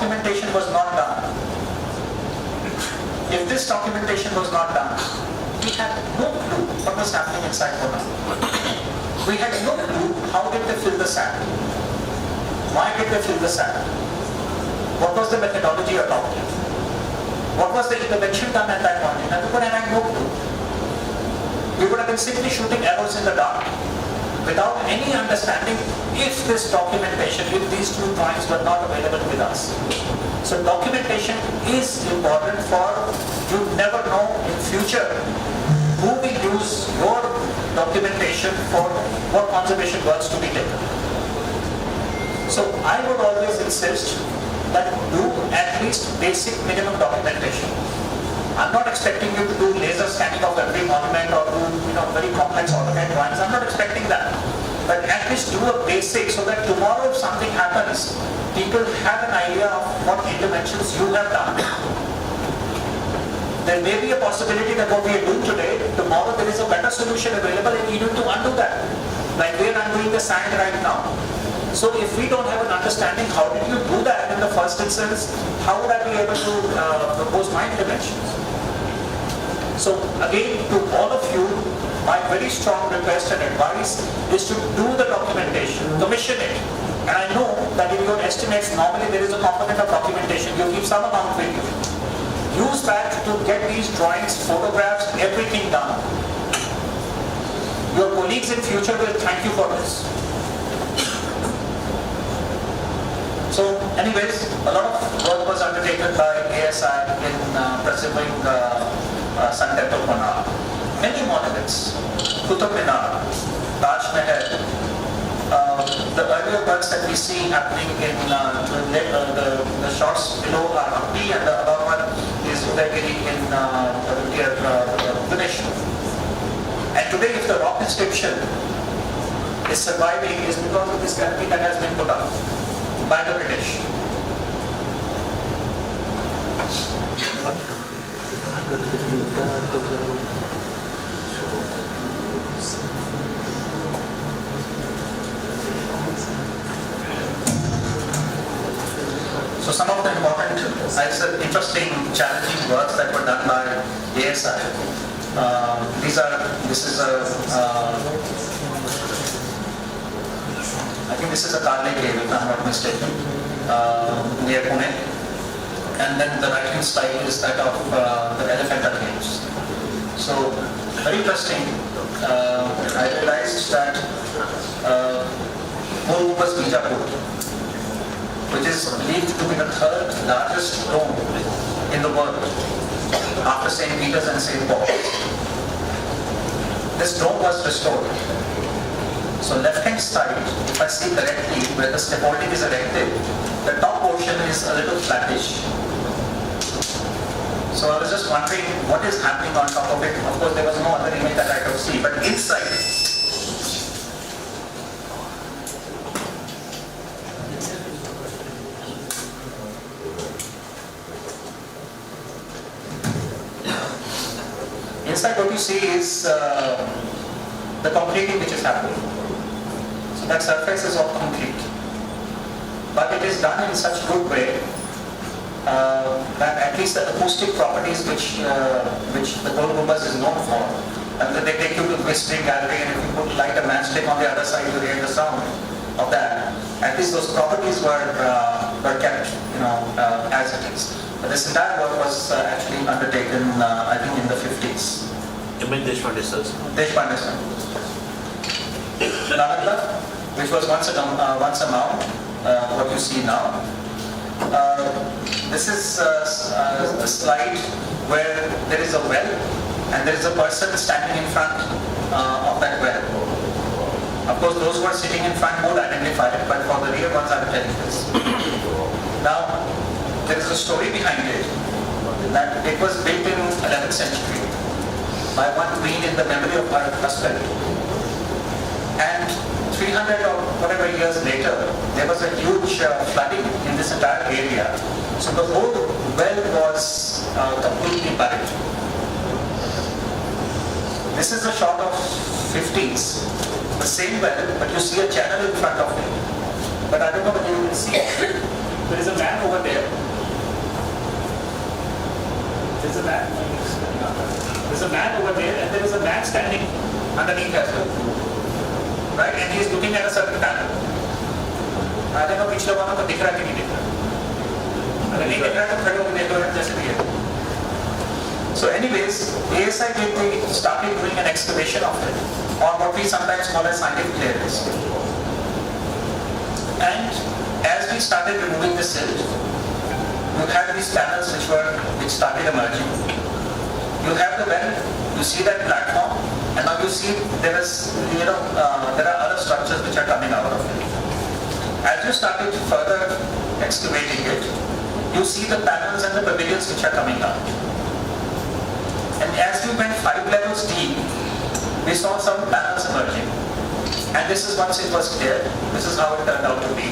documentation was not done, we had no clue what was happening inside Pune. We had no clue how did they fill the sand. Why did they fill the sand? What was the methodology adopted? What was the intervention done at that point? And we would have had no clue. We would have been simply shooting arrows in the dark without any understanding if this documentation, if these two drawings were not available with us. So documentation is important for, you never know in future who will use your documentation for what conservation works to be taken. So I would always insist that do at least basic minimum documentation. I'm not expecting you to do laser scanning of every monument or do very complex AutoCAD drawings. I'm not expecting that. But at least do a basic so that tomorrow if something happens, people have an idea of what interventions you have done. There may be a possibility that what we are doing today, tomorrow there is a better solution available and you need to undo that. Like we are undoing the sand right now. So if we don't have an understanding, how did you do that in the first instance, how would I be able to propose my interventions? So again, to all of you, my very strong request and advice is to do the documentation, commission it. And I know that in your estimates, normally there is a component of documentation. You keep some amount with you. Use that to get these drawings, photographs, everything done. Your colleagues in future will thank you for this. So anyways, a lot of work was undertaken by ASI in preserving Sun Temple Konar. Many monuments, Qutub Minar, Taj Mahal, the earlier works that we see happening in the shots below are Hampi and the above one is Udaygiri in Ganesh. And today if the rock inscription is surviving is because of this canopy that has been put up by the British. So some of the important, interesting, challenging works that were done by ASI. I think this is a Karle cave, if I'm not mistaken, near Pune. And then the writing style is that of the Elephanta caves. So, very interesting. I realized that Murugubas Bijapur, which is believed to be the third largest dome in the world after St. Peter's and St. Paul's. This dome was restored. So left-hand side, if I see correctly, where the scaffolding is erected, the top portion is a little flattish. So I was just wondering what is happening on top of it. Of course, there was no other image that I could see, but inside, what you see is the concreting which is happening. So that surface is all concrete. But it is done in such good way that at least the acoustic properties which the Gol Gumbaz is known for, and then they take you to the visiting gallery and if you put light a matchstick on the other side you hear the sound of that. At least those properties were kept as it is. But this entire work was actually undertaken I think in the 50s. You mean Deshpande sir? Deshpande sir. Nalanda, which was once a mound, what you see now. This is a slide where there is a well and there is a person standing in front of that well. Of course, those who are sitting in front would identify it, but for the rear ones I'm telling this. Now, there is a story behind it that it was built in 11th century by one queen in the memory of her husband. And 300 or whatever years later, there was a huge flooding in this entire area. So the whole well was completely buried. This is a shot of 50s, the same well, but you see a channel in front of it. But I don't know whether you can see it. There is a man over there. There's a man. There's a man over there, and there is a man standing underneath as well. Right? And he is looking at a certain panel. I don't know which one को दिख रहा है कि नहीं दिख रहा. अगर नहीं दिख रहा तो खड़े होकर देखो जैसे भी है. So anyways, ASI started doing an excavation of it, or what we sometimes call as scientific clearance. And as we started removing the silt, you had these panels which started emerging. You have the well, you see that platform, and now you see there are other structures which are coming out of it. As you started further excavating it, you see the panels and the pavilions which are coming out. And as we went 5 levels deep, we saw some panels emerging. And this is once it was clear, this is how it turned out to be.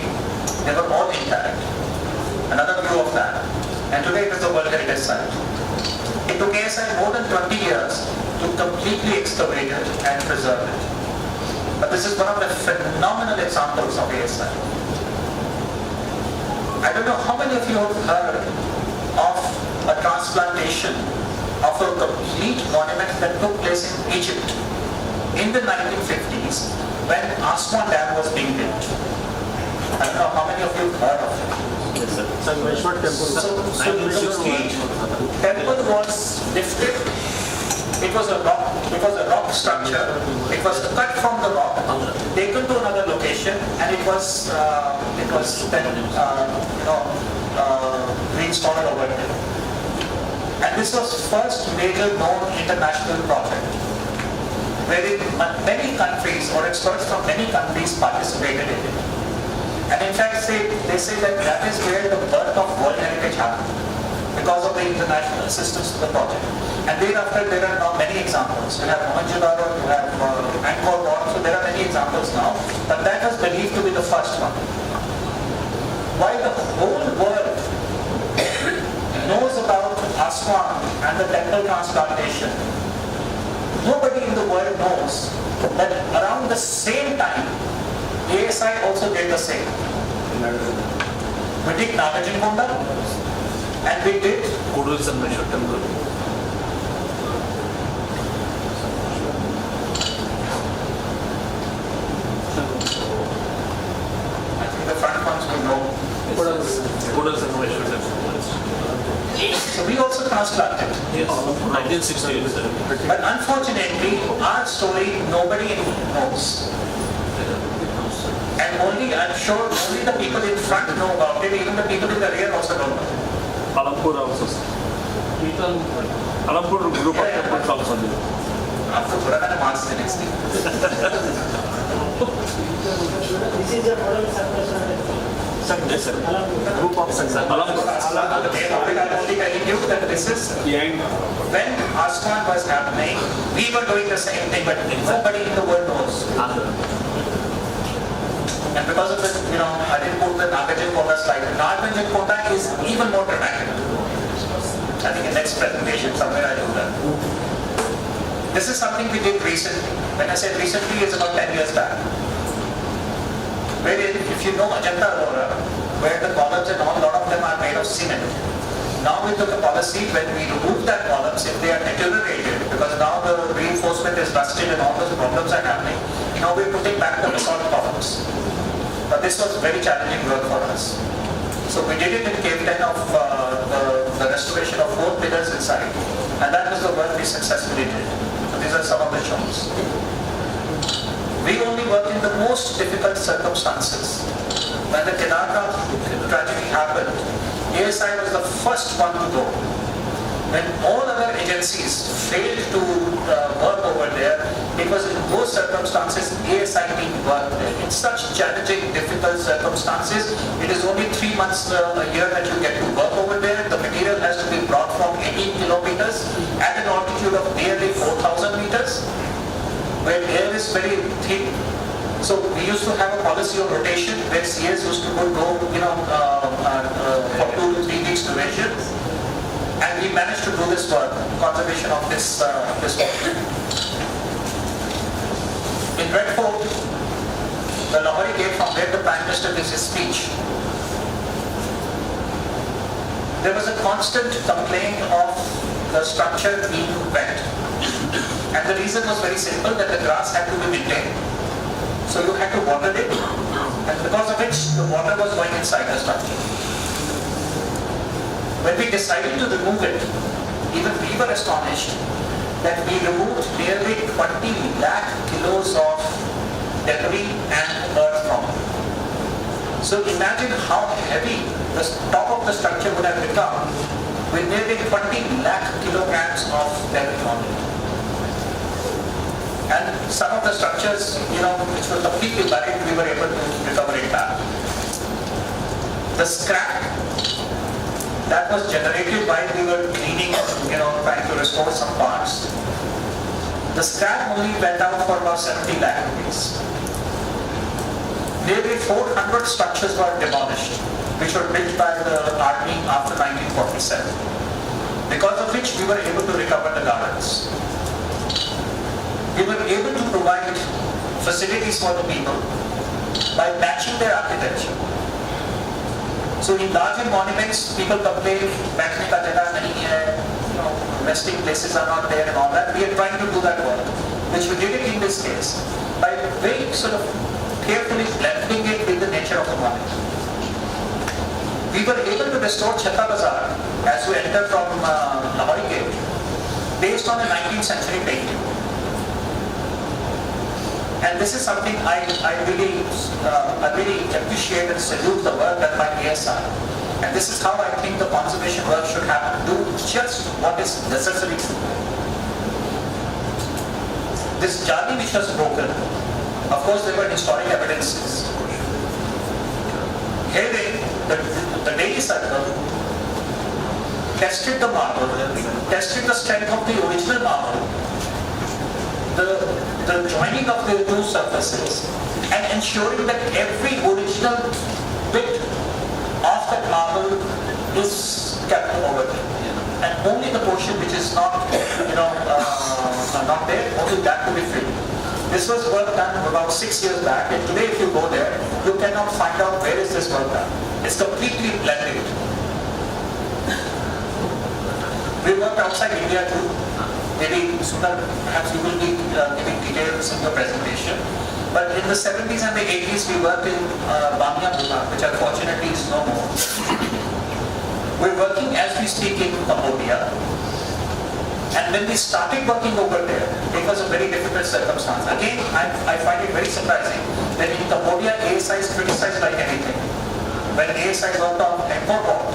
They were all intact. Another view of that. And today it is the World Heritage Site. It took ASI more than 20 years to completely excavate it and preserve it. But this is one of the phenomenal examples of ASI. I don't know how many of you have heard of a transplantation of a complete monument that took place in Egypt in the 1950s when Aswan Dam was being built. I don't know how many of you have heard of it. Yes, sir. Sangameshwar temple. So the temple was lifted. It was a rock structure. It was cut from the rock, taken to another location, and it was then reinstalled over there. And this was first major known international project, wherein many countries or experts from many countries participated in it. And in fact, they say that is where the birth of World Heritage happened, because of the international assistance to the project. And thereafter, there are now many examples. You have Mohenjo-daro, you have Angkor Wat, so there are many examples now. But that was believed to be the first one. While the whole world knows about Aswan and the temple transplantation, nobody in the world knows that around the same time, ASI also did the same. We did Nagarjunakonda and we did Sangameshwar temple. I think the front ones will know. Sangameshwar temple. So we also transplanted. Yes, 1968. But unfortunately, our story nobody knows. And I'm sure only the people in front know about it, even the people in the rear also don't know. Alampur also. Alampur group of temples also. आपको थोड़ा मैंने marks देने के लिए. This is a model circulation. Yes, sir. Group of Alampur. I'm only telling you that this is when Aswan was happening, we were doing the same thing, but nobody in the world knows. And because of it, I didn't put the Nagarjunakonda slide. Nagarjunakonda is even more dramatic. I think in next presentation somewhere I do that. This is something we did recently. When I said recently, it's about 10 years back. Wherein, if you know Ajanta Aurora, where the columns and all, a lot of them are made of cement. Now we took a policy when we remove that columns, if they are deteriorated, because now the reinforcement is rusted and all those problems are happening, now we're putting back the basalt columns. But this was very challenging work for us. So we did it in Cave 10 of the restoration of 4 pillars inside. And that was the work we successfully did. So these are some of the shows. We only worked in the most difficult circumstances. When the Kedarnath tragedy happened, ASI was the first one to go. When all other agencies failed to work over there, it was in those circumstances ASI team worked there. In such challenging, difficult circumstances, it is only 3 months a year that you get to work over there. The material has to be brought from 18 kilometers at an altitude of nearly 4,000 meters, where air is very thick. So we used to have a policy of rotation where CS used to go for 2 to 3 weeks duration. And we managed to do this work, conservation of this work. In Red Fort, the Lahori Gate from where the Prime Minister gives his speech, there was a constant complaint of the structure being wet. And the reason was very simple, that the grass had to be maintained. So you had to water it, and because of which the water was going inside the structure. When we decided to remove it, even we were astonished that we removed nearly 20 lakh kilos of debris and earth from it. So imagine how heavy the top of the structure would have become with nearly 20 lakh kilograms of debris on it. And some of the structures, which were completely buried, we were able to recover it back. The scrap that was generated while we were cleaning, trying to restore some parts, the scrap only went out for about 70 lakh rupees. Nearly 400 structures were demolished, which were built by the army after 1947, because of which we were able to recover the gardens. We were able to provide facilities for the people by matching their architecture. So in larger monuments, people complain, बैठने का जगह नहीं है, resting places are not there and all that. We are trying to do that work, which we did it in this case by very sort of carefully blending it with the nature of the monument. We were able to restore Chhatta Bazaar as we enter from Lahori Gate based on a 19th century painting. And this is something I really appreciate and salute the work done by ASR. And this is how I think the conservation work should happen. Do just what is necessary to do. This jali which was broken, of course there were historic evidences. Here the Daily Circle tested the marble, tested the strength of the original marble, the joining of the two surfaces, and ensuring that every original bit of that marble is kept over there. And only the portion which is not there, only that to be filled. This was work done about 6 years back, and today if you go there, you cannot find out where is this work done. It's completely blended. We worked outside India too. Maybe sooner, perhaps you will be giving details in your presentation. But in the 70s and the 80s, we worked in Bamia, Bhutan, which unfortunately is no more. We're working as we speak in Cambodia. And when we started working over there, it was a very difficult circumstance. Again, I find it very surprising that in Cambodia, ASI is criticized like anything. When ASI worked on Angkor Wat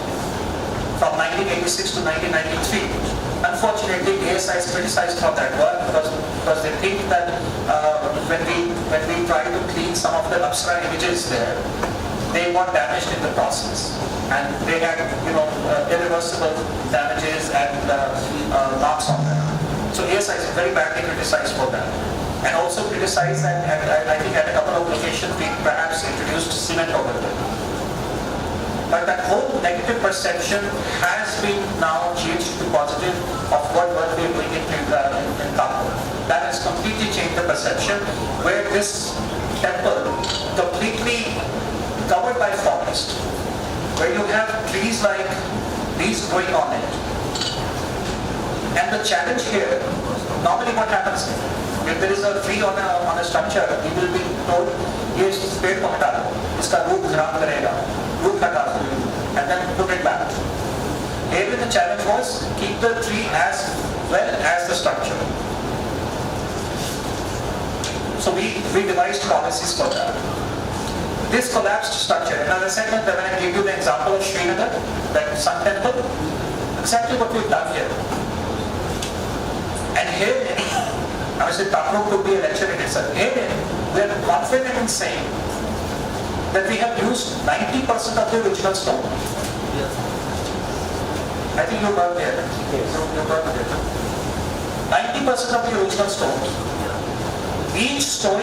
from 1986 to 1993, unfortunately, ASI is criticized for that work because they think that when we try to clean some of the Apsara images there, they got damaged in the process, and they had irreversible damages and marks on them. So ASI is very badly criticized for that, and also criticized that I think at a couple of locations we perhaps introduced cement over there. But that whole negative perception has been now changed to positive of what we are doing in Kabul. That has completely changed the perception, where this temple completely covered by forest, where you have trees like these growing on it. And the challenge here, normally what happens, if there is a tree on a structure, we will be told, ये पेड़ को हटा दो, इसका रूप खराब करेगा, रूप हटा दो, and then put it back. Here the challenge was, keep the tree as well as the structure. So we devised policies for that. This collapsed structure, and as I said, when I gave you the example of Srinagar, that Sun Temple, exactly what we've done here. And here, I said Takruk could be a lecture in itself. Here, we are confident in saying that we have used 90% of the original stone. I think you got there. You got there. 90% of the original stone. Each stone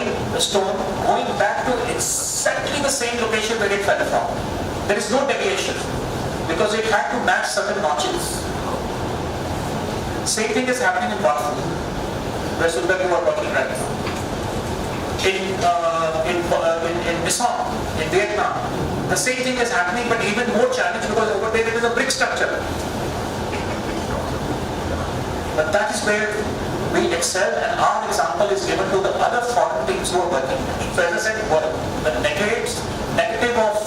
going back to exactly the same location where it fell from. There is no deviation because it had to match certain notches. Same thing is happening in Bafu, where Sundar you are working right now. In Bissau, in Vietnam, The same thing is happening, but even more challenge because over there it is a brick structure. But that is where we excel, and our example is given to the other foreign teams who are working. So as I said, the negative of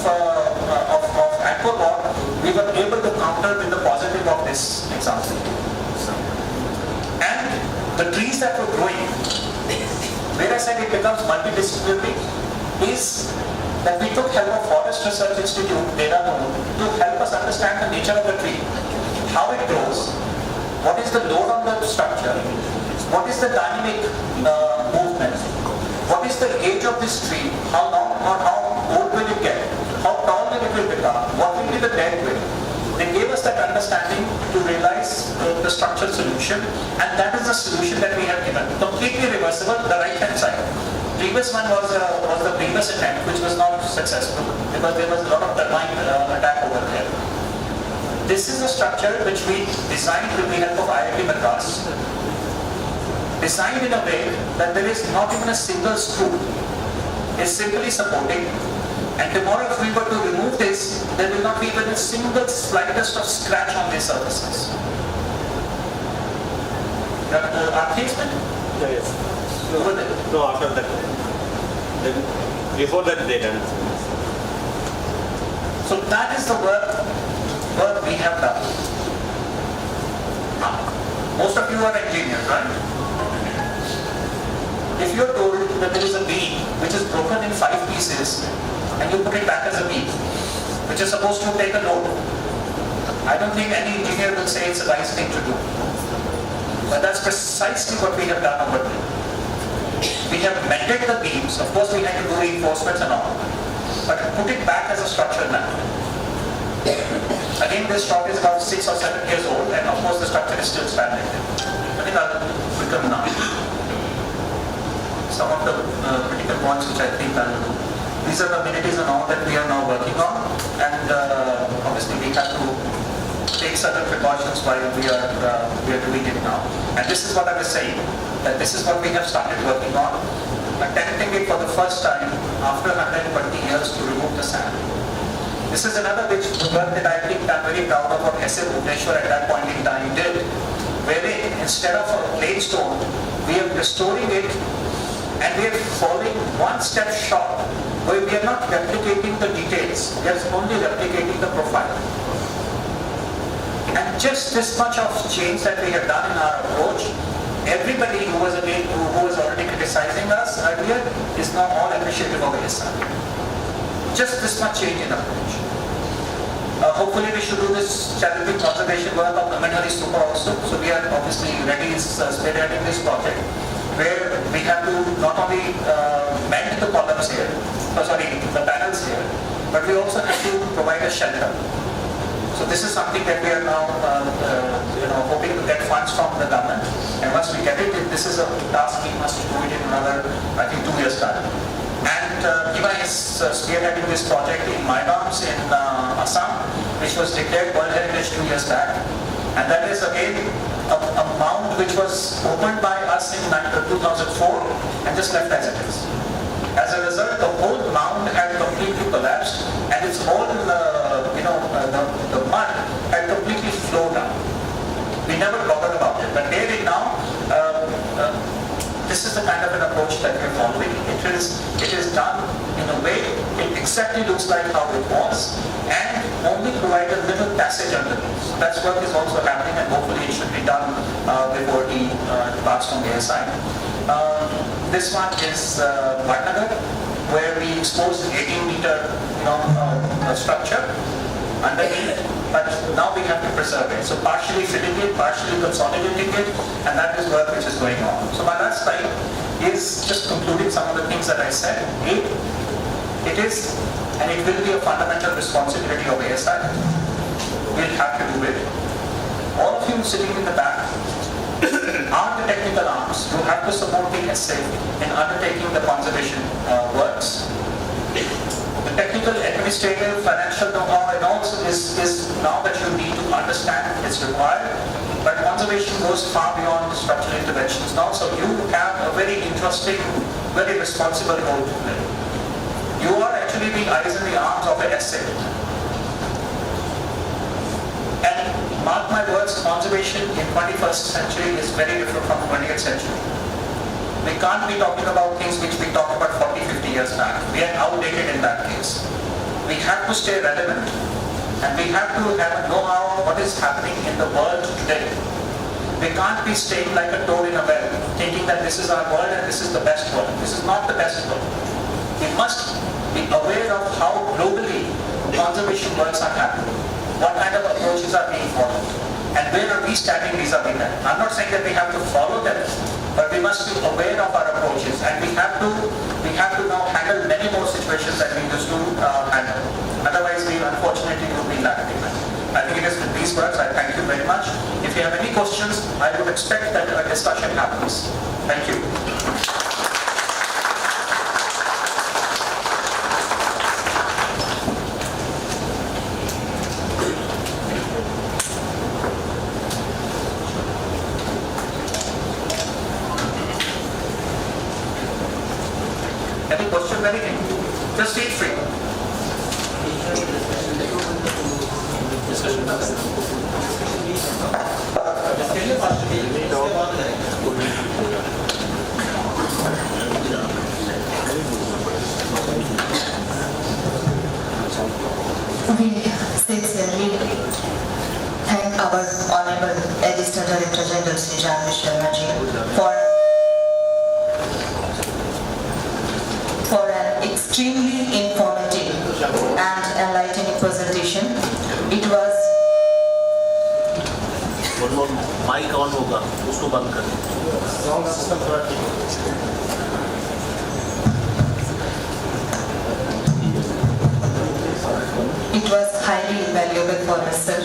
Angkor Wat, we were able to counter with the positive of this example. And the trees that were growing, where I said it becomes multidisciplinary, is that we took help of Forest Research Institute, Dehradun, to help us understand the nature of the tree, how it grows, what is the load on the structure, what is the dynamic movement, what is the age of this tree, how long or how old will it get, how tall will it become, what will be the dead weight. They gave us that understanding to realize the structural solution, and that is the solution that we have given. Completely reversible, the right hand side. Previous one was the previous attempt, which was not successful because there was a lot of termite attack over there. This is a structure which we designed with the help of IIT Madras. Designed in a way that there is not even a single screw. It's simply supporting. And tomorrow if we were to remove this, there will not be even a single slightest of scratch on these surfaces. Architect? Yes. Over there. No, after that. Then before that they done. So that is the work we have done. Most of you are engineers, right? If you are told that there is a beam which is broken in 5 pieces and you put it back as a beam, which is supposed to take a load, I don't think any engineer will say it's a wise thing to do. But that's precisely what we have done over there. We have mended the beams. Of course, we had to do reinforcements and all, but put it back as a structure now. Again, this stock is about 6 or 7 years old, and of course, the structure is still standing. I think I'll become now. Some of the critical points which I think I'll do. These are the amenities and all that we are now working on, and obviously we have to take certain precautions while we are doing it now. And this is what I was saying, that this is what we have started working on, attempting it for the first time after 120 years to remove the sand. This is another work that I think I'm very proud of what S.A. Bhubaneswar at that point in time did, wherein instead of a plain stone, we are restoring it and we are falling one step short, where we are not replicating the details, we are only replicating the profile. And just this much of change that we have done in our approach, everybody who was already criticizing us earlier is now all appreciative of ASI. Just this much change in approach. Hopefully we should do this challenging conservation work of Namanari Stupa also. So we are obviously ready spearheading this project, where we have to not only mend the columns here, the panels here, but we also have to provide a shelter. So this is something that we are now hoping to get funds from the government, and once we get it, this is a task we must do it in another, I think, 2 years' time. And Kiva is spearheading this project in Maidams in Assam, which was declared World Heritage 2 years back. And that is again a mound which was opened by us in 2004 and just left as it is. As a result, the whole mound had completely collapsed, and its whole, the mud had completely flowed down. We never bothered about it, but there now, this is the kind of an approach that we're following. It is done in a way, it exactly looks like how it was, and only provide a little passage underneath. So that work is also happening, and hopefully it should be done before the departs from the side. This one is Bhatnagar, where we exposed 18-meter structure underneath, but now we have to preserve it. So partially filling it, partially consolidating it, and that is work which is going on. So my last slide is just concluding some of the things that I said. It is, and it will be a fundamental responsibility of ASI. We'll have to do it. All of you sitting in the back are the technical arms. You have to support the SA in undertaking the conservation works. The technical, administrative, financial know-how and also is now that you need to understand it's required, but conservation goes far beyond structural interventions now, so you have a very interesting, very responsible role to play. You are actually actually the eyes and the arms of an essay. And mark my words, conservation in 21st century is very different from 20th century. We can't be talking about things which we talked about 40, 50 years back. We are outdated in that case. We have to stay relevant, and we have to have a know-how of what is happening in the world today. We can't be staying like a toad in a well, thinking that this is our world and this is the best world. This is not the best world. We must be aware of how globally conservation works are happening, what kind of approaches are being followed, and where are we standing vis-a-vis them. I'm not saying that we have to follow them, but we must be aware of our approaches, and we have to now handle many more situations that we used to handle. Otherwise, we unfortunately would be lacking. I think it is with these words, I thank you very much. If you have any questions, I would expect that a discussion happens. Thank you. Any questions, anything? Just feel free. We sincerely thank our Honorable Assistant Director General Sri ThrissurcircleCulture for an extremely informative and enlightening presentation. It was mic on होगा उसको बंद कर sound system थोड़ा ठीक It was highly valuable for us, sir.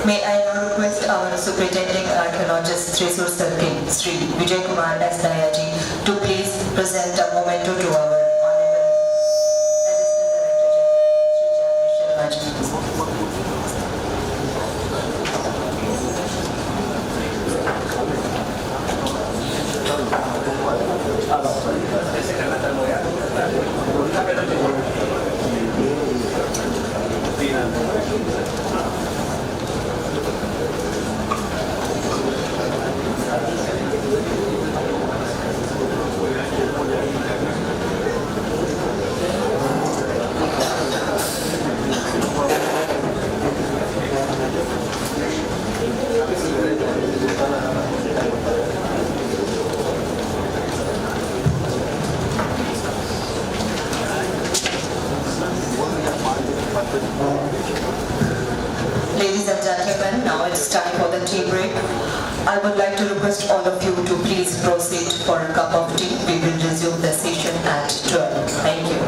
May I now request our Superintending Archaeologist Thrissur Circle, Sri Vijay Kumar S. Dayaji, to please present a memento to our Honorable Assistant Director General Sri Ladies and gentlemen, now it's time for the tea break. I would like to request all of you to please proceed for a cup of tea. We will resume the session at 12. Thank you.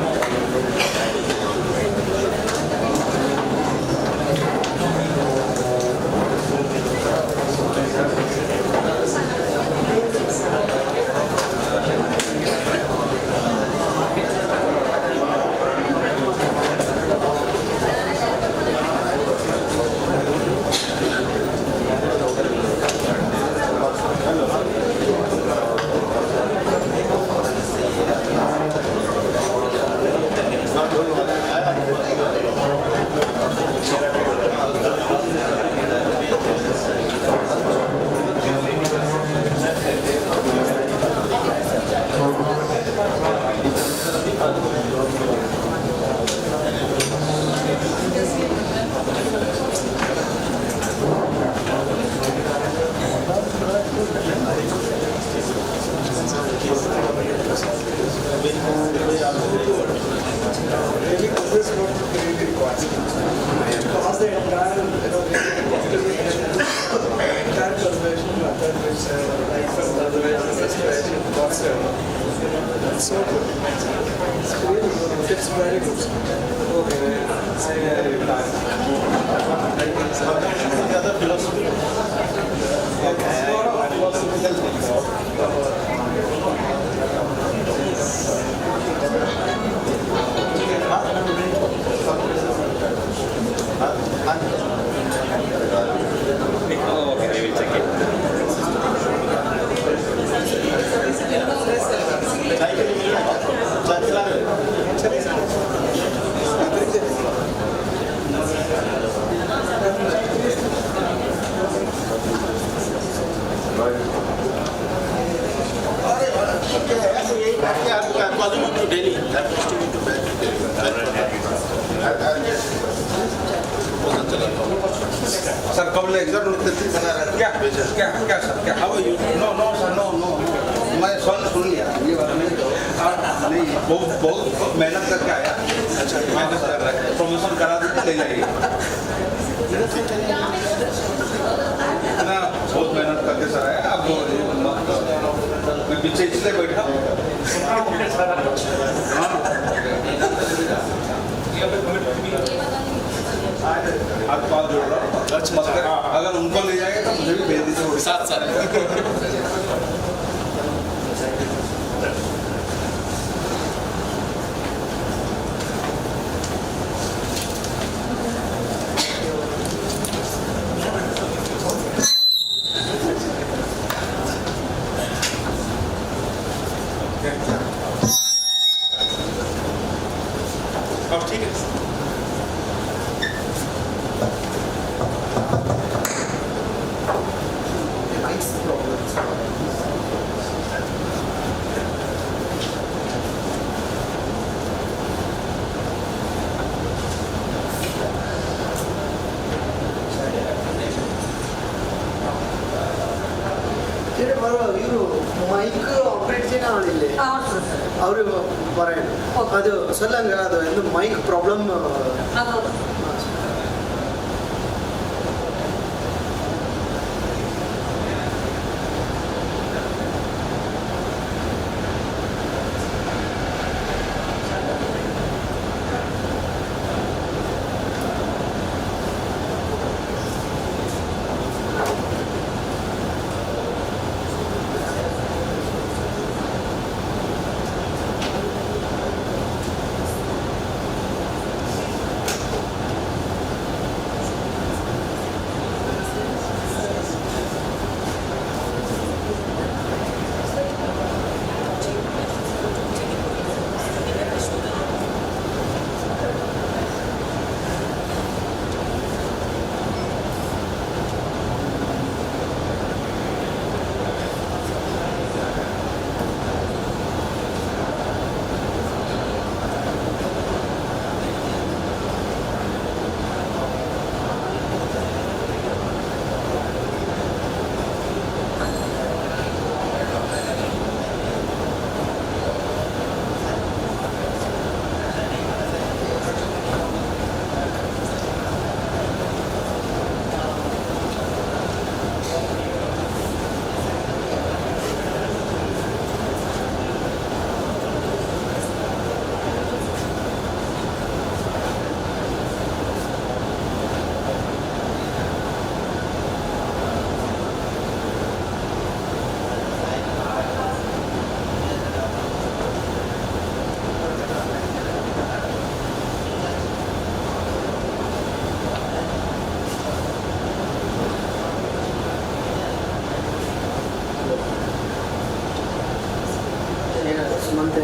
It's very good. other one to Delhi. That was to be to back. Sir कब ले sir क्या क्या क्या sir क्या How are you? No no sir no no मैं सुन लिया ये बात नहीं बहुत मेहनत करके आया अच्छा मेहनत कर रहा है प्रमोशन करा दीजिए ले जाइए ना बहुत मेहनत करके सर आया अब मैं पीछे इसलिए बैठा आज बात जोड़ रहा हूँ अच्छा अगर उनको ले जाएगा तो मुझे भी भेज दीजिए साथ अब ठीक है ಇವರು ಮೈಕ್ ಆಪರೇಟ್ ചെയ്യണാളില്ലേ ಅವರು പറയണം ಅದು சொல்லுங்க ಅದು என்ன மைக் ப்ராப்ளம் ಸುಮಂತೆ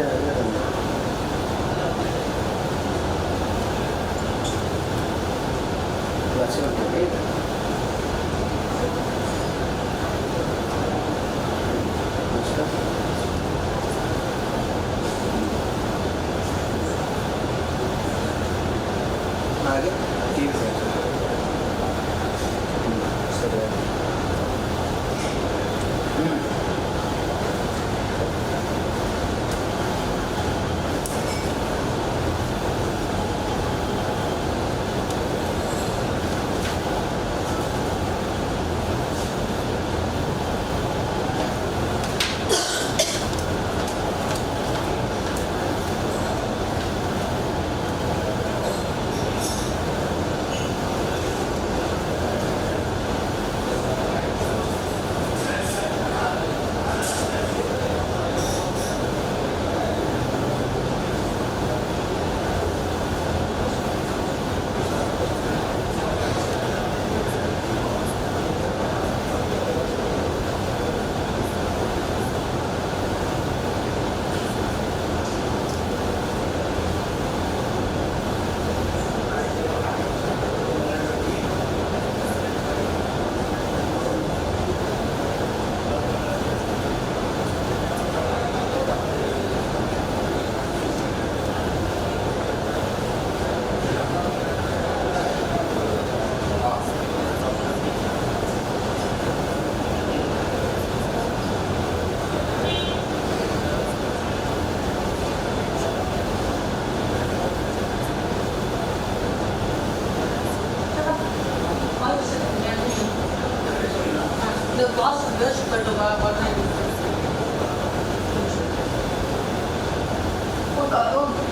ಹಾಗೆ ಟಿವಿ ಸರಿ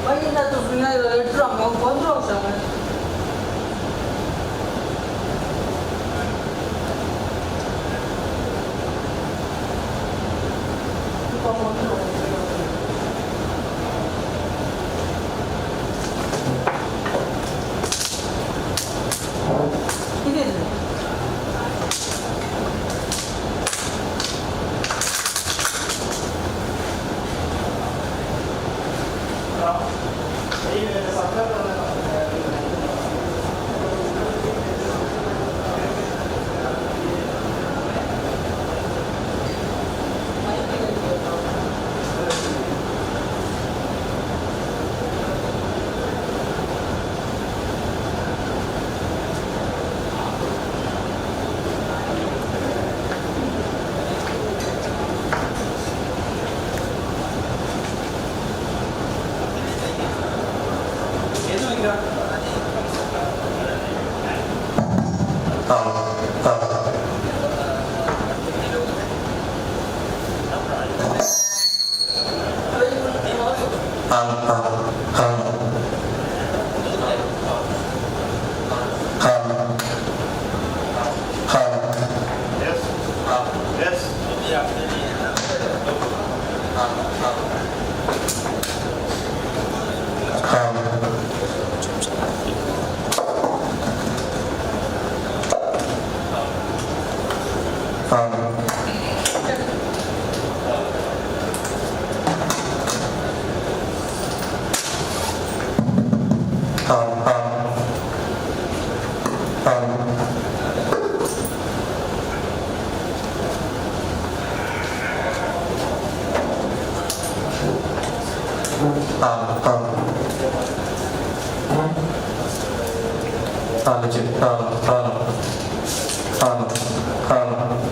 വൈകുന്നേരത്ത് പിന്നെ 8 രൂപ 10 രൂപ സാറേ ഇതില്ലേ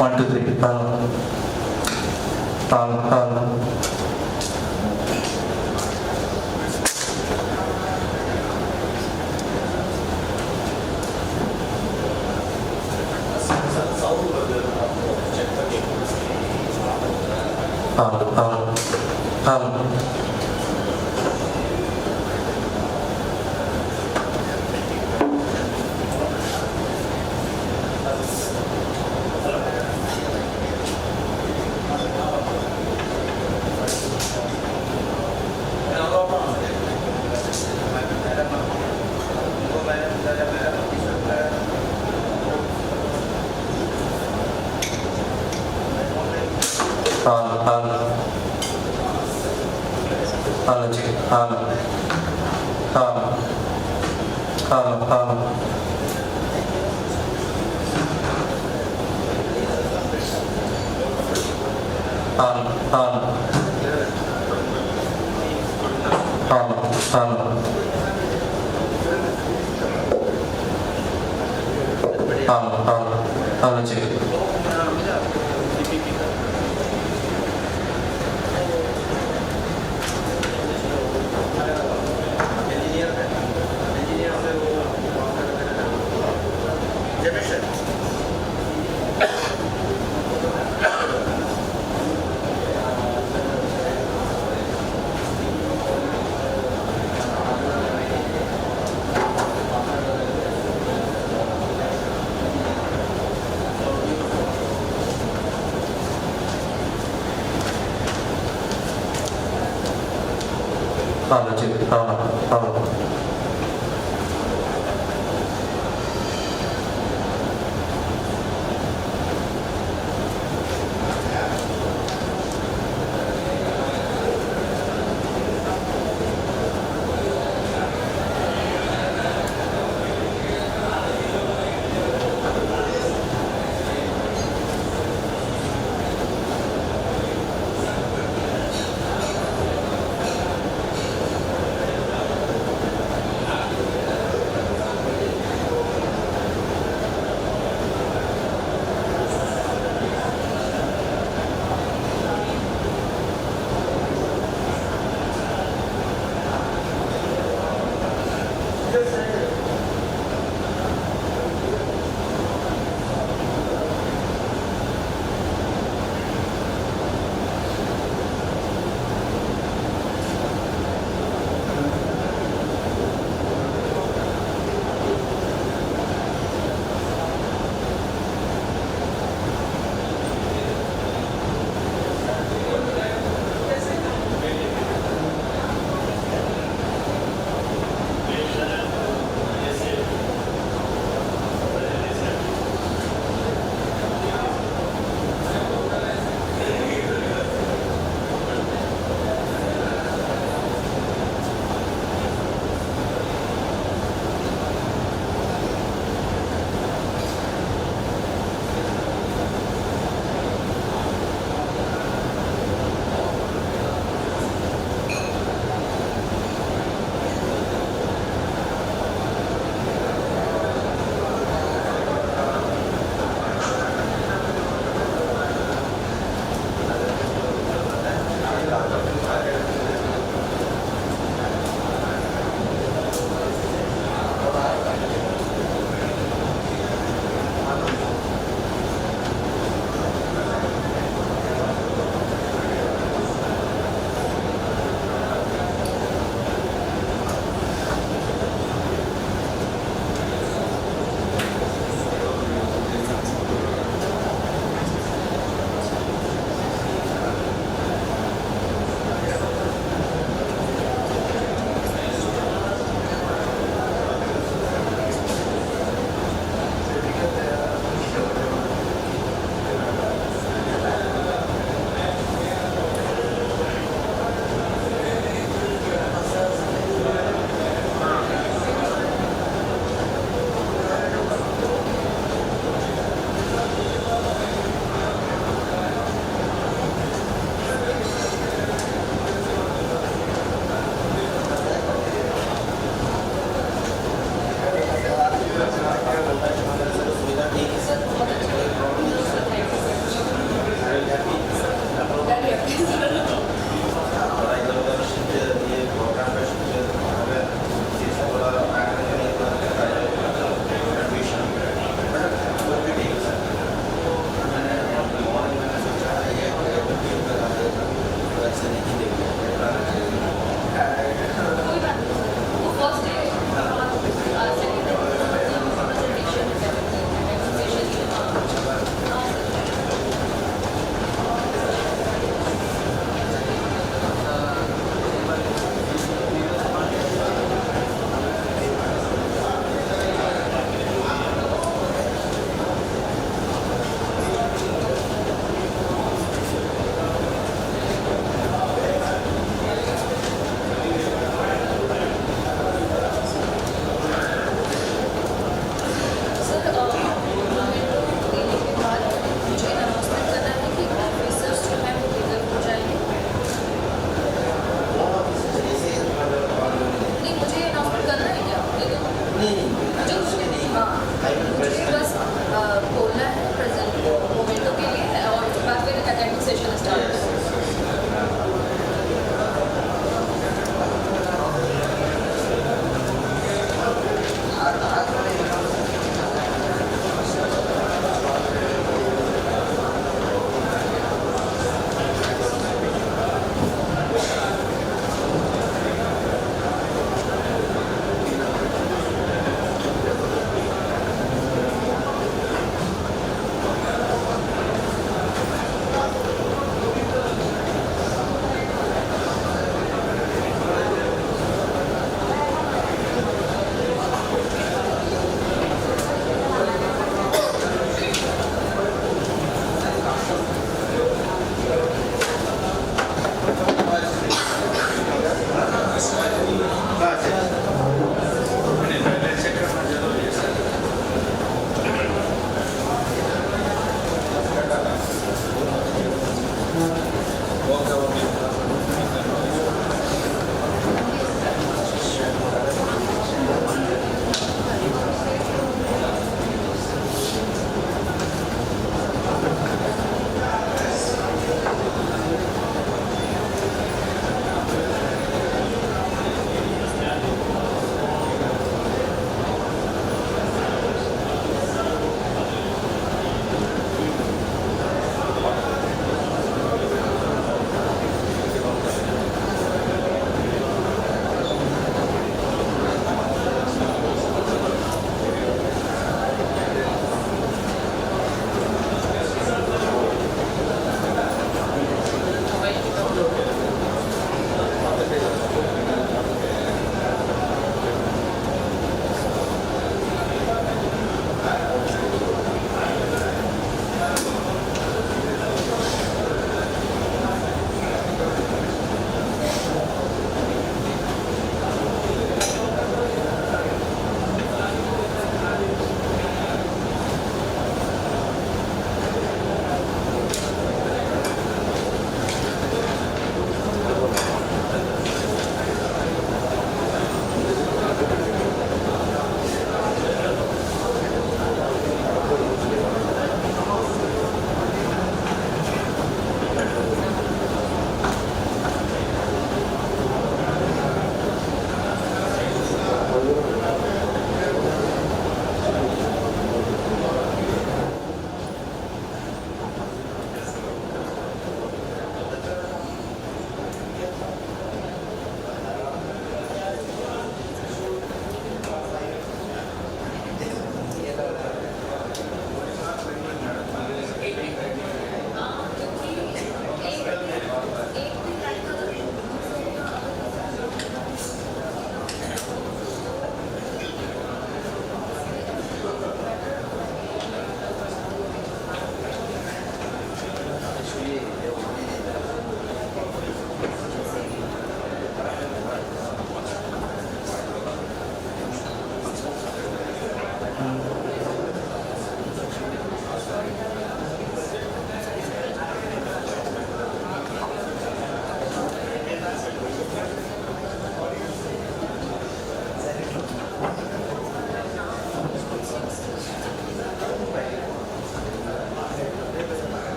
One, two, three.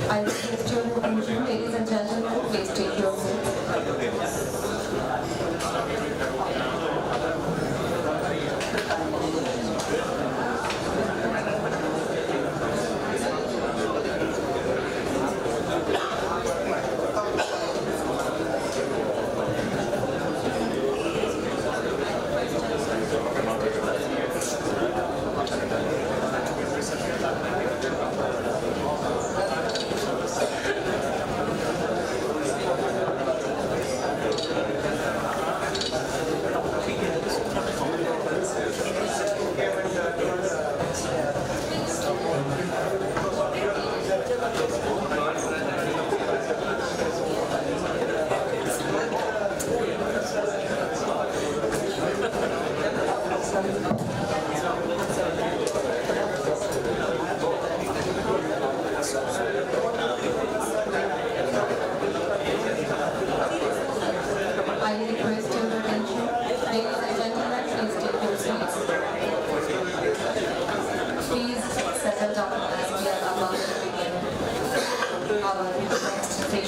I request you, ladies and gentlemen, please take your seats.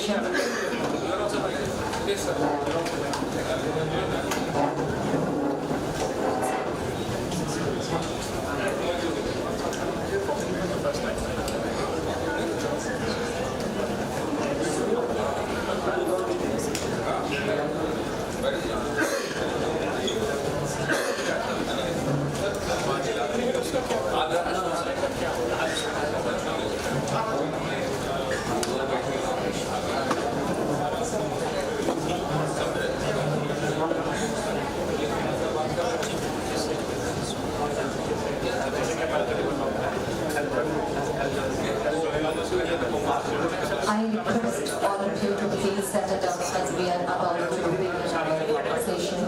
graduation. I request all of you to please set it up as we are about to begin our conversation.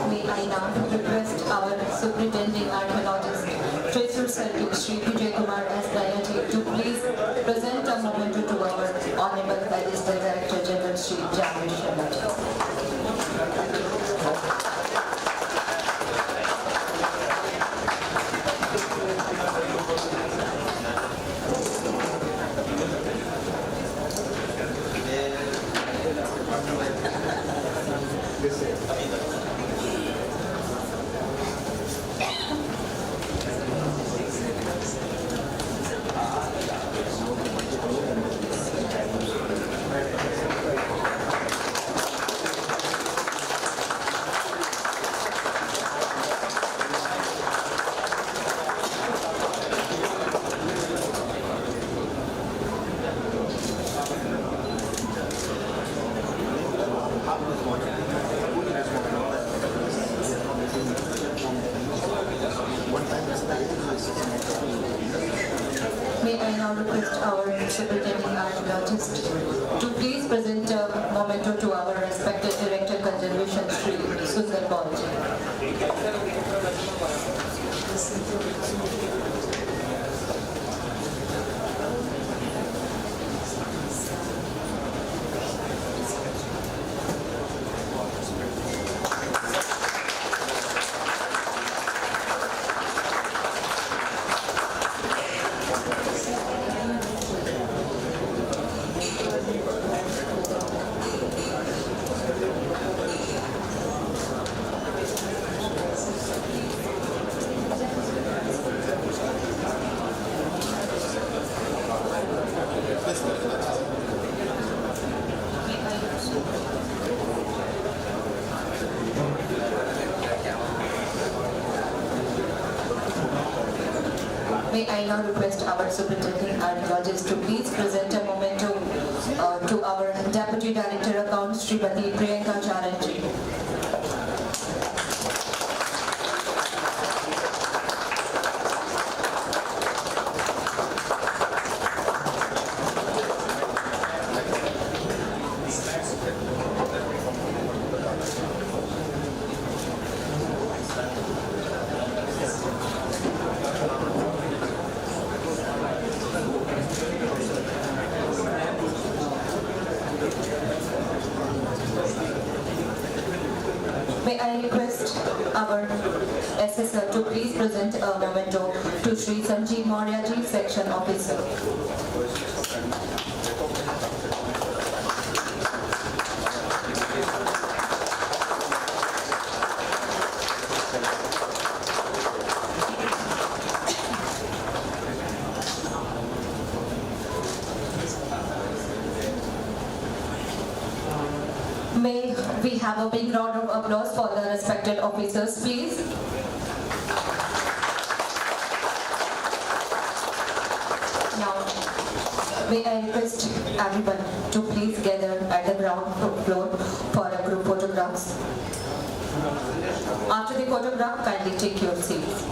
May I now request our Superintending Archaeologist, Thrissur Circle, Shri Vijay Kumar S. to please present a memento to our Honorable Additional Director General, Shri Jamil May I now request our Superintending Archaeologist to please present a memento to our respected Director Conservation, Shri Sundar Balji. May I now request our Superintending Archaeologist to please present a memento to our Deputy Director Accounts, Srimati Priyanka Charanji. May I request our assessor to please present a memento to Shri Sanjeev Mauryaji, Section Officer. May we have a big round of applause for the respected officers, please. Now, May I request everyone to please gather at the ground floor for a group photographs. After the photograph, kindly take your seats.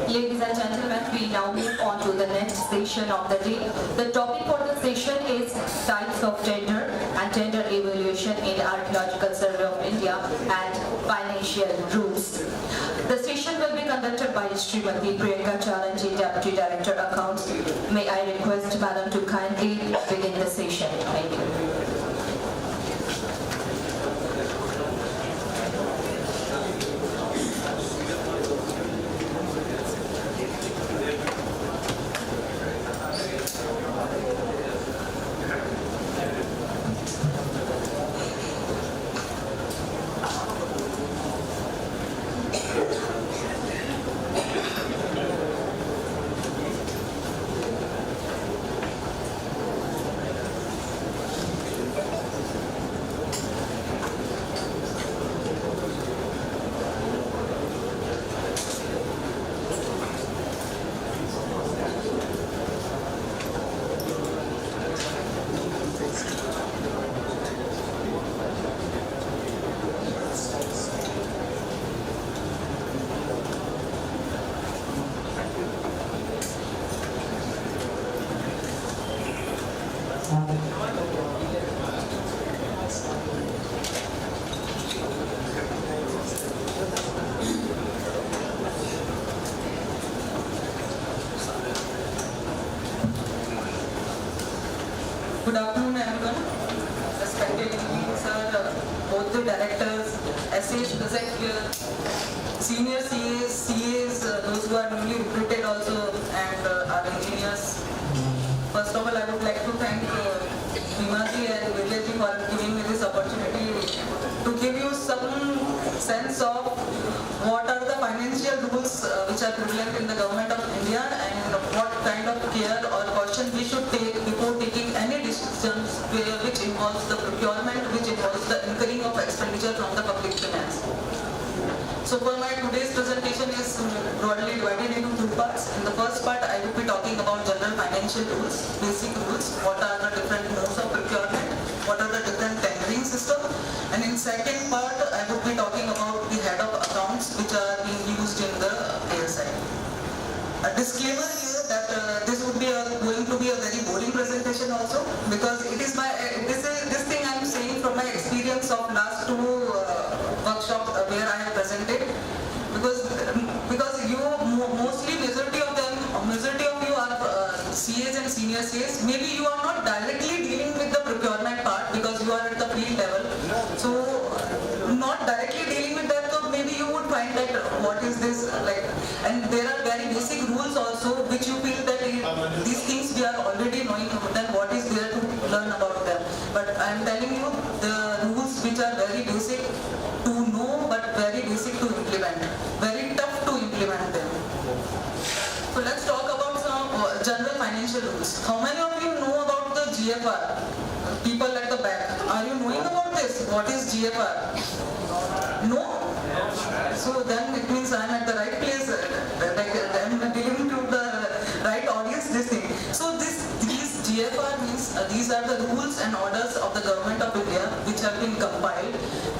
Ladies and gentlemen, we now move on to the next session of the day. The topic for the session is types of tender and tender evaluation in Archaeological Survey of India and financial rules. The session will be conducted by Srimati Priyanka Charanji, Deputy Director Accounts. May I request Madam to kindly begin the session. Thank you. Good afternoon, everyone. Respected MD, sir, both the directors, SAs present here, senior CAs, those who are newly recruited also, and our engineers. First of all, I would like to thank Himaji and Vijayji for giving me this opportunity to give you some sense of what are the financial rules which are prevalent in the government of India and what kind of care or caution we should take before taking any decisions which involves the procurement, which involves the incurring of expenditure from the public finance. So for my today's presentation is broadly divided into two parts. In the first part, I will be talking about general financial rules, basic rules, what are the different modes of procurement, what are the different tendering system, and in second part, I will be talking about the head of accounts which are being used in the ASI. A disclaimer here that this would be going to be a very boring presentation also, because it is this thing I am saying from my experience of last two workshops where I have presented, because you mostly majority of you are CAs and senior CAs. Maybe you are not directly dealing with the procurement part because you are at the field level. So not directly dealing with that, so maybe you would find that what is this like, and there are very basic rules also which you feel that these things we are already knowing, then what is there to learn about them. But I am telling you the rules which are very basic to know but very basic to implement, very tough to implement them. So let's talk about some general financial rules. How many of you know about the GFR? People at the back, are you knowing about this? What is GFR? No? So then it means I am at the right place, I am dealing to the right audience, this thing. So these GFR means these are the rules and orders of the government of India which have been compiled,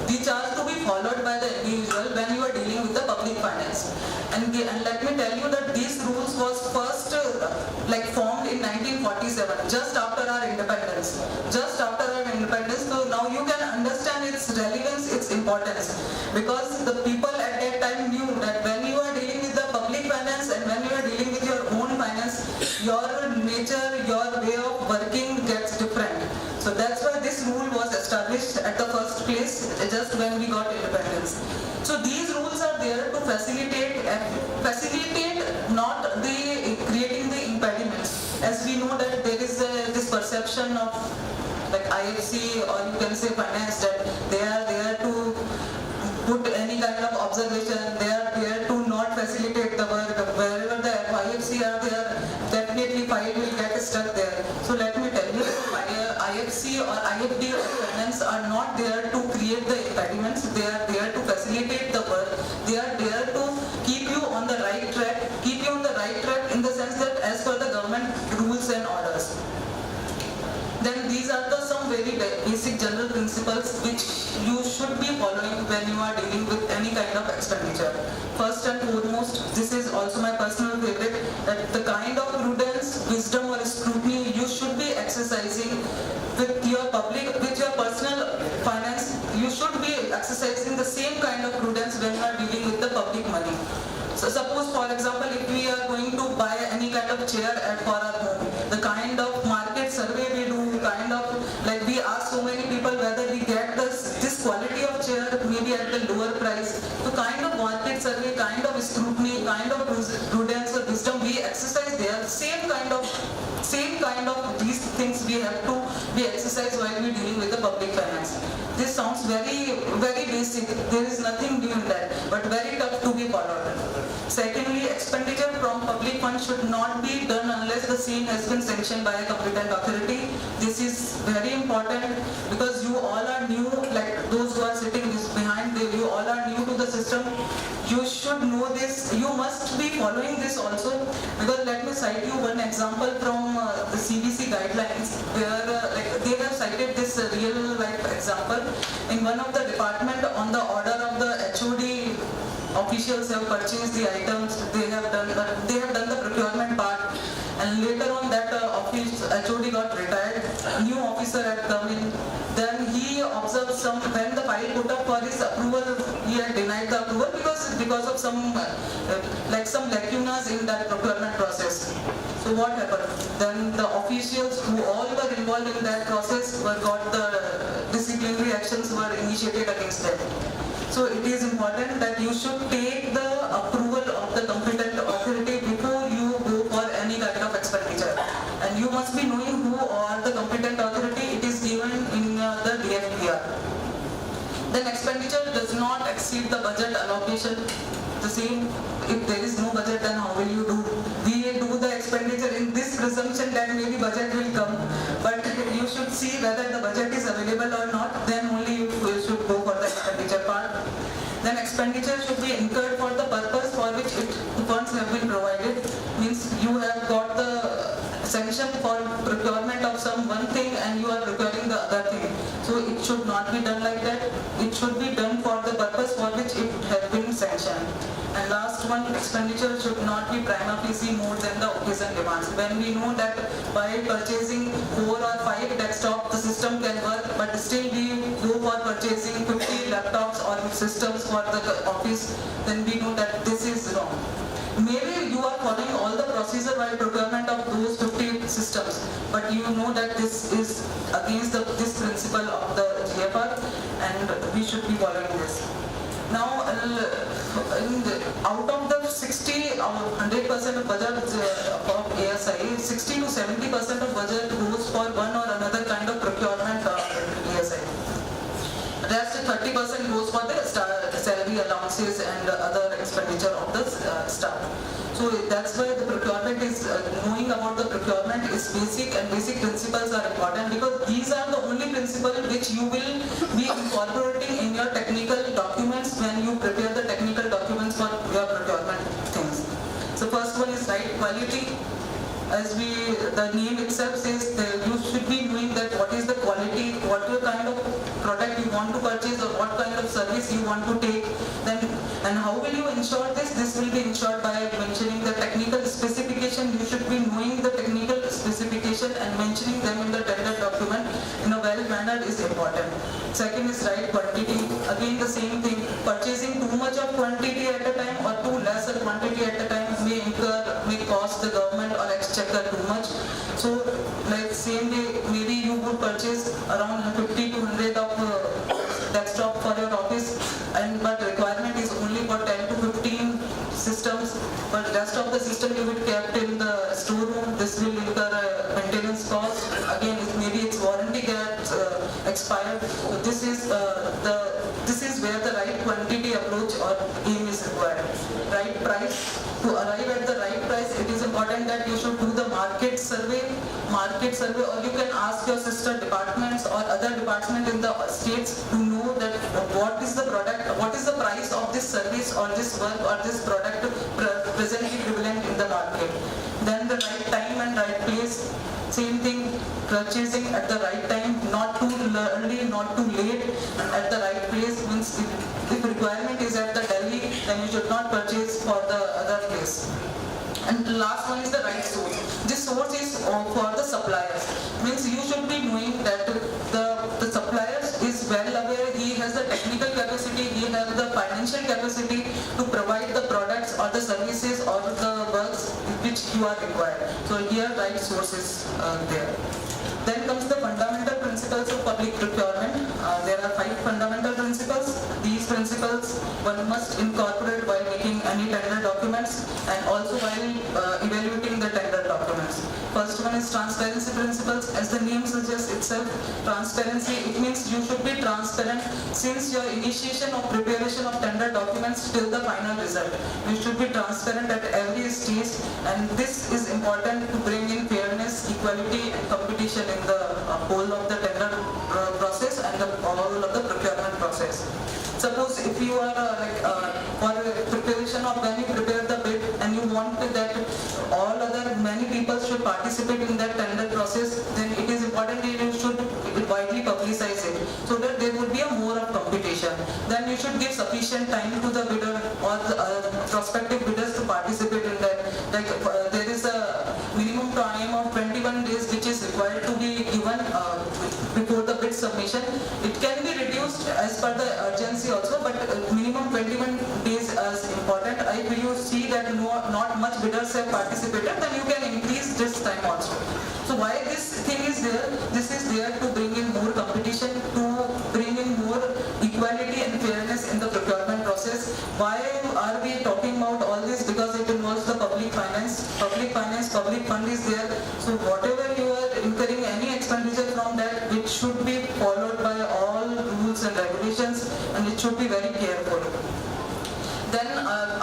which are to be followed by the individual when you are dealing with the public finance. And let me tell you that these rules was first formed in 1947, just after our independence. So now you can understand its relevance, its importance, because the people at that time knew that when you are dealing with the public finance and when you are dealing with your own finance, your nature, your way of working place just when we got independence. So these rules are there to facilitate not the creating the impediments. As we know that there is this perception of like IFC or you can say finance that they are there to put any kind of observation, they are there to not facilitate the work. Wherever the IFC are there, definitely file will get stuck there. So let me tell you, IFC or IFD or finance are not there to create the impediments, they are there to facilitate the work, they are there to keep you on the right track, in the sense that as per the government rules and orders. Then these are some very basic general principles which you should be following when you are dealing with any kind of expenditure. First and foremost, this is also my personal favorite, that the kind of prudence, wisdom or scrutiny you should be exercising with your personal finance, you should be exercising the same kind of prudence when you are dealing with the public money. So suppose for example, if we are going to buy any kind of chair for our home, the kind of market survey we do, kind of like we ask so many people whether we get this quality of chair maybe at the lower price. So kind of market survey, kind of scrutiny, kind of prudence or wisdom we exercise there. Same kind of these things we have to be exercised while we dealing with the public finance. This sounds very, very basic. There is nothing new in that, but very tough to be followed. Secondly, expenditure from public funds should not be done unless the same has been sanctioned by a competent authority. This is very important because you all are new, like those who are sitting behind, you all are new to the system. You should know this. You must be following this also, because let me cite you one example from the CBC guidelines where they have cited this real life example. In one of the department, on the order of the HOD, officials have purchased the items, they have done the procurement part, and later on that HOD got retired, a new officer had come in, then he observed when the file put up for his approval, he had denied the approval because of some lacunas in that procurement process. So what happened? Then the officials who all were involved in that process got the disciplinary actions were initiated against them. So it is important that you should take the approval of the competent authority before you go for any kind of expenditure. And you must be knowing who are the competent authority. It is given in the DFPR. Then expenditure does not exceed the budget allocation. The same, if there is no budget, then how will you do? We do the expenditure in this presumption that maybe budget will come, but you should see whether the budget is available or not, then only you should go for the expenditure part. Then expenditure should be incurred for the purpose for which funds have been provided. Means you have got the sanction for procurement of some one thing and you are procuring the other thing. So it should not be done like that. It should be done for the purpose for which it has been sanctioned. And last one, expenditure should not be prima facie more than the occasion demands. When we know that by purchasing 4 or 5 desktops, the system can work, but still we go for purchasing 50 laptops or systems for the office, then we know that this is wrong. Maybe you are following all the procedure while procurement of those 50 systems, but you know that this is against this principle of the GFR, and we should be following this. Now, out of the 60 or 100% of budget of ASI, 60 to 70% of budget goes for one or another kind of procurement of ASI. Rest 30% goes for the salary allowances and other expenditure of the staff. So that's why the procurement is, knowing about the procurement is basic, and basic principles are important because these are the only principles which you will be incorporating in your technical documents when you prepare the technical documents for your procurement things. So first one is right quality. As the name itself says, you should be knowing that what is the quality, what kind of product you want to purchase or what kind of service you want to take. Then, and how will you ensure this? This will be ensured by mentioning the technical specification. You should be knowing the technical specification and mentioning them in the tender document in a well manner is important. Second is right quantity. Again the same thing. Purchasing too much of quantity at a time or too lesser quantity at a time may cost the government or exchequer too much. So like same way, maybe you would purchase around 50 to 100 of expired. So this is where the right quantity approach or aim is required. Right price. To arrive at the right price, it is important that you should do the market survey, or you can ask your sister departments or other department in the states to know that what is the product, what is the price of this service or this work or this product presently prevalent in the market. Then the right time and right place. Same thing, purchasing at the right time, not too early, not too late, at the right place. Means if requirement is at the Delhi, then you should not purchase for the other place. And the last one is the right source. This source is for the suppliers. Means you should be knowing that the suppliers is well aware, he has the technical capacity, he has the financial capacity to provide the products or the services or the works which you are required. So here right source is there. Then comes the fundamental principles of public procurement. There are 5 fundamental principles. These principles one must incorporate while making any tender documents and also while evaluating the tender documents. First one is transparency principles. As the name suggests itself, transparency, it means you should be transparent since your initiation of preparation of tender documents till the final result. You should be transparent at every stage, and this is important to bring in fairness, equality and competition in the whole of the tender process and the whole of the procurement process. Suppose if you are for preparation of when you prepare the bid and you want that all other many people should participate in that tender process, then it is important that you should widely publicize it so that there would be a more of competition. Then you should give sufficient time to the bidder or the prospective bidders to participate in that. There is a minimum time of 21 days which is required to be given before the bid submission. It can be reduced as per the urgency also, but minimum 21 days is important. If you see that not much bidders have participated, then you can increase this time also. So why this thing is there? This is there to bring in more competition, to bring in more equality and fairness in the procurement process. Why are we talking about all this? Because it involves the public finance, public fund is there. So whatever you are incurring any expenditure from that, it should be followed by all rules and regulations, and it should be very careful. Then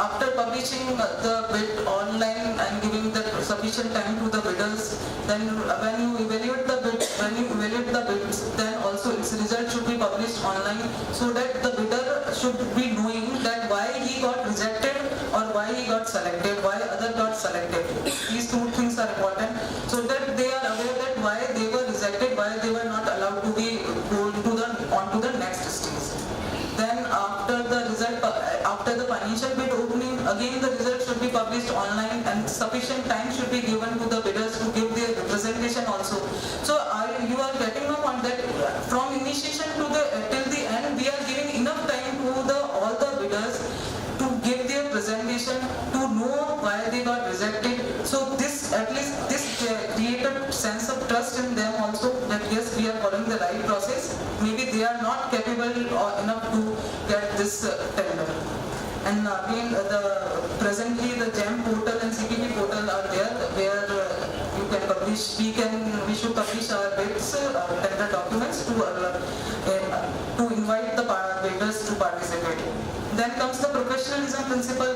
after publishing the bid online and giving the sufficient time to the bidders, then when you evaluate the bids, then also its result should be published online so that the bidder should be knowing that why he got rejected or why he got selected, why other got selected. These 2 things are important so that they are aware that why they were rejected, why they were not allowed to be on to the next stage. Then after the result, after the financial bid opening, again the result should be published online and sufficient time should be given to the bidders to give their representation also. So you are getting a point that from initiation to till the end, we are giving enough time to all the bidders to give their presentation, to know why they got rejected. So this, at least this created sense of trust in them also that yes, we are following the right process. Maybe they are not capable or enough to get this tender. And again, presently the GEM portal and CPP portal are there where you can publish. We should publish our bids, tender documents to invite the bidders to participate. Then comes the professionalism principle.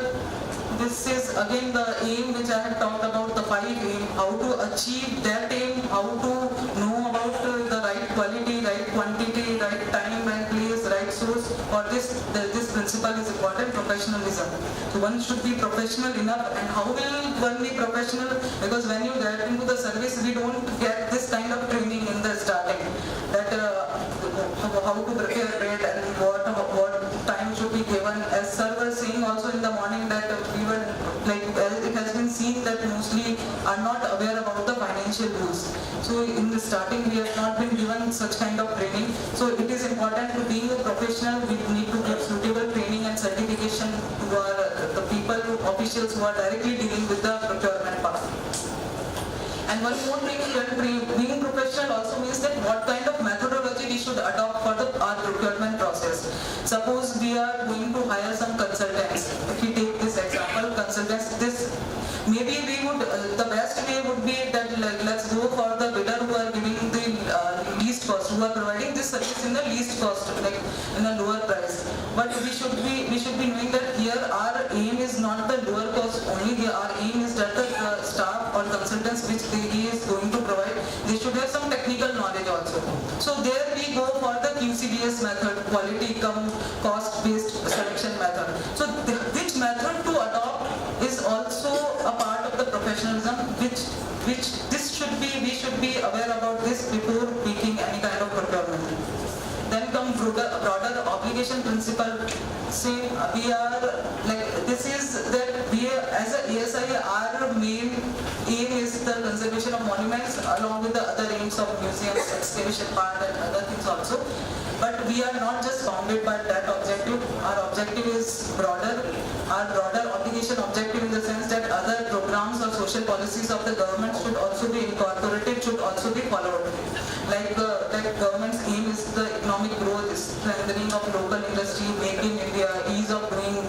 This is again the aim which I had talked about, the 5 aim, how to achieve that aim, how to know about the right quality, right quantity, right time and place, right source. For this principle is important, professionalism. So one should be professional enough. And how will one be professional? Because when you get into the service, we don't get this kind of training in the starting. That how to prepare bid and what time should be given. As sir was saying also in the morning that we were it has been seen that mostly are not aware about the financial rules. So in the starting we have not been given such kind of training. So it is important to being a professional, we need to give suitable training and certification to the people, officials who are directly dealing with the procurement part. And one more thing, being professional also means that what kind of methodology we should adopt for our procurement process. Suppose we are going to hire some consultants. If we take this example, consultants, maybe we would, the best way would be that let's go for the bidder who are giving the least cost, who are providing this this service in the least cost, like in a lower price. But we should be knowing that here our aim is not the lower cost only. Here our aim is that the staff or consultants which he is going to provide, they should have some technical knowledge also. So there we go for the QCBS method, quality come cost based selection method. So which method to adopt is also a part of the professionalism, which we should be aware about this before making any kind of procurement. Then come broader obligation principle. Say we are like this is that we as a ASI our main aim is the conservation of monuments along with the other aims of museums, excavation part and other things also. But we are not just bounded by that objective. Our objective is broader. Our broader obligation objective in the sense that other programs or social policies of the government should also be incorporated, should also be followed. Like government's aim is the economic growth, strengthening of local industry, making India, ease of doing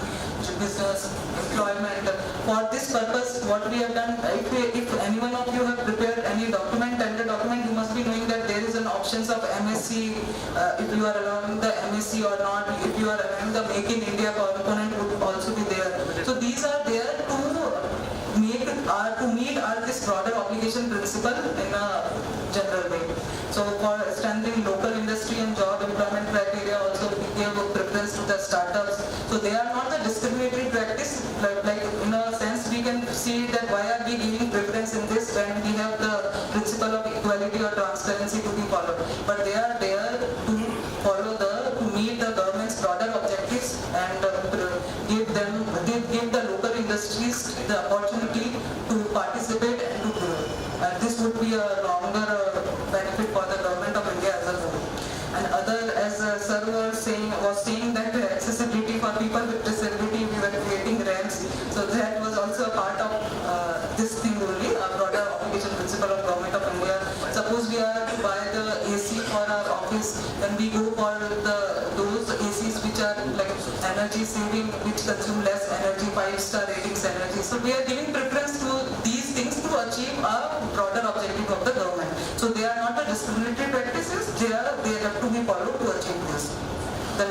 business, employment. For this purpose, what we have done, if any one of you have prepared any document, tender document, you must be knowing that there is an options of MSc, if you are allowing the MSc or not, if you are allowing the Make in India component would also be there. So these are there to meet this broader obligation principle in a general way. So for strengthening local industry and job employment criteria also we give preference to the startups. So they are not the discriminatory practice, like in a sense we can see that why are we giving preference in this when we have the principle of equality or transparency to be followed. But they are there to follow to meet the government's broader objectives and give the local industries the opportunity to participate and to grow. And this would be a longer benefit for the government of India as a whole. And as Sir was saying that accessibility for people with disability, we were creating ramps. So that was also a part of this thing only, a broader obligation principle of government of India. Suppose we are to buy the AC for our office, then we go for those ACs which are like energy saving, which consume less energy, 5-star ratings energy. So we are giving preference to these things to achieve a broader objective of the government. So they are not the discriminatory practices, they have to be followed to achieve this. The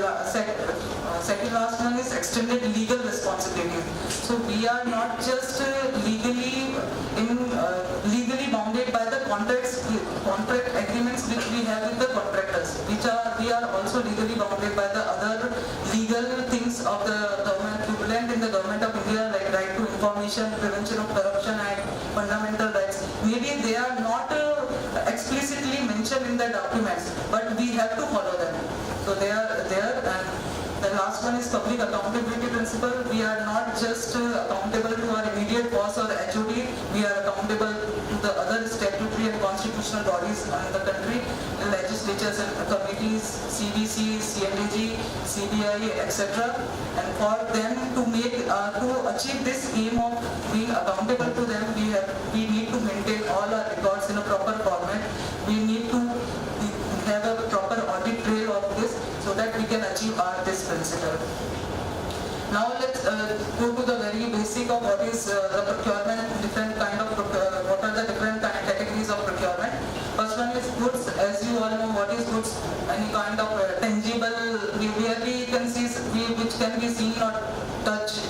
second last one is extended legal responsibility. So we are not just legally bounded by the contract agreements which we have with the contractors, we are also legally bounded by the other legal things of the government prevalent in the government of India, like right to information, prevention of corruption act, fundamental rights. Maybe they are not explicitly mentioned in the documents, but we have to follow them. So they are there. And the last one is public accountability principle. We are not just accountable to our immediate boss or HOD, we are accountable to the other statutory and constitutional bodies in the country, legislatures and committees, CBC, CNDG, CBI, etc. And for them to achieve this aim of being accountable to them, we need to maintain all our records in a proper format. We need to have a proper audit trail of this so that we can achieve this principle. Now let's go to the very basic of what is the procurement, what are the different categories of procurement. First one is goods. As you all know, what is goods? Any kind of tangible, which can be seen or touched.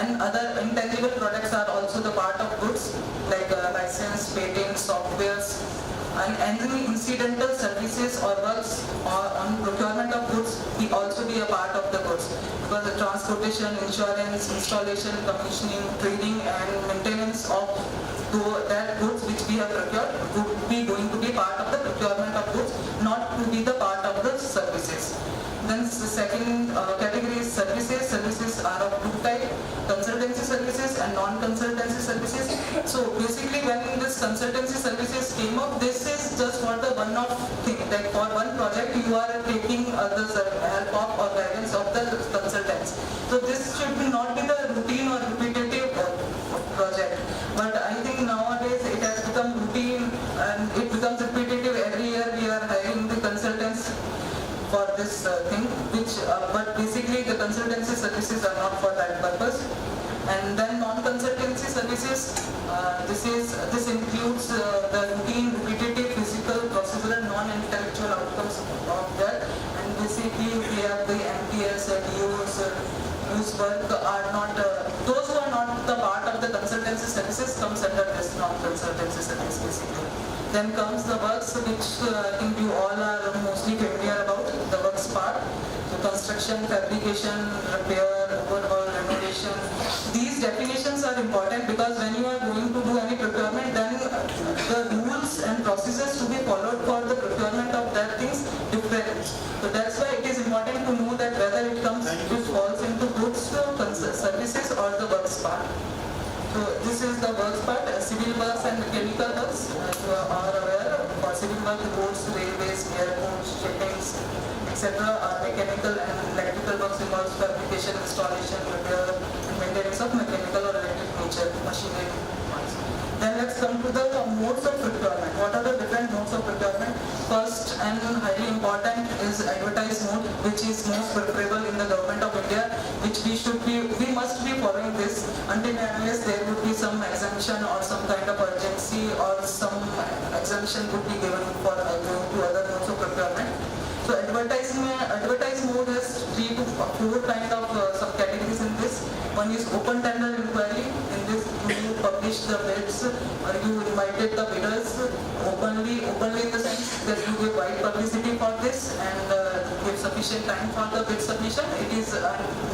And other intangible products are also the part of goods, like license, patents, softwares, and any incidental services or works on procurement of goods will also be a part of the goods, because the transportation, insurance, installation, commissioning, trading and maintenance of that goods which we have procured would be going to be part of the procurement of goods, not to be the part of the services. Then the second category is services. Services are of two types, consultancy services and non-consultancy services. So basically when this consultancy services came up, this is just for the one-off thing. Like for one project you are taking the help of or guidance of the consultants. So this should not be the routine or repetitive project. But I think nowadays it has become routine and it becomes repetitive. Every year we are hiring the consultants for this thing, but basically the consultancy services are not for that purpose. And then non-consultancy services, this includes the routine, repetitive, physical, procedural, non-intellectual eventual outcomes of that. And basically we have the MPS, DOs, whose work are not, those who are not the part of the consultancy services comes under this non-consultancy service basically. Then comes the works which I think you all are mostly familiar about, the works part. So construction, fabrication, repair, overhaul, renovation. These definitions are important because when you are going to do any procurement, then the rules and processes to be followed for the procurement of that things different. So that's why it is important to know that whether it falls into goods, services or the works part. So this is the works part, civil works and mechanical works. You are aware for civil work, roads, railways, airports, shippings, etc. are mechanical, and electrical works involves fabrication, installation, repair, and maintenance of mechanical or electric nature machinery. Then let's come to the modes of procurement. What are the different modes of procurement? First and highly important is advertised mode, which is most preferable in the government of India, which we must be following this until unless there would be some exemption or some kind of urgency or some exemption would be given for going to other modes of procurement. So advertised mode has 3 to 4 kind of subcategories in this. One is open tender inquiry. In this you publish the bids or you invited the bidders openly in the sense that you give wide publicity for this and give sufficient time for the bid submission. It is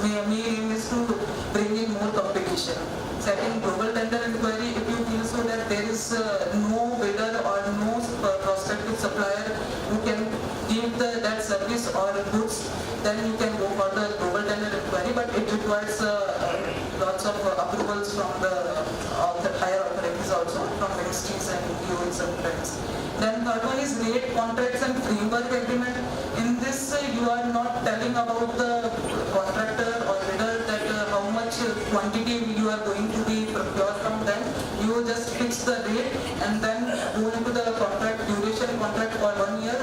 main aim is to bring in more competition. Second, global tender inquiry. If you feel so that there is no bidder or no prospective supplier who can give that service or goods, then you can go for the global tender inquiry, but it requires lots of approvals from the higher authorities also, from ministries and DOs sometimes. Then third one is rate contracts and framework agreement. In this you are not telling about the contractor or bidder that how much quantity you are going to be procured from them. You just fix the rate and then go into the contract duration contract for 1 year,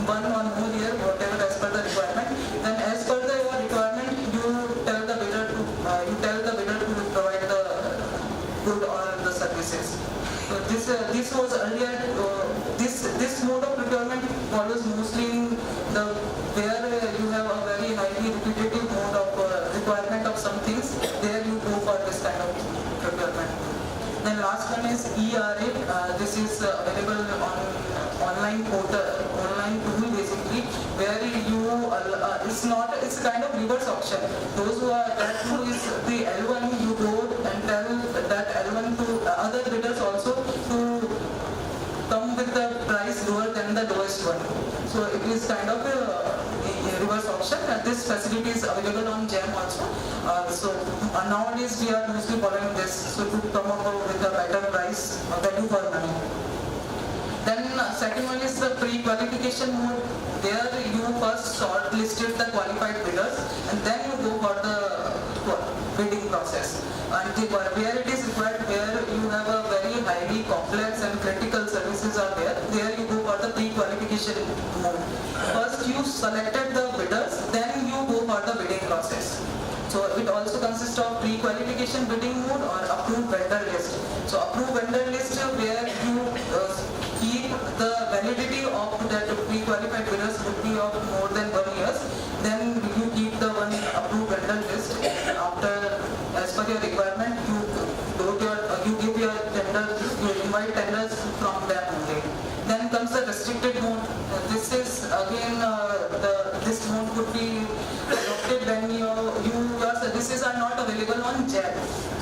1 or more year, whatever as per the requirement. Then as per the requirement, you tell the bidder to provide the good or the services. So this was earlier. This mode of procurement follows mostly in the where you have a very highly repetitive mode of requirement of some things. There you go for this kind of procurement. Then last one is ERA. This is available on online portal, online tool basically, where you it's kind of reverse auction. Those who are that who is the L1, you go and tell that L1 to other bidders also to come with the price lower than the lowest one. So it is kind of a reverse auction, and this facility is available on GEM also. Nowadays we are mostly following this, so to come up with a better price, value for money. Then second one is the pre-qualification mode. There you first shortlisted the qualified bidders and then you go for the bidding process. And where it is required, where you have a very highly complex and critical services are there you go for the pre-qualification mode. First you selected the bidders, then you go for the bidding process. So it also consists of pre-qualification bidding mode or approved vendor list. So approved vendor list where you keep the validity of that pre-qualified bidders would be of more than 1 year. Then you keep the one approved vendor list. After, as per your requirement, you give your tenders, you invite tenders from them only. Then comes the restricted mode. This is again this mode could be adopted when your services are not available on GEM.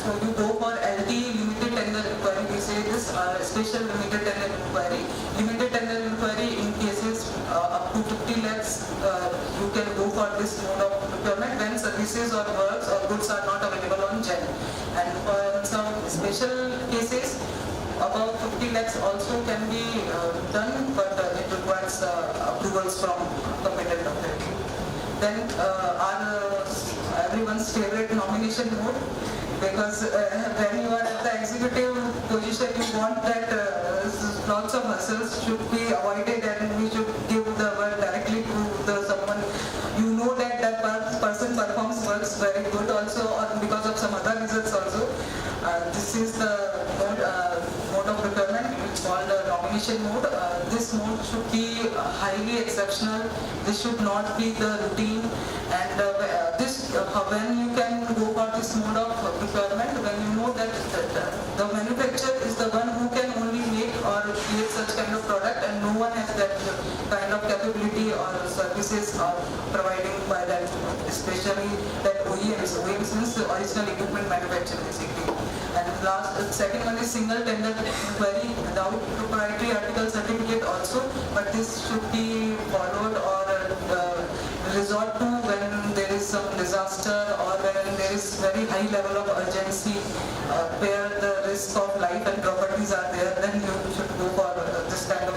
So you go for LT, limited tender inquiry. We say this special limited tender inquiry. Limited tender inquiry in cases up to 50 lakhs, you can go for this mode of procurement when services or works or goods are not available on GEM. And for some special cases, above 50 lakhs also can be done, but it requires approvals from competent authority. Then everyone's favorite nomination mode, because when you are at the executive position, you want that lots of hassles should be avoided and we should give the work directly to someone. You know that person performs works very good also, or because of some other reasons also. This is the mode of procurement. It's called nomination mode. This mode should be highly highly exceptional. This should not be the routine. And when you can go for this mode of procurement, when you know that the manufacturer is the one who can only make or create such kind of product, and no one has that kind of capability or services are providing by that, especially that OEMs. OEMs means original equipment manufacturer basically. And second one is single tender inquiry without proprietary article certificate also, but this should be followed or resort to when there is some disaster or when there is very high level of urgency where the risk of life and properties are there, then you should go for this kind of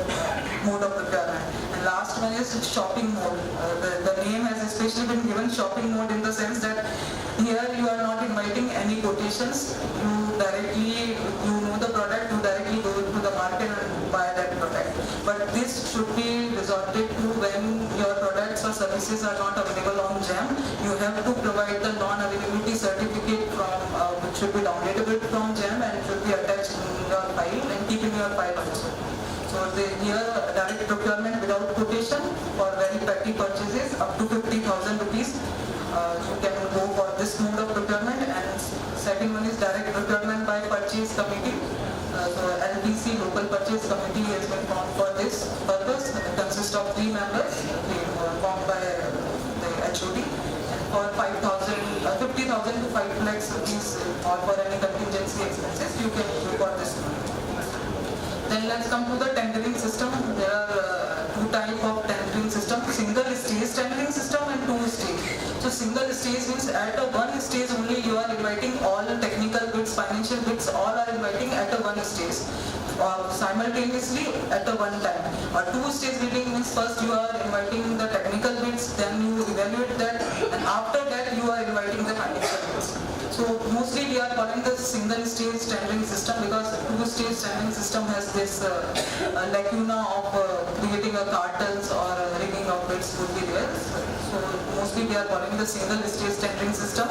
mode of procurement. And last one is shopping mode. The name has especially been given shopping mode in the sense that here you are not inviting any quotations. You know the product, you directly go to the market and buy that product. But this should be resorted to when your products or services are not available on JAM. You have to provide the non-availability certificate which should be downloadable from JAM and should be attached in your file and keep in your file also. So here direct procurement without quotation for very petty purchases up to 50,000 rupees. You can go for this mode of procurement. And second one is direct procurement by purchase committee. So LPC, local purchase committee, has been formed for this purpose. It consists of 3 members formed by the HOD. And for 50,000 to 5 lakhs rupees or for any contingency expenses, you can go for this. Then let's come to the tendering system. There are 2 types of tendering system: single stage tendering system and 2 stage. So single stage means at a one stage only you are inviting all technical bids, financial bids, all are inviting at a one stage. Simultaneously at a one time. Or 2 stage bidding means first you are inviting the technical bids, then you evaluate that, and after that you are inviting the financial bids. So mostly we are following the single stage tendering system because 2 stage tendering system has this lacuna of creating a cartels or rigging of bids would be there. So mostly we are following the single stage tendering system.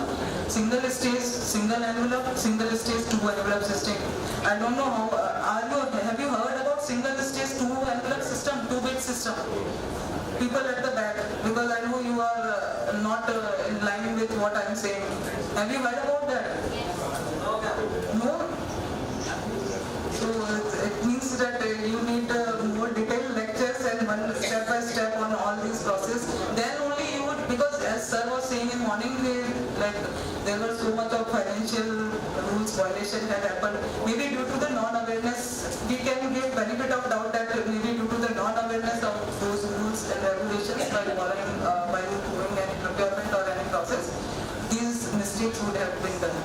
Single stage, single envelope, single stage 2 envelope system. I don't know how, have you heard about single stage 2 envelope system, 2 bid system? People at the back, because I know you are not in line with what I am saying. Have you heard about that? No? So it means that you need more detailed lectures and one step by step on all these process. Then only you would, because as sir was saying in morning, there was so much of financial rules violation had happened. Maybe due to the non-awareness, we can give benefit of doubt that maybe due to the non-awareness of those rules and regulations by doing any procurement or any process, these mistakes would have been done.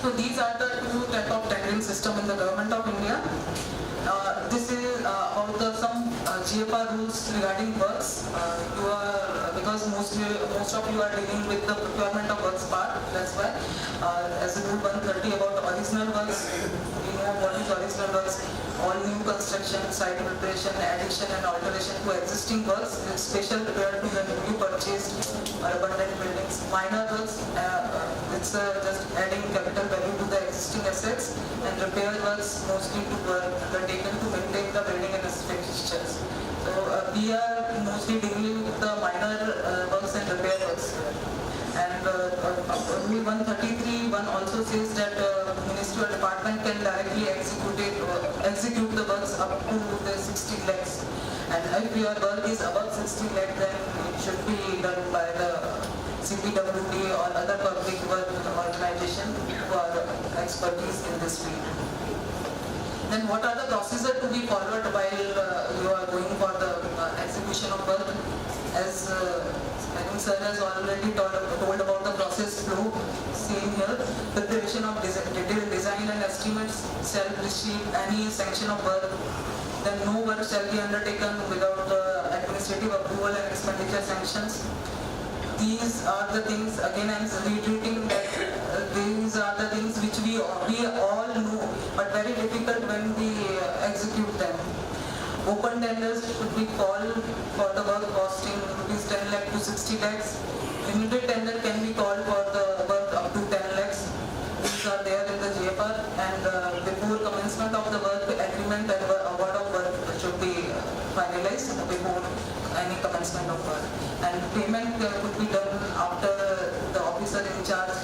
So these are the 2 types of tendering system in the government of India. This is about some GFR rules regarding works. Because most of you are dealing with the procurement of works part. That's why, as a rule 130 about original works, we know what is original works. All new construction, site preparation, addition and alteration to existing works, with special regard to the newly purchased or abandoned buildings. Minor works, it's just adding capital value to the existing assets, and repair works mostly to undertaken to maintain the building and its fixtures. So we are mostly dealing with the minor works and repair works. And Rule 133, one also says that ministerial department can directly execute the works up to the 60 lakhs. And if your work is above 60 lakhs, then it should be done by the CPWD or other public work organization who are expertise in this field. Then what are the procedures to be followed while you are going for the execution of work? As I think sir has already told about the process flow, seen here. Preparation of detailed design and estimates shall receive any sanction of work. Then no work shall be undertaken without administrative approval and expenditure sanctions. These are the things, again I am reiterating that these are the things which we all know, but very difficult when we execute them. Open tenders should be called for the work costing rupees 10 lakh to 60 lakhs. Limited tender can be called for the work up to 10 lakhs. These are there in the GFR, and before commencement of the work, agreement and award of work should be finalized before commencement of work. And payment could be done after the officer in charge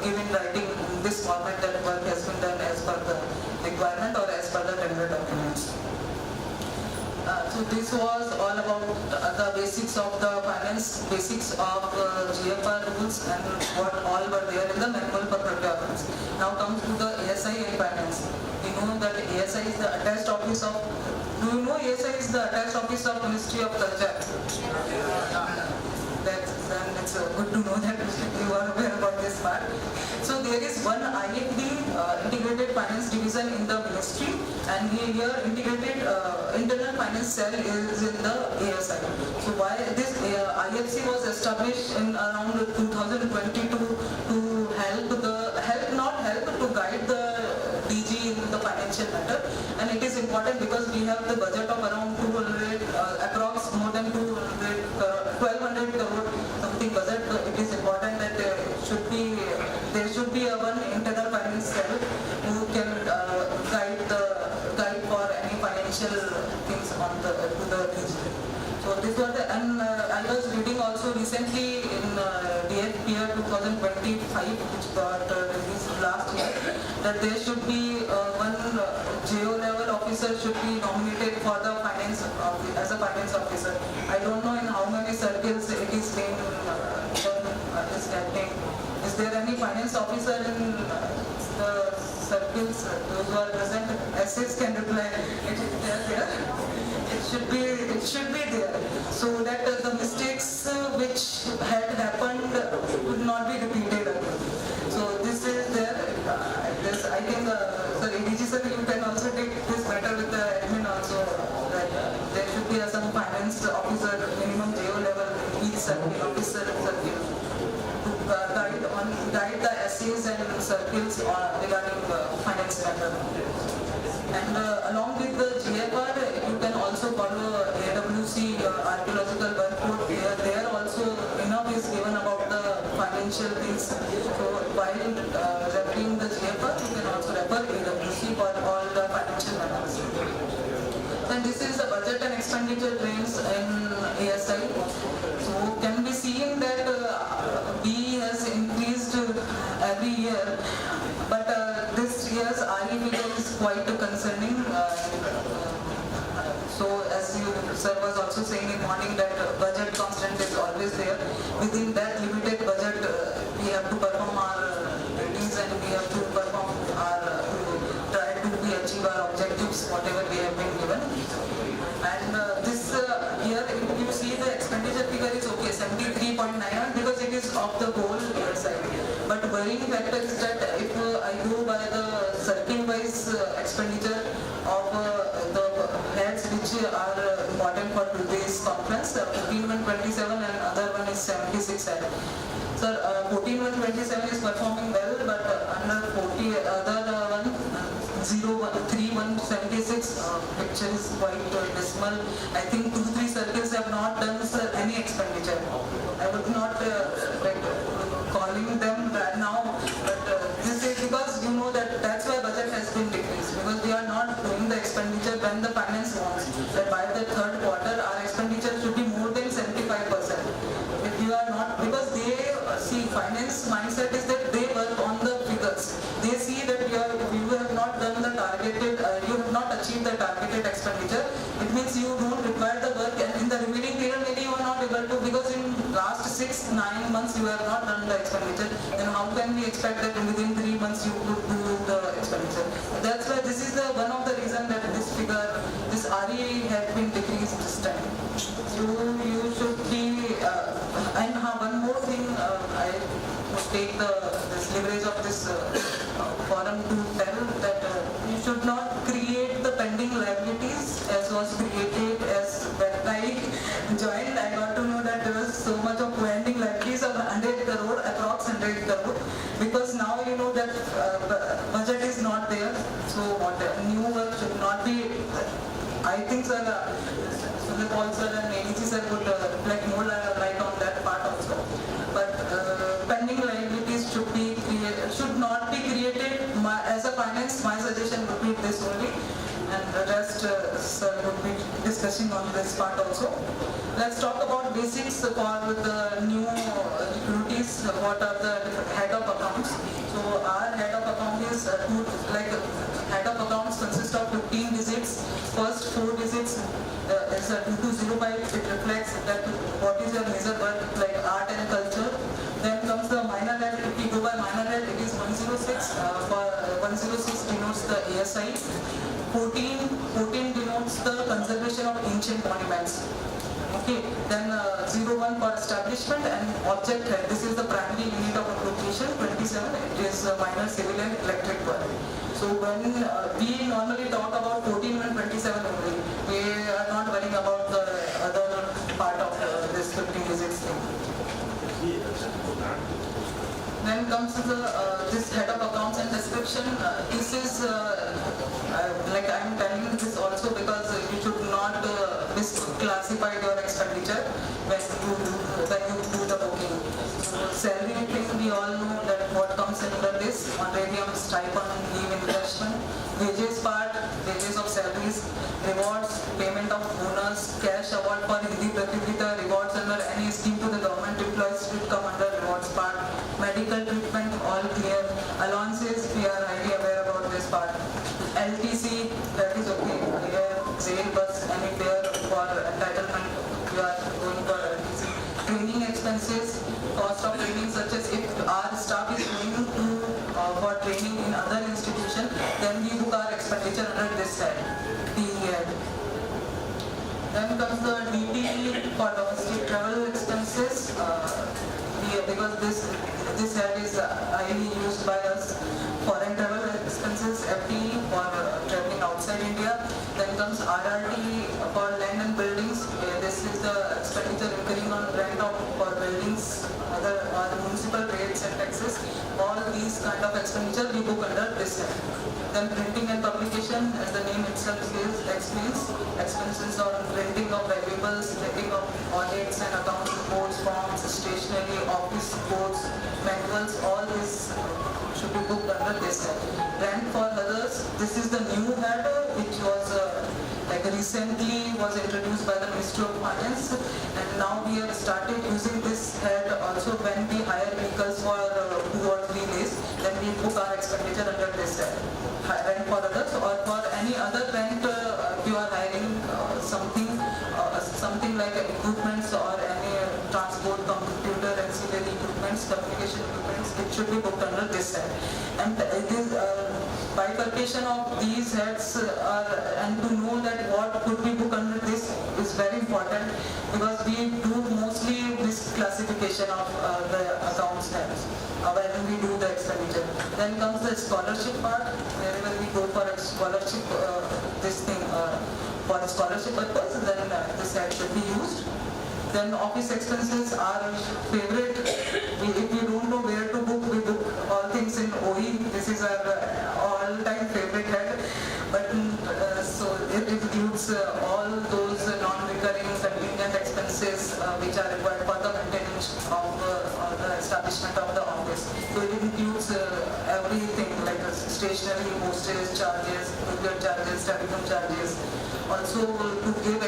give in writing in this format that work has been done as per the requirement or as per the tender documents. So this was all about the basics of the finance, basics of GFR rules and what all were there in the manual for procurements. Now comes to the ASI and finance. We know that ASI is the attached office of, do you know ASI is the attached office of Ministry of Culture? Then it's good to know that you are aware about this part. So there is one IFD, Integrated Finance Division in the Ministry, and here integrated internal finance cell is in the ASI. So why this IFC was established in around 2022 to guide the DG in the financial matter, and it is important because we have the budget of around 200, approx more than 1200 crore something budget. It is important that there should be a one internal finance cell who can guide for any financial things on to the DG. So this was and I was reading also recently in DFPR 2025, which got released last year, that there should be one GO level officer should be nominated for the finance as a finance officer. I don't know in how many circles it is being done, is happening. Is there any finance officer in the circles? Those who are present, essays can reply. It is there. It should be there, so that the mistakes which had happened would not be repeated again. So this is there. I think, sir, ADG sir, you can also take this matter with the admin also. That there should be some finance officer, minimum JO level in each circle, officer circle, to guide the essays and circles regarding finance matter. And along with the GFR, you can also follow AWC, Archaeological Work Code. There also enough is given about the financial things. So while referring the GFR, you can also refer AWC for all the financial matters. And this is the budget and expenditure trends in ASI. So can be seen that B has increased every year, but this year's RE figure is quite concerning. So as you sir was also saying in morning that budget constant is always there. Within that limited budget, we have to perform our duties and we have to perform our try to achieve our objectives, whatever we have been given. And this year, if you see the expenditure figure is okay, 73.91, because it is of the whole year side. But worrying factor is that if I go by the circle-wise expenditure of the heads which are important for today's conference, 14,127 and other one is 76. Sir, 14,127 is performing well, but under 40 other one 03176 picture is quite dismal. I think 2-3 circles have not done any expenditure. I would not like calling them right now, but this is because you know that that's why budget has been decreased, because we are not doing the expenditure when the finance wants. That by the third quarter our expenditure should be more than 75%. If you are not, because they see finance mindset is that they work on the figures. They see that you have not done the targeted, you have not achieved the targeted expenditure. It means you don't require the work, and in the remaining period maybe you are not able to, because in last 6-9 months you have not done the expenditure. Then how can we expect that within 3 months you could do the expenditure? That's why this is the one of the reason that this figure, this RE has been decreased this time. So you should be, and one more thing, I would take this leverage of this forum to tell that you should not create the pending liabilities as was created as when I joined. I got to know that there was so much of pending liabilities of 100 crore, approx 100 crore, because now you know that budget is not there. So what new work should not be. I think sir, Paul sir and ADG sir would reflect more light on that part also. But pending liabilities should not be created. As a finance, my suggestion would be this only. and the rest sir would be discussing on this part also. Let's talk about basics for the new recruitees. What are the head of accounts? So our head of account is head of accounts consist of 15 digits. First 4 digits is a 2205. It reflects that what is your major work, like art and culture. Then comes the minor head. If we go by minor head, it is 106. For 106 denotes the ASI. 14 denotes the conservation of ancient monuments. Okay, then 01 for establishment and object head. This is the primary unit of appropriation. 27 it is minor civil and electric work. So when we normally talk about 14 and 27 only, we are not worrying about the other part of this 15 digits thing. Then comes the this head of accounts and description. This is like I am telling this also because you should not misclassify your expenditure when you do the booking. So salary thing, we all know that what comes under this: honorarium, stipend, leave encashment, wages part, wages of salaries, rewards, payment of bonus, cash award for Hindi Pratikita, rewards under any scheme to the government employees should come under rewards part. Medical treatment, all clear. Allowances, we are highly aware about this part. LTC, that is okay. Here, rail, bus, any fare for entitlement, we are going for LTC. Training expenses, cost of training, such as if our staff is going to for training in other institution, then we book our expenditure under this head, DE head. Then comes the DT for domestic travel expenses. Because this head is highly used by us. Foreign travel expenses, FT for traveling outside India. Then comes RRT for land and buildings. This is the expenditure incurring on rent of for buildings, other municipal rates and taxes. All these kind of expenditure we book under this head. Then printing and publication, as the name itself explains, expenses on printing of valuables, printing of audits and account reports, forms, stationery, office codes, manuals, all this should be booked under this head. Rent for others, this is the new head which was recently was introduced by the Ministry of Finance, and now we have started using this head also when we hire vehicles for 2 or 3 days, then we book our expenditure under this head. Rent for others, or for any other rent you are hiring something like equipments or any transport, computer, ancillary equipments, communication equipments, it should be booked under this head. And this bifurcation of these heads and to know that what could be booked under this is very important, because we do mostly this classification of the accounts heads when we do the expenditure. Then comes the scholarship part. Wherever we go for a scholarship, this thing for the scholarship purpose, then this head should be used. Then office expenses are favorite. If we don't know where to book, we book all things in OE. This is our all-time favorite head. But so it includes all those non-recurring contingent expenses which are required for the maintenance of the establishment of the office. So it includes everything like stationery, postage charges, courier charges, telephone charges. Also to give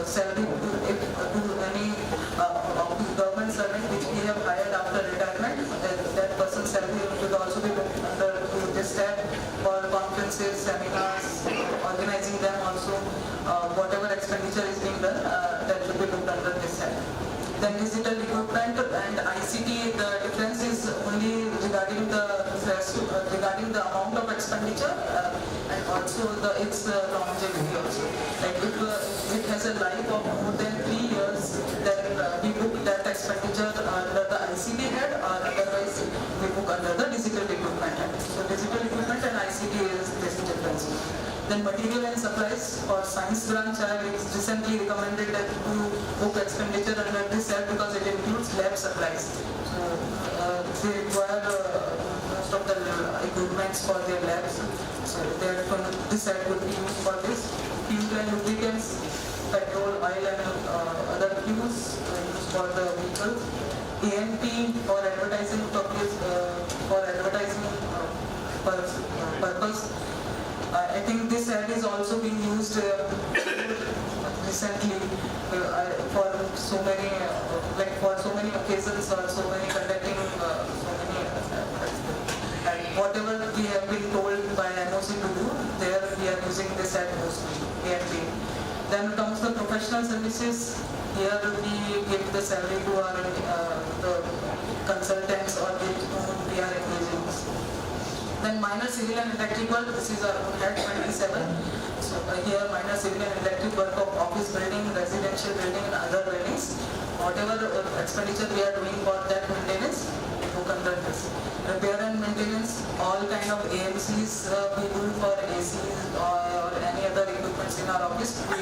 salary to any government servant which we have hired after retirement, that person's salary will also be booked under this tab for conferences, seminars, organizing them also. Whatever expenditure is being done, that should be booked under this tab. Then digital equipment and ICT, the difference is only regarding the amount of expenditure and also its longevity also. Like if it has a life of more than 3 years, then we book that expenditure under the ICT head, or otherwise we book under the digital equipment head. So digital equipment and ICT is this difference. Then material and supplies for science branch, I have recently recommended that to book expenditure under this head because it includes lab supplies. So they require most of the equipments for their labs. So this head would be used for this. Fuel and lubricants, petrol, oil and other fuels used for the vehicle. ANP for advertising purpose, I think this ad is also being used recently for so many occasions or so many conducting so many and whatever we have been told by NOC to do, there we are using this ad mostly, A&P. Then comes the professional services. Here we give the salary to our the consultants or the whom we are engaging. Then minor civil and electrical, this is our head 27. So here minor civil and electric work of office building, residential building and other buildings. Whatever expenditure we are doing for that maintenance, book under this. Repair and maintenance, all kind of AMCs we do for ACs or any other equipments in our office, we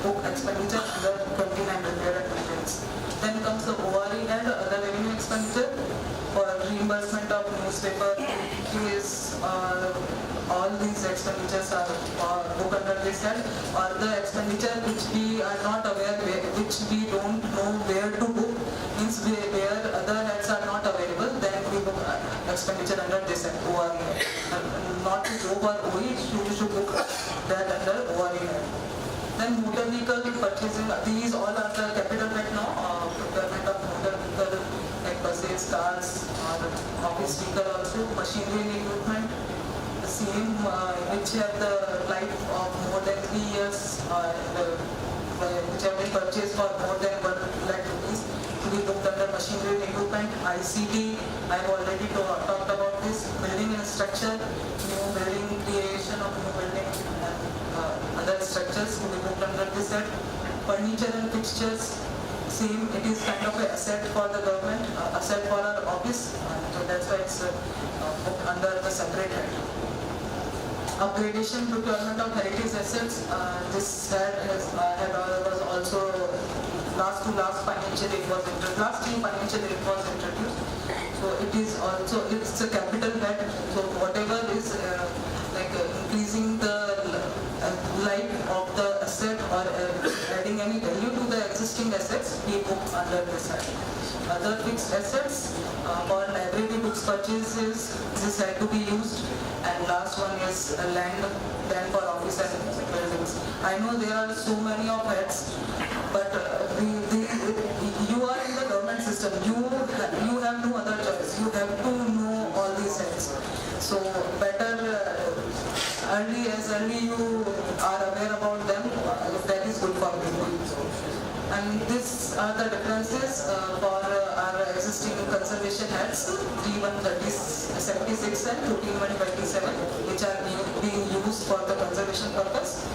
book expenditure under 29 repair and maintenance. Then comes the ORE and other revenue expenditure for reimbursement of newspaper, case, all these expenditures are booked under this head, or the expenditure which we are not aware, which we don't know where to book, means where other heads are not available, then we book expenditure under this head, ORE head. Not to go for OE, you should book that under ORE head. Then motor vehicle purchasing, these all are the capital right now, procurement of motor vehicle like buses, cars, or office vehicle also, machinery and equipment, the same which have the life of more than 3 years, which have been purchased for more than 1 lakh rupees, to be booked under machinery and equipment. ICT, I have already talked about this. Building and structure, new building, creation of new building and other structures to be booked under this set. Furniture and fixtures, same, it is kind of an asset for the government, asset for our office, so that's why it's booked under the separate head. Upgradation, procurement of heritage assets, this head was also last financial year was introduced, last 3 financial year was introduced. So it is also, it's a capital head, so whatever is like increasing the life of the asset or adding any value to the existing assets, we book under this head. Other fixed assets, for library books purchases, this had to be used. And last one is land for office and buildings. I know there are so many of heads, but you are in the government system. You have no other choice. You have to know all these heads. So better early you are aware about them, that is good for people. And these are the differences for our existing conservation heads, 3176 and 14127, which are being used for the conservation purpose.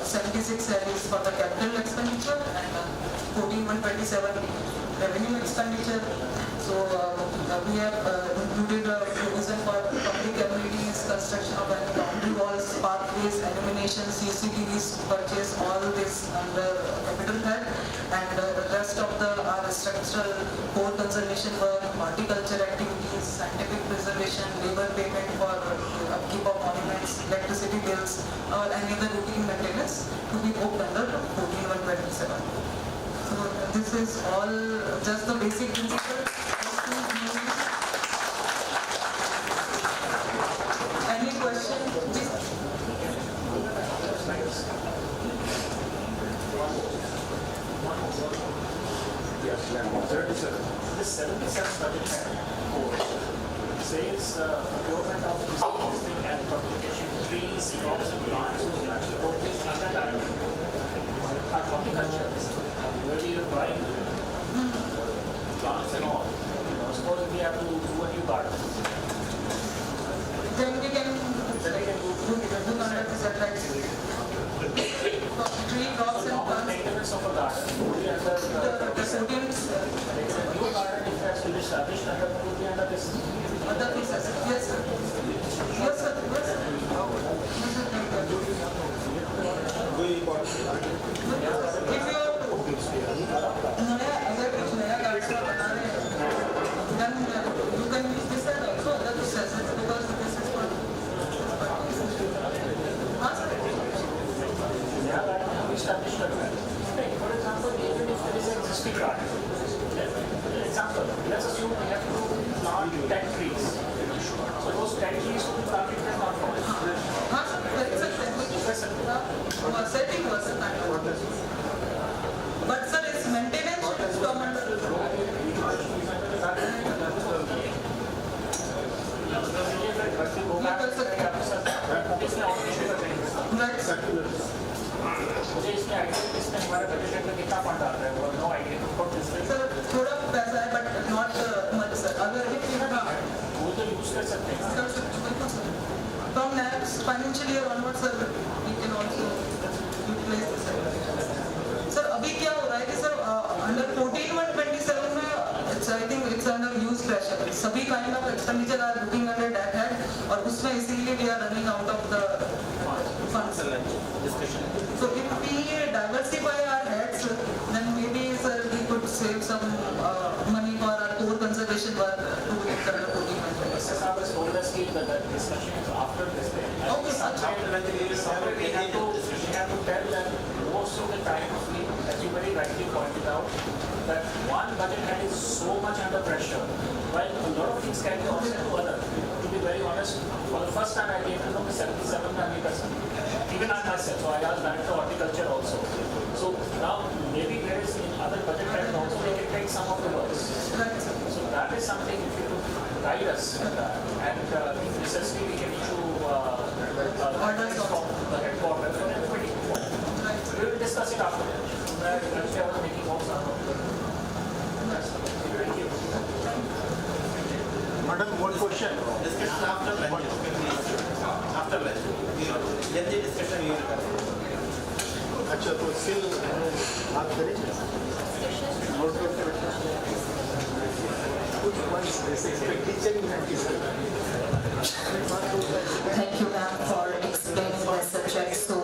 76 head is for the capital expenditure and 14127 revenue expenditure. So we have included a provision for public amenities, construction of any boundary walls, pathways, illumination, CCTVs, purchase, all this under capital head, and the rest of our structural core conservation work, horticulture activities, scientific preservation, labor payment for upkeep of monuments, electricity bills, or any other routine maintenance to be booked under 14127. So this is all just the basic principle. Any question? This 77 budget says procurement of existing and publication trees, crops and plants. Horticulture, where we are buying plants and all. Suppose we have to do a new garden. Then we can do under this attract tree, crops and plants. Maintenance of a garden would be under The sodiums, a new garden if has to be established under would be under this. other pieces. Yes, sir. Yes, sir. Yes, sir. If you अगर कुछ नया garden बना रहे हैं, then you can use this and also other processes because this is for. हाँ sir. नया garden हम establish कर रहे हैं. For example, even if there is an existing garden, example, let's assume we have to plant 10 trees. Suppose 10 days to target is not possible. हाँ sir, setting was a but sir, its maintenance should come under right sir. मुझे इसमें idea इसमें हमारे budget में कितना fund आता है वो no idea for this sir थोड़ा पैसा है but not much sir. अगर वो तो यूज कर सकते हैं कर सकते हैं बिल्कुल sir. From next financial year onwards sir, we can also utilize this. Sir अभी क्या हो रहा है कि सर under 14/1/27 में I think it's under use pressure. सभी kind of expenditure are looking under that head और उसमें इसीलिए we are running out of the funds. So if we diversify our heads, then maybe sir we could save some money for our core conservation work to get the 14/27. I was told us that the discussion is after this day. Okay, sir. We have to tell that most of the time, as you very rightly pointed out, that one budget head is so much under pressure, while a lot of things can be offset to other. To be very honest, for the first time I came to know the 77%. Even I myself, so I asked Director of Horticulture also. So now maybe there is in other budget heads also they can take some of the works. So that is something if you could guide us in that. And if necessary we can issue orders from the headquarters for everybody. We will discuss it after that. Wednesday I was making notes on it. Thank you. Madam, one question. Discussion after lunch. After lunch. जल्दी discussion ये करें. अच्छा तो still बात करें. Note करके बैठे. कुछ months ऐसे expenditure ही है किसी. Thank you, ma'am, for explaining the subject so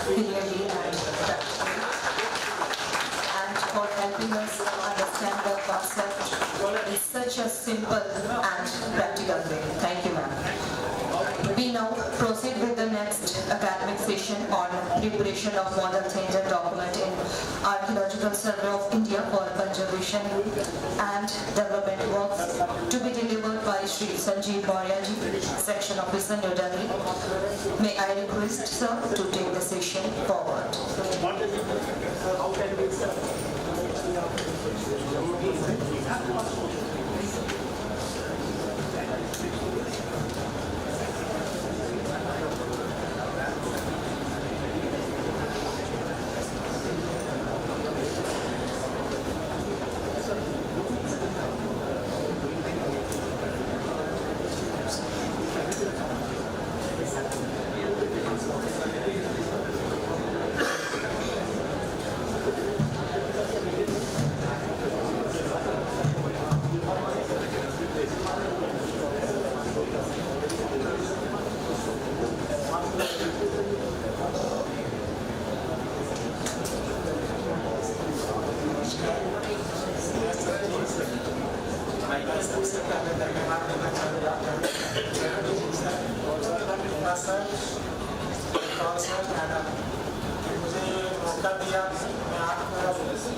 clearly and practically, and for helping us understand the concept in such a simple and practical way. Thank you, ma'am. We now proceed with the next academic session on preparation of model tender document in Archaeological Survey of India for conservation and development works to be delivered by Shri Sanjeev Bauryaji, Section Officer, New Delhi. May I request sir to take the session forward. मुझे मौका दिया मैं आपको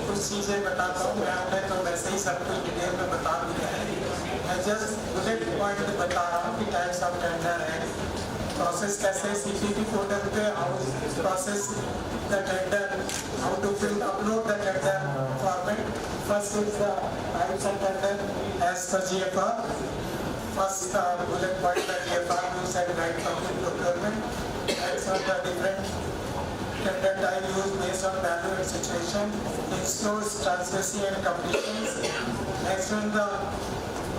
कुछ चीज़ें बताता हूँ. मैं आपने तो वैसे ही सब कुछ डिटेल में बता दिया है. मैं जस्ट बुलेट पॉइंट बता रहा हूँ कि टाइप्स ऑफ टेंडर है, प्रोसेस कैसे CPP पोर्टल पे how process the tender, how to fill upload the tender format. First is the types of tender as per GFR. First bullet point that GFR use and right public procurement. Next one the different tender type used based on value and situation. Source, transparency and completions. Next one the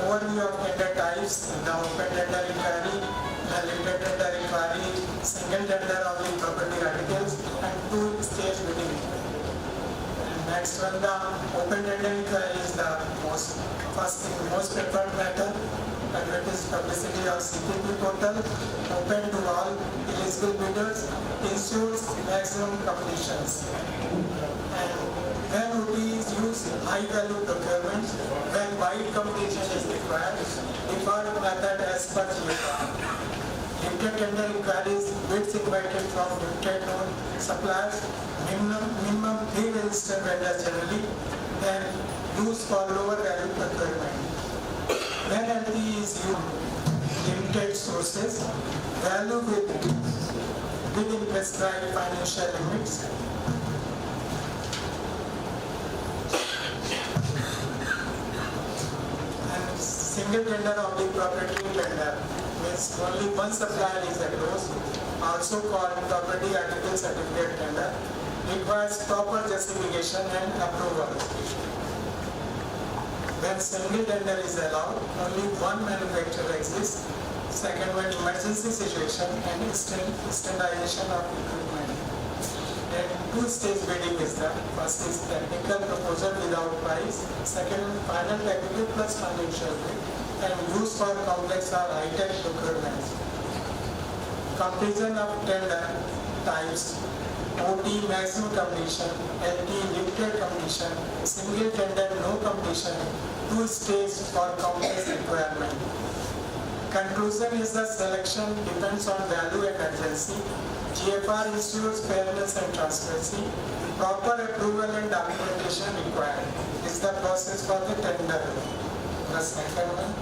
overview of tender types. The open tender inquiry, the limited tender inquiry, single tender of the property articles, and two-stage bidding. Next one the open tender inquiry is the most preferred method. Advertise publicity of CPP portal, open to all eligible bidders, ensures maximum completions. And when OT is used, high value procurement, when wide competition is required, default method as per GFR. Limited tender inquiries, bids invited from limited known suppliers, minimum 3 registered vendors generally, then used for lower value procurement. When LT is used, limited sources, value within prescribed financial limits, and single tender of the proprietary tender means only one supplier is endorsed, also called property article certificate tender, requires proper justification and approval. When single tender is allowed, only one manufacturer exists. Second one, emergency situation and standardization of equipment. Then two-stage bidding is done. First is technical proposal without price. Second, final technical plus financial bid. And used for complex or high-tech procurements. Comparison of tender types: OT maximum completion, LT limited completion, single tender no completion, two-stage for complex requirement. Conclusion is the selection depends on value and urgency. GFR ensures fairness and transparency. Proper approval and documentation required. Is the process for the tender. The second one.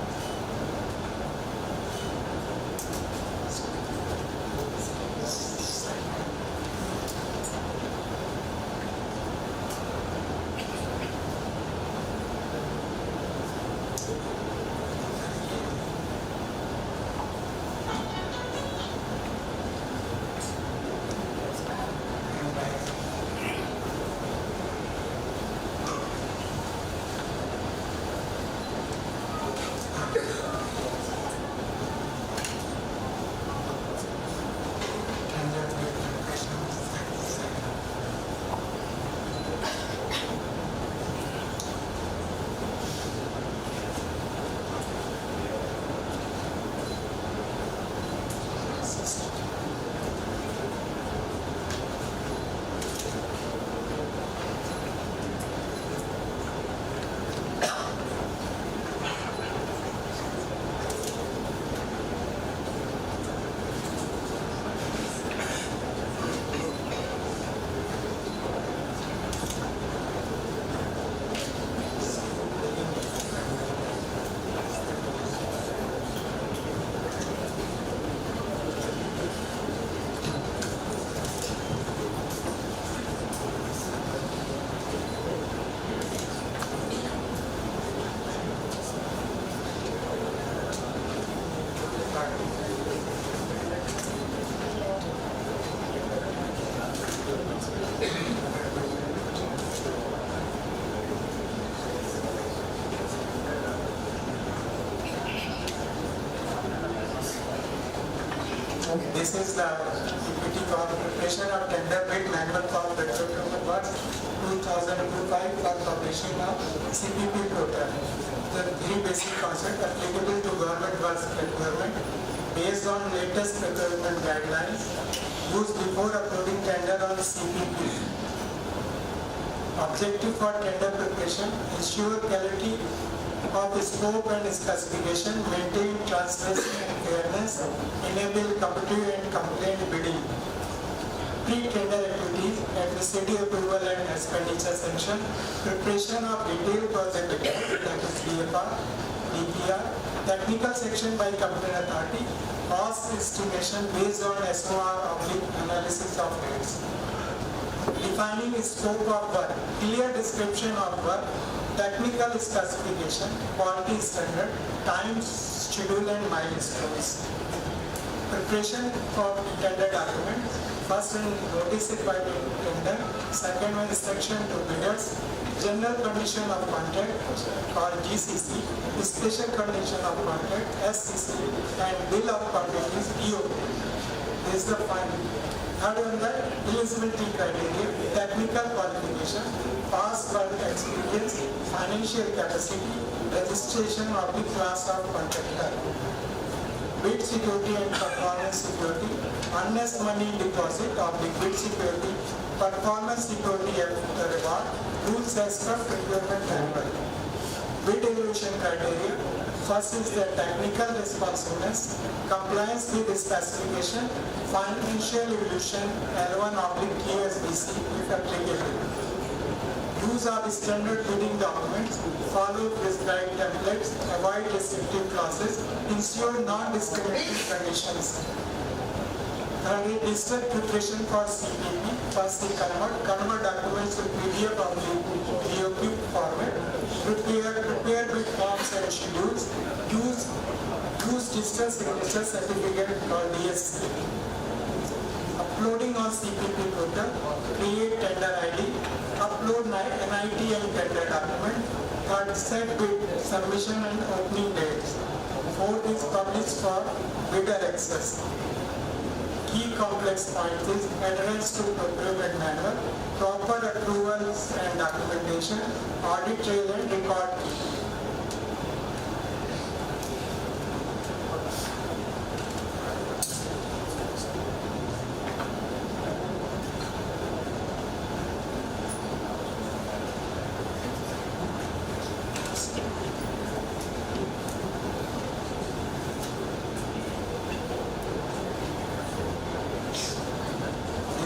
This is the PPT for preparation of tender bid manual for petrochemical works 2005 for publishing of CPP portal. The three basic concepts applicable to government works procurement based on latest procurement guidelines used before approving tender on CPP. Objective for tender preparation: ensure clarity of scope and specification, maintain transparency and fairness, enable competitive and compliant bidding. Pre-tender activities, administrative approval and expenditure sanction, preparation of detailed project report, that is DFR, DPR, technical section by competent authority, cost estimation based on SOR/analysis of rates. Defining scope of work, clear description of work, technical specification, quality standard, time, schedule and milestones. Preparation for tender documents. First one, notice required tender. Second one, instruction to bidders. General condition of contract called GCC. Special condition of contract SCC. And bill of quantities BOQ. This is the final. Third one, the eligibility criteria, technical qualification, past work experience, financial capacity, registration of the class of contractor, bid security and performance security, earnest money deposit of the bid security, performance security of the reward, rules as per procurement manual. Bid evaluation criteria: first is the technical responsiveness, compliance with the specification, financial evaluation, L1/KSBC if applicable. Use Use of standard bidding documents, follow prescribed templates, avoid restrictive clauses, ensure non-discriminatory conditions. Thirdly, digital preparation for CPP. Firstly, convert documents to PDF or DOQ format. Prepare with forms and schedules. Use digital signature certificate or DSC. Uploading on CPP portal. Create tender ID. Upload NIT and tender document. Third, set bid submission and opening dates. Fourth is publish for bidder access. Key complex points is adherence to procurement manual, proper approvals and documentation, audit trail and record keeping.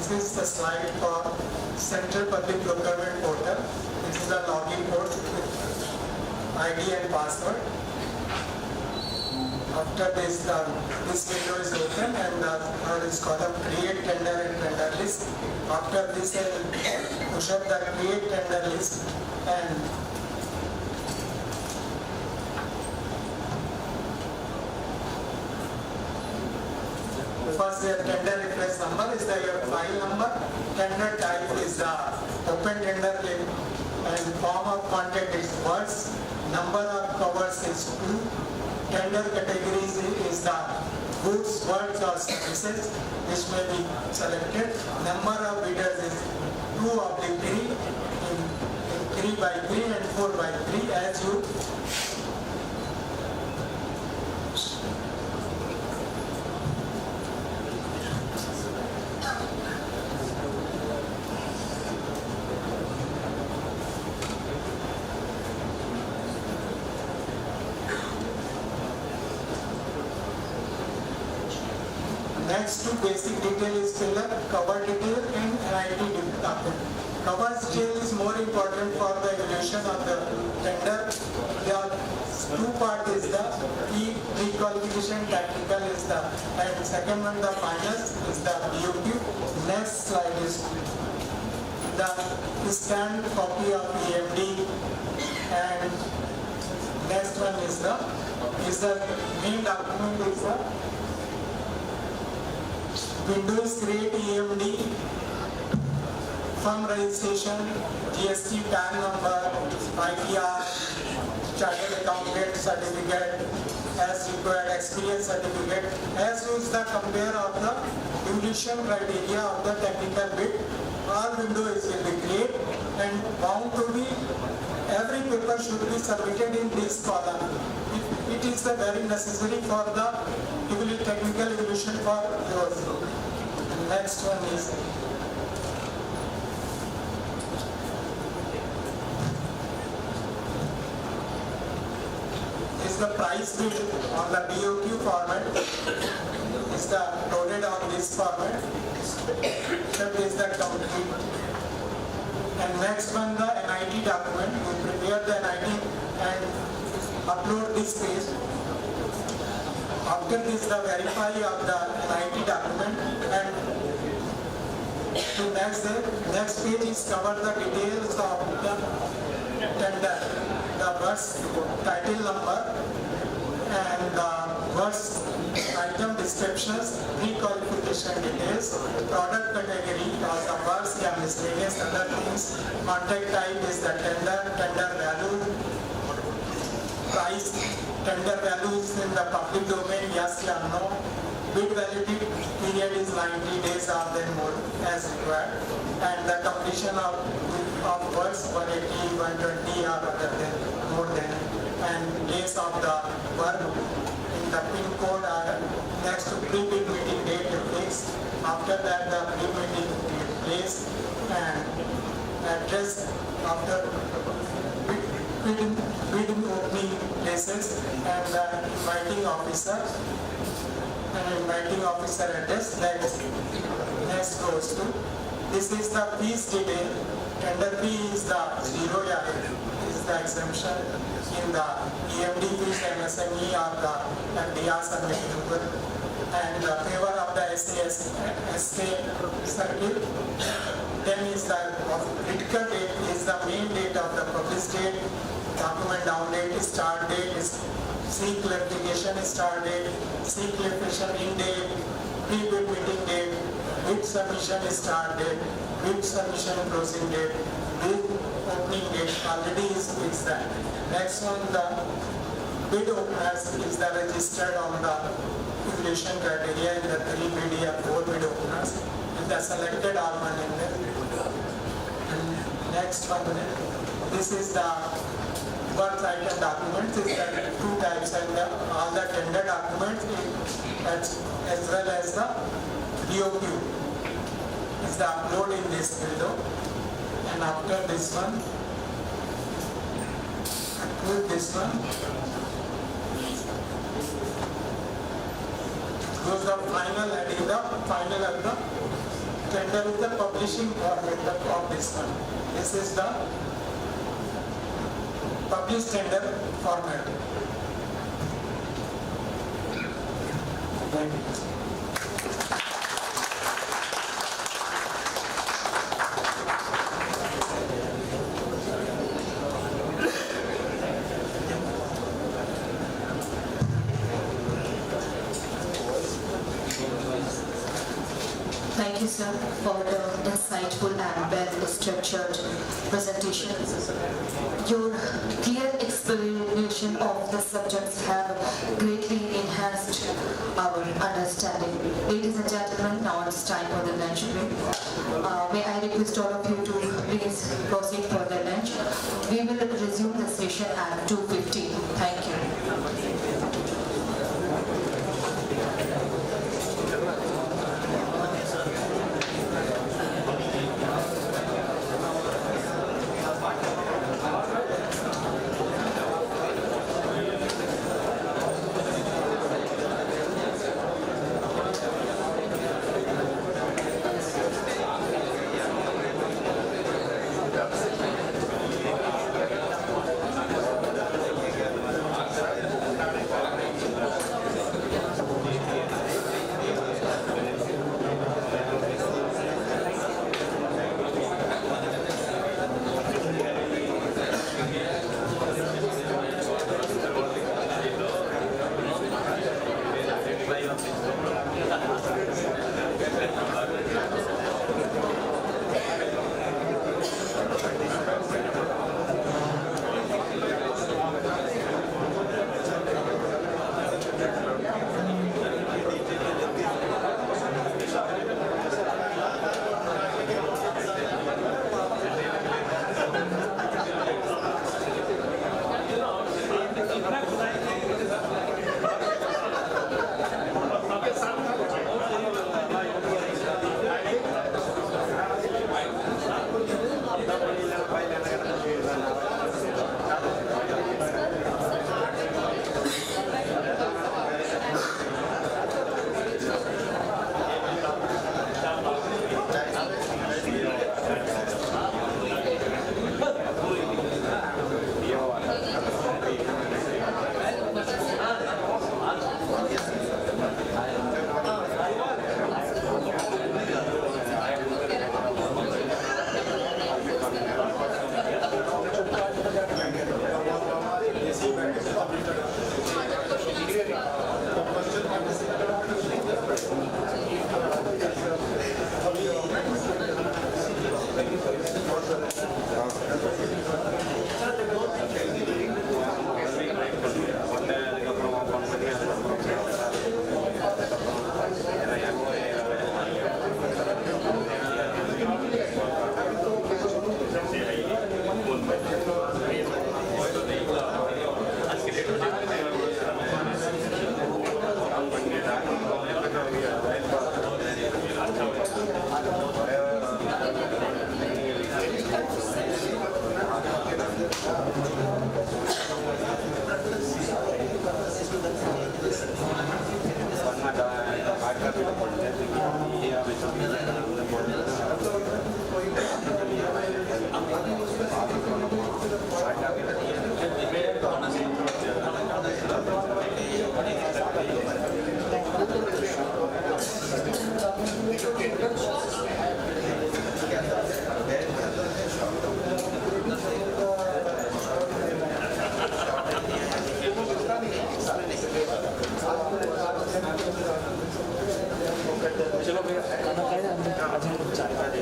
This is the slide for Central Public Procurement Portal. This is a login port with ID and password. After this, this window is open and the third is column create tender and tender list. After this, I will push up the create tender list and first the tender reference number is your file number, tender type is the open tender link, and form of contact is words, number of covers is 2, tender categories is the goods, words or services which may be selected, number of bidders is 2/3, in 3/3 and 4/3 as you Next to basic detail is fill up cover detail and NIT document. Cover detail is more important for the evaluation of the tender. There are two parts is the pre-qualification, technical is the, and second one the finance is the DOQ. Next slide is the scanned copy of EMD, and next one is the main document is the Windows create EMD, firm registration, GST PAN number, ITR, chartered accountant certificate, as required experience certificate, as is the compare of the evaluation criteria of the technical bid. All windows will be created and bound to be, every paper should be submitted in this column. It is the very necessary for the technical evaluation for yours. Next one is the price bid on the DOQ format. Is the loaded on this format. That is the complete. And next one the NIT document. We prepare the NIT and upload this page. After this, the verify of the NIT document, and to next page is cover the details of the tender, the bus title number and the bus item descriptions, pre-qualification details, product category of the bus and miscellaneous other things, contact type is the tender value, price, tender value is in the public domain, yes or no. Bid validity period is 90 days or then more as required. And the completion of works 180, 120 or other than more than. And days of the work in the pin code are next to pre-bid meeting date fixed. After that the pre-meeting place and address after bidding opening places and the inviting officer address. Next goes to, this is the fees detail tender fee is the 0 is the exemption in the EMD fees, MSME or the FDR submitted, and the favor of the SK circuit. Then is the critical date is the main date of the published date, document down date, start date, C clarification start date, C clarification in date, pre-bid meeting date, bid submission start date, bid submission closing date, bid opening date already is that. Next one, the bid openers is the registered on the evaluation criteria in the 3 bid or 4 bid openers with the selected all one in there. And next one, this is the work item documents is the 2 types, and all the tender documents as well as the DOQ is the upload in this window. And after this one, with this one, goes the final, adding the final of the tender with the publishing format of this one. This is the published tender format. Thank you. Thank you, sir, for the insightful and well-structured presentation. Your clear explanation of the subjects have greatly enhanced our understanding. Ladies and gentlemen, now it's time for the lunch break. May I request all of you to please proceed for the lunch. We will resume the session at 2:15. Thank you. चलो भैया खाना खाया आज हम चाय का दे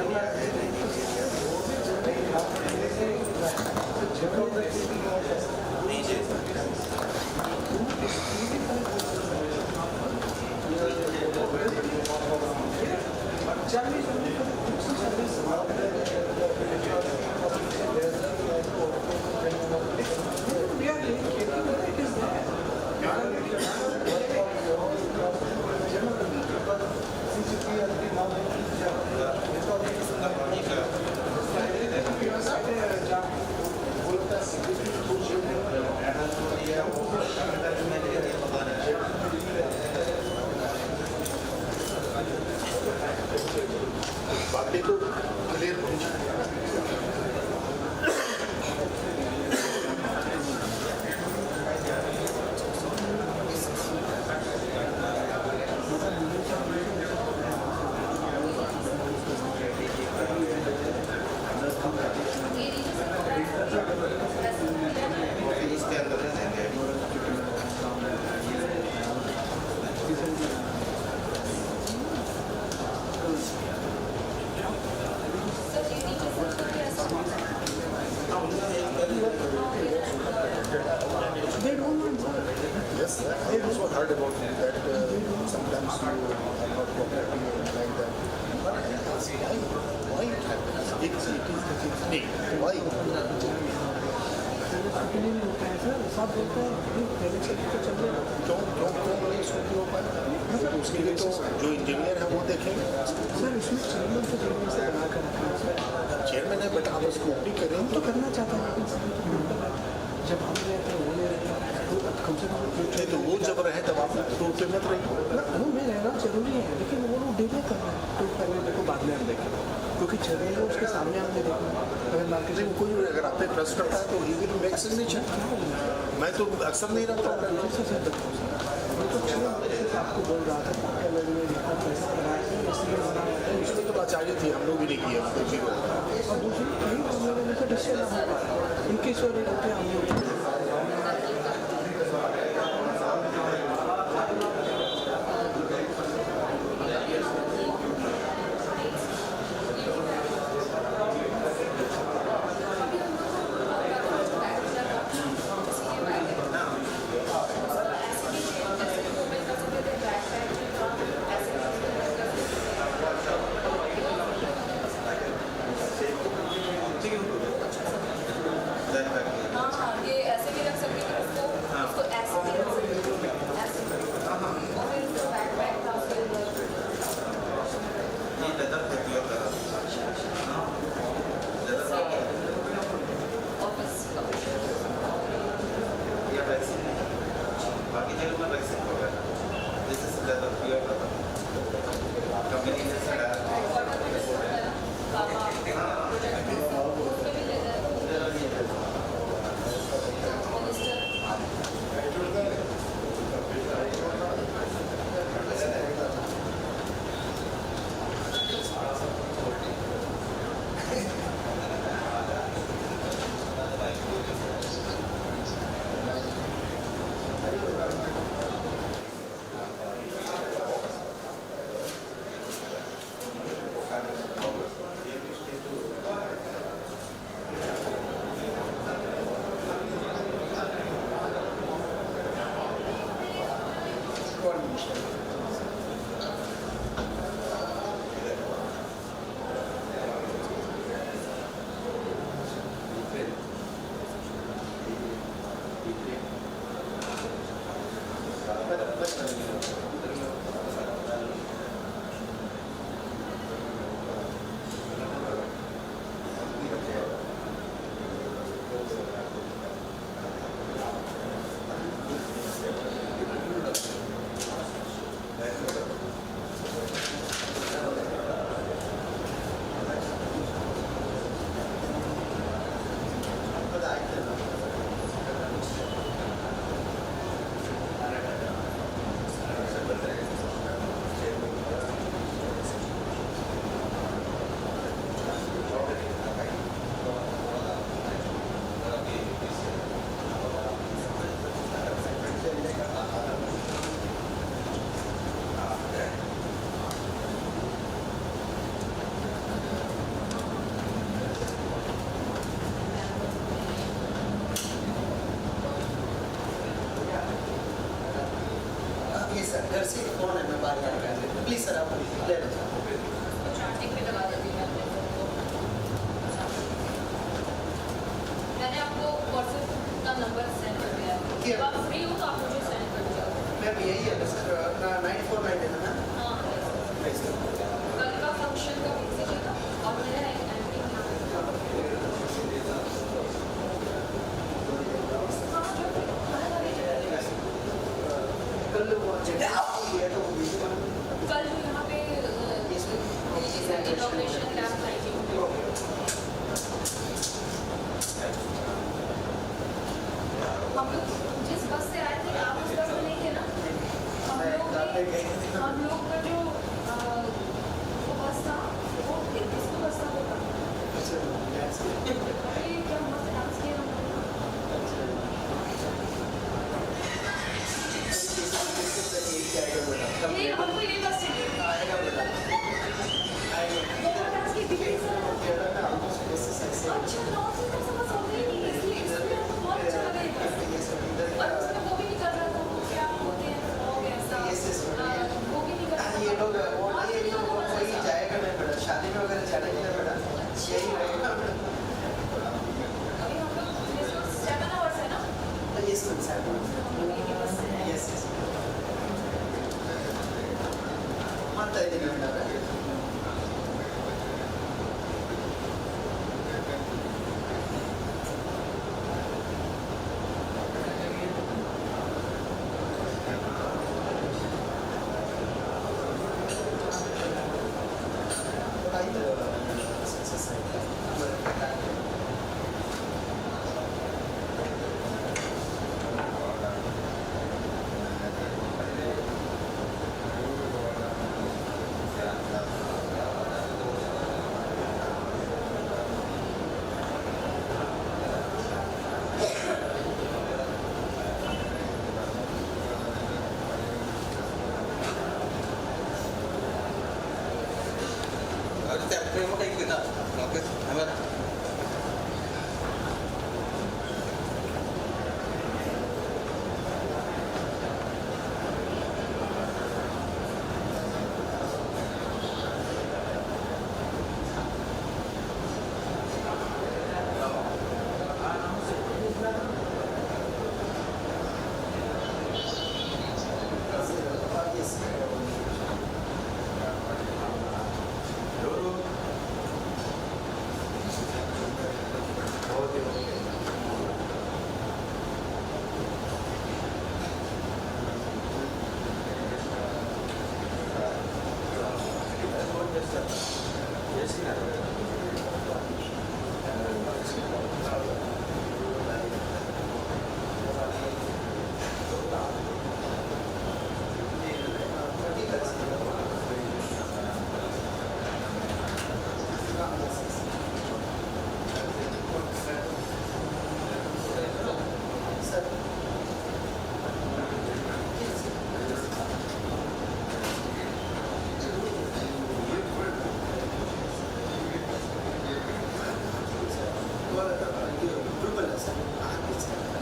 बाकी तो clear Yes, I also heard about that sometimes you are not cooperating like that. But I ask why it happens? It is the thing. Why? क्यों नहीं सूट हो पाए? उसके लिए तो जो इंजीनियर है वो देखेंगे सर। इसमें चेयरमैन तो चेयरमैन से बना कर रखा है। चेयरमैन है बट आप उसको ओपी करें तो करना चाहता है। जब हम रहे थे वो ले रहे थे तो कम से कम तो वो जब रहे तब आप टूर पे मत रहिए। वो में रहना जरूरी है लेकिन वो लोग डिले कर रहे हैं। टूर पहले देखो बाद में हम देखें क्योंकि चेयरमैन को उसके सामने हमने देखा अगर मार्केटिंग कोई अगर आप पे ट्रस्ट करता है तो ही विल मेक सिग्नेचर। मैं तो अक्सर नहीं रहता आपको बोल रहा था इसमें तो आचार्य थी हम लोग भी नहीं किए और दूसरी कहीं डिसीजन ना हो पाया इनके स्वर होते हम लोग से फोन है मैं बात कर रहा हूँ प्लीज सर आप ले लो मैंने आपको व्हाट्सएप का नंबर सेंड कर दिया है जब आप फ्री हो तो आप मुझे सेंड कर दीजिए मैम यही है सर 9499 है ना हाँ कल का फंक्शन का भेज दीजिएगा और मेरा कल वो कल यहाँ पे इनॉग्रेशन कैंप आएगी हम लोग जिस बस से आए थे आप उस बस में नहीं थे ना हम लोग का जो वो बस था वो किसको बस था वो अरे क्या मस्त डांस किया हम लोग ये हमको ये बस चाहिए आएगा बेटा वो डांस की डिटेल्स एक्सरसाइज अच्छा नॉट से तो समझ आ गई नहीं इसलिए हमको बहुत अच्छा लगा ये बस और उसमें वो भी नहीं कर रहा था वो क्या होते हैं लोग ऐसा वो भी नहीं कर रहा ये लोग वही जाएगा नहीं बेटा शादी में वगैरह जाने के लिए बेटा यही रहेगा अभी हम लोग 7 आवर्स है ना यस मैम यस यस ಮಾಡ್ತಾ ಇದ್ದೀನಿ ಮೇಡಮ್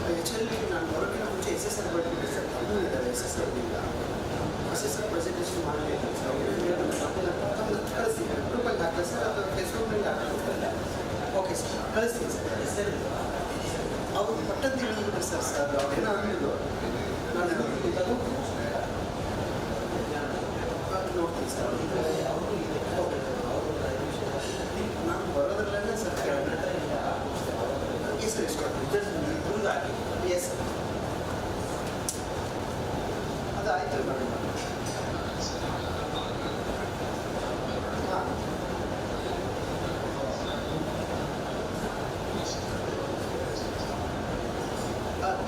ಆ್ಯಕ್ಚುಲಿ ನಾನು ಬರೋಕ್ಕಿಂತ ಮುಂಚೆ ಎಸ್ ಎಸ್ ಆರ್ ಬರ್ತಿದ್ದೆ ಸರ್ ತಮ್ಮೂ ಇದ್ದಾರೆ ಎಸ್ ಎಸ್ ಆರ್ ಪ್ರೆಸೆಂಟೇಷನ್ ಮಾಡಬೇಕು ಕಳಿಸ್ತೀನಿ ಗ್ರೂಪಲ್ಲಿ ಹಾಕಿ ಸರ್ ಅದು ಫೇಸ್ಬುಕ್ನಲ್ಲಿ ಹಾಕ್ತಾರೆ ಓಕೆ ಸರ್ ಕಳಿಸ್ತೀನಿ ಸರ್ ಅವರು ಪಟ್ಟಂತ ಹೇಳಿದ್ರು ಸರ್ ಅವ್ರೇನೋ ಅಂದಿದ್ದು ನಾನು ನೋಡ್ತೀನಿ ಸರ್ ಓಕೆ ನಾನು ಬರೋದ್ರಲ್ಲೇ ಸರ್ ಎಸ್ ಸರ್ ಎಸ್ ಅದು ಆಯಿತು ಮೇಡಮ್ ಹಾಂ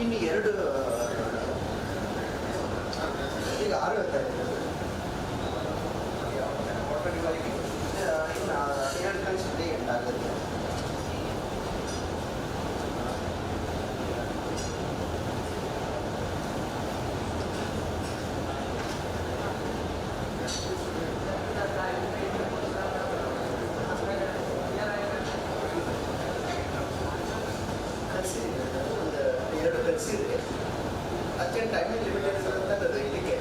ಇನ್ನು ಎರಡು ಈಗ 6 ಹೇಳ್ತಾ ಇದ್ದೀನಿ ಇನ್ನು 2 ಕಳಿಸಿದ್ರೆ 8 ಆಗುತ್ತೆ ಕಳಿಸಿದ್ರೆ 2 ಕಳಿಸಿದ್ರೆ ಅಷ್ಟೇ ಟೈಮಿಂಗ್ ಲಿಮಿಟೆಡ್ ಇರುತ್ತೆ ಅದು ಇದಕ್ಕೆ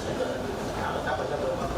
那个拿了大本上的话，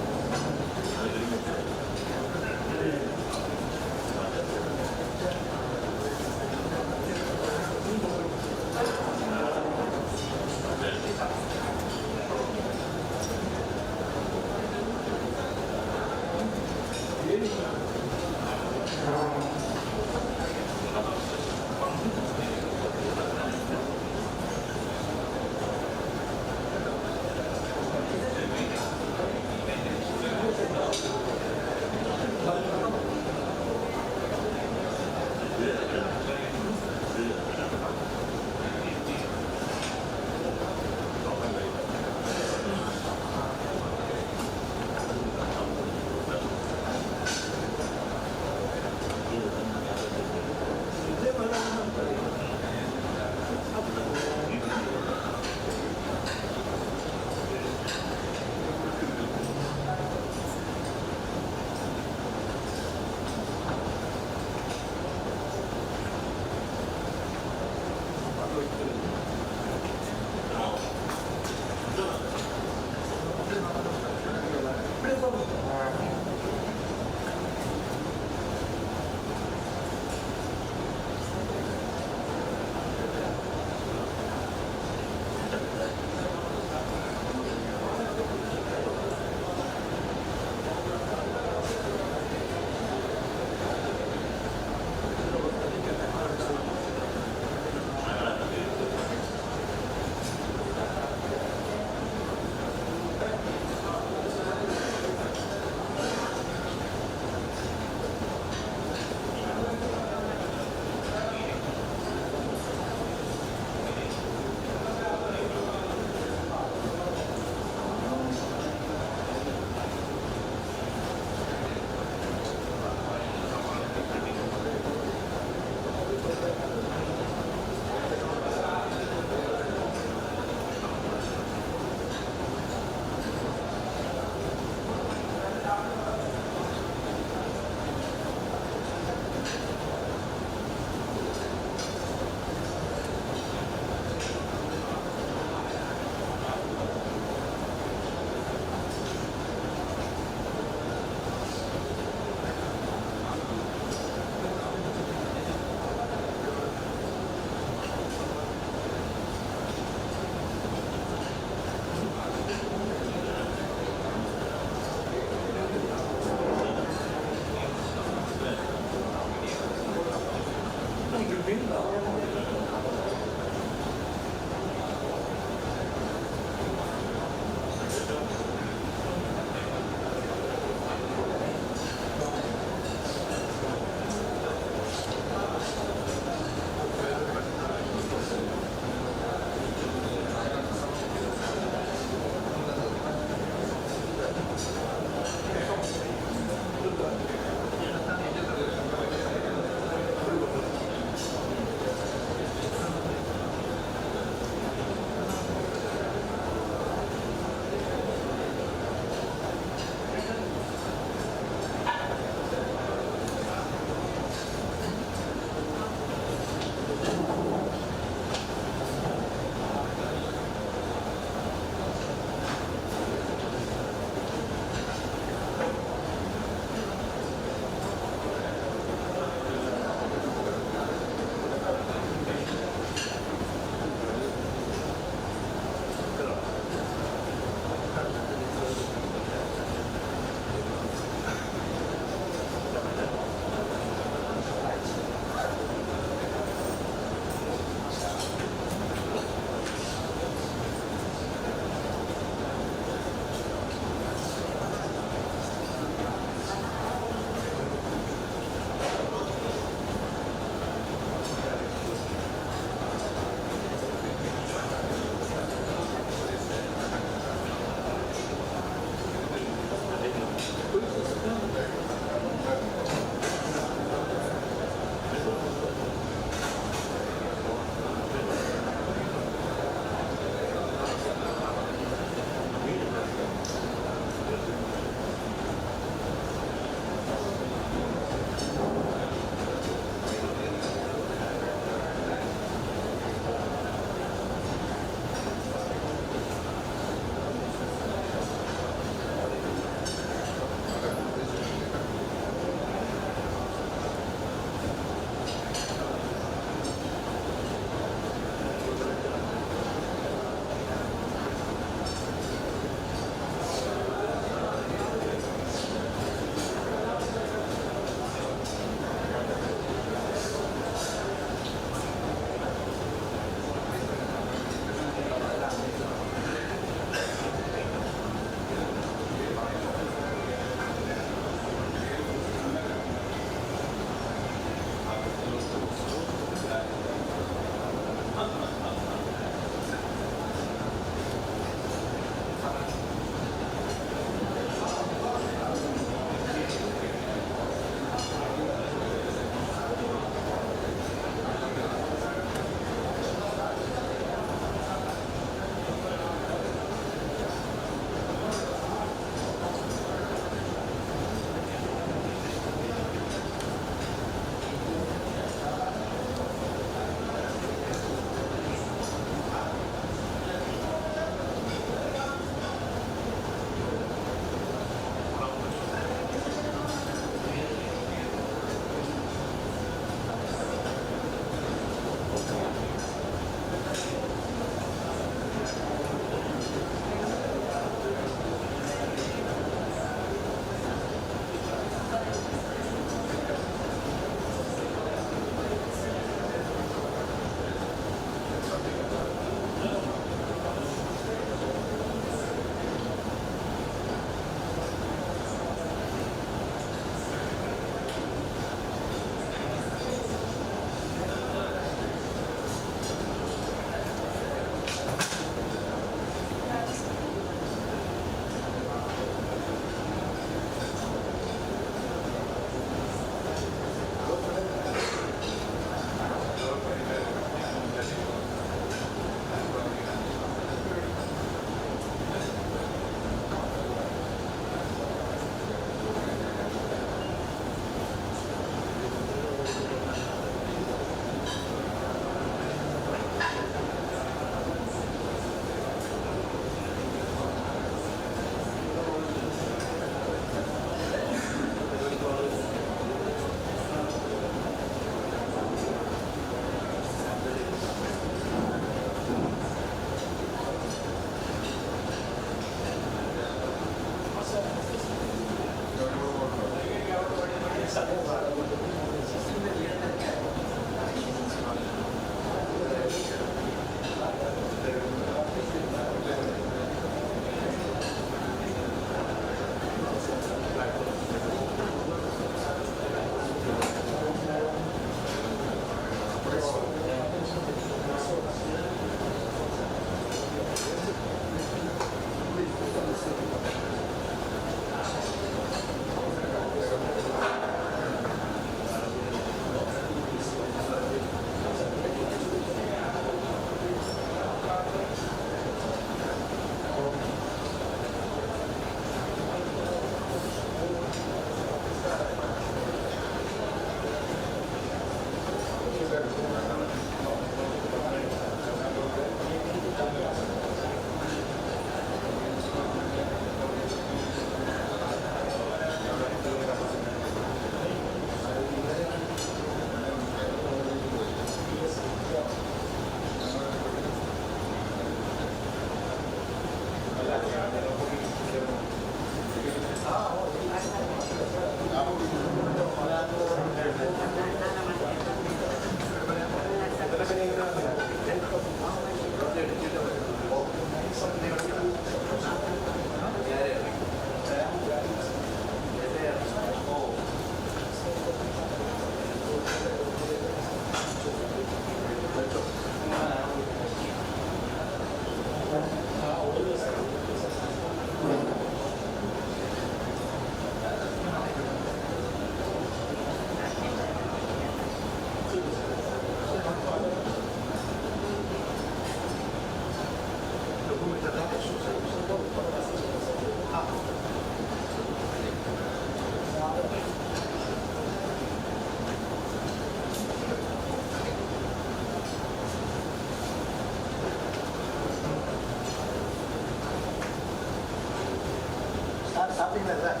சாப்பிட்டீங்களா சார்?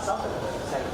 சாப்பிட்டேன். சரி.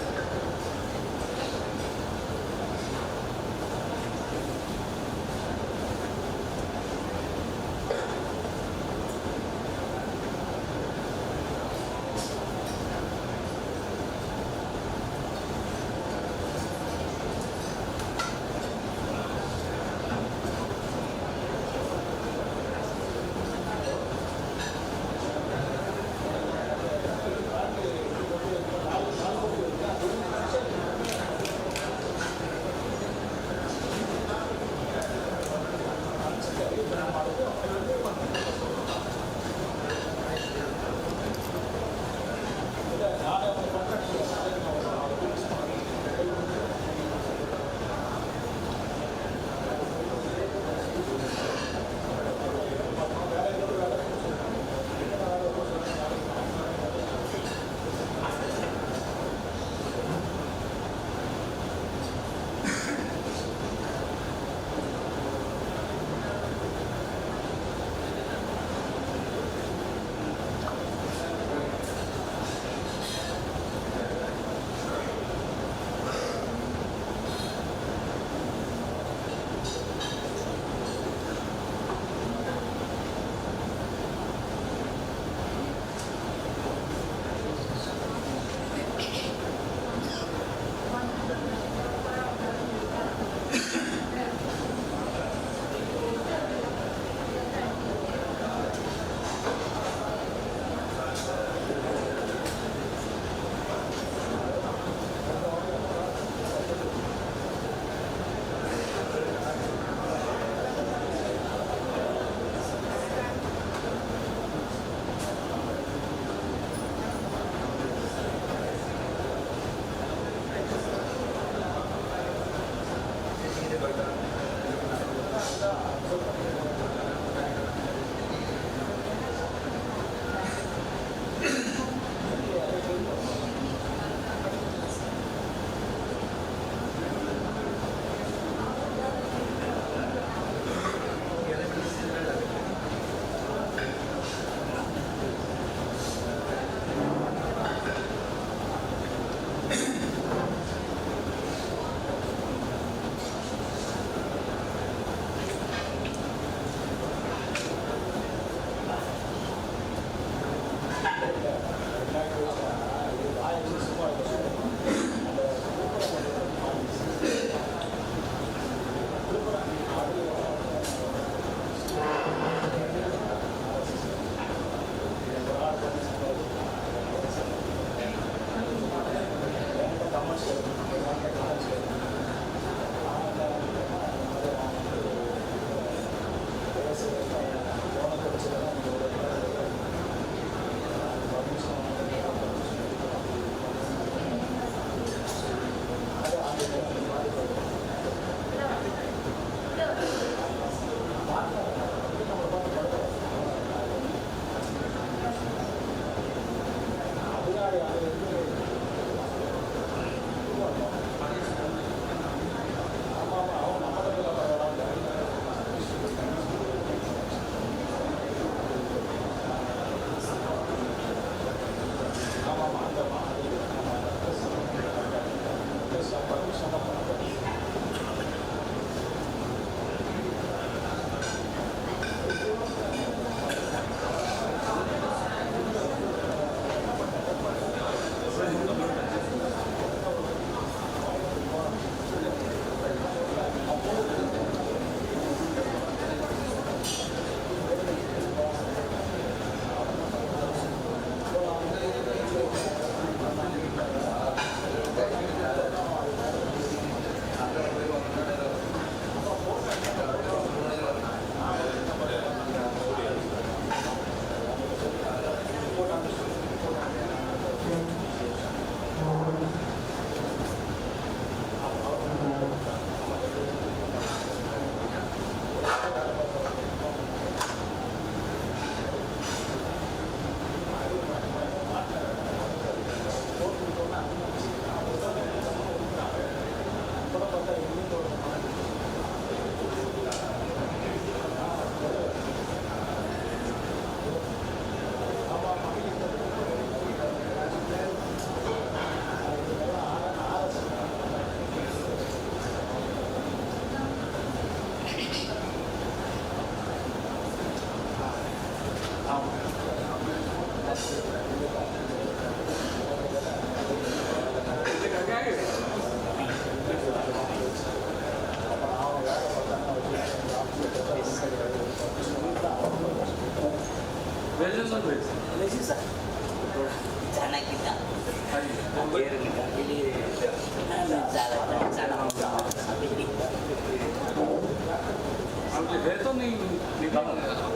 आपके है तो नहीं निकाल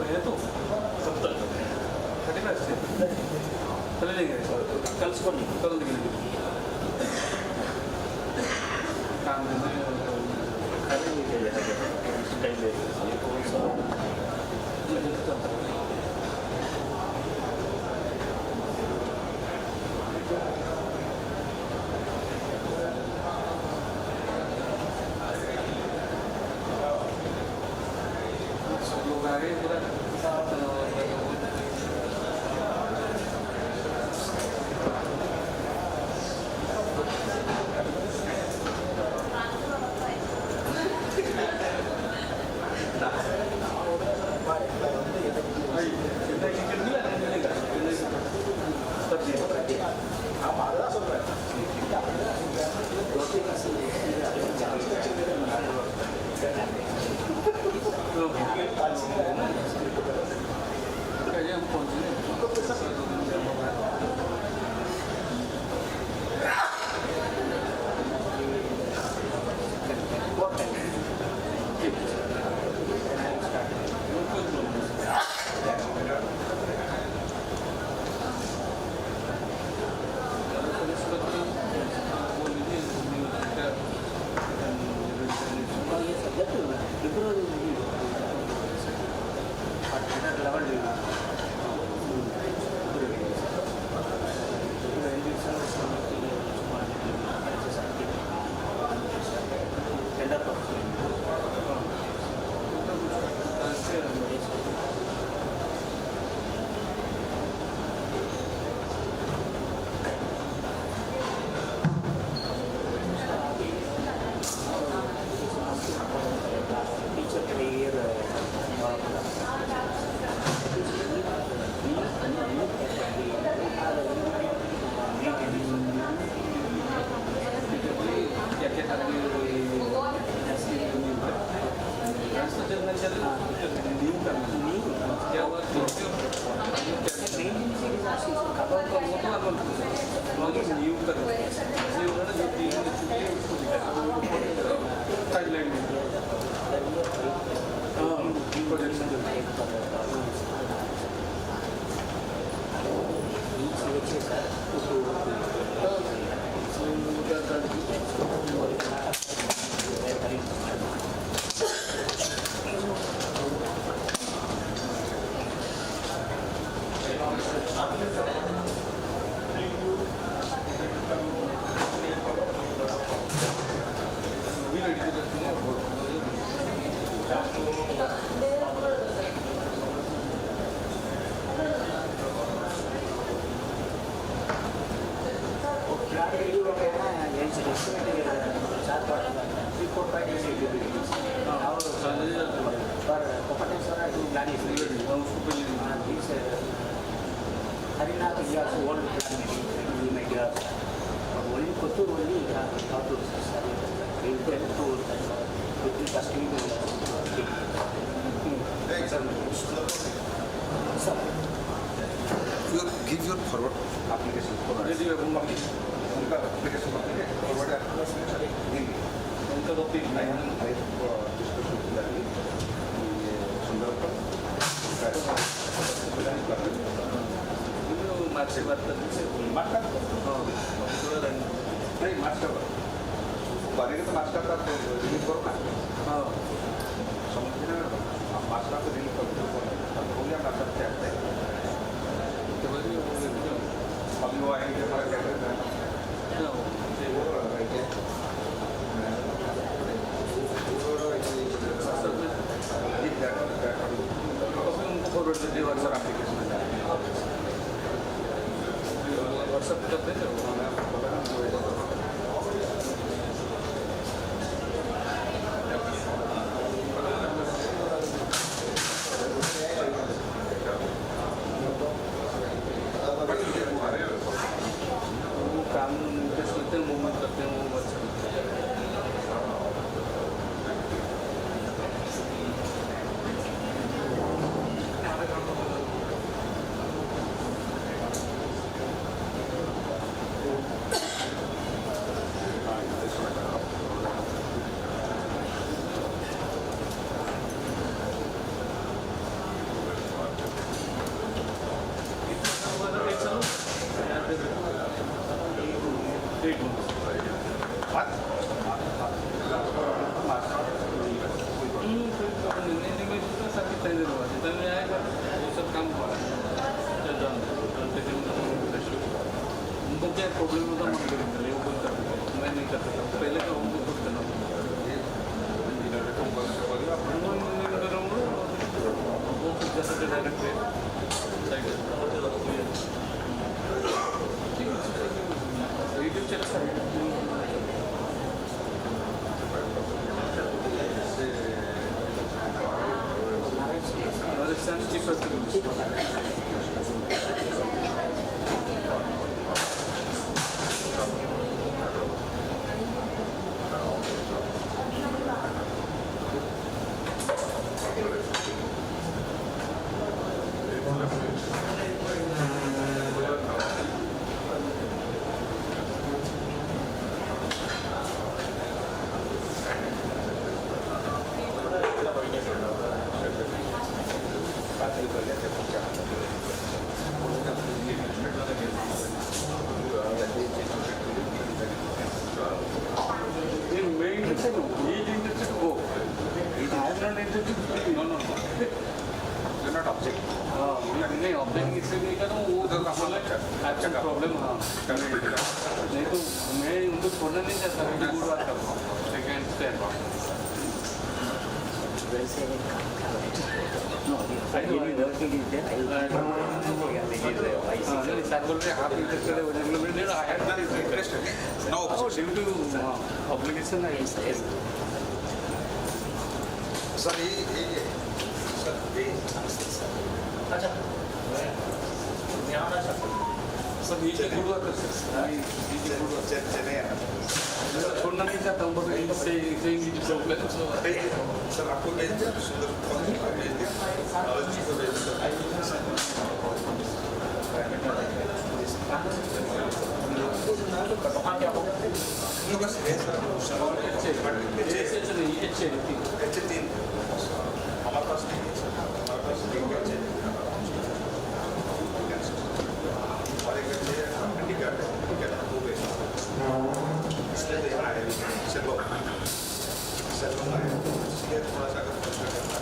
है तो कब तक 31 से चले लेंगे कल सुबह नहीं कल निकलेंगे काम लोग आ गए पूरा Give your forward application. उनका application forward उनका तो फिर डिस्कशन करेंगे ये सुंदरपन मार्च से बात करते मार्च का नहीं मार्च का बनेगा तो मार्च का रिलीज करो ना हाँ समझिए ना मार्च का रिलीज करो हो गया ना सब क्या अभी वो आएंगे हमारा क्या करना है व्हाट्सएप करते हैं काम इंटरेस्ट लेते हैं मूवमेंट करते हैं वो अच्छा 8 months. What? English का सब चाहिए होगा जितना में आएगा वो सब काम हुआ उनको क्या प्रॉब्लम होता है वो खुद करते मैं नहीं कर सकता पहले तो हमको खुद करना वो खुद जैसे डायरेक्ट यूट्यूब चैनल नहीं ऑब्जेक्ट इसलिए नहीं कर रहा हूँ वो एक्शन प्रॉब्लम हाँ नहीं तो मैं उनको छोड़ना नहीं चाहता मैं गुड बात करता हूँ सेकेंड स्टेप सर बोल रहे आप इंटरेस्टेड है ड्यू टू ऑब्लिगेशन है सर ये अच्छा सब ये गुड वर्क है छोड़ना नहीं चाहता हूँ बट इससे सर आपको भेज दिया सुंदर भेज दिया वहाँ क्या होगा बस है सर अच्छे तीन हमारे पास नहीं है सर हमारे पास एक बच्चे और एक बच्चे हैंडीकैप है ठीक है ना वो बेच इसलिए तो यहाँ आए चलो आए इसलिए थोड़ा सा अगर प्रश्न करना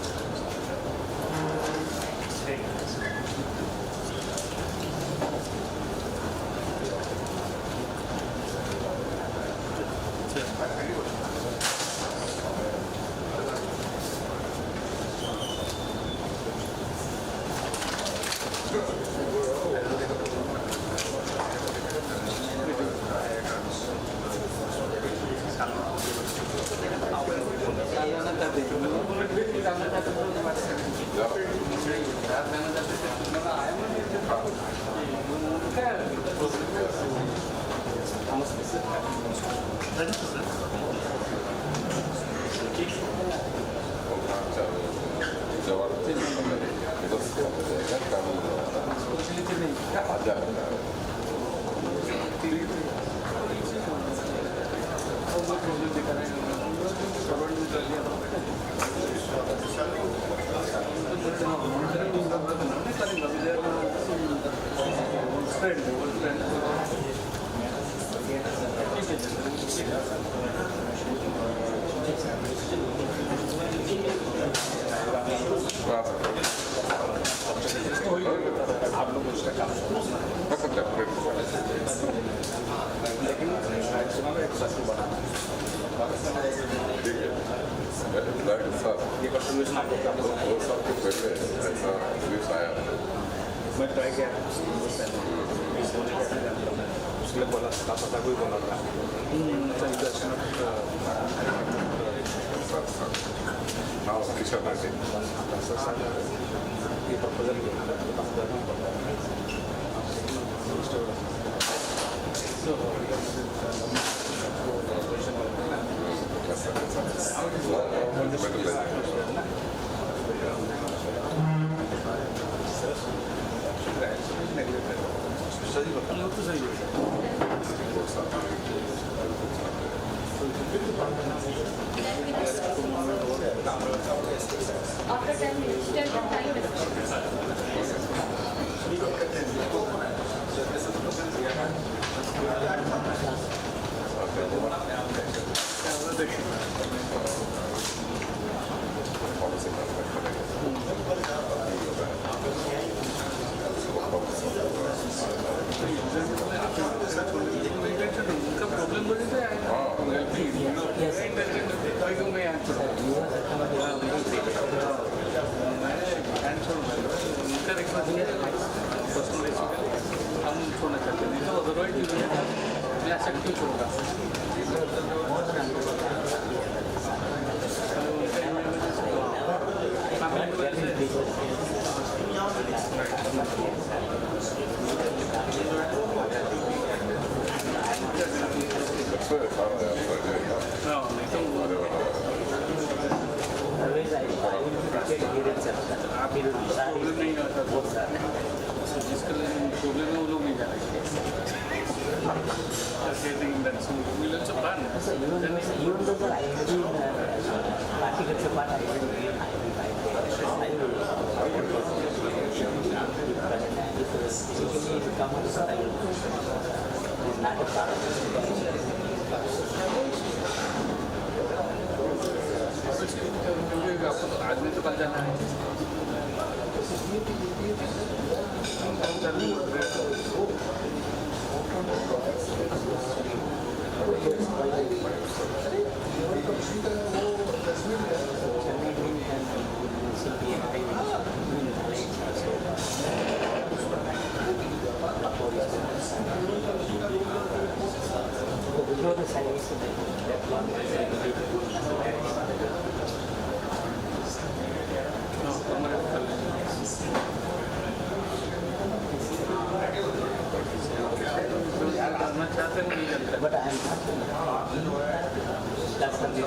मैं ट्राई किया उसके लिए बोला था पता कोई बोला था ये प्रपोजल सही बताया तो सही है After 10 minutes, 10 to 5 minutes. उनका प्रॉब्लम बोले थे मैं उनका रिक्वेस्ट है पर्सनल हम छोड़ना चाहते हैं, नहीं तो अदरवाइज मैं ऐसा क्यों छोड़ूंगा। प्रॉब्लम नहीं आता जिसका प्रॉब्लम है वो लोग नहीं जाने आज में तो कल जाना है। But I am not. That's what we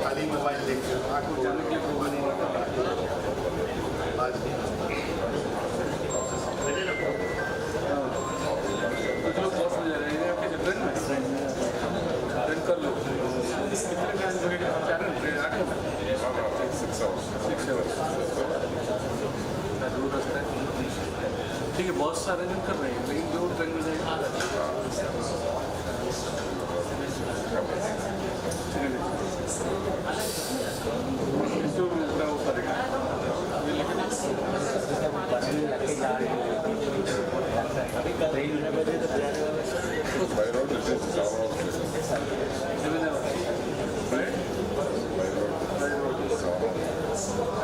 खाली मोबाइल देखते हो आँख को जाने के प्रॉब्लम होता है आज भी कुछ लोग बहुत समझ रहे हैं आपके ट्रेन में ट्रेन कर लो कितने का लगेगा 6 आवर्स दूर रास्ता है। ठीक है बहुत सारे दिन कर रहे हैं लेकिन जो ट्रेन में जाएगा जो मिलता है वो करेगा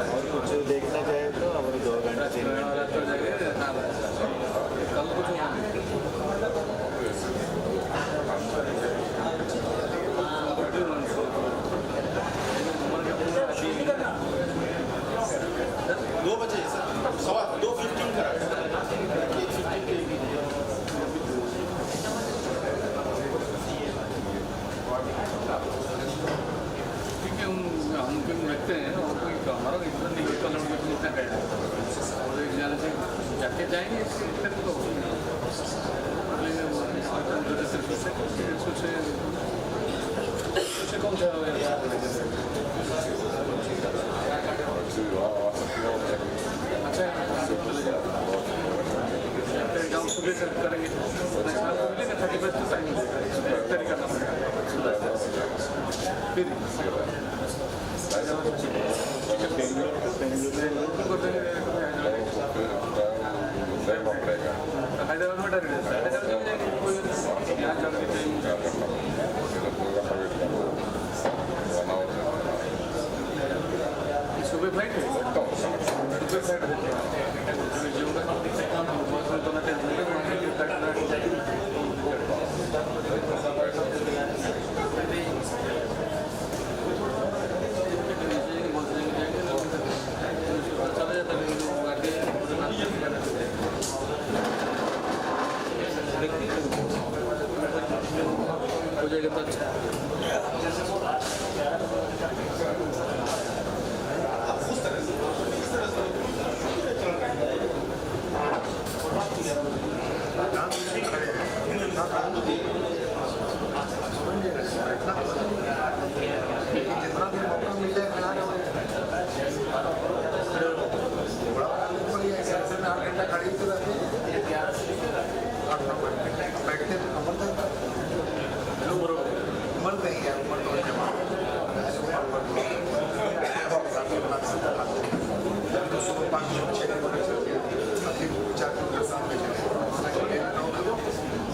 और कुछ देखना चाहे तो हमारे 2 घंटा 3 घंटा कल कुछ दो बजे सवा 2:15 करा हम रखते हैं और कोई हमारा इतना नहीं होता इतना गया और एक जाने से जाके जाएंगे इतने तो कौन सा अच्छा गाँव सुबह से करेंगे 31 को टाइम तैयारी करना पड़ेगा फिर हैदराबाद में डर यहाँ जाने के सुबह फ्लाइट है सुबह फ्लाइट जाएगा तो अच्छा है। जितना भी मौका मिल जाए खड़ा रहो। बड़ा ऐसे में 8 घंटा खड़ी तो रहते हैं, 8-9 घंटे बैठते उम्र नहीं है, उम्र तो सुबह 5-6 बजे चलते हैं, 4 किलोमीटर शाम में चलते हैं,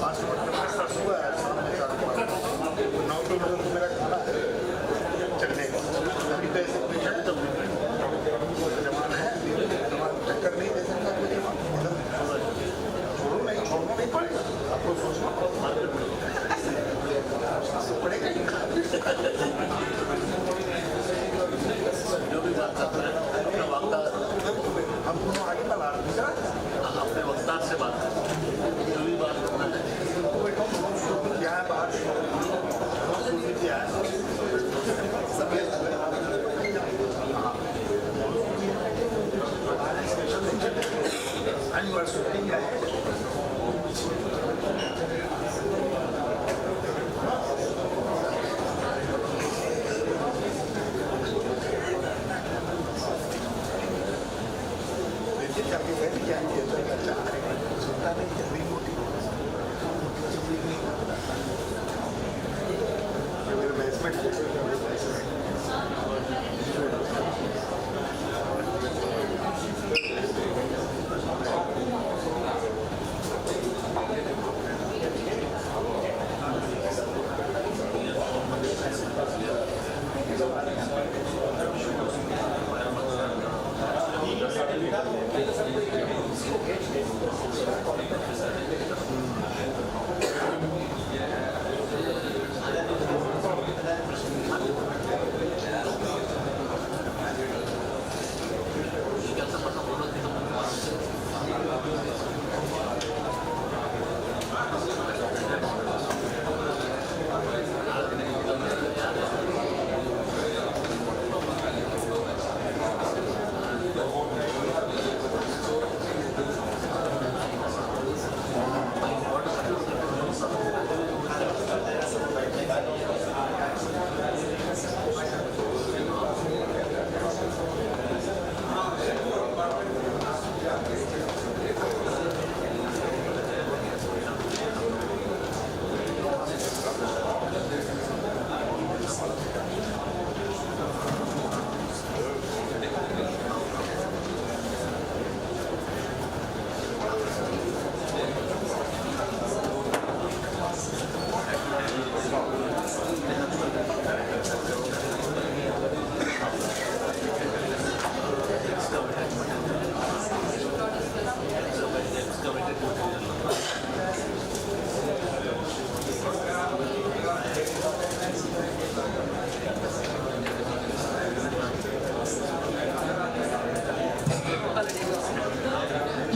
5 किलोमीटर सुबह है, शाम में 4 किलोमीटर, 9 किलोमीटर तो मेरा खाना है चलने का। अभी तो ऐसे पेशेंट तो जवान है, जवान टक्कर नहीं दे सकता कोई जवान, छोड़ना नहीं पड़ेगा, आपको सोचना पड़ेगा। जो भी बात करता है अपना वक्ता, हम दोनों आगे बढ़ा रहे हैं, अपने वक्ता से बात करते हैं, जो भी बात करना है क्या है बात क्या है सभी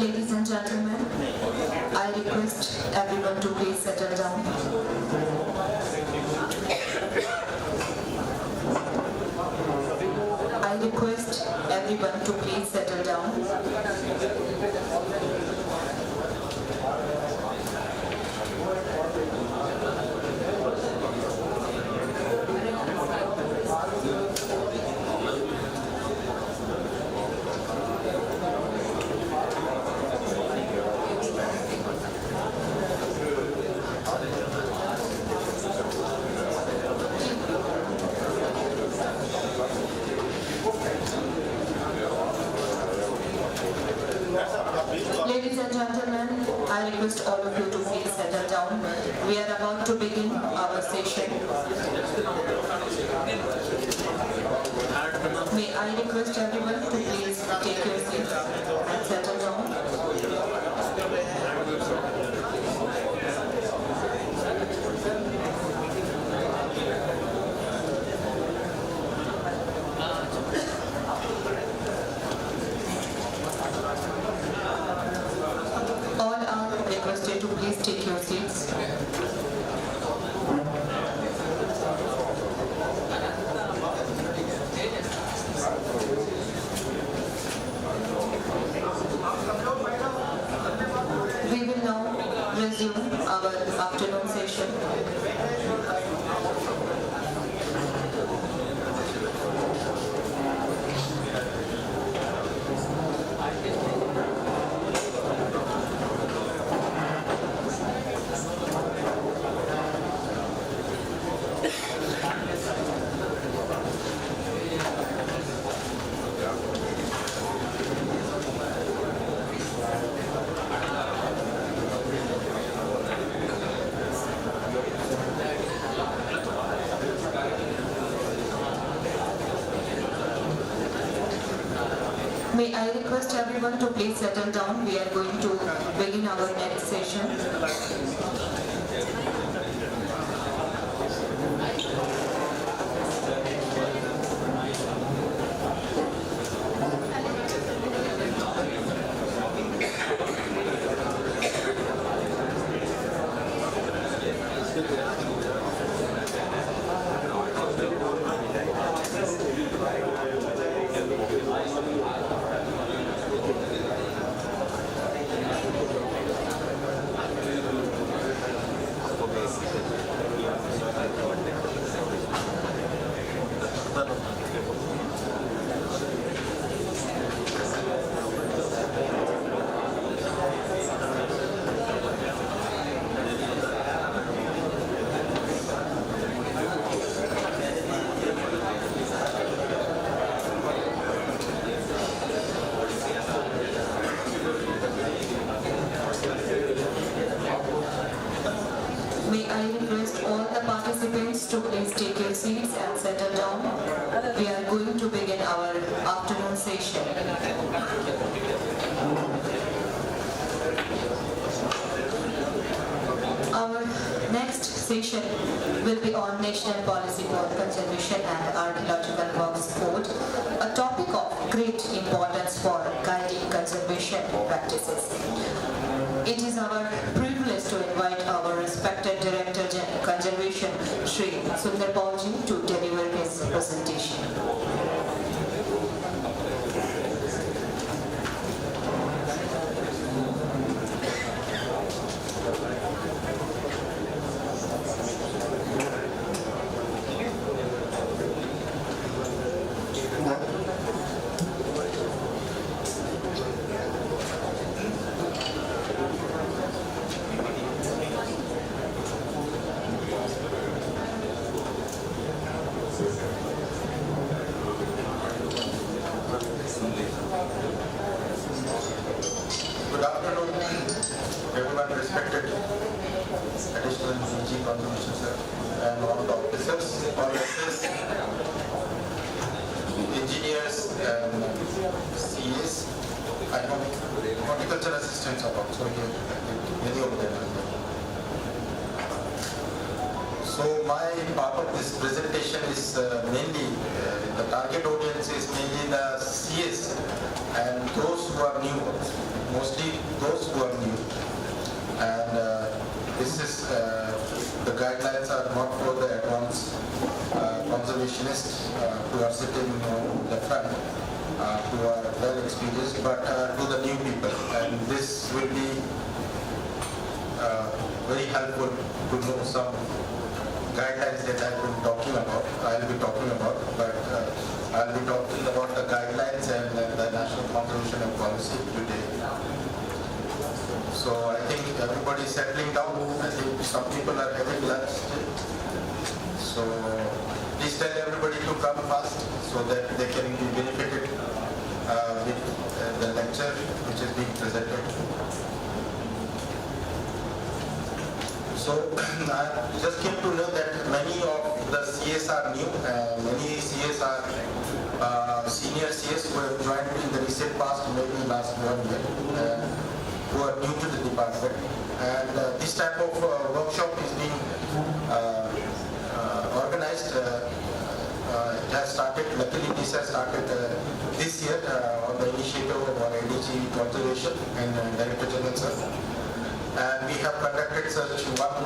Ladies and gentlemen, I request everyone to please settle down. I request everyone to please settle down. Ladies and gentlemen, I request all of you to please settle down. We are about to begin our session. May I request everyone to please take your seats and settle down. All are requested to please take your seats. resume our afternoon session. May I request everyone to please settle down. We are going to begin our next session. May I request all the participants to please take your seats and settle down. We are going to begin our afternoon session. Our next session will be on National Policy for Conservation and Archaeological Works Code, a topic of great importance for guiding conservation practices. It is our privilege to invite our respected Director Conservation, Shri Sundar Paulji, to deliver his presentation. Good afternoon, everyone, respected additional DG conservation sir, and all the officers, all officers, engineers, and CAs. I know horticulture assistants are also here, many of them are here. So my part of this presentation is mainly, the target audience is mainly the CAs and those who are new, mostly those who are new. And this is, the guidelines are not for the advanced conservationists who are sitting in the front, who are well experienced, but to the new people. And this will be very helpful to know some guidelines that I've been talking about, I'll be talking about, but I'll be talking about the guidelines and the National Conservation and Policy today. So I think everybody is settling down. I think some people are having lunch still. So please tell everybody to come fast so that they can be benefited with the lecture which is being presented. So I just came to know that many of the CAs are new, many CAs are senior CAs who have joined in the recent past, maybe last 1 year, who are new to the department. And this type of workshop is being organized. It has started, luckily this has started this year on the initiative of our ADG Conservation and Director General Sir. And we have conducted such one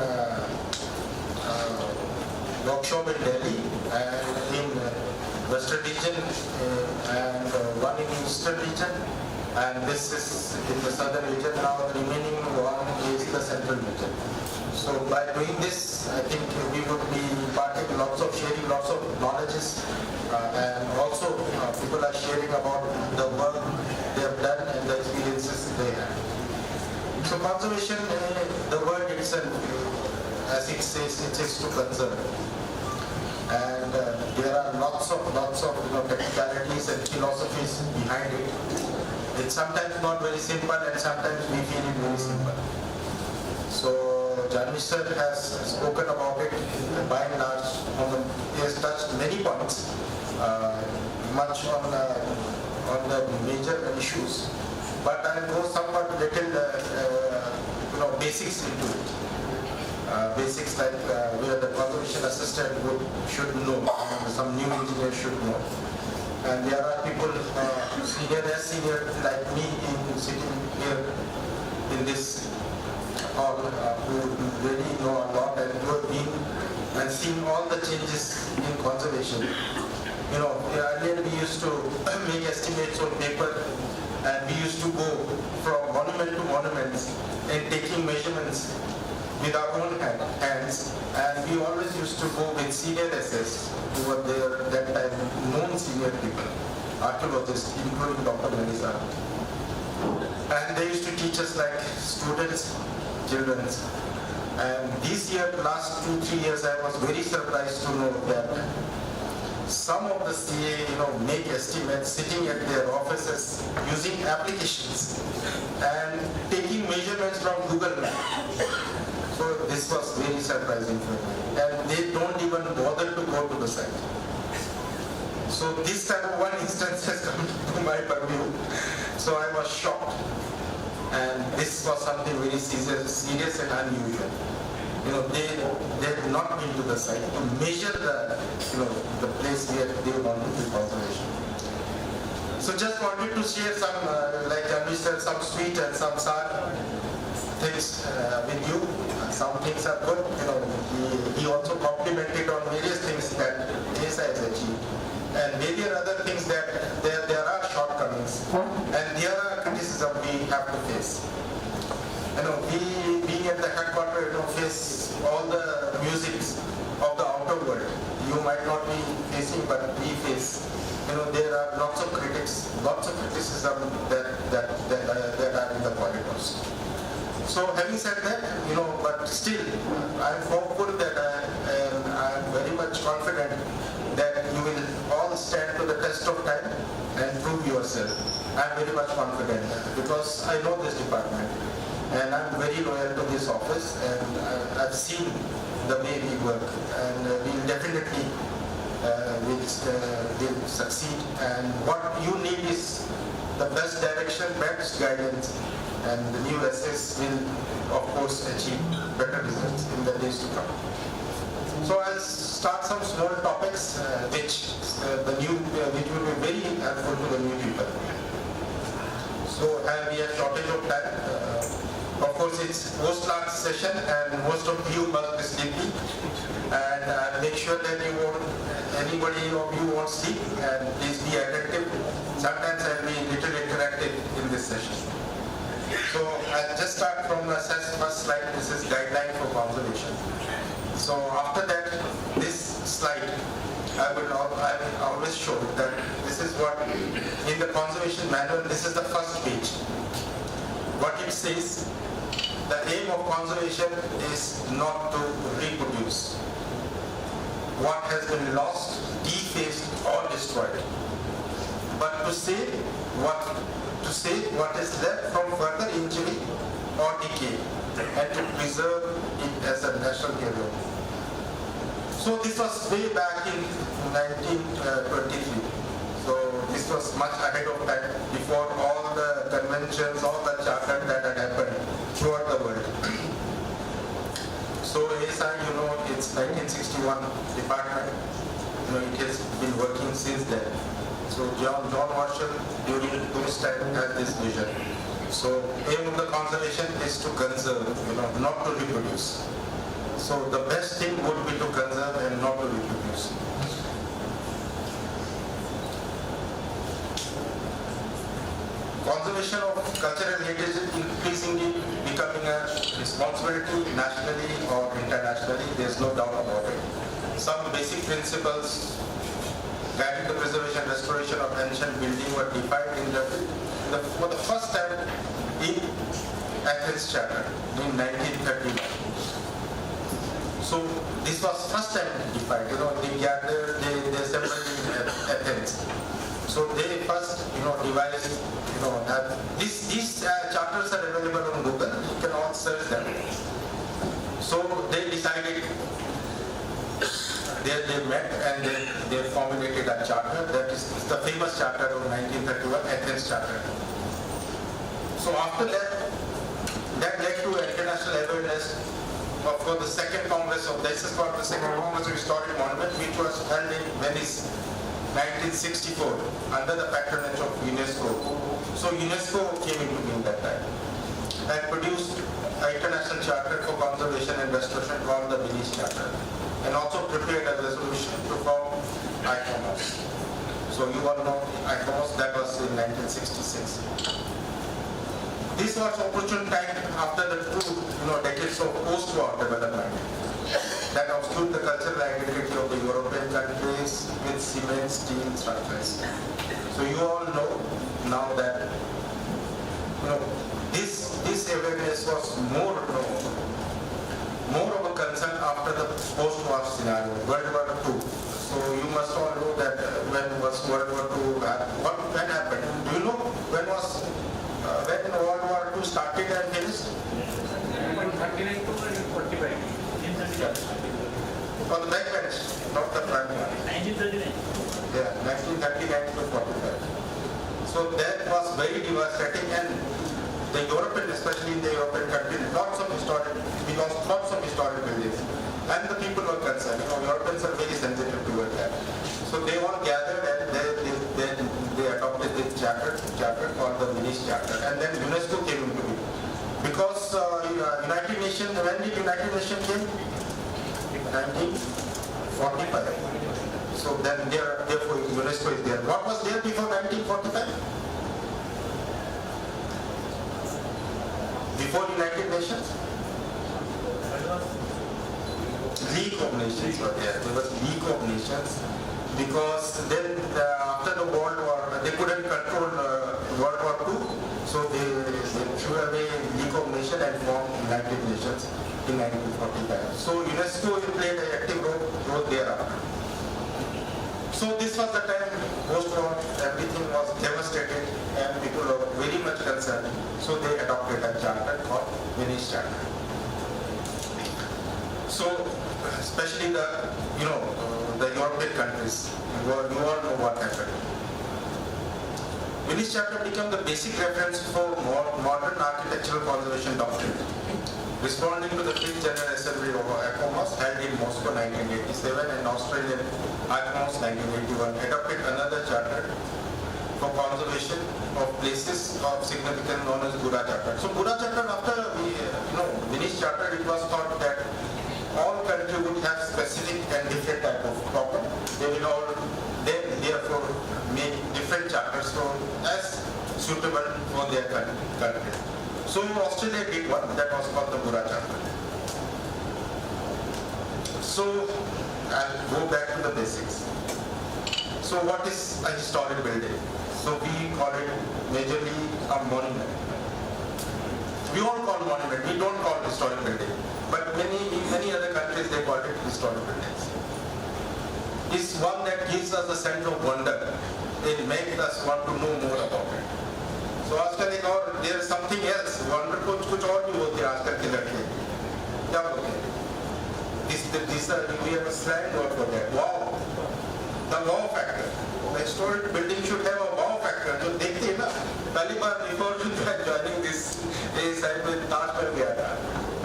workshop in Delhi and in Western region and one in Eastern region and this is in the southern region. Now the remaining one is the central region. So by doing this, I think we would be imparting sharing lots of knowledges, and also people are sharing about the work they have done and the experiences they have. So conservation, the word itself, as it says, it is to conserve. And there are lots of technicalities and philosophies behind it. It's sometimes not very simple, and sometimes we feel it very simple. So Janvi sir has spoken about it by and large. He has touched many points, much on the major issues. But I'll go somewhat little basics into it. Basics like where the conservation assistant should know, some new engineers should know. And there are people, senior like me, sitting here in this hall, who really know a lot and who have been and seen all the changes in conservation. Earlier we used to make estimates on paper, and we used to go from monument to monuments and taking measurements with our own hands, and we always used to go with senior SS who were there at that time, known senior people, archaeologists, including Dr. Melissa. And they used to teach us like students, children. And this year, last 2-3 years, I was very surprised to know that some of the CA, make estimates sitting at their offices using applications and taking measurements from Google Maps. So this was very surprising for me. And they don't even bother to go to the site. So this type of one instance has come to my purview. So I was shocked. And this was something very serious and unusual. They had not been to the site to measure the place where they want to do conservation. So just wanted to share some, like Janvi said, some sweet and some sour things with you. Some things are good. He also complimented on various things that ASA has achieved, and various other things that there are shortcomings, and there are criticism we have to face. We being at the headquarters, face all the musics of the outer world. You might not be facing, but we face. There are lots of critics, lots of criticism that are in the corridors. So having said that, but still, I'm hopeful that I'm very much confident that you will all stand to the test of time and prove yourself. I'm very much confident because I know this department and I'm very loyal to this office, and I've seen the way we work, and we'll definitely will succeed. And what you need is the best direction, best guidance, and the new SS will, of course, achieve better results in the days to come. So I'll start some small topics which will be very helpful to the new people. So we have shortage of time. Of course, it's post-lunch session, and most of you must be sleepy. And I'll make sure that anybody of you won't sleep, and please be attentive. Sometimes I'll be a little interactive in this session. So I'll just start from the first slide. This is guideline for conservation. So after that, this slide, I will always show that this is what, in the conservation manual, this is the first page. What it says, the aim of conservation is not to reproduce what has been lost, defaced, or destroyed, but to save what is left from further injury or decay, and to preserve it as a national heritage. So this was way back in 1923. So this was much ahead of time, before all the conventions, all the charters that had happened throughout the world. So ASI, it's 1961 department. It has been working since then. So John Marshall during those times had this vision. So aim of the conservation is to conserve, not to reproduce. So the best thing would be to conserve and not to reproduce. Conservation conservation of cultural heritage is increasingly becoming a responsibility nationally or internationally. There's no doubt about it. Some basic principles guiding the preservation and restoration of ancient buildings were defined for the first time in Athens Charter in 1931. So this was first time defined. They gathered, they assembled in Athens. So they first, devised, these charters are available on Google. You can all search them. So they decided. They met and they formulated a charter. That is the famous charter of 1931, Athens Charter. So after that led to international awareness for the second Congress of Historic Monument, which was held in Venice, 1964, under the patronage of UNESCO. So UNESCO came into being that time and produced an international charter for conservation and restoration called the Venice Charter, and also prepared a resolution to form ICOMOS. So you all know ICOMOS, that was in 1966. This was opportune time after the two decades of post-war development that obscured the cultural identity of the European countries with cement, steel structures. So you all know now that this awareness was more of a concern after the post-war scenario, World War II. So you must all know that when was World War II, when happened? Do you know when World War II started and finished? 1939 to 1945. On the back bench, not the front one. 1939. Yeah, 1939 to 45. So that was very devastating, and the European, especially in the European countries, lots of historic buildings, and the people were concerned. Europeans are very sensitive toward that. So they all gathered and they adopted this charter called the Venice Charter, and then UNESCO came into it. Because United Nations, when did United Nations came? 1945. So then therefore UNESCO is there. What was there before 1945? Before United Nations? League of Nations were there. There was League of Nations because then after the World War, they couldn't control World War II, so they threw away League of Nations and formed United Nations in 1945. So UNESCO played an active role thereafter. So this was the time post-war, everything was devastated and people were very much concerned. So they adopted a charter called Venice Charter. So especially the European countries, you all know what happened. Venice Charter became the basic reference for modern architectural conservation doctrine, responding to the 5th General Assembly of ICOMOS held in Moscow 1987 and Australian ICOMOS 1981 adopted another charter for conservation of places of significance known as Buddha Charter. So Buddha Charter, after Venice Charter, it was thought that all countries would have specific and different type of problem. They will all therefore make different charters as suitable for their country. So Australia did one that was called the Buddha Charter. So I'll go back to the basics. So what is a historic building? So we call it majorly a monument. We all call monument, we don't call historic building. But in many other countries they call it historic buildings. It's one that gives us a sense of wonder. It makes us want to know more about it. So आजकल एक और there is something else. Wonder कुछ और भी होते हैं आजकल के लड़के. क्या बोलते हैं? We have a slang word for that. Wow. The wow factor. The historic building should have a wow factor. जो देखते हैं ना, पहली बार before joining this side में ताजमहल गया था.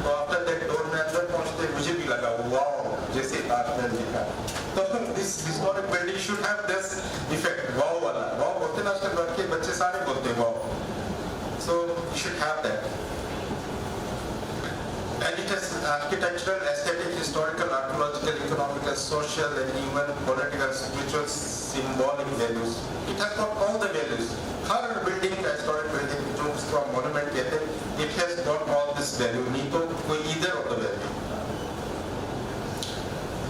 तो after that door में अंदर पहुँचते मुझे भी लगा wow जैसे ताजमहल दिखा. तो this historic building should have this effect. Wow वाला. Wow बोलते ना आजकल लड़के बच्चे सारे बोलते हैं wow. So you should have that. And it has architectural, aesthetic, historical, archaeological, economical, social, and even political, spiritual, symbolic values. It has got all the values. Her building building का historic building जो उसको हम monument कहते हैं, it has got all this value, नहीं तो कोई either of the value.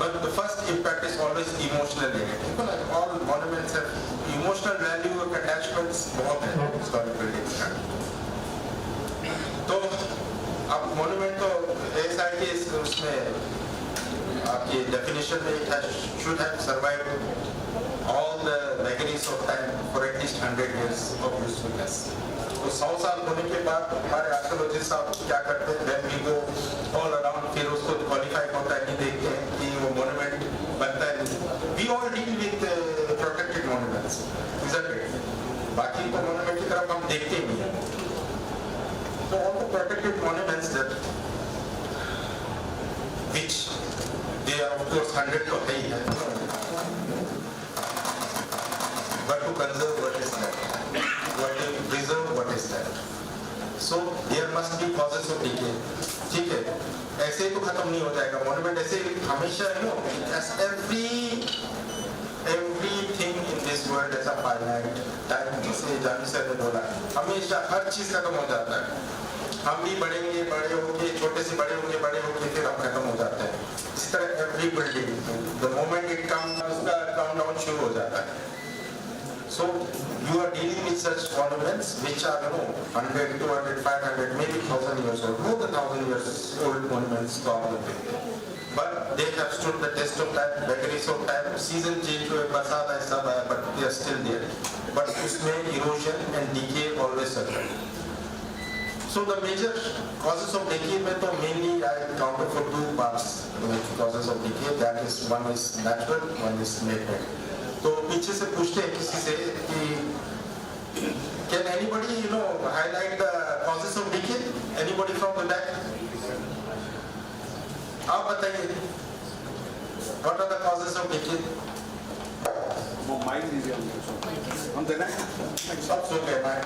But the first impact is always emotional in it. People like all monuments have emotional value और attachments बहुत है historic buildings का. तो अब monument तो ऐसा है कि उसमें आपकी definition में it should have survived all the vagaries of time for at least 100 years of usefulness. तो 100 साल होने के बाद हमारे आर्कियोलॉजिस्ट साहब क्या करते हैं, when we go all around, फिर उसको क्वालिफाई होता है, नहीं देखते हैं कि वो मोन्यूमेंट बनता है. We all deal with protected monuments, isn't it? बाकी तो मोन्यूमेंट की तरफ हम देखते ही नहीं हैं. So all the protected monuments that which they are of course 100 तो है ही है, but to conserve what is left, what to preserve what is left. So there must be causes of decay. ठीक है, ऐसे ही तो खत्म नहीं हो जाएगा मोन्यूमेंट. ऐसे हमेशा everything in this world is a finite time. जिसे जानी सर ने बोला, हमेशा हर चीज खत्म हो जाता है. हम भी बढ़ेंगे, बड़े होंगे, छोटे से बड़े होंगे, फिर हम खत्म हो जाते हैं. इसी तरह every building, the moment it comes, उसका countdown शुरू हो जाता है. So you are dealing with such monuments which are 100, 200, 500, maybe 1000 years old, more than 1000 years old monuments probably. But they have stood the test of time, vagaries of time, season change हुए, बरसात ऐसा आया, but they are still there. But उसमें erosion and decay always occur. So the major causes of decay में तो mainly I counted for two parts, causes of decay. That is, one is natural, one is made. तो पीछे से पूछते हैं किसी से कि can anybody highlight the causes of decay? Anybody from the back? आप बताइए, what are the causes of decay? वो माइक दीजिए हम देना है. सब सो गए माइक.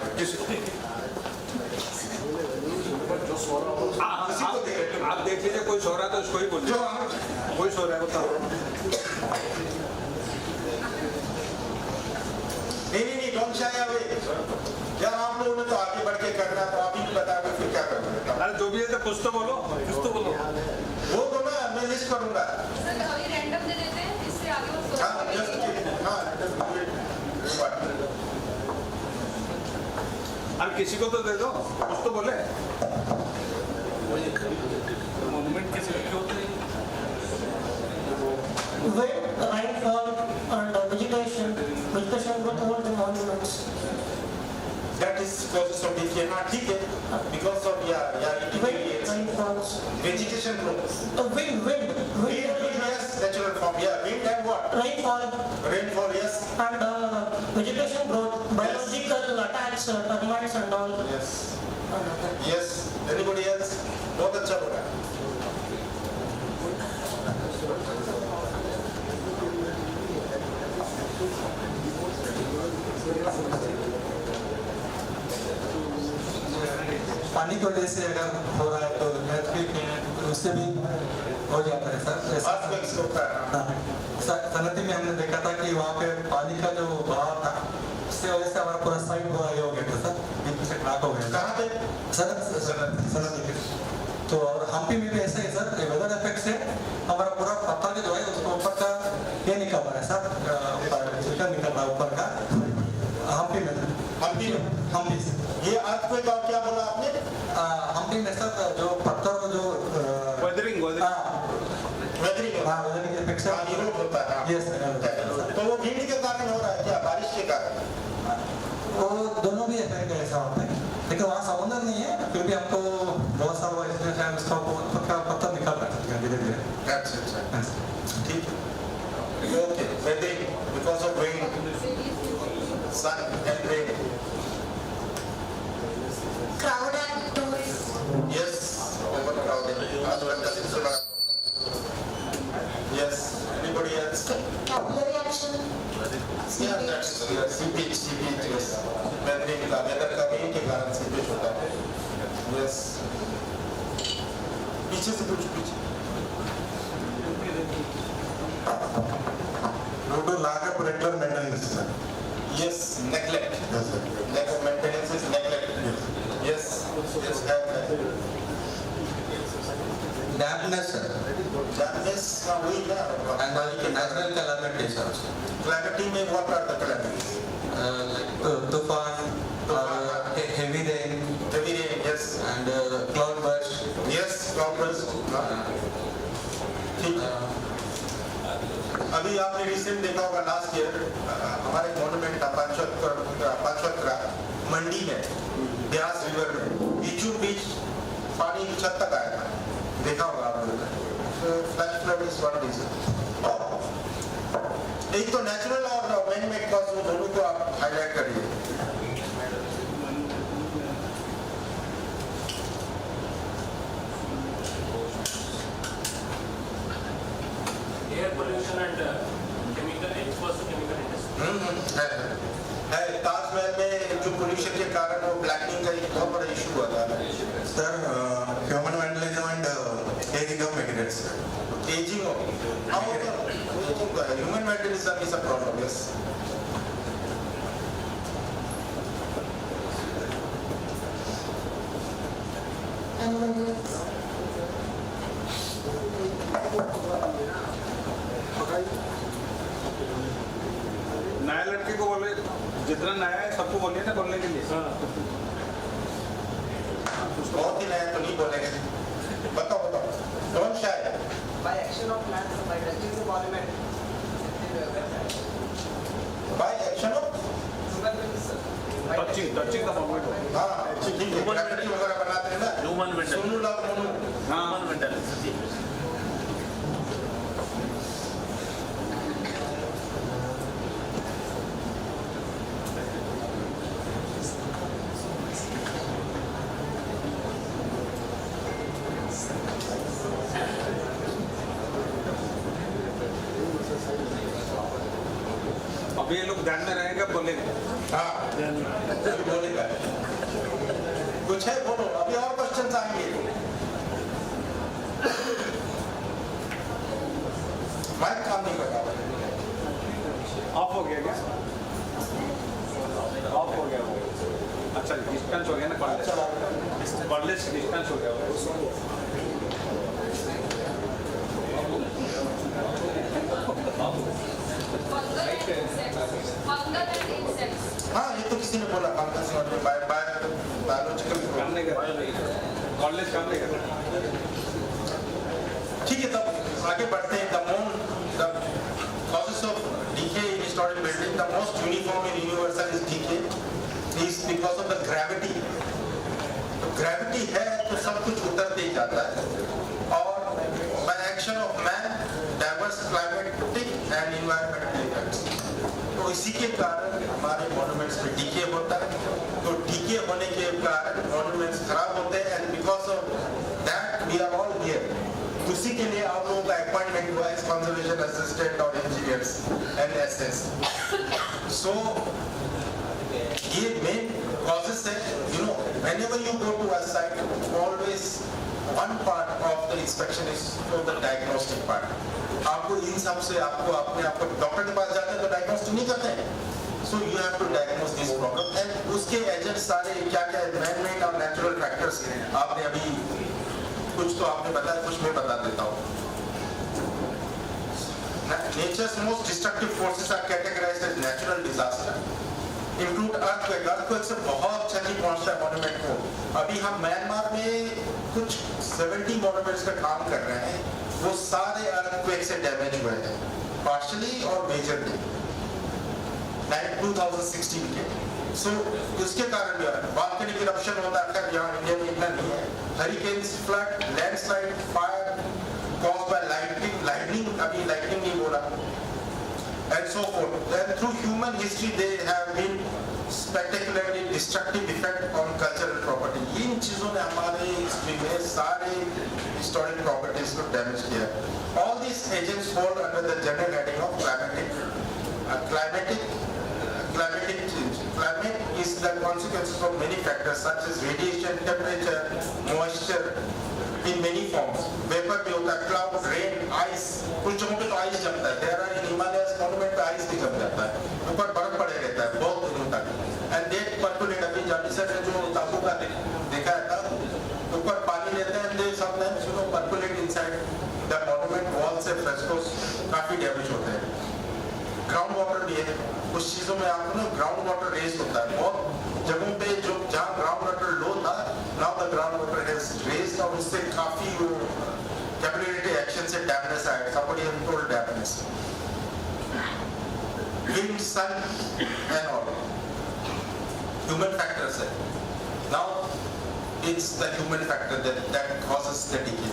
आप देख लीजिए, कोई सो रहा है तो उसको ही बोलिए. कोई सो रहा है बताओ. नहीं, don't shy away. यार आप लोगों ने तो आगे बढ़ के करना, तो आप ही बताओगे फिर क्या करोगे. अरे जो भी है तो कुछ तो बोलो. वो तो मैं लिस्ट करूंगा. सर अभी रैंडम दे देते हैं, इससे आगे वो सोच अरे किसी को तो दे दो, कुछ तो बोले. मोन्यूमेंट कैसे होते हैं? Wind, rainfall, and vegetation with all the monuments. That is causes of decay. हाँ ठीक है, because of Wind, rainfalls. vegetation growth. Wind, Yes, natural form. Yeah, wind and what? Rainfall, yes. And vegetation growth, biological attacks, termites and all. Yes. Yes. Anybody else? बहुत अच्छा बोला. पानी की वजह से अगर हो रहा है तो उससे भी हो जाता है सर. सनती में हमने देखा था कि वहाँ पे पानी का जो बहाव था, उससे वजह से हमारा पूरा साइड हुआ हो गया था सर, बीच से खराब हो गया. कहाँ पे? सनती पे. तो और हम्पी में भी ऐसा ही सर, वेदर इफेक्ट से हमारा पूरा पत्थर जो है उसको ऊपर का ये निकल रहा है सर, निकल रहा है ऊपर का. हम्पी में ये अर्थक्वेक का क्या बोला आपने? हम्पी में सर जो पत्थर जो वेदरिंग इफेक्ट से होता है. यस. तो वो विंड के कारण हो रहा है क्या, बारिश के कारण? वो दोनों भी इफेक्ट है ऐसा होता है, लेकिन वहाँ समुद्र नहीं है, फिर भी हमको बहुत सारा उसका पत्थर निकल रहा है धीरे-धीरे. ठीक है. Okay, weathering because of rain, sun and rain. crowd and tourists. Yes, overcrowding. Yes. Anybody else? Popular reaction. Yeah, that's seepage. Yes. Weathering का weather का rain के कारण seepage होता है. Yes. पीछे से कुछ पीछे. Due to lack of regular maintenance, sir. Yes, neglect. Lack of maintenance is neglect. Yes, yes, dampness, sir. dampness वही ना. And natural calamities also. Calamity में what are the calamities? Like tufan, heavy rain, yes. and cloud burst. Yes, cloud burst. ठीक है. अभी आपने recent देखा होगा last year हमारे मोन्यूमेंट था पांचवक्रा मंडी में ब्यास रिवर में बीचों बीच पानी छत तक आया था. देखा होगा आप लोगों ने. Flash flood is one reason. एक तो नेचुरल और मैन मेड कॉज वो दोनों को आप हाईलाइट करिए. Air pollution and chemical exposed to chemical industry. है ताजमहल में जो पोल्यूशन के कारण वो ब्लैकनिंग का एक बहुत बड़ा इशू हुआ था. Sir, human vandalism and aging of materials. Aging human vandalism is a problem. Yes. नया लड़के को बोले जितना नया है सबको बोलिए ना बोलने के लिए. बहुत ही नया तो नहीं बोलेंगे. बताओ. Don't shy. By action of man, by touching the monument. By action of touching the moment. हाँ ठीक है. ग्रेफिटी वगैरह बनाते हैं ना. Human vandalism. सोनू लाल मोनू. Human vandalism. अभी ये लोग ध्यान में रहेंगे बोलेंगे. हाँ अभी बोलेगा. कुछ है बोलो. अभी और क्वेश्चन आएंगे. माइक काम नहीं कर रहा. ऑफ हो गया क्या? ऑफ हो गया वो. अच्छा डिस्टेंस हो गया ना. कॉलेज डिस्टेंस हो गया. Fungal and insects. हाँ ये तो किसी ने बोला. फंगस और बायोलॉजिकल. काम नहीं कर रहा. कॉलेज काम नहीं कर रहा. ठीक है. तब आगे बढ़ते हैं. the causes of decay in historic building, the most uniform and universal is decay is because of the gravity. तो gravity है तो सब कुछ उतरते ही जाता है. और by action of man, diverse climatic and environmental effects. तो इसी के कारण हमारे मॉन्यूमेंट्स में डीके होता है. तो डीके होने के कारण मॉन्यूमेंट्स खराब होते हैं. And because of that we are all here. उसी के लिए आप लोगों का अपॉइंटमेंट हुआ है कंजर्वेशन असिस्टेंट और इंजीनियर्स एंड एसएस. सो ये मेन कॉजेस है. You know whenever you go to a site, always one part of the inspection is for the diagnostic part. आपको इन सब से आपको अपने आप को डॉक्टर के पास जाते हैं तो डायग्नोस्टिक नहीं करते हैं. So you have to diagnose this problem. And उसके एजेंट सारे क्या क्या मैन मेड और नेचुरल फैक्टर्स आपने अभी कुछ तो आपने बताया. कुछ मैं बता देता हूँ. Nature's most destructive forces are categorized as natural disaster. Include earthquake. Earthquake से बहुत क्षति पहुंचता है मॉन्यूमेंट को. अभी हम म्यांमार में कुछ 70 मॉन्यूमेंट्स का काम कर रहे हैं. वो सारे अर्थक्वेक से डैमेज हुए हैं पार्शियली और मेजरली 2016 के. सो उसके कारण भी वॉल्केनिक इरप्शन होता है. यहाँ इंडिया में इतना नहीं है. Hurricanes, flood, landslide, fire caused by lightning अभी lightning नहीं बोला. And so forth. Then through human history they have been spectacularly destructive effect on cultural property. इन चीजों ने हमारे हिस्ट्री में सारे historic properties को डैमेज किया. All these agents fall under the general heading of climatic change. Climate is the consequences of many factors such as radiation, temperature, moisture in many forms. Vapor भी होता है, cloud, rain, ice. कुछ जगहों पे तो ice जमता है. There are in Himalayas monument पे ice भी जम जाता है. ऊपर बर्फ पड़े रहते हैं. रहता है बहुत दिनों तक एंड देट पर्कुलेट अभी जानी सर ने जो ताबू का देखा था ऊपर पानी लेते हैं they sometimes you know percolate inside the monument wall से फ्रेस्कोस काफी डैमेज होते हैं ग्राउंड वाटर भी है कुछ चीजों में आपको ना ग्राउंड वाटर रेस होता है बहुत जगहों पे जो जहाँ ग्राउंड वाटर लो था now the ground water has raised और उससे काफी वो कैपिलरी एक्शन से डैमेज आया somebody has told damage wind sun and all human factors है now it's the human factor that causes the decay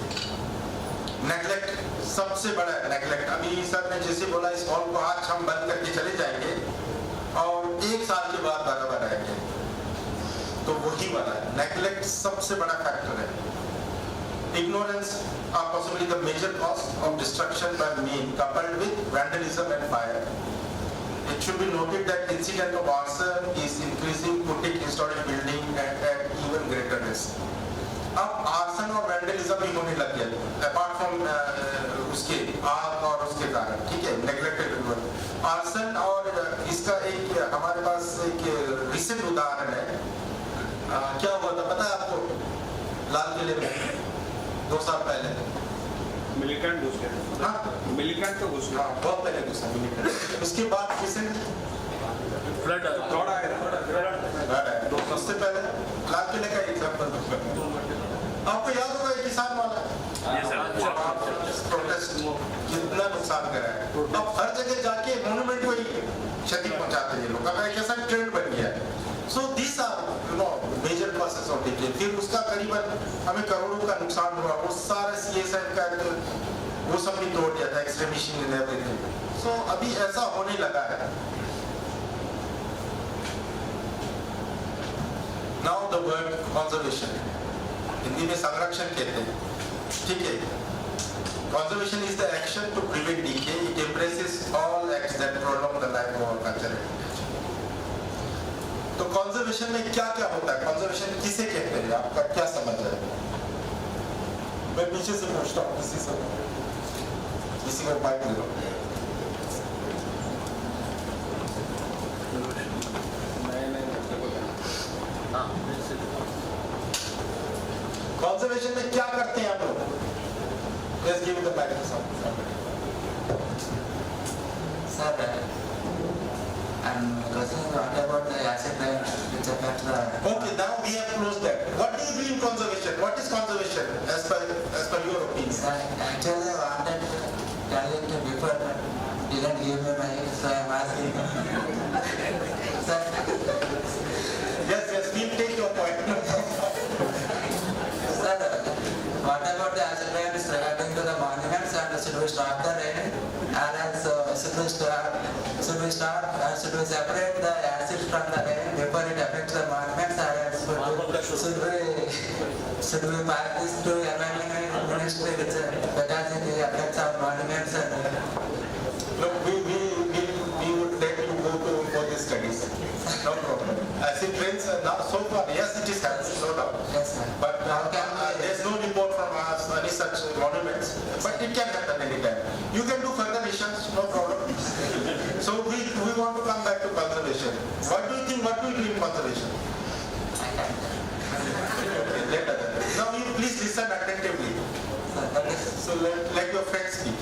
neglect सबसे बड़ा है neglect अभी सर ने जैसे बोला इस हॉल को आज हम बंद करके चले जाएंगे और एक साल के बाद बराबर आएंगे तो वही वाला है neglect सबसे बड़ा फैक्टर है ignorance are possibly the major cause of destruction by man coupled with vandalism and fire it should be noted that incident of arson is increasing putting historic building at even greater risk अब arson और vandalism भी होने लग गया apart from उसके आग और उसके कारण ठीक है नेग्लेक्टेड आर्सन और इसका एक हमारे पास एक रिसेंट उदाहरण है क्या हुआ था पता है आपको लाल किले में 2 साल पहले मिलिटेंट घुस गए हाँ मिलिटेंट तो घुस गए बहुत पहले घुसा मिलिटेंट उसके बाद रिसेंट फ्लड थोड़ा आया उससे पहले लाल किले का एग्जाम्पल आपको याद होगा किसान वाला प्रोटेस्ट कितना नुकसान करा है अब हर जगह जाके मोन्यूमेंट को ही क्षति पहुंचाते हैं लोग अब एक ऐसा ट्रेंड बन गया है so this are you know major causes of decay फिर उसका करीबन हमें करोड़ों का नुकसान हुआ वो सारा सीएसआई का वो सब भी तोड़ दिया था X ray machine and everything so अभी ऐसा होने लगा है now the word conservation Hindi में संरक्षण कहते हैं ठीक है conservation is the action to prevent decay it embraces all acts that prolong the life of our culture तो कंजर्वेशन में क्या क्या होता है कंजर्वेशन किसे कहते हैं आपका क्या समझ है मैं पीछे से पूछता हूँ किसी को माइक दे दो कंजर्वेशन में क्या करते हैं आप लोग Let's give it the mic to somebody. Sir, I'm concerned what about the asset which affects the... Okay, now we have closed that. What do you do in conservation? What is conservation as per your opinion? Sir, actually I wanted to tell it before, but didn't give me my, so I'm asking. Sir. Yes, we'll take your point. Sir, what about the asset values regarding to the monuments and should we stop the rain or else should we separate the acid from the rain before it affects the monuments or else should we pass this to environment ministry because it affects our monuments and Look, we would let you go to for these studies. No problem. Acid rains now so far, yes, it is happening, no doubt. Yes, sir. But there's no report from us any such monuments. But it can happen anytime. You can do further research, no problem. So we want to come back to conservation. What do you think? What do you do in conservation? Okay, later. Now you please listen attentively. So let your friends speak.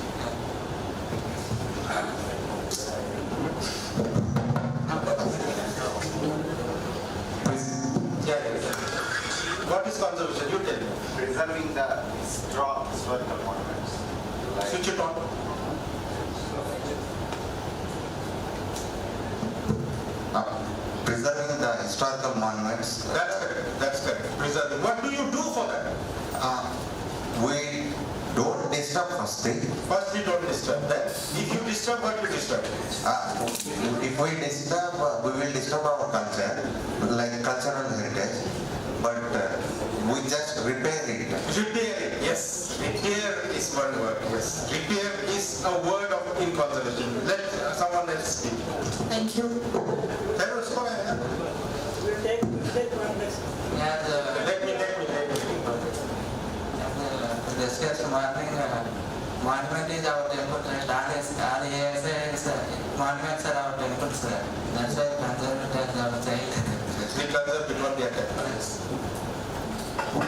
What is conservation? You tell me. Preserving the strong historical monuments. Switch it on. Preserving the historical monuments. That's correct. That's correct. Preserving. What do you do for that? We don't disturb first thing. First, we don't disturb. Then, if you disturb, what you disturb? If we disturb, we will disturb our culture, like cultural heritage. But we just repair it. Repair it. Yes. Repair is one word. Yes. Repair is a word of in conservation. Let someone else speak. Thank you. Let discussed morning monument is our temple, and all monuments are our temples. That's why conserve it as our child. We conserve it not the attachments.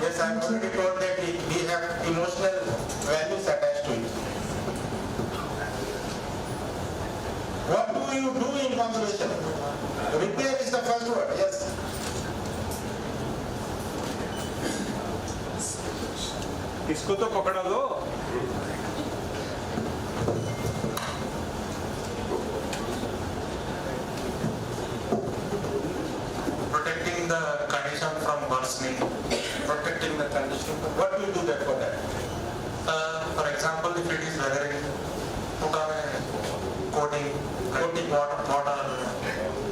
Yes, I am already told that we have emotional values attached to it. What do you do in conservation? Repair is the first word, yes. इसको तो पकड़ा दो. Protecting the condition from worsening. Protecting the condition. What do you do that for that? For example, if it is weathering, put on a coating water,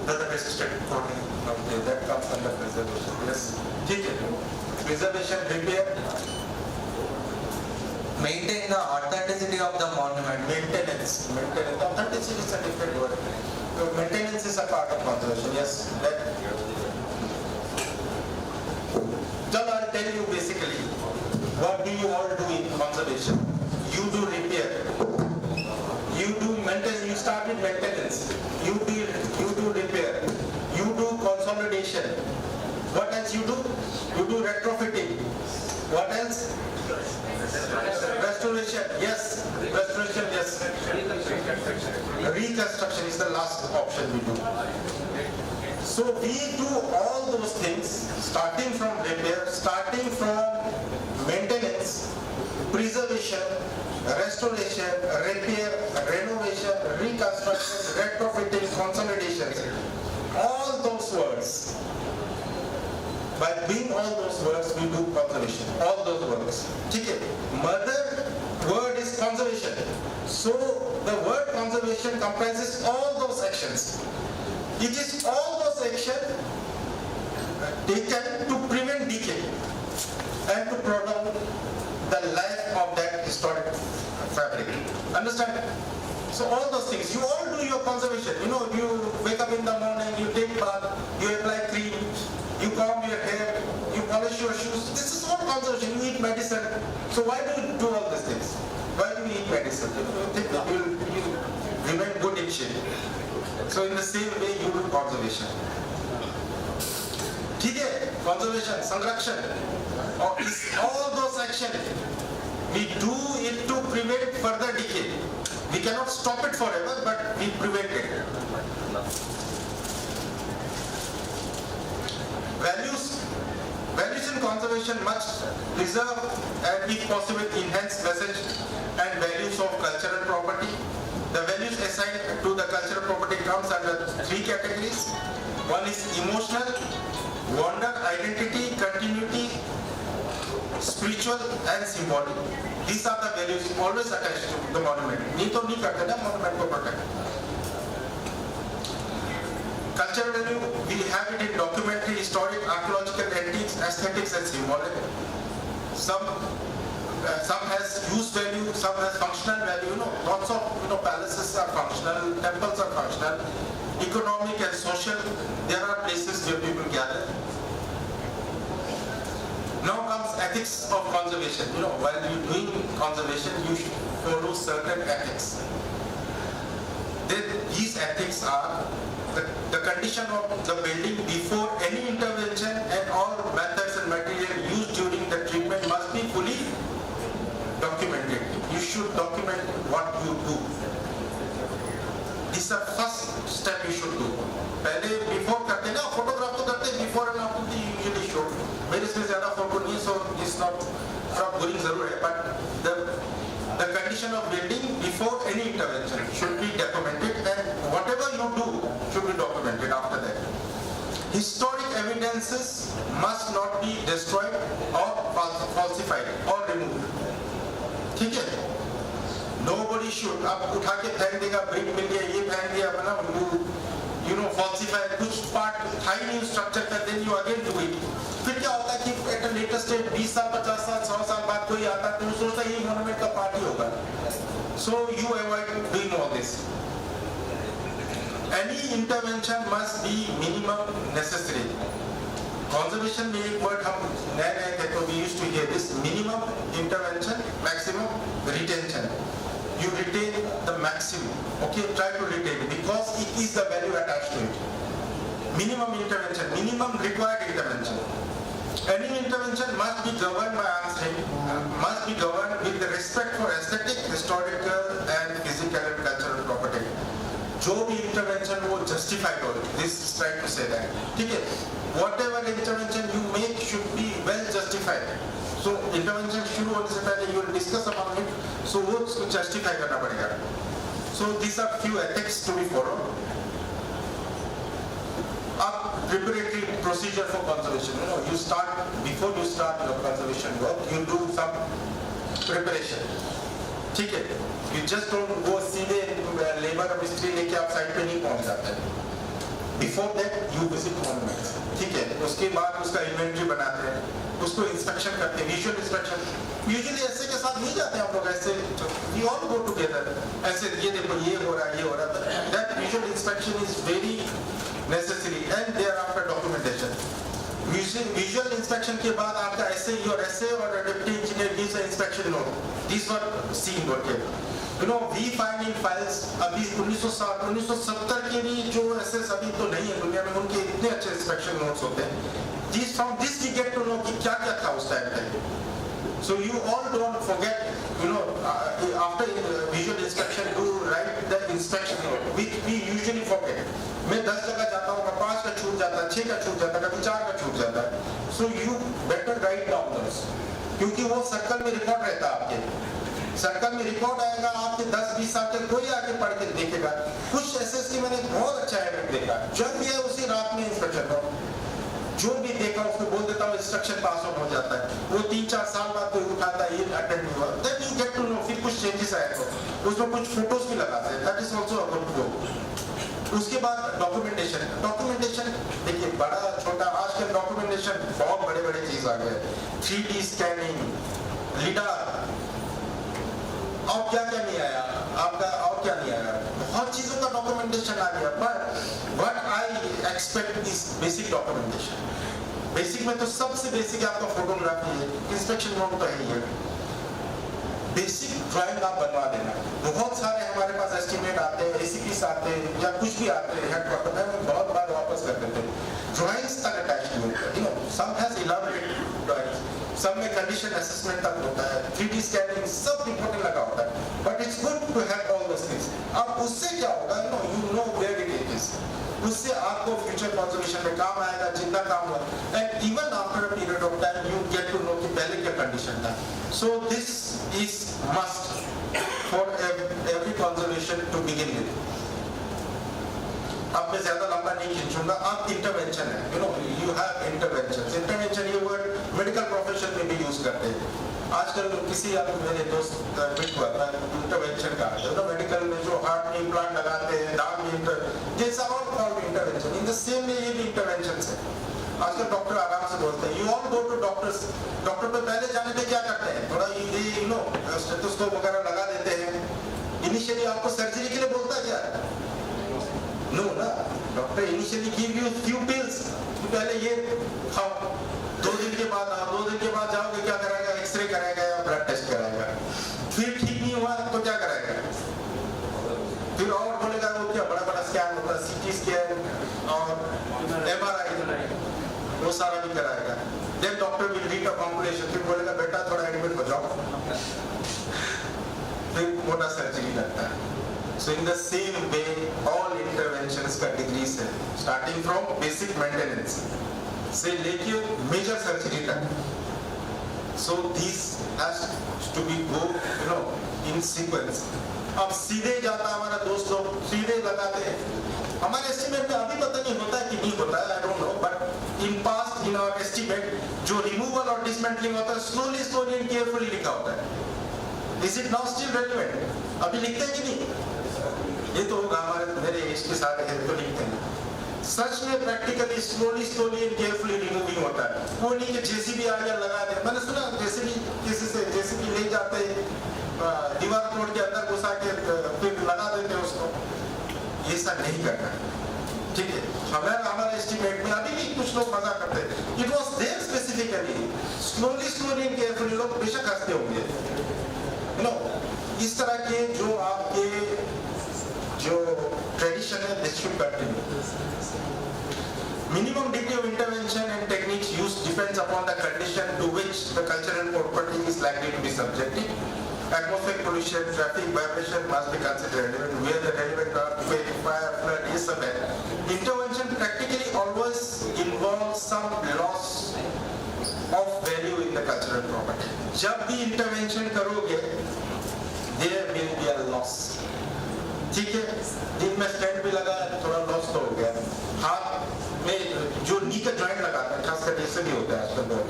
weather resistant coating. Okay, that comes under preservation. Yes. Preservation, repair. Maintain the authenticity of the monument. Maintenance. Authenticity is a different word. So maintenance is a part of conservation. Yes. I'll tell you basically what do you all do in conservation. You do repair. You do maintenance. You start with maintenance. You do repair. You do consolidation. What else you do? You do retrofitting. What else? Restoration, yes. Restoration, yes. Reconstruction is the last option we do. So we do all those things, starting from repair, starting from maintenance, preservation, restoration, repair, renovation, reconstruction, retrofitting, consolidation. All those words. By doing all those words, we do conservation. All those words. Okay. Mother word is conservation. So the word conservation comprises all those actions. It is all those actions taken to prevent decay and to prolong the life of that historic fabric. Understand? So all those things, you all do your conservation. You wake up in the morning, you take bath, you apply cream, you comb your hair, you polish your shoes. This is all conservation. You eat medicine. So why do you do all these things? Why do you eat medicine? You think that you remain good in shape. So in the same way, you do conservation. Conservation, sanrakshan, all those actions, we do it to prevent further decay. We cannot stop it forever, but we prevent it. Values in conservation must preserve and, if possible, enhance message and values of cultural property. The values assigned to the cultural property comes under 3 categories. One is emotional, wonder, identity, continuity, spiritual and symbolic. These are the values always attached to the monument. Nahi to nahi karte na monument ko protect. Cultural value, we have it in documentary, historic, archaeological, antiques, aesthetics and symbolic. Some has use value, some has functional value. Lots of palaces are functional, temples are functional, economic and social. There are places where people gather. Now comes ethics of conservation. While you're doing conservation, you should follow certain ethics. These ethics are the condition of the building before any intervention, and all methods and material used during the treatment must be fully documented. You should document what you do. This is the first step you should do. Before करते ना photograph तो करते before and after the usually show. मेरे इसमें ज़्यादा photo नहीं, so it's not boring जरूर है, but the condition of building before any intervention should be documented, and whatever you do should be documented after that. Historic evidences must not be destroyed or falsified or removed. ठीक है? Nobody should. अब उठा के फेंक देगा, brick मिल गया, ये फेंक दिया, बना, falsify कुछ part था ही नहीं structure का, then you again do it. फिर क्या होता है कि at a later stage 20 साल, 50 साल, 100 साल बाद कोई आता है तो वो सोचता है ये monument का part ही होगा. So you avoid doing all this. Any intervention must be minimum necessary. Conservation में एक word हम नए थे तो we used to hear this: minimum intervention, maximum retention. retain the maximum. Okay, try to retain it because it is the value attached to it. Minimum intervention, minimum required intervention. Any intervention must be governed by must be governed with the respect for aesthetic, historical and physical and cultural property. जो भी intervention वो justified हो, this is trying to say that. ठीक है, whatever intervention you make should be well justified. So intervention शुरू होने से पहले you will discuss about it. So वो उसको justify करना पड़ेगा. So these are few ethics to be followed. Up preparatory procedure for conservation. You start before you start your conservation work. You do some preparation. ठीक है? You just don't go सीधे labour और मिस्त्री लेके आप site पे नहीं पहुंच जाते. Before that you visit monuments. ठीक है? उसके बाद उसका inventory बनाते हैं. उसको inspection करते हैं. Visual inspection. Usually ऐसे के साथ नहीं जाते हम लोग ऐसे. We all go together. ऐसे ये देखो ये हो रहा है. That visual inspection is very necessary and thereafter documentation. Visual inspection के बाद आपका essay or deputy engineer gives an inspection note. These were seen okay. We find in files अभी 1970 के भी जो essays अभी तो नहीं है दुनिया में उनके इतने अच्छे inspection notes होते हैं. From this we get to know कि क्या था उस टाइम पे. So you all don't forget, after visual inspection, do write the inspection note, which we usually forget. मैं 10 जगह जाता हूँ, 5 का छूट जाता है, 6 का छूट जाता है, कभी 4 का छूट जाता है. So you better write down those, क्योंकि वो सर्कल में रिकॉर्ड रहता है आपके. सर्कल में रिकॉर्ड आएगा आपके 10-20 साल के कोई आके पढ़ के देखेगा. कुछ ऐसे की मैंने बहुत अच्छा हैबिट देखा, जब भी है उसी रात में इंस्पेक्शन हो, जो भी देखा उसको बोल देता हूँ इंस्ट्रक्शन पास ऑन हो जाता है. वो 3-4 साल बाद कोई उठाता है ये अटेंड हुआ, then you get to know. फिर कुछ चेंजेस आए तो उसमें कुछ फोटोज भी लगाते हैं. That is also a good goal. उसके बाद डॉक्यूमेंटेशन देखिए बड़ा छोटा आजकल डॉक्यूमेंटेशन बहुत बड़े चीज आ गए. 3D स्कैनिंग, लिडार और क्या नहीं आया आपका, और क्या नहीं आया, बहुत चीजों का डॉक्यूमेंटेशन आ गया. But what I expect is basic documentation. Basic में तो सबसे बेसिक आपका फोटोग्राफी है, इंस्पेक्शन नोट तो है ही है. बेसिक ड्राइंग आप बनवा देना. बहुत सारे हमारे पास एस्टिमेट आते हैं, रेसिपीज आते हैं या कुछ भी आते हैं हेडक्वार्टर में, बहुत बार वापस कर देते हैं. ड्राइंग्स तक अटैच नहीं होता. सम हैज इलैबोरेटेड ड्राइंग्स, सब में कंडीशन असेसमेंट तक होता है, 3D स्कैनिंग सब रिपोर्टिंग लगा होता है. But it's good to have all those things. अब उससे क्या होगा, you know where it is. उससे आपको फ्यूचर कंजर्वेशन में काम आएगा, जितना काम हुआ. And even after a period of time you get to know कि पहले क्या कंडीशन था. So this is must for every conservation to begin with. अब मैं ज्यादा लंबा नहीं खींचूंगा. अब इंटरवेंशन है, यू हैव इंटरवेंशन. इंटरवेंशन ये वर्ड मेडिकल प्रोफेशन में भी यूज करते हैं. आजकल किसी मेरे दोस्त ट्वीट हुआ था इंटरवेंशन का, मेडिकल में जो हार्ट में इम्प्लांट लगाते हैं, दांत में जैसा और called intervention. In the same way ये भी इंटरवेंशन है. आजकल डॉक्टर आराम से बोलते हैं, you all go to doctors. Doctor पे पहले जाने पे क्या करते हैं, थोड़ा ये स्टेथोस्कोप वगैरह लगा देते हैं. इनिशियली आपको सर्जरी के लिए बोलता है क्या? नो ना. Doctor initially give you few pills, पहले ये खाओ, 2 दिन के बाद आओ. 2 दिन के बाद जाओगे, क्या कराएगा, एक्सरे कराएगा या ब्लड टेस्ट कराएगा. फिर ठीक नहीं हुआ तो क्या कराएगा, फिर और बोलेगा वो क्या बड़ा स्कैन होता है, CT स्कैन और MRI, वो सारा भी कराएगा. Then doctor will read a complication, फिर बोलेगा बेटा थोड़ा एडमिट हो जाओ, फिर मोटा सर्जरी लगता है. So in the same way, all interventions का degrees है, starting from basic maintenance से लेके major surgery तक. So these has to be go, in sequence. अब सीधे जाता हमारा दोस्त लोग सीधे लगाते हैं. हमारे एस्टिमेट में अभी पता नहीं होता है कि नहीं होता है, I don't know, but in past in our estimate जो removal और dismantling होता है slowly and carefully लिखा होता है. Is it now still relevant? अभी लिखते हैं कि नहीं? ये तो होगा हमारे मेरे एज के साथ है तो लिखते हैं. सच में practically slowly and carefully removing होता है. वो नहीं कि जेसीबी आ गया लगा दे. मैंने सुना जेसीबी ले जाते दीवार तोड़ के अंदर घुसा के फिर लगा देते हैं उसको. ये सब नहीं करना. ठीक है, हमारे एस्टिमेट में अभी भी कुछ लोग मजा करते हैं. It was there specifically slowly and carefully. लोग बेशक हंसते होंगे, इस तरह के जो आपके जो ट्रेडिशन है this should continue. Minimum degree of intervention and techniques used depends upon the condition to which the cultural property is likely to be subjected. Atmospheric pollution, traffic, vibration must be considered, even where the relevant earthquake, fire, flood is severe. Intervention practically always involves some loss of value in the cultural property. जब भी intervention करोगे, there will be a loss. ठीक है, दिन में stand भी लगा, थोड़ा लॉस तो हो गया. हाथ में जो नी का जॉइंट लगाता है, खास करके इससे भी होता है आजकल बहुत.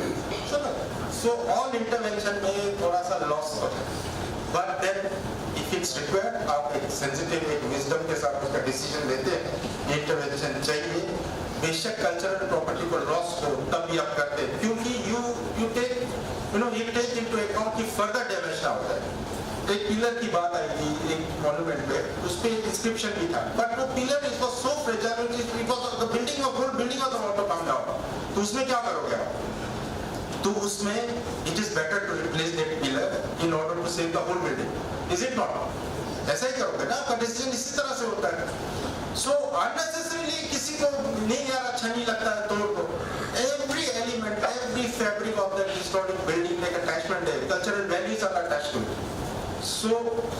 So all intervention में थोड़ा सा लॉस होता है. But then if it's required, आप एक sensitive, एक wisdom के साथ उसका decision लेते हैं, intervention चाहिए. बेशक कल्चरल प्रॉपर्टी को लॉस हो तब भी आप करते हैं, क्योंकि you take into account कि further damage ना होता है. एक पिलर की बात आई थी एक मॉन्यूमेंट पे, उस पे एक इंस्क्रिप्शन भी था, बट वो pillar it was so fragile because the building of whole building was about to come down. तो उसमें क्या करोगे आप? तो उसमें it is better to replace that pillar in order to save the whole building. Is it not? ऐसा ही करोगे ना, आपका डिसीजन इसी तरह से होता है. सो अननेसेसरीली किसी को नहीं यार अच्छा नहीं लगता है तोड़ दो. Every element, every fabric of that historic building एक अटैचमेंट है, cultural values are attached to it. So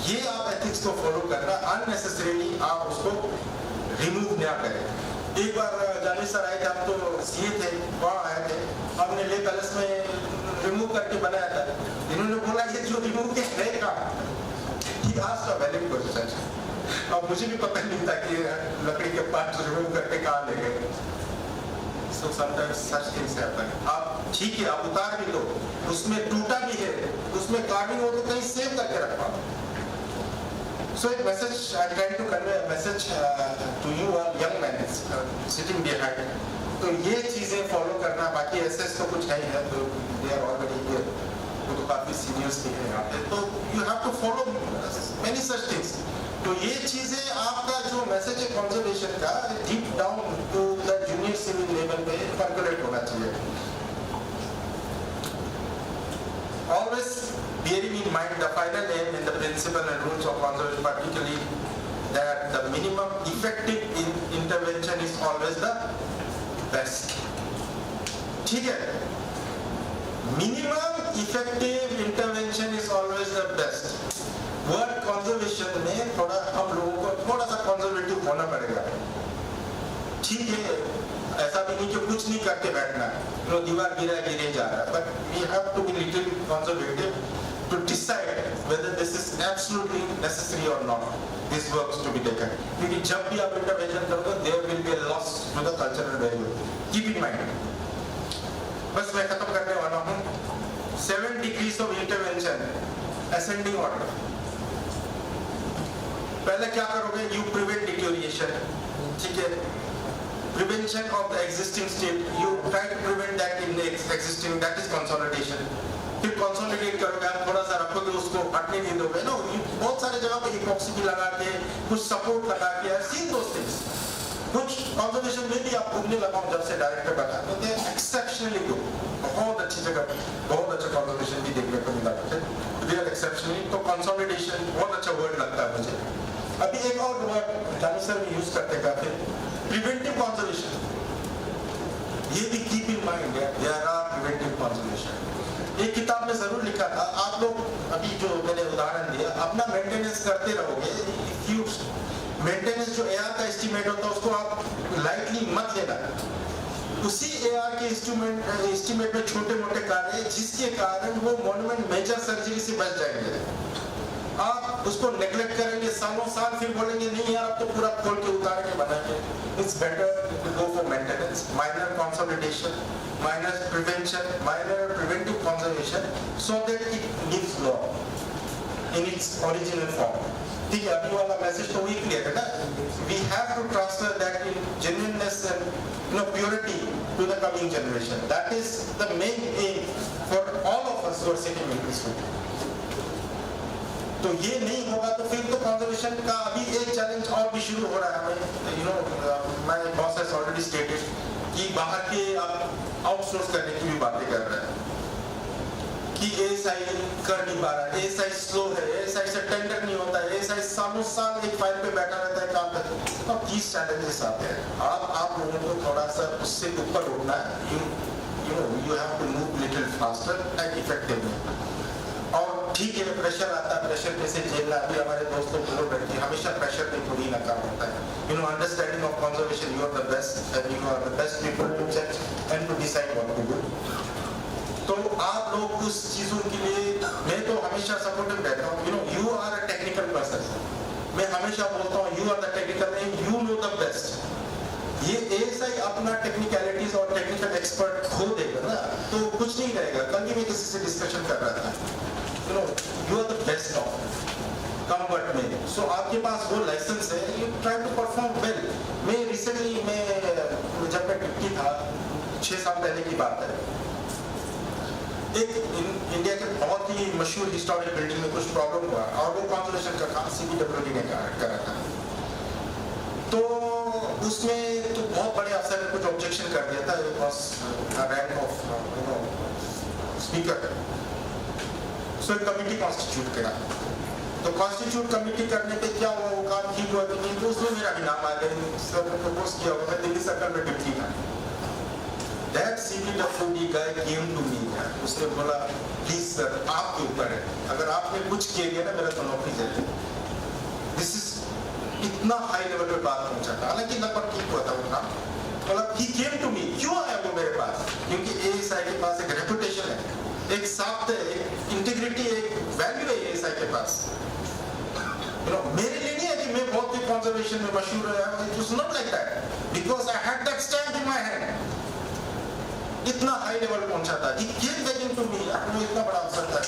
ये आप एथिक्स को फॉलो करना, अननेसेसरीली आप उसको रिमूव ना करें. एक बार जानी सर आए थे, हम तो सीए थे, वहाँ आए थे, हमने ले पैलेस में रिमूव करके बनाया था. इन्होंने बोला ये जो रिमूव के है कहाँ? Valid question. अब मुझे भी पता नहीं था कि लकड़ी के पार्ट रिमूव करके कहाँ ले गए. So sometimes such things happen. आप ठीक है, आप उतार भी लो, उसमें टूटा भी है, उसमें कार्विंग हो तो कहीं सेव करके रखवा. So a message I'm trying to convey a message to you all young men sitting behind. तो ये चीजें फॉलो करना. बाकी एसएस तो कुछ नहीं है, तो they are already here. वो तो काफी सीनियर्स भी हैं यहाँ पे, तो you have to follow many such things. तो ये चीजें आपका जो मैसेज है कंजर्वेशन का deep down to the junior civil level पे परकोलेट होना चाहिए. Always bearing in mind the final aim and the principle and rules of conservation, particularly that the minimum effective intervention is always the best. ठीक है, minimum effective intervention is always the best. Word conservation में थोड़ा हम लोगों को थोड़ा सा conservative होना पड़ेगा. ठीक है, ऐसा भी नहीं कि कुछ नहीं करके बैठना, दीवार गिरे जा रहा है, but we have to be little conservative to decide whether this is absolutely necessary or not, this works to be taken. क्योंकि जब भी आप इंटरवेंशन करोगे there will be a loss to the cultural value. Keep in mind. बस मैं खत्म करने वाला हूँ. 7 degrees of intervention, ascending order. पहले क्या करोगे? You prevent deterioration. ठीक है, prevention of the existing state, you try to prevent that in existing, that is consolidation. फिर कंसोलिडेट करोगे, आप थोड़ा सा रखोगे, उसको हटने नहीं दोगे. नो, बहुत सारे जगह पे इपॉक्सी भी लगा के, कुछ सपोर्ट लगा के, आई सीन दोस थिंग्स. कुछ कंजर्वेशन में भी आप घूमने लगा हूं जब से डायरेक्टर बना, तो दे एक्सेप्शनली गुड. बहुत अच्छी जगह, बहुत अच्छा कंजर्वेशन भी देखने को मिला मुझे. They are exceptionally. तो कंसोलिडेशन बहुत अच्छा वर्ड लगता है मुझे. अभी एक और वर्ड जानी सर भी यूज करते हैं काफी, प्रिवेंटिव कंजर्वेशन. ये भी कीप इन माइंड है, देयर आर प्रिवेंटिव कंजर्वेशन. एक किताब में जरूर लिखा था, आप लोग अभी जो मैंने उदाहरण दिया, अपना मेंटेनेंस करते रहोगे. इफ यू मेंटेनेंस जो एआर का एस्टिमेट होता है उसको आप लाइटली मत लेना. उसी एआर के एस्टिमेट में छोटे मोटे कार्य जिसके कारण वो मॉन्यूमेंट मेजर सर्जरी से बच जाएंगे. आप उसको नेग्लेक्ट करेंगे सालों साल, फिर बोलेंगे नहीं यार अब तो पूरा खोल के उतार के बनाएंगे. It's better to go for maintenance, minor consolidation, minor prevention, minor preventive conservation, so that it gives law in its original form. ठीक है, अभी वाला मैसेज तो वही क्लियर है ना. We have to transfer that in genuineness and purity to the coming generation. That is the main aim for all of us who are sitting in this room. तो ये नहीं होगा तो फिर तो कंजर्वेशन का अभी एक चैलेंज और भी शुरू हो रहा है. हमें my boss has already stated कि बाहर के आप आउटसोर्स करने की भी बातें कर रहे हैं. कि ASI कर नहीं पा रहा है, ASI स्लो है, ASI से टेंडर नहीं होता है, ASI सालों साल एक फाइल पे बैठा रहता है काम करते। अब 30 चैलेंजेस आते हैं। आप लोगों को थोड़ा सा उससे ऊपर उठना है। You have to move little faster and effectively. और ठीक है, प्रेशर आता है, प्रेशर कैसे झेलना। अभी हमारे दोस्तों को बोल रहे हैं हमेशा प्रेशर में थोड़ी ना काम होता है। Understanding of conservation, you are the best and you are the best people to जज and to decide what to do. तो आप लोग उस चीजों के लिए, मैं तो हमेशा सपोर्टिव रहता हूँ। You are a technical person. मैं हमेशा बोलता हूँ you are the technical, you know the best. ये ASI अपना टेक्निकलिटीज और टेक्निकल एक्सपर्ट खो देगा ना तो कुछ नहीं रहेगा। कल भी मैं किसी से डिस्कशन कर रहा था, you are the best of comfort में, सो आपके पास वो लाइसेंस है, you try to perform well. मैं रिसेंटली जब मैं डिप्टी था 6 साल पहले की बात है, एक इंडिया के बहुत ही मशहूर हिस्टोरिक बिल्डिंग में कुछ प्रॉब्लम हुआ और वो कंजर्वेशन का काम CPWD ने करा था। तो उसमें तो बहुत बड़े अफसर ने कुछ ऑब्जेक्शन कर दिया था, it was rank of speaker. So एक कमिटी कॉन्स्टिट्यूट करा। तो कॉन्स्टिट्यूट कमिटी करने पे क्या हुआ, वो काम ठीक हुआ कि नहीं, तो उसमें मेरा भी नाम आ गया। सर ने प्रपोज किया, मैं दिल्ली सरकार में डिप्टी था। That CPWD guy came to me, उसने बोला प्लीज सर आपके ऊपर है, अगर आपने कुछ किया गया ना मेरा तो नौकरी जाएगी। दिस इज इतना हाई लेवल पे बात पहुंचा था, हालांकि लगभग ठीक हुआ था वो काम। मतलब he came to me, क्यों आया वो मेरे पास? क्योंकि ASI के पास एक रेपुटेशन है, एक साख्त है, एक इंटीग्रिटी, एक वैल्यू है ASI के पास। मेरे लिए नहीं है कि मैं बहुत ही कंजर्वेशन में मशहूर है, it was not like that, because I had that stamp in my hand। इतना हाई लेवल पहुंचा था, he came begging to me, वो इतना बड़ा अवसर था।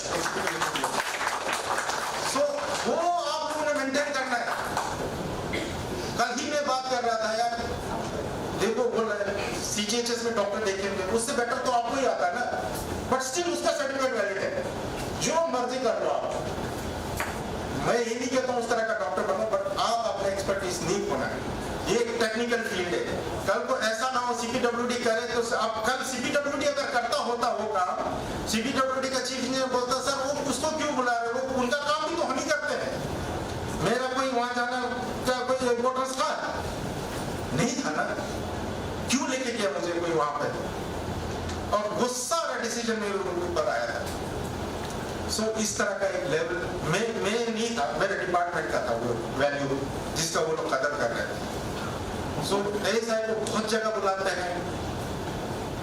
So वो आप लोगों ने मेंटेन करना है। कल ही मैं बात कर रहा था यार, देखो बोल रहे CGHS में डॉक्टर देखेंगे, उससे बेटर तो आपको ही आता है ना, बट स्टिल उसका सर्टिफिकेट वैलिड है, जो मर्जी कर लो आप। मैं ये नहीं कहता हूँ उस तरह का डॉक्टर बनो, बट आप अपने एक्सपर्टीज नहीं होना है, ये एक टेक्निकल फील्ड है। कल को ऐसा ना हो CPWD करे तो अब कल CPWD अगर करता होता वो काम, CPWD का चीफ इंजीनियर बोलता सर वो उसको क्यों बुला रहे हो, उनका काम भी तो हम ही करते हैं। मेरा कोई वहां जाना क्या कोई इम्पोर्टेंस था? नहीं था ना, क्यों लेके गया मुझे कोई वहां पे? और वो सारा डिसीजन मेरे ऊपर आया था। सो इस तरह का एक लेवल मैं नहीं था, मेरे डिपार्टमेंट का था वो वैल्यू जिसका वो लोग कदर कर रहे थे। सो ASI को बहुत जगह बुलाते हैं,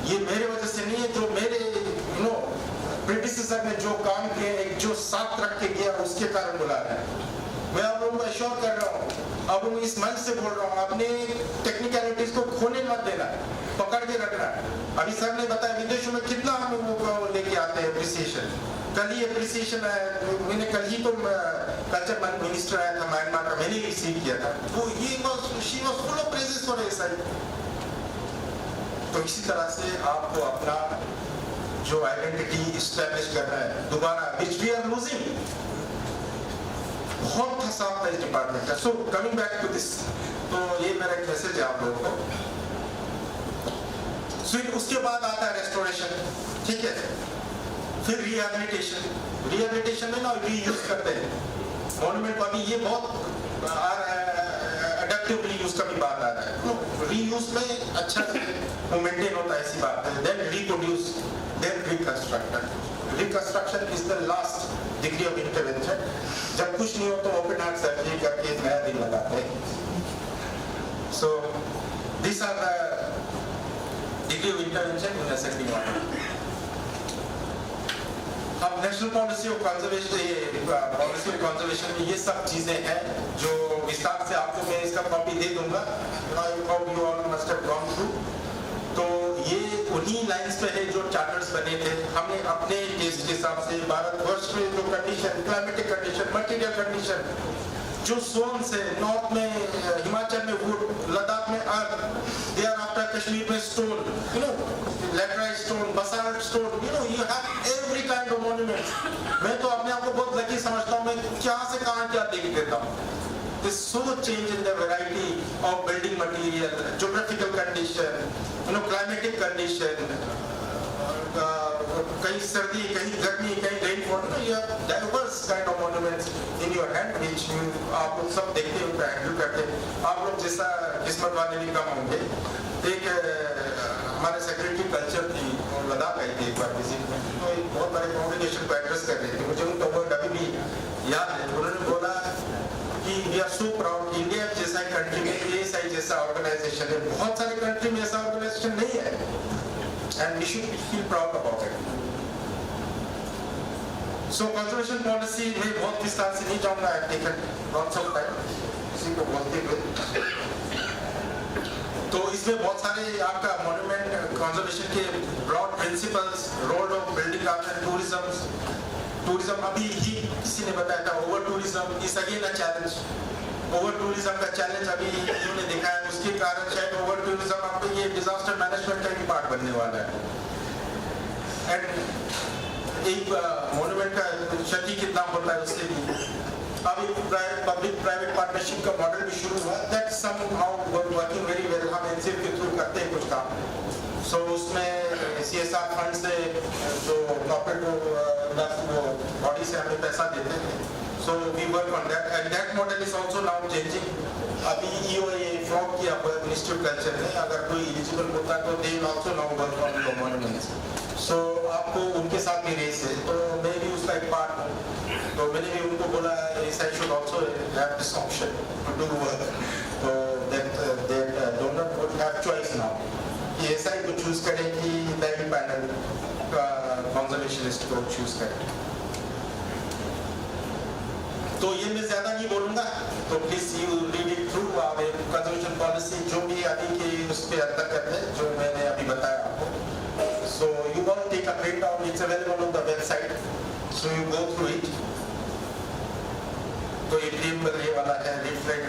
ये मेरे वजह से नहीं है, जो मेरे प्रेडिसेसर ने जो काम किए, एक जो साथ रख के गया उसके कारण बुला रहे हैं। मैं आप लोगों को एश्योर कर रहा हूँ, अब मैं इस मंच से बोल रहा हूँ, अपने टेक्निकलिटीज को खोने मत देना, पकड़ के रखना। अभी सर ने बताया विदेशों में कितना हम लोगों को लेके आते हैं अप्रिसिएशन। कल ही अप्रिसिएशन है, मैंने कल ही तो कल्चर मिनिस्टर आया था म्यांमार का, मैंने रिसीव किया था, तो ये she was full of praises for ASI। तो इसी तरह से आपको अपना जो आइडेंटिटी इस्टेब्लिश करना है दोबारा, व्हिच वी आर लूजिंग। बहुत फंसा था इस डिपार्टमेंट का। So coming back to this, तो ये मेरा एक मैसेज है आप लोगों को। फिर उसके बाद आता है रेस्टोरेशन, ठीक है, फिर रिहैबिलिटेशन में ना रीयूज करते हैं मॉन्यूमेंट। अभी ये बहुत आ रहा है, अडैप्टिव रीयूज का भी बात आ रहा है। रीयूज में अच्छा वो मेंटेन होता है, ऐसी बात है। Then reproduce, then reconstruction is the last degree of intervention. जब कुछ नहीं हो तो ओपन हार्ट सर्जरी करके एक नया दिन लगाते हैं। So this are the degree of intervention in ascending water. अब नेशनल पॉलिसी ऑफ कंजर्वेशन, ये पॉलिसी ऑफ कंजर्वेशन में ये सब चीजें हैं जो विस्तार से आपको मैं इसका कॉपी दे दूंगा, you all must have gone through. तो ये उन्हीं लाइंस पे है जो चार्टर्स बने थे। हमने अपने टेस्ट के हिसाब से भारतवर्ष में जो condition, climatic condition, material condition, जो जोन्स है, नॉर्थ में हिमाचल में वुड, लद्दाख में अर्थ, दे आर आफ्टर कश्मीर में stone, laterite stone, basalt stone, you have every kind of monuments। मैं तो अपने आप को बहुत लकी समझता हूँ, मैं क्या से कहाँ क्या देख देता हूँ। There's so change in the variety of building material, geographical condition, climatic condition, कहीं सर्दी, कहीं गर्मी, कहीं rainfall, you have diverse kind of monuments in your hand which आप लोग सब देखते हो, हैंडल करते हैं। आप लोग जैसा किस्मत वाले भी कम होंगे। एक हमारे सेक्रेटरी कल्चर थी, लद्दाख आई थी एक बार विजिट में, तो एक बहुत बड़े कॉन्ग्रेगेशन को एड्रेस कर रहे थे। मुझे उनका वर्ड अभी भी याद है। उन्होंने बोला कि वी आर सो प्राउड कि इंडिया जैसा कंट्री में ASI जैसा ऑर्गेनाइजेशन है। बहुत सारे कंट्री में ऐसा ऑर्गेनाइजेशन नहीं है, and we should feel proud about it. So conservation policy में बहुत विस्तार से नहीं जाऊंगा, I taken lots of time इसी को बोलते हुए। तो इसमें बहुत सारे आपका मॉन्यूमेंट कंजर्वेशन के broad principles, role of building after tourism अभी ही किसी ने बताया था, over tourism is again a challenge. Over tourism का चैलेंज अभी इन्होंने देखा है, उसके कारण शायद ओवर टूरिज्म आपको ये डिजास्टर मैनेजमेंट का भी पार्ट बनने वाला है। एंड एक मॉन्यूमेंट का क्षति कितना होता है उससे भी अभी पब्लिक प्राइवेट पार्टनरशिप का मॉडल भी शुरू हुआ, that somehow working very well. हम एनसीएफ के थ्रू करते हैं कुछ काम। सो उसमें CSR फंड से जो कॉर्पोरेट बॉडी से हमें पैसा देते हैं, so we work on that and that model is also now changing. अभी EOA फ्रॉड किया हुआ है मिनिस्ट्री ऑफ कल्चर ने, अगर कोई एलिजिबल होता है तो they will also now work on the monuments. So आपको उनके साथ भी रेस है, तो मैं भी उसका एक पार्ट हूँ। तो मैंने भी उनको बोला ASI should also have this option to do work, so that they do not have choice now. ASI को choose करें कि दैट पैनल कंजर्वेशनिस्ट को choose करें। तो ये मैं ज्यादा नहीं बोलूंगा, तो please you read it through. और कंजर्वेशन पॉलिसी जो भी अभी के उसके अंतर्गत है जो मैंने अभी बताया आपको, so you all take a print out, it's available on the website, so you go through it. तो ये टेबल ये वाला है, रिफ्लेक्ट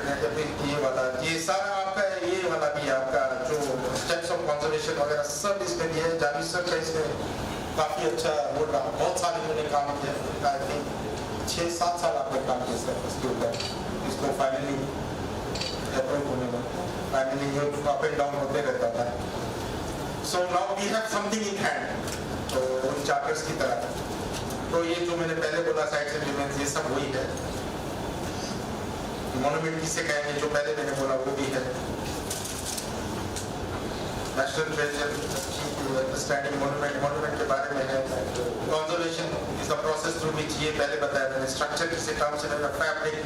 ये वाला, ये सारा आपका ये वाला भी है आपका जो स्टेप्स ऑफ कंजर्वेशन वगैरह सब इसमें भी है। जानी सर का इसमें काफी अच्छा बोल रहा, बहुत सारे मैंने काम किया, आई थिंक 6-7 साल आपने काम किया सर इसके ऊपर, इसको फाइनली अप्रूव होने में फाइनली ये अप एंड डाउन होते रहता था। So now we have something in hand, तो उन चार्टर्स की तरह। तो ये जो मैंने पहले बोला साइट सेटलमेंट, ये सब वही है। मॉन्यूमेंट किसे कहेंगे जो पहले मैंने बोला वो भी है। नेशनल ट्रेजर अंडरस्टैंडिंग मॉन्यूमेंट के बारे में है। Conservation is the process through which, ये पहले बताया मैंने, स्ट्रक्चर किसे council fabric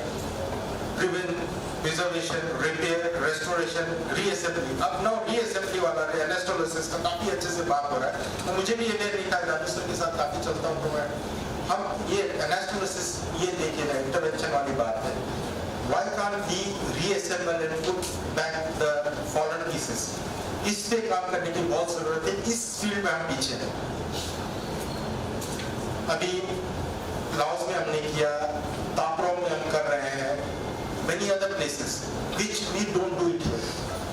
preservation, repair, restoration, reassembly. अब नाउ रीअसेंबली वाला एनास्टोलिसिस का काफी अच्छे से बात हो रहा है। तो मुझे भी ये नहीं था, राजस्थान के साथ काफी चलता हूँ, तो मैं हम ये एनास्टोलिसिस ये देखिए ना, इंटरवेंशन वाली बात है। Why can't we reassemble and put back the fallen pieces? इस पे काम करने की बहुत जरूरत है। इस फील्ड में हम पीछे हैं। अभी लाओस में हमने किया, तापरों में हम कर रहे हैं, many other places which we don't do it here.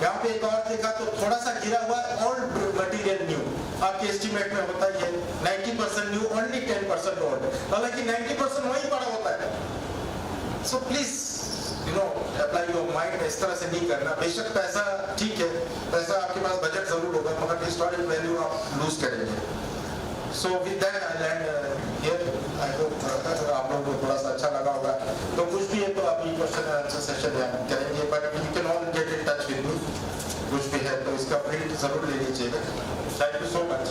यहाँ पे एक और देखा तो थोड़ा सा गिरा हुआ, all material new, आपके एस्टिमेट में होता है 90% new, only 10% old, हालांकि 90% वही पड़ा होता है। So please apply your mind, इस तरह से नहीं करना। बेशक पैसा ठीक है, पैसा आपके पास बजट जरूर होगा, मगर हिस्टोरिकल वैल्यू आप लूज करेंगे। So with that I land here. I hope आप लोगों को थोड़ा सा अच्छा लगा होगा। तो कुछ भी है तो आप ये क्वेश्चन एंड आंसर सेशन करेंगे, but you can all get in touch with me. कुछ भी है तो इसका प्रिंट जरूर ले लीजिएगा। Thank you so much.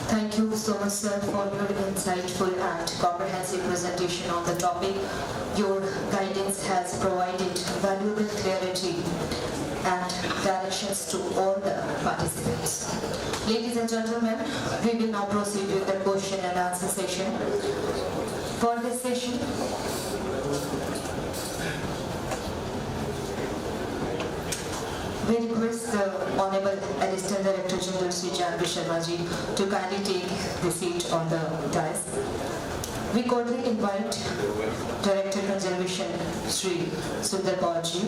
Thank you so much, sir, for your insightful and comprehensive presentation on the topic. Your guidance has provided valuable clarity and directions to all the participants. Ladies and gentlemen, we will now proceed with the question and answer session. For this session, we request the Honorable Assistant Director General Sri Janvi Sharma ji to kindly take the seat on the dais. We cordially invite Director Conservation Sri Sundar Paul ji,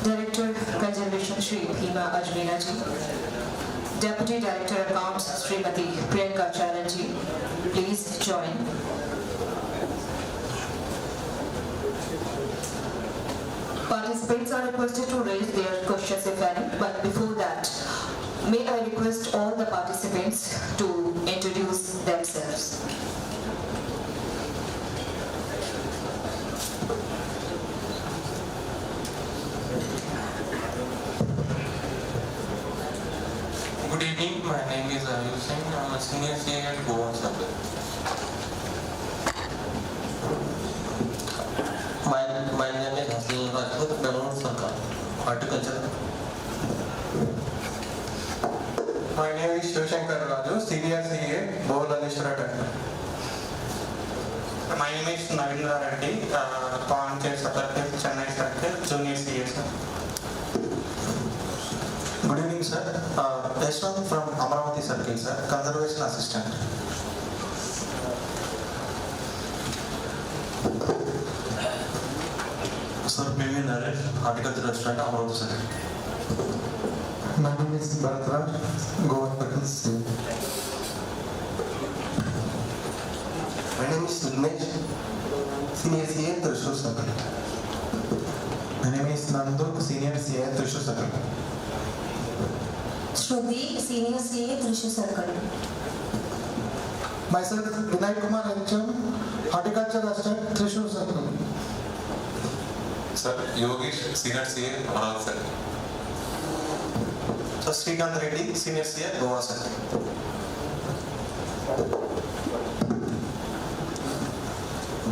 Director Conservation Sri Bhima Ajmera ji, Deputy Director Accounts Srimati Priyanka Charan ji. Please join. Participants participants are requested to raise their questions if any, but before that, may I request all the participants to introduce themselves. Good evening, my name is Ayush Singh. I am a senior CA at Goa Circle. My name is Asi.ThrissurcircleCulture, Bangalore Circle, horticulture. My name is Raju, senior CA, Bhubaneswara Temple. My name is Navindra Reddy, Panchay Circle, Chennai Circle, junior CA. Good evening, sir. Yashwant from Amaravati Circle, sir, conservation assistant. Sir, PV Naresh, horticulture restaurant, Amaravati Circle. My name is Bharatraj, Goa Circle. My name is Vignesh, senior CA, Thrissur Circle. My name is Nandu, senior CA, Thrissur Circle. Shruti, senior CA, Thrissur Circle. Myself, Vinay Kumar Ancham, horticulture assistant, Thrissur Circle. Sir, Yogesh, senior CA, Amaravati Circle. So Srikanth Reddy, senior CA, Goa Circle.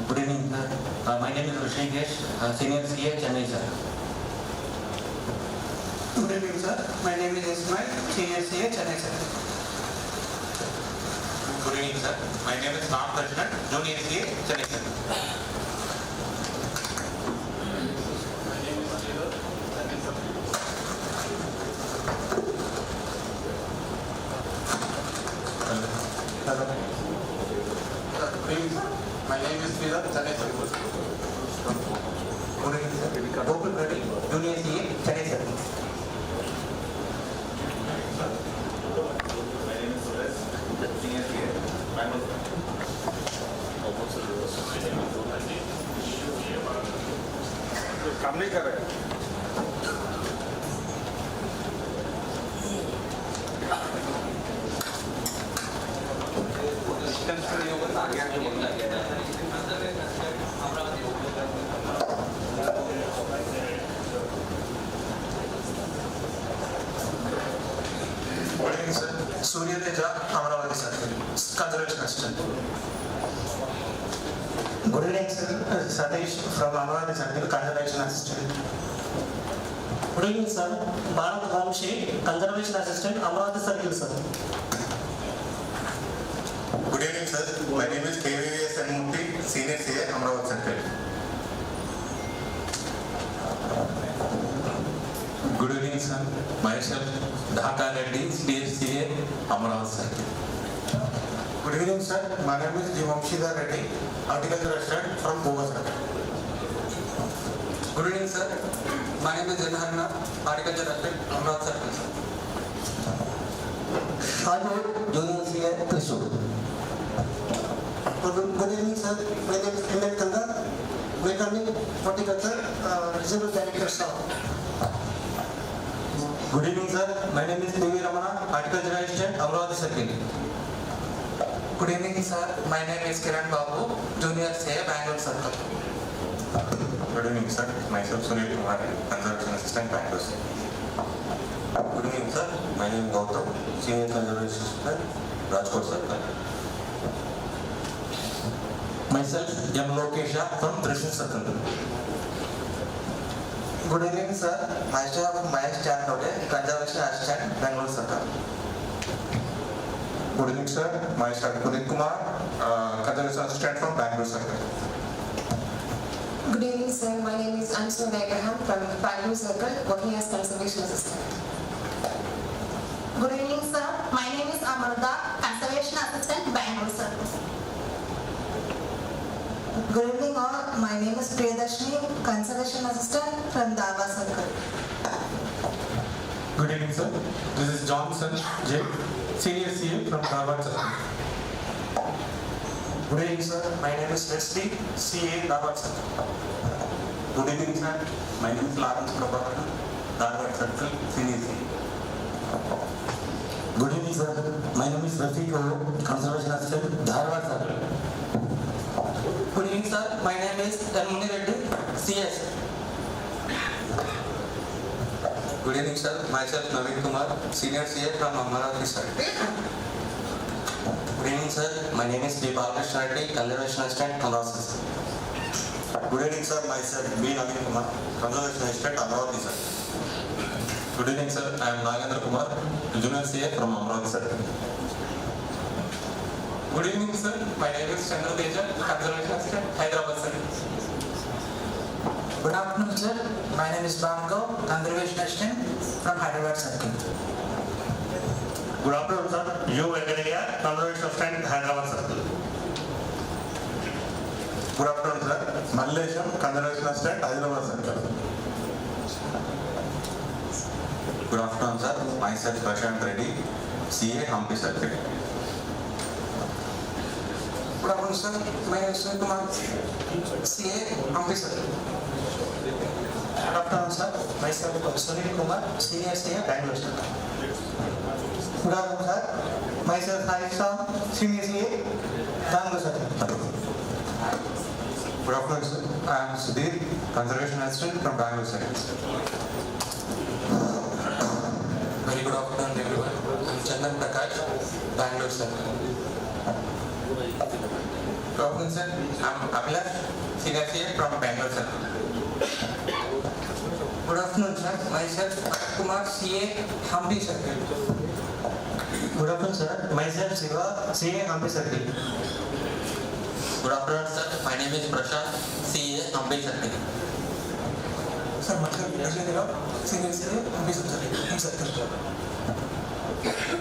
Good evening, sir. My name is Rishikesh, senior CA, Chennai Circle. Good evening, sir. My name is Ismail, senior CA, Chennai Circle. Good evening, sir. My name is Ram Krishnan, junior CA, Chennai Circle. My name is Sridhar, Chennai Circle. Good evening, sir. Gopal Reddy, junior CA, Chennai Circle. काम नहीं कर रहे नहीं होगा तो आगे आगे बढ़ना Good evening, sir. Surya Teja, Amaravati Circle, conservation assistant. Good evening, sir. Satish from Amaravati Circle, conservation assistant. Good evening, sir. Bharat Vamshi, conservation assistant, Amaravati Circle, sir. Good evening, sir. My name is KVS Murthy, senior CA, Amaravati Circle. Good evening, sir. Myself, Dhaka Reddy, CA, Amaravati Circle. Good evening, sir. My name is Jivamshida Reddy, horticulture assistant from Goa Circle. Good evening, sir. My name is Janharna, horticulture assistant, Amaravati Circle. Hello, junior CA, Thrissur. Good evening, sir. My name is M.N. Kanda, welcoming horticulture, regional director, sir. Good evening, sir. My name is PV Ramana, horticulture assistant, Amaravati Circle. Good evening, sir. My name is Kiran Babu, junior CA, Bangalore Circle. Good evening, sir. Myself, Sunil Kumar, conservation assistant, Bangalore. Good evening, sir. My name is Gautam, senior conservation assistant, Rajkot Circle. Myself, M. Lokesha from Thrissur Circle. Good evening, sir. Myself, Mahesh Chandode, conservation assistant, Bangalore Circle. Good evening, sir. Myself, Pudit Kumar, conservation assistant from Bangalore Circle. Good evening, sir. My name is Anshul Abraham from Bangalore Circle, working as conservation assistant. Good evening, sir. My name is Amarda, conservation assistant, Bangalore Circle. Good evening, all. My name is Priyadarshini, conservation assistant from Darwa Circle. Good evening, sir. This is Johnson J, senior CA from Harvard Circle. Good evening, sir. My name is Leslie, CA, Harvard Circle. Good evening, sir. My name is Lawrence Prabhakaran, Dharwad Circle, Senior CA. Good evening, sir. My name is Rafiq, Conservation Assistant, Dharwad Circle. Good evening, sir. My name is Muni Reddy, CS. Good evening, sir. Myself, Naveen Kumar, Senior CA from Amaravati side. Good evening, sir. My name is B. Balakrishna Reddy, Conservation Assistant, Amaravati. Good evening, sir. Myself, B. Naveen Kumar, Conservation Assistant, Amaravati side. Good evening, sir. I am Nagendra Kumar, Junior CA from Amaravati side. Good evening, sir. My name is Chandra Teja, Conservation Assistant, Hyderabad side. Good afternoon, sir. My name is Bango, Conservation Assistant from Hyderabad Circle. Good afternoon, sir. U. Venkataya, Conservation Assistant, Hyderabad Circle. Good afternoon, sir. Mallesham, Conservation Assistant, Hyderabad Circle. Good afternoon, sir. Myself, Prashant Reddy, CA, Hampi Circle. Good afternoon, sir. My name is Sunil Kumar, CA, Hampi Circle. Good afternoon, sir. Myself, Sunil Kumar, Senior CA, Bangalore Circle. Good afternoon, sir. Myself, Haisham, Senior CA, Bangalore Circle. Good afternoon, sir. I am Sudhir, Conservation Assistant from Bangalore Circle. Very good afternoon, everyone. I'm Chandan Prakash, Bangalore Circle. Good afternoon, sir. I'm Abhilash, Senior CA from Bangalore Circle. Good afternoon, sir. Myself, Kumar, CA, Hampi Circle. Good afternoon, sir. Myself, Siva, CA, Hampi Circle. Good afternoon, sir. My name is Prashant, CA, Hampi Circle. Sir, myself, Rajendra, Senior CA, Hampi Circle.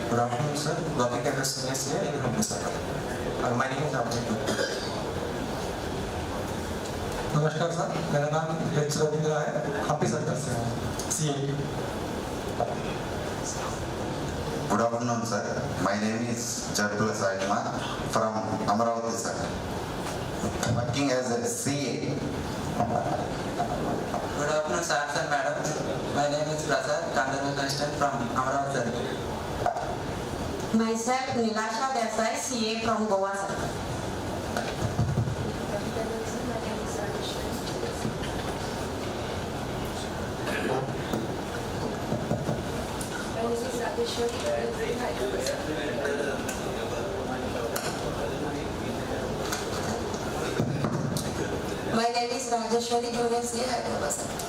Good afternoon, sir. Working as a Senior CA in Hampi Circle. My name is Abhijit. नमस्कार sir, मेरा नाम H Ravindra है, Hampi circle से हूँ, CA. Good afternoon, sir. My name is Jadpula Saitma from Amaravati, sir. Working as a CA. Good afternoon, sir and madam. My name is Prasad, Conservation Assistant from Amaravati. Myself, Nilasha Desai, CA from Goa Circle. My name is Rajeshwari, Junior CA, Hyderabad Circle.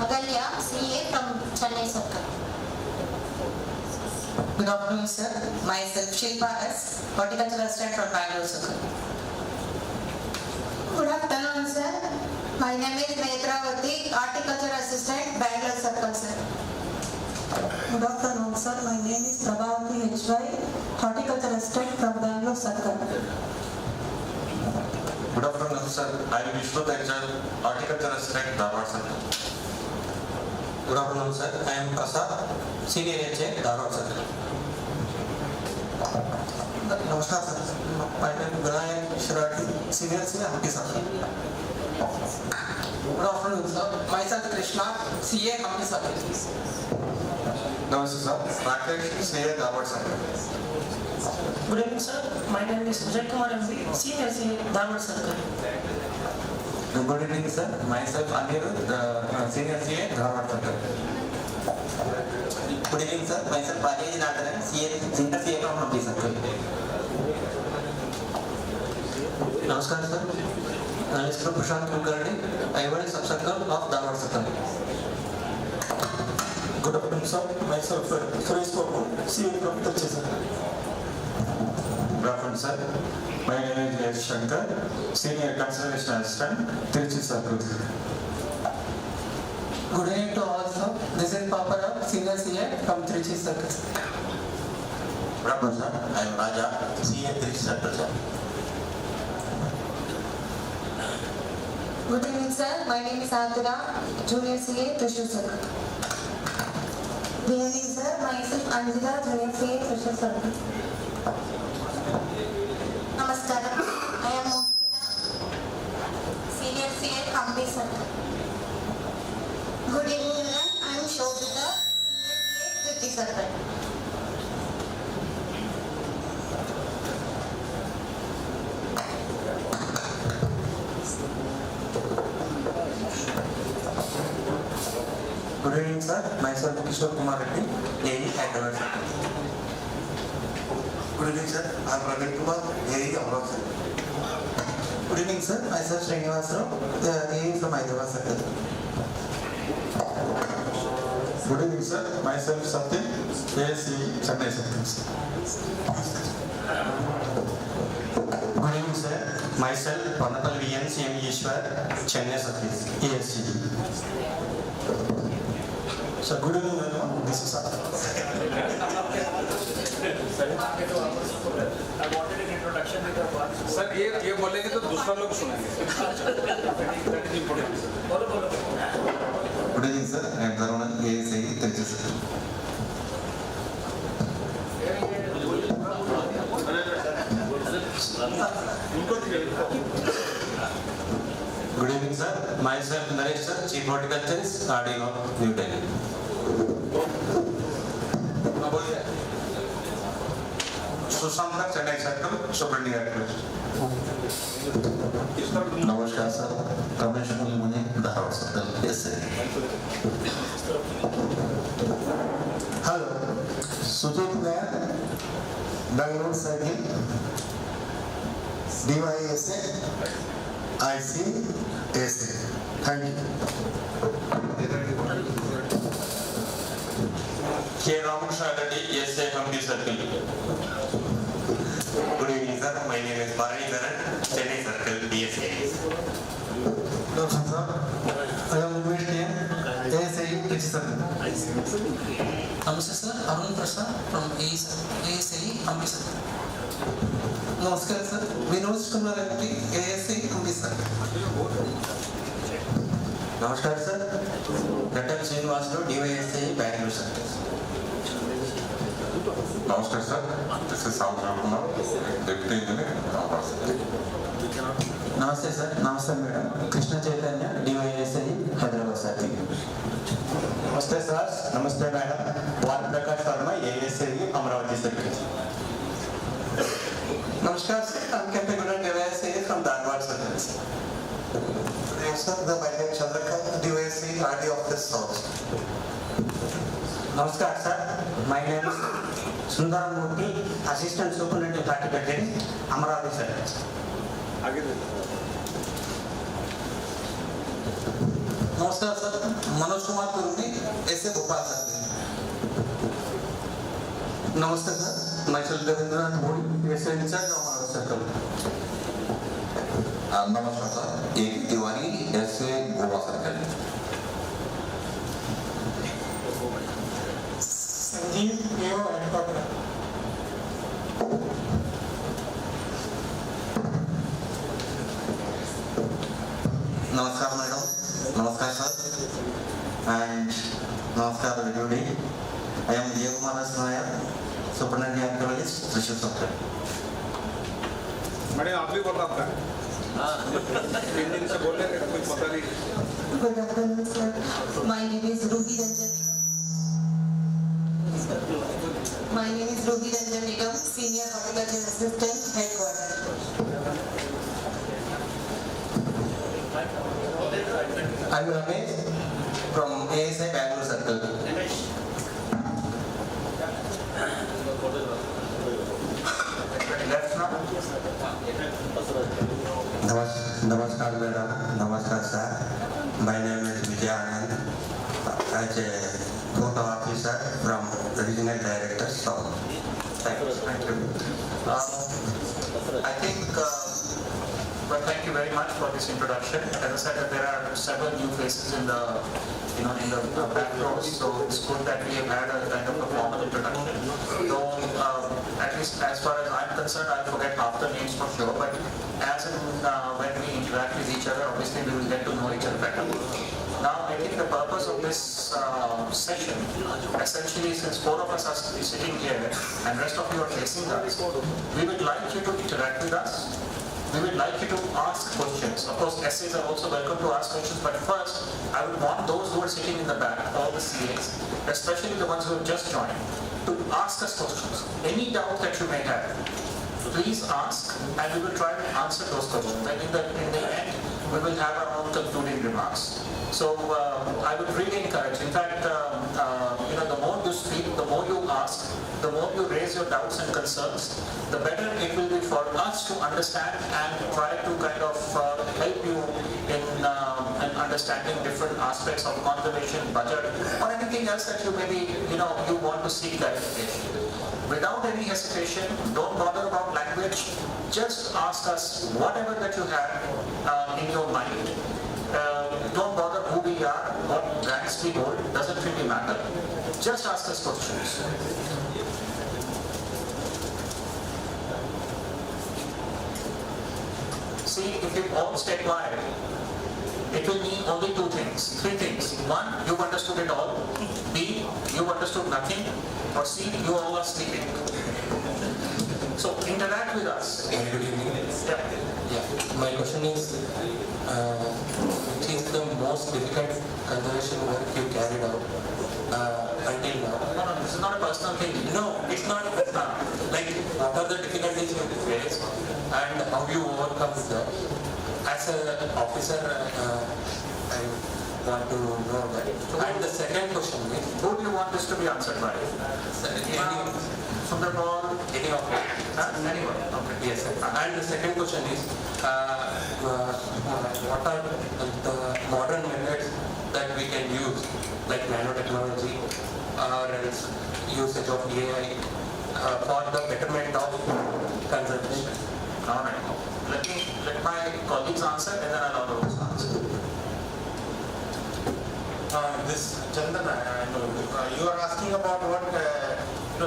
Agalya, CA from Chennai Circle. Good afternoon, sir. Myself, Shilpa S., Horticultural Assistant from Bangalore Circle. Good afternoon, sir. My name is Netravati, Horticulture Assistant, Bangalore Circle, sir. Good afternoon, sir. My name is Prabhavati HY, Horticulture Assistant from Bangalore Circle. Good afternoon, sir. I am Vishnu Teja, Horticulture Assistant, Dharwad Circle. Good afternoon, sir. I am Prasad, Senior HA, Dharwad Circle. Namaskar, sir. My name is Vinayak Shirati, Senior CA, Hampi Circle. Good afternoon, sir. Myself, Krishna, CA, Hampi Circle. Namaste, sir. Rakesh, CA, Dharwad Circle. Good evening, sir. My name is Vijay Kumar MD, Senior CA, Dharwad Circle. Good evening, sir. Myself, Anirudh, Senior CA, Dharwad Circle. Good evening, sir. Myself, Balaji Nadaran, Senior CA from Hampi Circle. Namaskar, sir. I am Prashant Kulkarni, IVD Sub-Circle of Dharwad Circle. Good afternoon, sir. Myself, Suresh Babu, CA from Trichy Circle. Good afternoon, sir. My name is S. Shankar, Senior Conservation Assistant, Trichy Circle. Good evening to all, sir. This is Papara, Senior CA from Trichy Circle. Good afternoon, sir. I am Raja, CA, Trichy Circle, sir. Good evening, sir. My name is Adira, Junior CA, Thrissur Circle. Good evening, sir. Myself, Anjita, Junior CA, Thrissur Circle. Namaskaram. I am Moskina, Senior CA, Good evening, everyone. I am Shobita, Thrissurcircle. Good evening, sir. Myself, Kishore Kumar Reddy, AE Hyderabad. Good evening, sir. I am Praveen Kumar, AE Amravati. Good evening, sir. Myself, Srinivas Rao, AE from Hyderabad Circle. Good evening, sir. Myself, Satya, ASC, Chennai Circle. Good evening, sir. Myself, Panapal VN, CM Ishwar, Chennai Circle, ASC. So good evening, everyone. This is Satya. Sir ये बोलेंगे तो दूसरा लोग सुनेंगे. Good evening, sir. I am Dharunan, ASI, Trichy. Good evening, sir. Myself, Naresh, sir, Chief Horticulturist, RDO, New Delhi. Sushant Chennai circle Subramanyam. नमस्कार sir, commissioner मुझे Dharwad circle ऐसे. Hello, Sujit Nair, Bengaluru circle, DYSA, IC, SA. Thank you. K. Ramakrishna Reddy, SA from the circle. Good evening, sir. My name is Bharani Dharan, Chennai Circle, DSA. Hello, sir. I am Umesh T. ASI, Trichy Circle. Namaste, sir. Arun Prasad from ASI, Ambi Circle. Namaskar, sir. Vinod Kumar Reddy, ASI, Ambi Circle. Namaskar, sir. Dr. Srinivas Rao, DYSA, Bangalore Circle. Namaskar, sir. This is Kumar, Deputy Engineer, Hyderabad Circle. Namaste, sir. Namaste, madam. Krishna Chaitanya, DYSA, Hyderabad Circle. Namaste, sir. Namaste, madam. Wan Prakash Sharma, ASA, Amravati Circle. Namaskar, sir. I am Captain DYSA from Dharwad Circle. Sir, my name is Chandrakant, DYSA, RD Office South. Namaskar, sir. My name is Sundaramurthy, Assistant Superintendent Horticulture, Amravati Circle. Namaskar, sir. Manoj Kumar Kurmi, SA Bhopal Circle. Namaste, sir. Myself, Devendranath Modi, SA in charge of Amravati Circle. नमस्कार sir, एक तिवारी ऐसे Goa circle. Sanjeev AO headquarter. Namaskar, madam. Namaskar, sir. And Namaskar, everybody. I am Kumar Nair, Superintendent Archaeologist, Thrissur. मैंने आप भी बोला आपका. 3 दिन से बोल रहे थे, कुछ पता नहीं. Good afternoon, sir. My name is Ruhi Ranjan. My name is Ruhi Ranjan Nigam, Senior Horticulture Assistant, Headquarters. I am Ramesh from ASI Bangalore Circle. Namaskar, madam. Namaskar, sir. My name is Vijay Anand. As a photo officer from Regional Director South. Thank you. I think, well, thank you very much for this introduction. As I said, that there are several new faces in the, in the back rows, so it's good that we have had a kind of a formal introduction. Though, at least as far as I'm concerned, I'll forget half the names for sure, but as in when we interact with each other, obviously we will get to know each other better. Now, I think the purpose of this session, essentially, since 4 of us are sitting here and rest of you are facing us, we would like you to interact with us we would like you to ask questions. Of course, essays are also welcome to ask questions, but first, I would want those who are sitting in the back, all the CAs, especially the ones who have just joined, to ask us questions. Any doubt that you may have, please ask, and we will try to answer those questions. And in the end, we will have our own concluding remarks. So I would really encourage, in fact, the more you speak, the more you ask, the more you raise your doubts and concerns, the better it will be for us to understand and try to kind of help you in understanding different aspects of conservation, budget, or anything else that you maybe, you want to seek clarification. Without any hesitation, don't bother about language, just ask us whatever that you have in your mind. Don't bother who we are, what ranks we hold, doesn't really matter. Just ask us questions. See, if you all stay quiet, it will mean only three things. One, you've understood it all. B, you understood nothing. Or C, you all are sleeping. So interact with us. Good evening. Yeah. My question is, which is the most difficult conservation work you carried out until now? No, this is not a personal thing. No, it's not personal. Like, what are the difficulties you face and how you overcome them? As an officer, I want to know that. And the second question is, who do you want this to be answered by? Sundarpal, any of them? Anyone. Okay. Yes, sir. And the second question is, what are the modern methods that we can use, like nanotechnology or else usage of AI for the betterment of conservation? All right. Let my colleagues answer and then I'll also answer. This Chandan, I know you are asking about what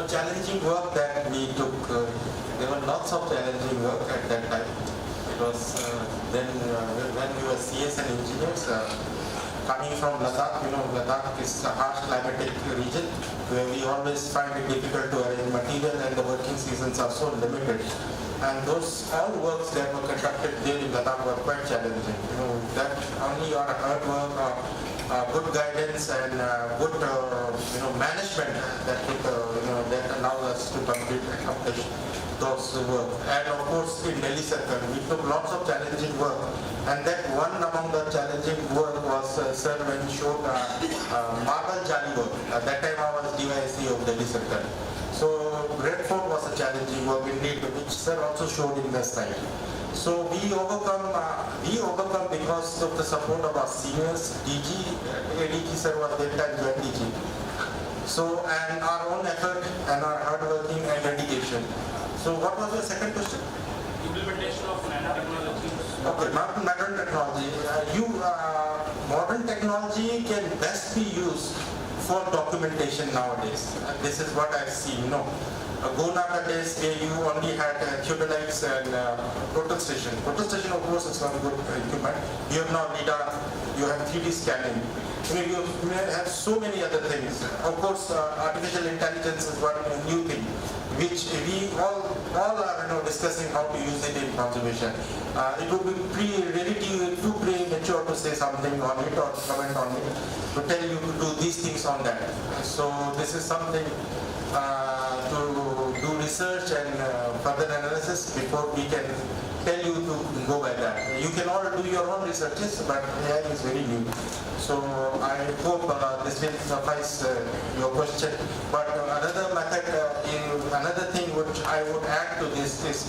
challenging work that we took. There were lots of challenging work at that time. It was then when we were CS and engineers coming from Ladakh. Ladakh is a harsh climatic region where we always find it difficult to arrange material and the working seasons are so limited. And those all works that were conducted there in Ladakh were quite challenging. That only our hard work, good guidance, and good management that that allows us to accomplish those work. And of course, in Delhi Circle, we took lots of challenging work. And that one among the challenging work was sir when he showed marble jali work. At that time, I was DYSC of Delhi Circle. So Red Fort was a challenging work indeed, which sir also showed in the slide. So we overcome because of the support of our seniors, DG, ADG sir was that time DG. So and our own effort and our hard working and dedication. So what was your second question? Implementation of nanotechnology. Okay, modern technology. Modern technology can best be used for documentation nowadays. This is what I've seen. Gone are the days where you only had theodolites and total station. Total station, of course, is one good equipment. You have now LIDAR, you have 3D scanning. You have so many other things. Of course, artificial intelligence is one new thing, which we all are discussing how to use it in conservation. It would be really too premature to say something on it or comment on it, to tell you to do these things on that. So this is something to do research and further analysis before we can tell you to go by that. You can all do your own researches, but AI is very new. So I hope this will suffice your question. But another method, another thing which I would add to this is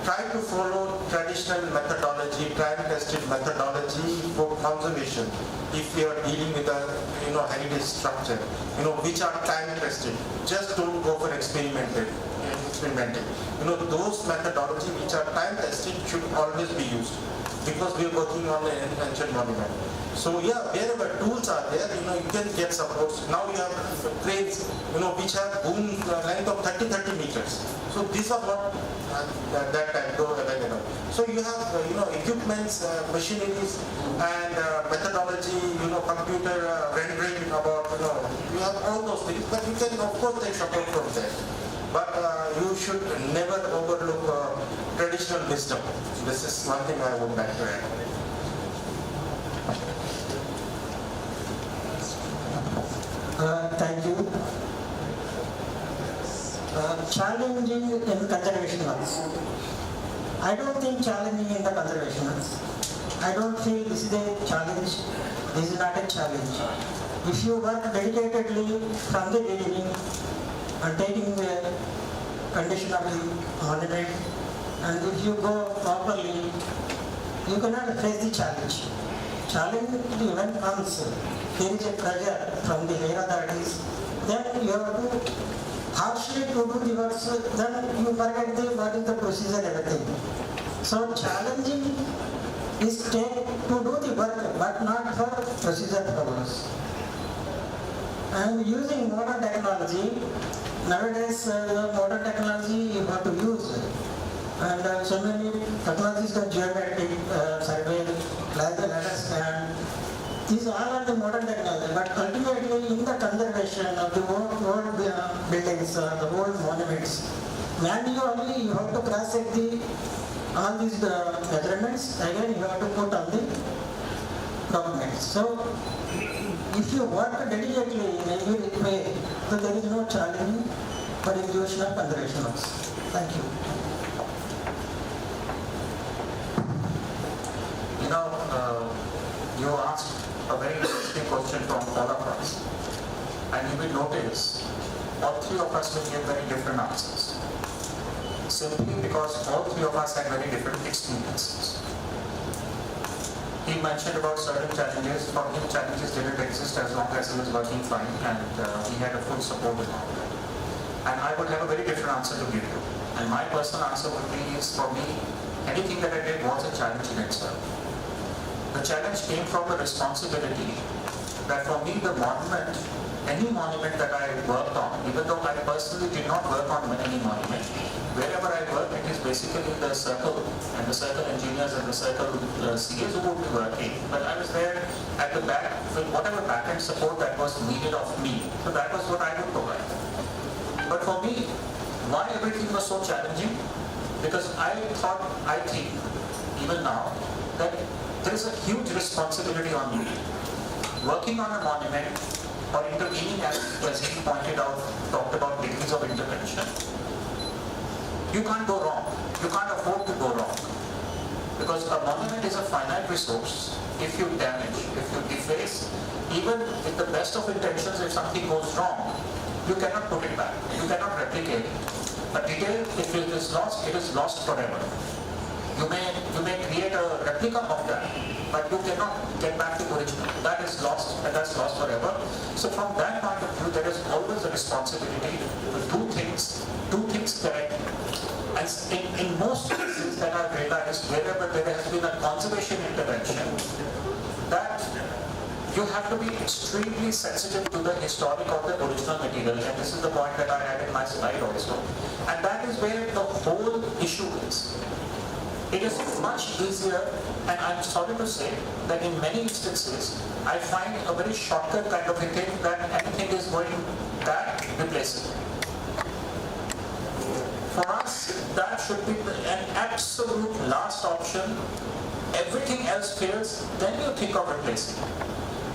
try to follow traditional methodology, time-tested methodology for conservation. If you are dealing with a heritage structure, which are time-tested, just don't go for experimenting. Those methodology which are time-tested should always be used because we are working on an ancient monument. So yeah, wherever tools are there, you can get supports. Now you have cranes, which have boom length of 30 meters. So these are what that time available. So you have equipments, machineries, and methodology, computer rendering about you have all those things. But you can of course take support from there. but you should never overlook traditional wisdom. This is one thing I would like to add. Thank you. Challenging in conservation works. I don't think challenging in the conservation works. I don't feel this is a challenge. This is not a challenge. If you work dedicatedly from the beginning and taking the condition of the monument, and if you go properly, you cannot face the challenge. Challenge even comes, there is a pressure from the higher authorities, then you have to harshly to do the works, then you forget what is the procedure and everything. So challenging is to do the work, but not for procedure purpose. And using modern technology, nowadays modern technology you have to use. And so many technologies like geometric survey, ladder scan, these all are the modern technology, but ultimately in the conservation of the old buildings, the old monuments, manually you have to cross-check all these measurements, again you have to put on the documents. So if you work dedicatedly in every way, so there is no challenge for execution of conservation works. Thank you. You know, you asked a very interesting question from all of us, and you will notice all three of us will give very different answers, simply because all three of us had very different experiences. He mentioned about certain challenges. For him, challenges didn't exist as long as he was working fine, and he had a full support in all that. And I would have a very different answer to give you. And my personal answer would be is, for me, anything that I did was a challenge in itself. The challenge came from the responsibility that for me the monument, any monument that I worked on, even though I personally did not work on any monument, wherever I work it is basically the circle and the circle engineers and the circle CAs who would be working. But I was there at the back with whatever back-end support that was needed of me. So that was what I would provide. But for me, why everything was so challenging? Because I think, even now, that there is a huge responsibility on me. Working on a monument or intervening, as he pointed out, talked about degrees of intervention, you can't go wrong. You can't afford to go wrong. Because a monument is a finite resource. If you damage, if you deface, even with the best of intentions, if something goes wrong, you cannot put it back. You cannot replicate it. A detail, if it is lost forever. You may create a replica of that, but you cannot get back the original. That is lost, and that's lost forever. So from that point of view, there is always a responsibility to do things correctly. And in most cases that I've realized, wherever there has been a conservation intervention, that you have to be extremely sensitive to the historic or the original material. And this is the point that I had in my slide also. And that is where the whole issue is. It is much easier, and I'm sorry to say that in many instances, I find a very shortcut kind of a thing that anything is going bad, replace it. For us, that should be an absolute last option. Everything else fails, then you think of replacing it.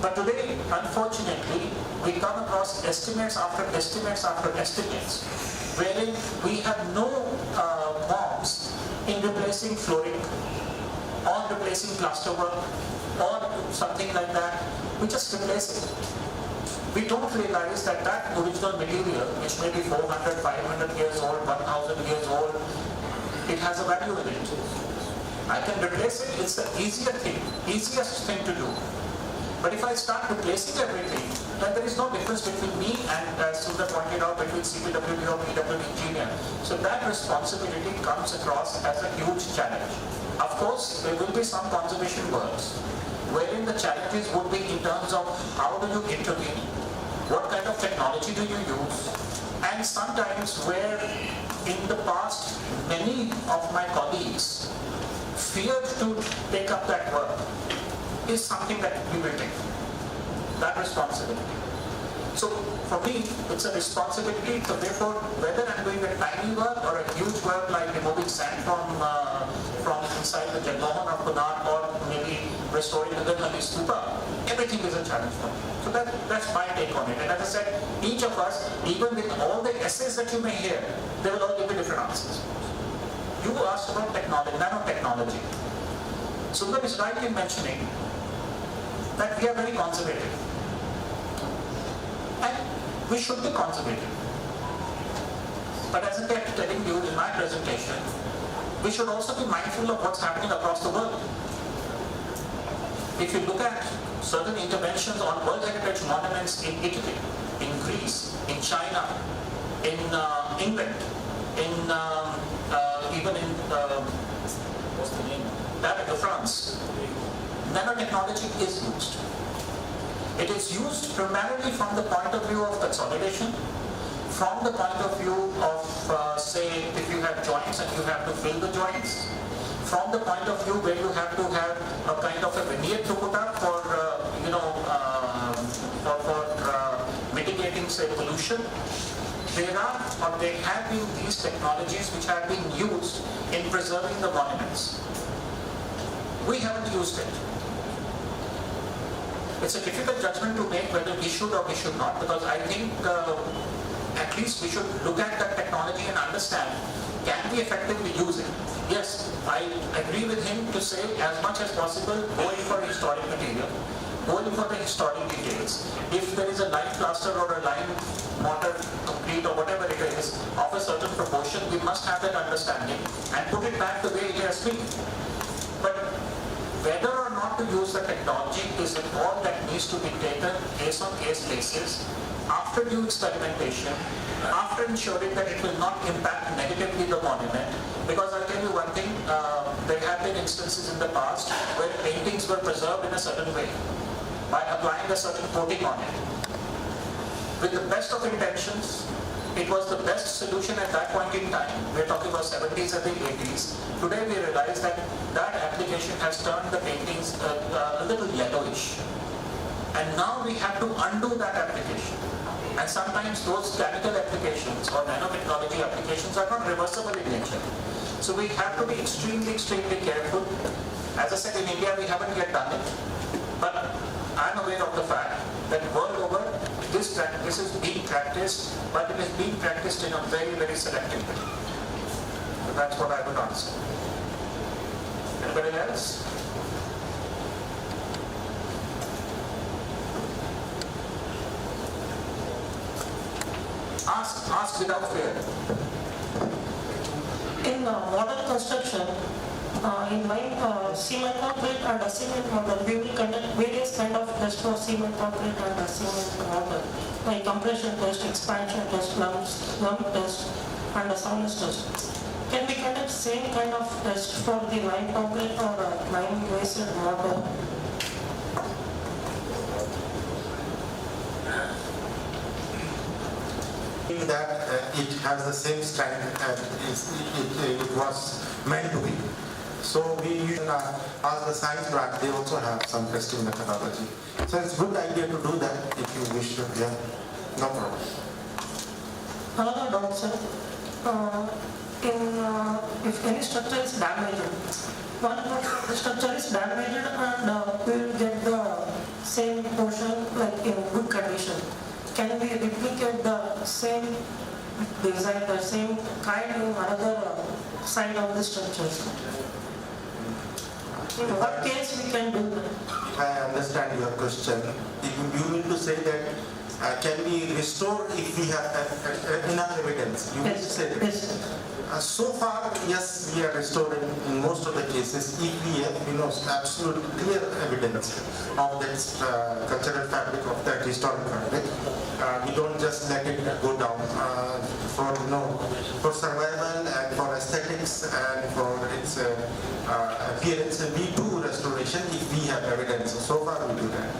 But today, unfortunately, we come across estimates after estimates after estimates, wherein we have no bombs in replacing flooring, or replacing plasterwork, or something like that. We just replace it. We don't realize that that original material, which may be 400, 500 years old, 1,000 years old, it has a value in it. I can replace it, it's the easiest thing to do. But if I start replacing everything, then there is no difference between me and, as Sundar pointed out, between CPWD or PW engineer. So that responsibility comes across as a huge challenge. Of course, there will be some conservation works, wherein the challenges would be in terms of how do you intervene, what kind of technology do you use, and sometimes where in the past many of my colleagues feared to take up that work, is something that we will take, that responsibility. So for me, it's a responsibility to therefore, whether I'm doing a tiny work or a huge work like removing sand from inside the Jagmohan of Kunal or maybe restoring the Gandhi Stupa, everything is a challenge for me. So that's my take on it. And as I said, each of us, even with all the essays that you may hear, they will all give you different answers. You asked about technology, nanotechnology. Sundar is right in mentioning that we are very conservative. And we should be conservative. But as I kept telling you in my presentation, we should also be mindful of what's happening across the world. If you look at certain interventions on World Heritage monuments in Italy, in Greece, in China, in England, in even in what's the name? France, nanotechnology is used. It is used primarily from the point of view of consolidation, from the point of view of, say, if you have joints and you have to fill the joints, from the point of view where you have to have a kind of a veneer to put up for, mitigating, say, pollution. There have been these technologies which have been used in preserving the monuments. We haven't used it. It's a difficult judgment to make whether we should or we should not, because I think at least we should look at that technology and understand, can we effectively use it? Yes, I agree with him to say as much as possible, go in for historic material, go in for the historic details. If there is a lime plaster or a lime mortar concrete or whatever it is of a certain proportion, we must have that understanding and put it back the way it has been. But whether or not to use the technology is a call that needs to be taken case on case basis, after due experimentation, after ensuring that it will not impact negatively the monument. Because I'll tell you one thing, there have been instances in the past where paintings were preserved in a certain way by applying a certain coating on it. With the best of intentions, it was the best solution at that point in time. We're talking about 70s and the 80s. Today we realize that that application has turned the paintings a little yellowish. And now we have to undo that application. And sometimes those chemical applications or nanotechnology applications are not reversible in nature. So we have to be extremely, extremely careful. As I said, in India we haven't yet done it. But I'm aware of the fact that world over, this is being practiced, but it is being practiced in a very, very selective way. So that's what I would answer. Anybody else? Ask without fear. In modern construction, in line cement concrete and a cement model, we will conduct various kind of tests for cement concrete and a cement model, like compression test, expansion test, lump test, and a soundness test. Can we conduct same kind of test for the lime concrete or lime-based model? That it has the same strength as it was meant to be. So we ask the science branch, they also have some testing methodology. So it's a good idea to do that if you wish to. Yeah, no problem. Another doubt, sir. If any structure is damaged, the structure is damaged and we will get the same portion like in good condition. Can we replicate the same design, the same kind in another side of the structures? In what case we can do that? I understand your question. You mean to say that can we restore if we have enough evidence? You mean to say that? Yes. So far, yes, we are restoring in most of the cases if we have, absolute clear evidence of that cultural fabric, of that historic fabric. We don't just let it go down for survival and for aesthetics and for its appearance. We do restoration if we have evidence. So far, we do that.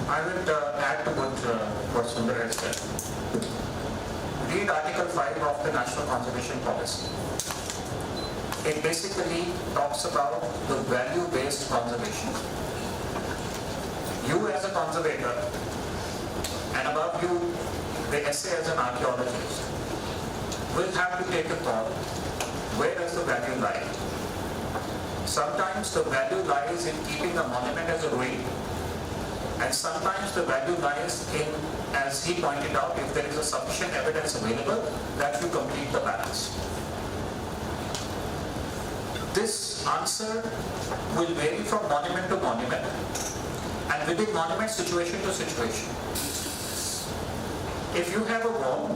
I would add to what Sundar has said. Read Article 5 of the National Conservation Policy. It basically talks about the value-based conservation. you as a conservator, and above you, the essay as an archaeologist, will have to take a call. Where does the value lie? Sometimes the value lies in keeping a monument as a ruin, and sometimes the value lies in, as he pointed out, if there is a sufficient evidence available, that you complete the balance. This answer will vary from monument to monument, and within monument, situation to situation. If you have a wall,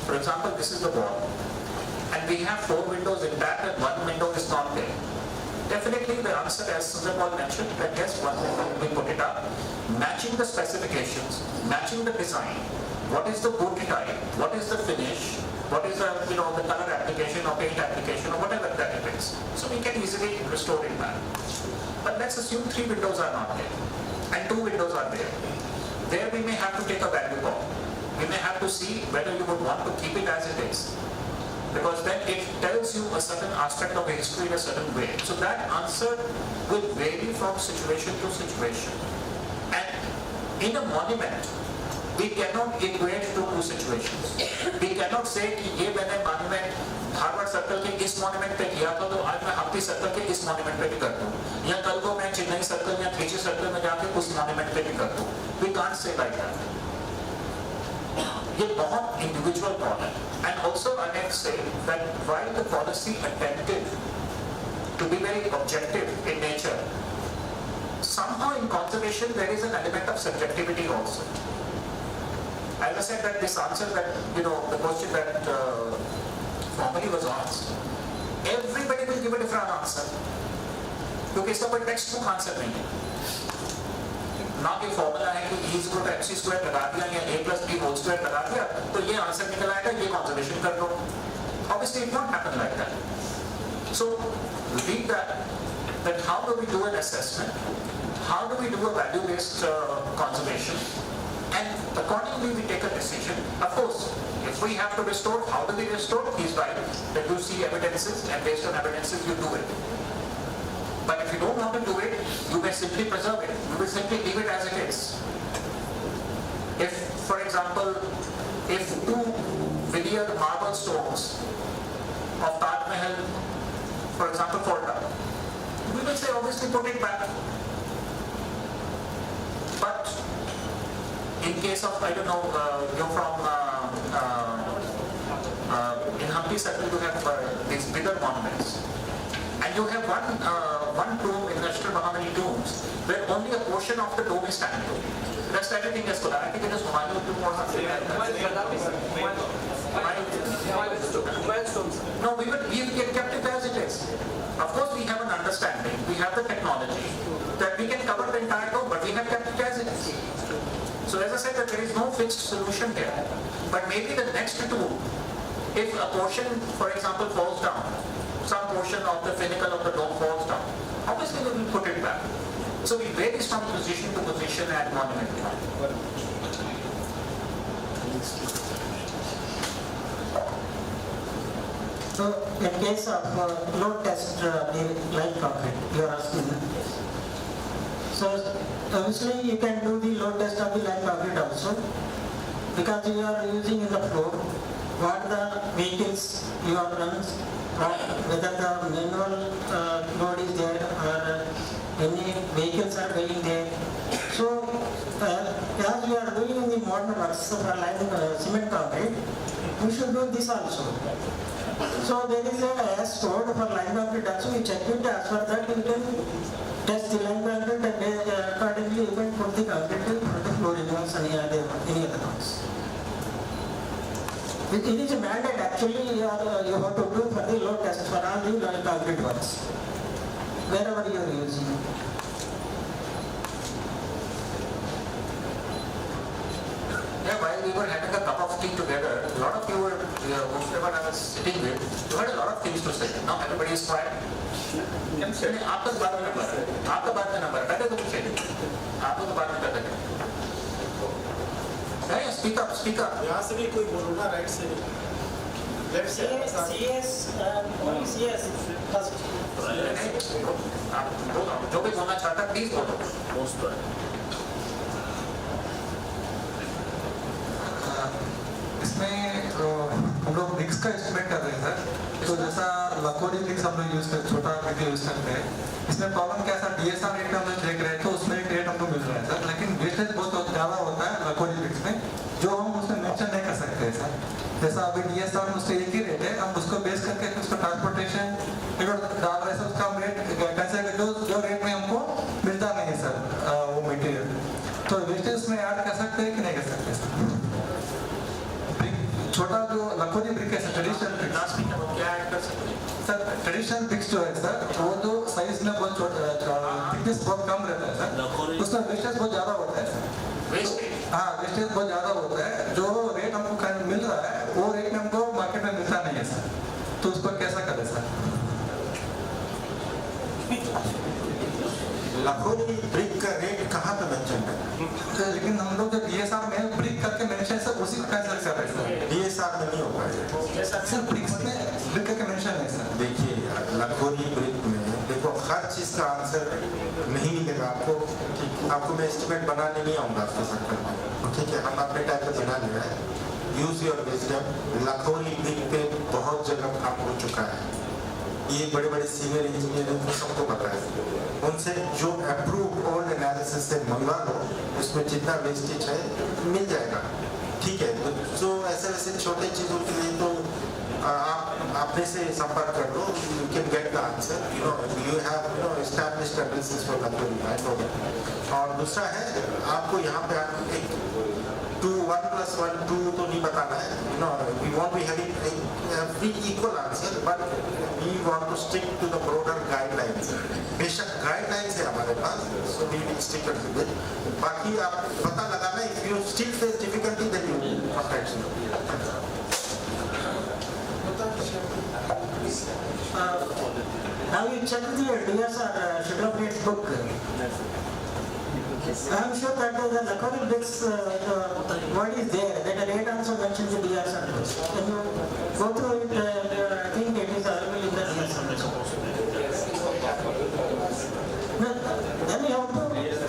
for example, this is the wall, and we have 4 windows intact and 1 window is not there, definitely the answer, as Sundar Paul mentioned, that yes, 1 window we put it up, matching the specifications, matching the design, what is the boot type, what is the finish, what is the the color application or paint application or whatever that it is. So we can easily restore it back. But let's assume 3 windows are not there and 2 windows are there. There we may have to take a value call. We may have to see whether you would want to keep it as it is, because then it tells you a certain aspect of history in a certain way. So that answer will vary from situation to situation. And in a monument, we cannot equate to 2 situations. We cannot say कि ये मैंने monument Harvard circle के इस monument पे किया था, तो आज मैं हम्पी सर्कल के इस monument पे भी कर दूँ, या कल को मैं चेन्नई सर्कल या त्रिची सर्कल में जाके उस monument पे भी कर दूँ. We can't say like that. ये बहुत individual call है. And also I may say that while the policy attempted to be very objective in nature, somehow in conservation there is an element of subjectivity also. As I said, that this answer that, the question that formally was asked, everybody will give a different answer. क्योंकि इसका कोई text book answer नहीं है. ना कि formula है कि E equal to MC square लगा दिया या A plus B whole square लगा दिया तो ये आंसर निकल आएगा, ये कंजर्वेशन कर लो. Obviously it won't happen like that. So read that how do we do an assessment, how do we do a value based conservation, and accordingly we take a decision. Of course, if we have to restore, how do we restore? He's right that you see evidences and based on evidences you do it. But if you don't want to do it, you may simply preserve it. You will simply leave it as it is. If, for example, if 2 veneered marble stones of Taj Mahal, for example, fall down, we will say obviously put it back. But in case of, I don't know, you're from, in Hampi Circle you have these bigger monuments. And you have one tomb in National Mahamani tombs where only a portion of the tomb is standing. The rest everything is good. I think it is Humayun tomb or something like that. No, we kept it as it is. Of course we have an understanding, we have the technology that we can cover the entire tomb, but we have kept it as it is. So as I said, that there is no fixed solution here. But maybe the next tomb, if a portion, for example, falls down, some portion of the pinnacle of the dome falls down, obviously we will put it back. So we vary from position to position at monument time. So in case of load test like concrete, you are asking. So obviously you can do the load test of the light concrete also, because you are using in the floor what the vehicles you are running, whether the manual load is there or any vehicles are going there. So as we are doing in the modern works for line cement concrete, we should do this also. So there is a S code for line concrete also. We check it, as for that you can test the line concrete and accordingly you can put the concrete for the flooring ones and any other ones. It is a mandate actually you have to do for the load test for all the line concrete works, wherever you are using. Yeah, while we were having a cup of tea together, a lot of you were, whoever I was sitting with, you had a lot of things to say. Now everybody is quiet. आपका बात में number है, आपका बात में number है, पहले तो पूछे, आपको तो बात में पहले है। Speak up, speak up. यहाँ से भी कोई बोलो ना, राइट से भी, लेफ्ट से। CS first. आप बोलो, जो भी बोलना चाहता है, प्लीज बोलो। का एस्टिमेट कर रहे हैं सर, तो जैसा लखोरी ब्रिक्स हम लोग यूज करते, छोटा ब्रिक यूज करते हैं, इसमें प्रॉब्लम क्या है सर, DSR रेट में हम लोग देख रहे हैं तो उसमें एक रेट हमको मिल रहा है सर, लेकिन वेस्टेज बहुत ज़्यादा होता है लखोरी ब्रिक्स में, जो हम उसमें मेंशन नहीं कर सकते हैं सर। जैसा अभी DSR में उसका एक ही रेट है, हम उसको बेस करके उसको ट्रांसपोर्टेशन डाल रहे हैं, उसका रेट कैसे जो रेट में हमको मिलता नहीं है सर वो मटेरियल, तो वेस्टेज उसमें ऐड कर सकते हैं कि नहीं कर सकते सर? छोटा जो लखोरी ब्रिक है सर, ट्रेडिशनल ब्रिक्स क्या ऐड कर सकते हैं सर? ट्रेडिशनल ब्रिक्स जो है सर, वो जो साइज में बहुत थिकनेस बहुत कम रहता है सर, उसमें वेस्टेज बहुत ज़्यादा होता है सर। हाँ, वेस्टेज बहुत ज़्यादा होता है, जो रेट हमको मिल रहा है वो रेट में हमको मार्केट में मिलता नहीं है सर, तो उसको कैसा करें सर? लखोरी ब्रिक का रेट कहाँ पे मेंशन है? लेकिन हम लोग जो DSR में ब्रिक करके मेंशन है सर, उसी का कैंसिल कर रहे हैं सर। DSR में नहीं हो पाएगा सर, ब्रिक्स में ब्रिक करके मेंशन है सर। देखिए लखोरी ब्रिक में देखो हर चीज़ का आंसर नहीं मिलेगा आपको, आपको मैं एस्टिमेट बनाने नहीं आऊँगा आपके सर्कल में, ठीक है? हम अपने टाइप पे बना ले रहे हैं, यूज योर विजडम। लखोरी ब्रिक पे बहुत जगह काम हो चुका है, ये बड़े बड़े सीनियर इंजीनियर को सबको पता है, उनसे जो अप्रूव ओल्ड एनालिसिस से मंगवा लो, उसमें जितना वेस्टेज है मिल जाएगा, ठीक है? तो ऐसे वैसे छोटे चीज़ों के लिए तो आप अपने से संपर्क कर लो, you can get the answer, you have established analysis for Lakhori, I know that. और दूसरा है आपको यहाँ पे एक 1 + 1 2 तो नहीं बताना है, we won't be having every equal answer, but we want to stick to the broader guidelines. बेशक guidelines है हमारे पास, so we will stick to it. बाकी आप पता लगाना, if you still face difficulty, then you contact me. Now you check the DSR schedule of rates book. I am sure that the laconic bricks word is there, that the rate also mentions the DSR. When you go through it, I think it is available in the DSR. Then you have to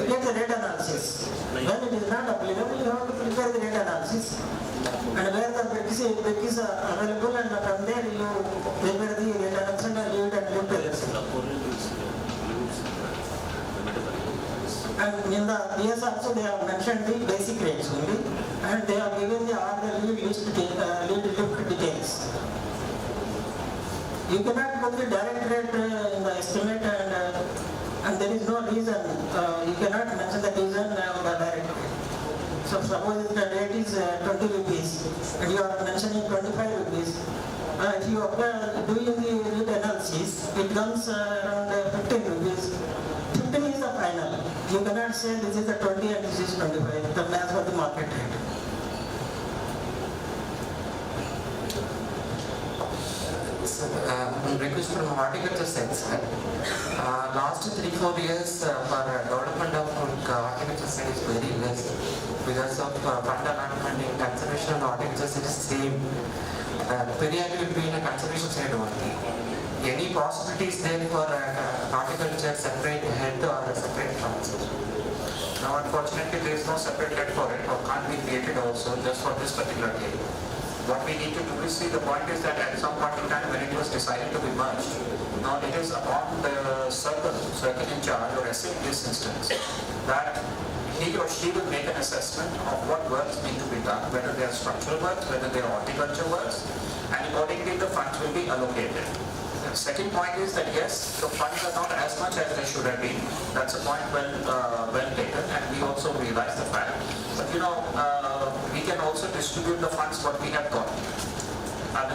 get the rate analysis. When it is not applicable, you have to prepare the rate analysis. And where the brick is available, and from there you prepare the rate analysis and leave it and leave the And in the DS also they have mentioned the basic rates only, and they have given the all the lead lift details. You cannot put the direct rate in the estimate, and there is no reason. You cannot mention the reason of the direct rate. So suppose the rate is 20 rupees, and you are mentioning 25 rupees. If you are doing the rate analysis, it comes around 15 rupees. 15 is the final. You cannot say this is the 20 and this is 25. The math for the market rate. Request from horticulture side. Last 3-4 years for development of horticulture side is very less because of fund allotment in conservation and horticulture side is same. Period will be in a conservation side only. Any possibilities there for horticulture separate head or a separate funds? Now unfortunately there is no separate head for it, or can't be created also just for this particular day. What we need to do is see, the point is that at some point in time when it was decided to be merged, now it is upon the circle in charge or SA in this instance, that he or she will make an assessment of what works need to be done, whether they are structural works, whether they are horticulture works, and accordingly the funds will be allocated. The second point is that yes, the funds are not as much as they should have been. That's a point well taken, and we also realize the fact. But we can also distribute the funds what we have got.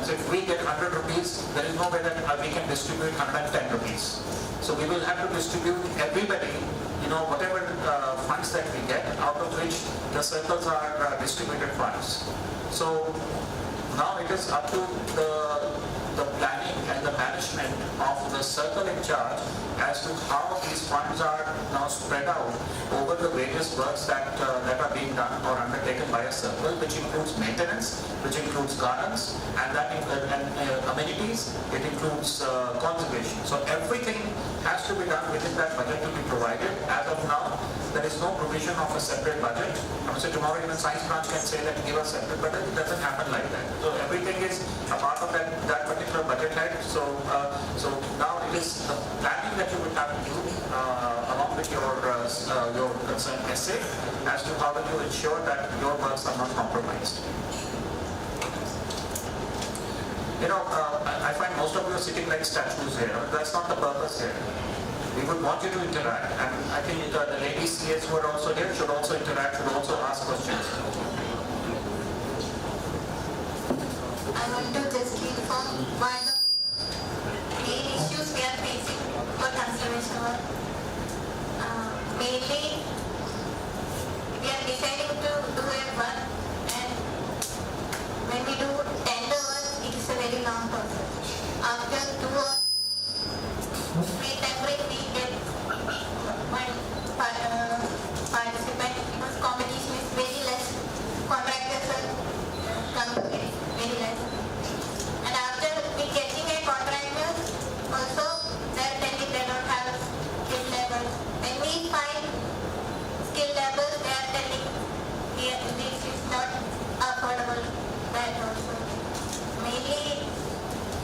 So if we get 100 rupees, there is no way that we can distribute 110 rupees. So we will have to distribute everybody, whatever funds that we get, out of which the circles are distributed funds. So now it is up to the planning and the management of the circle in charge as to how these funds are now spread out over the various works that are being done or undertaken by a circle, which includes maintenance, which includes gardens, and amenities, it includes conservation. So everything has to be done within that budget to be provided. As of now, there is no provision of a separate budget. So So tomorrow even science branch can say that give us separate, but it doesn't happen like that. So everything is a part of that particular budget head. So now it is the planning that you will have to do along with your concerned essay as to how will you ensure that your works are not compromised. You know, I find most of you are sitting like statues here. That's not the purpose here. We would want you to interact, and I think the ladies CS who are also here should also interact, should also ask questions. I want to just inform why the main issues we are facing for conservation work. Mainly, we are deciding to do a work, and when we do tender work, it is a very long process. After 2 or 3 tendering, we get one participant because competition is very less. Contractors are come very less. And after we getting a contractor, also they are telling they don't have skilled labor. When we find skilled labor, they are telling this is not affordable. That also. Mainly,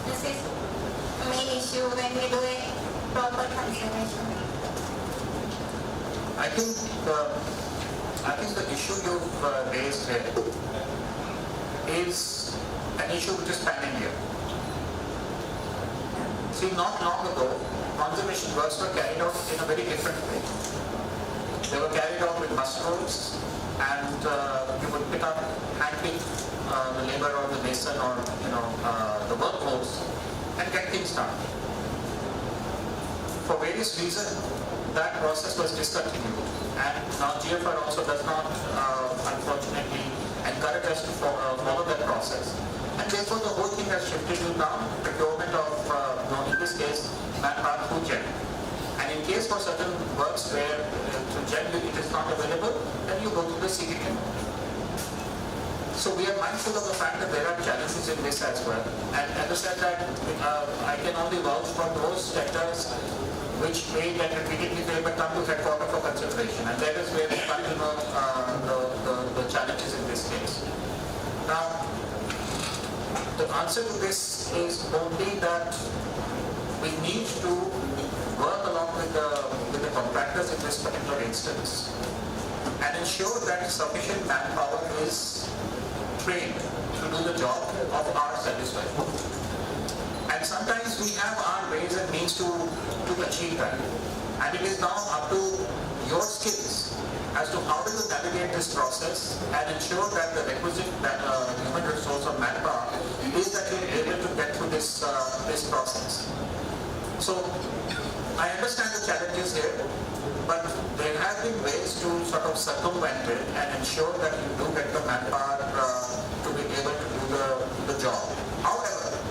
this is the main issue when we do a proper conservation. I think the issue you've raised here is an issue which is pan-India. See, not long ago, conservation works were carried out in a very different way. They were carried out with mushrooms, and you would pick up, handpick the labor or the mason or the workforce and get things done. For various reasons, that process was discontinued, and now GFR also does not, unfortunately, encourage us to follow that process. And therefore, the whole thing has shifted to now procurement of, in this case, manpower through GEM. And in case for certain works where through GEM it is not available, then you go to the CDM. So we are mindful of the fact that there are challenges in this as well. And as I said that I can only vouch for those sectors which may get repeatedly fail but come to headquarters for consideration. And that is where we find the challenges in this case. Now, the answer to this is only that we need to work along with the contractors in this particular instance and ensure that sufficient manpower is trained to do the job of our satisfaction. And sometimes we have our ways and means to achieve that. And it is now up to your skills as to how do you navigate this process and ensure that the requisite human resource or manpower is that you are able to get through this process. So I understand the challenges here, but there have been ways to sort of circumvent it and ensure that you do get the manpower to be able to do the job. However,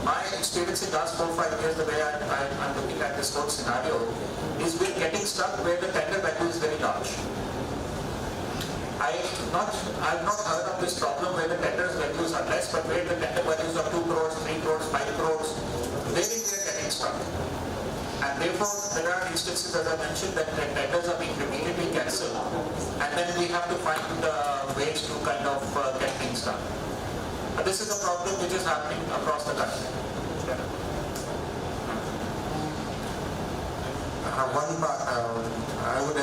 my experience in the last 4 or 5 years, the way I'm looking at this whole scenario, is we're getting stuck where the tender value is very large. I've not heard of this problem where the tenders values are less, but where the tender values are 2 crores, 3 crores, 5 crores, where we are getting stuck. And therefore, there are instances, as I mentioned, that the tenders are being repeatedly cancelled, and then we have to find ways to kind of get things done. But this is a problem which is happening across the country. I would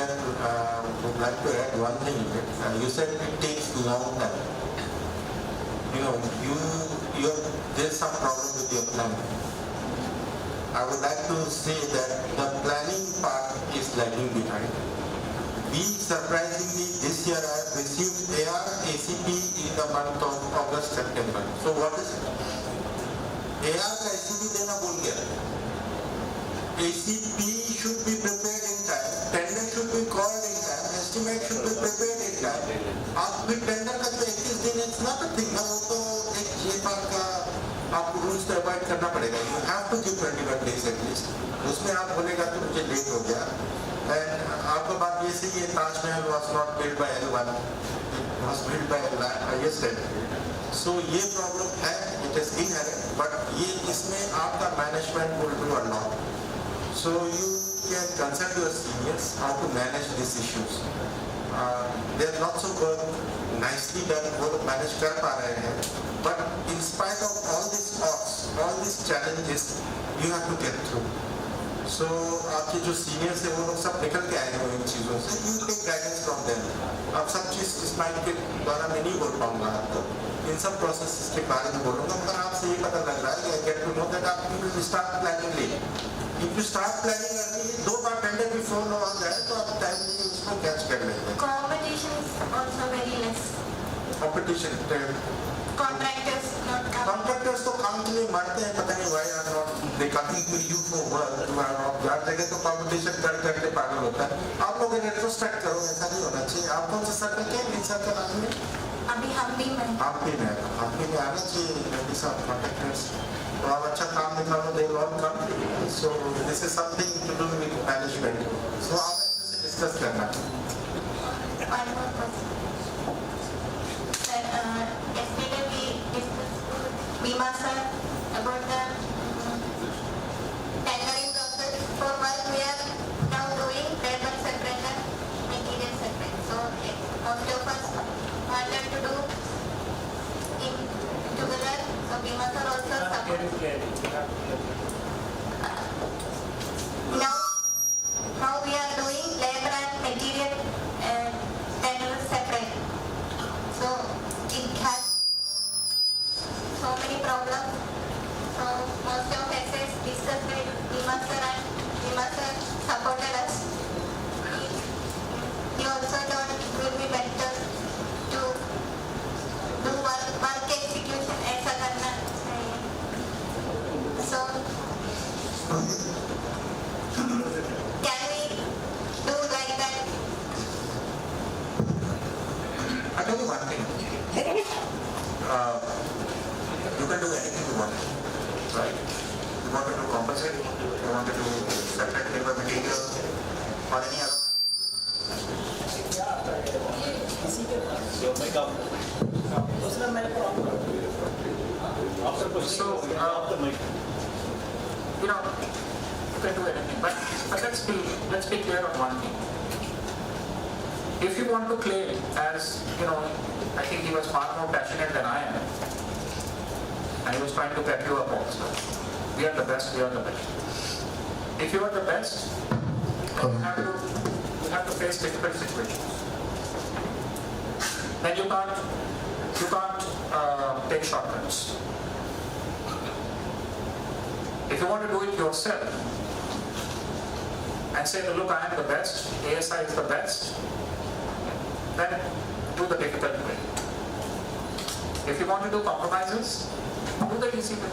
like to add one thing. You said it takes long time. There's some problem with your planning. I would like to say that the planning part is lagging behind. We surprisingly this year have received AR-ACP in the month of August, September. So what is it? AR का ACP देना भूल गया. ACP should be prepared in time. Tender should be called in time. Estimate should be prepared in time. आप भी tender का तो 21 दिन it's not a thing. ना वो तो एक GFR का आपको रूल्स को अवॉइड करना पड़ेगा. You have to give 21 days at least. उसमें आप बोलेगा तो मुझे लेट हो गया. And आपको बात ये सही है, Taj Mahal was not built by anyone. It was built by yesterday. So ये problem है, it is inherent, but ये इसमें आपका management will do a lot. So you can consult your seniors how to manage these issues. they are not so good, nicely done, वो लोग manage कर पा रहे हैं, but in spite of all these odds, all these challenges, you have to get through. So आपके जो seniors हैं वो लोग सब निकल के आए हैं इन चीज़ों से, you take guidance from them. अब सब चीज़ इस माइंड के द्वारा मैं नहीं बोल पाऊँगा आपको, इन सब प्रोसेस के बारे में बोलूँगा, मगर आपसे ये पता लग रहा है कि I get to know that आप will start planning late. If you start planning early, 2 bar tender भी फोन हो जाए तो आप टाइम नहीं उसको कैच कर लेंगे. Competition is also very less. Competition. Contractors तो काम के लिए मरते हैं, पता नहीं why are not they coming to you for work. हर जगह तो competition करके पागल होता है. आप लोग रेट्रोस्पेक्ट करो, ऐसा नहीं होना चाहिए. आप कौन सा सर्कल के बीच सर्कल आदमी? अभी हम भी में आना चाहिए कॉन्ट्रैक्टर्स. तो आप अच्छा काम निकालो, they will all come. So this is something to do with management. So आप ऐसे से डिस्कस करना. One more question. Sir, yesterday we discussed with Bima sir about the tendering process for work we are now doing labor separate and material separate. So most of us wanted to do in together. So Bima sir also supported. Now we are doing labor and material tenders separate. So it has so many problems. So most of essays discussed with Bima sir and Bima sir supported us. He also thought it will be better to do work execution ऐसा करना चाहिए. So can we do like that? I'll tell you one thing. You can do anything you want, right? You wanted to compensate, you wanted to separate labor material or any other. So, you know, you can do anything, but let's be clear on one thing. If you want to claim as, you know, I think he was far more passionate than I am, and he was trying to pep you up also. We are the best, we are the best. If you are the best, then you have to face difficult situations. Then you can't take shortcuts. If you want to do it yourself and say, look, I am the best, ASI is the best, then do the difficult way. If you want to do compromises, do the easy way.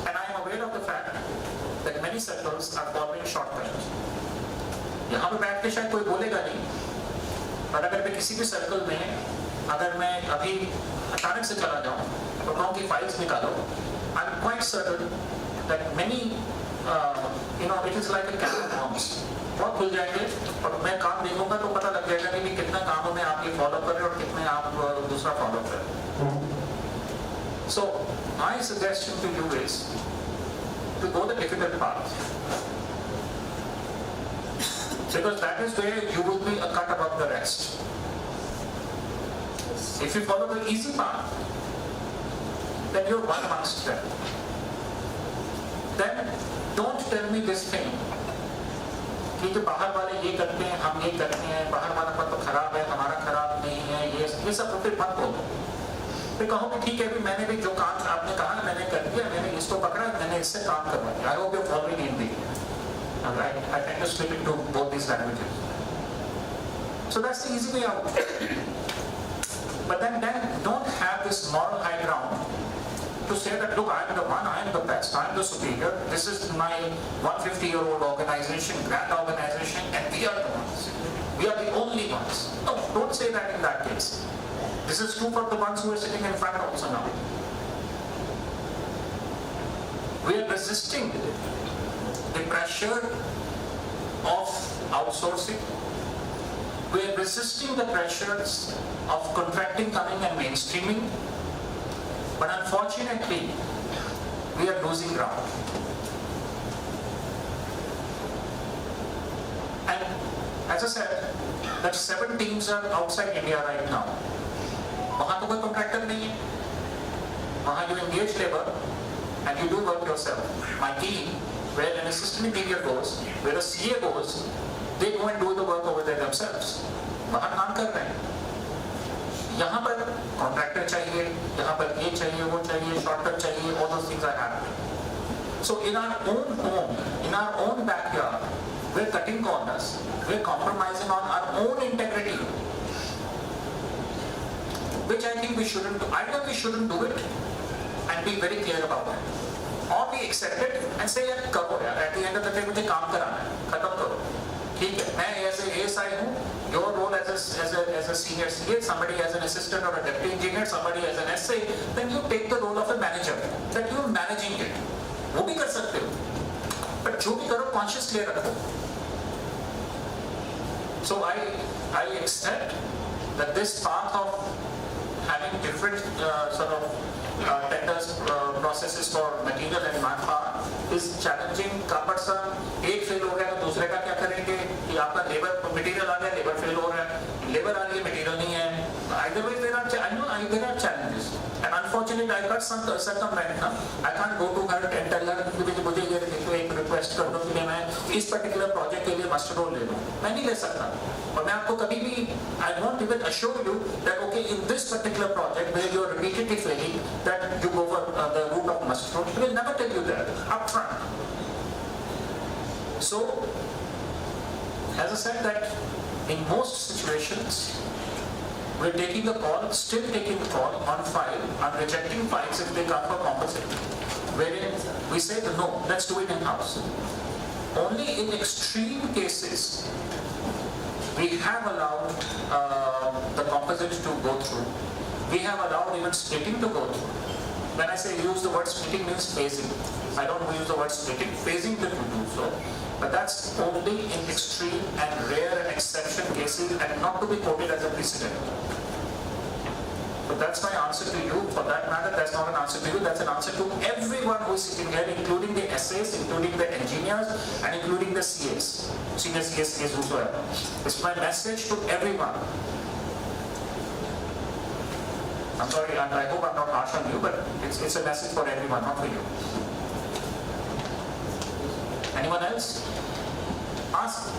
And I am aware of the fact that many circles are following shortcuts. यहाँ पे बैठ के शायद कोई बोलेगा नहीं, पर अगर मैं किसी भी सर्कल में अगर मैं अभी अचानक से चला जाऊँ तो कहूँ कि फाइल्स निकालो, I'm quite certain that many, it is like a can of worms. बहुत खुल जाएंगे और मैं काम देखूंगा तो पता लग जाएगा कि कितना कामों में आप ये फॉलो कर रहे हो और कितने आप दूसरा फॉलो कर रहे हो. So my suggestion to you is to go the difficult path, because that is where you will be a cut above the rest. If you follow the easy path, then you're one amongst them. Then don't tell me this thing कि जो बाहर वाले ये करते हैं, हम ये करते हैं, बाहर वाला पर तो खराब है, हमारा खराब नहीं है, ये सब फिर मत बोलो. फिर कहो कि ठीक है, मैंने भी जो काम आपने कहा मैंने कर दिया, मैंने इसको पकड़ा, मैंने इससे काम करवाया. I hope you're following in the. I tend to slip into both these languages. So that's the easy way out. But then don't have this moral high ground to say that, look, I am the one, I am the best, I am the superior, this is my 150-year-old organization, grand organization, and we are the ones. We are the only ones. No, don't say that in that case. This is true for the ones who are sitting in front also now. We are resisting the pressure of outsourcing. We are resisting the pressures of contracting coming and mainstreaming. But unfortunately, we are losing ground. And as I said, that 7 teams are outside India right now. वहाँ तो कोई contractor नहीं है. वहाँ you engage labor and you do work yourself. My team, where an assistant engineer goes, where a CA goes, they go and do the work over there themselves. वहाँ काम कर रहे हैं. यहाँ पर contractor चाहिए, यहाँ पर ये चाहिए, वो चाहिए, shortcut चाहिए, all those things are happening. So in our own home, in our own backyard, we're cutting corners, we're compromising on our own integrity, which I think we shouldn't do. Either we shouldn't do it and be very clear about it, or we accept it and say, यार करो यार, at the end of the day मुझे काम कराना है, खत्म करो. ठीक है, मैं as a ASI हूँ, your role as a senior CA, somebody as an assistant or a deputy engineer, somebody as an SA, then you take the role of a manager, that you are managing it. वो भी कर सकते हो, but जो भी करो conscious clear रखो. So I accept that this path of having different sort of tenders processes for material and manpower is challenging, cumbersome. एक फेल हो गया तो दूसरे का क्या करेंगे? कि आपका लेबर मटेरियल आ गया, लेबर फेल हो रहा है, लेबर आ रही है, मटेरियल नहीं है. Either way there are challenges, and unfortunately I got circumvent ना. I can't go to her and tell her कि मुझे ये देखो एक रिक्वेस्ट कर दो कि मैं इस पर्टिकुलर प्रोजेक्ट के लिए मास्टर रोल ले लूँ. मैं नहीं ले सकता. और मैं आपको कभी भी I won't even assure you that okay in this particular project where you are repeatedly failing that you go for the route of master road. I will never tell you that up front. So as I said that in most situations we're taking the call, still taking the call on file, on rejecting files if they come for composite, wherein we say no, let's do it in-house. Only in extreme cases we have allowed the composite to go through. We have allowed even splitting to go through. When I say use the word splitting means phasing. I don't use the word splitting, phasing to do so. But that's only in extreme and rare and exception cases and not to be quoted as a precedent. But that's my answer to you. For that matter, that's not an answer to you, that's an answer to everyone who is sitting here, including the SAs, including the engineers, and including the CAs, senior CAs, whosoever. It's my message to everyone. I'm sorry, and I hope I'm not harsh on you, but it's a message for everyone, not for you. Anyone else? Ask.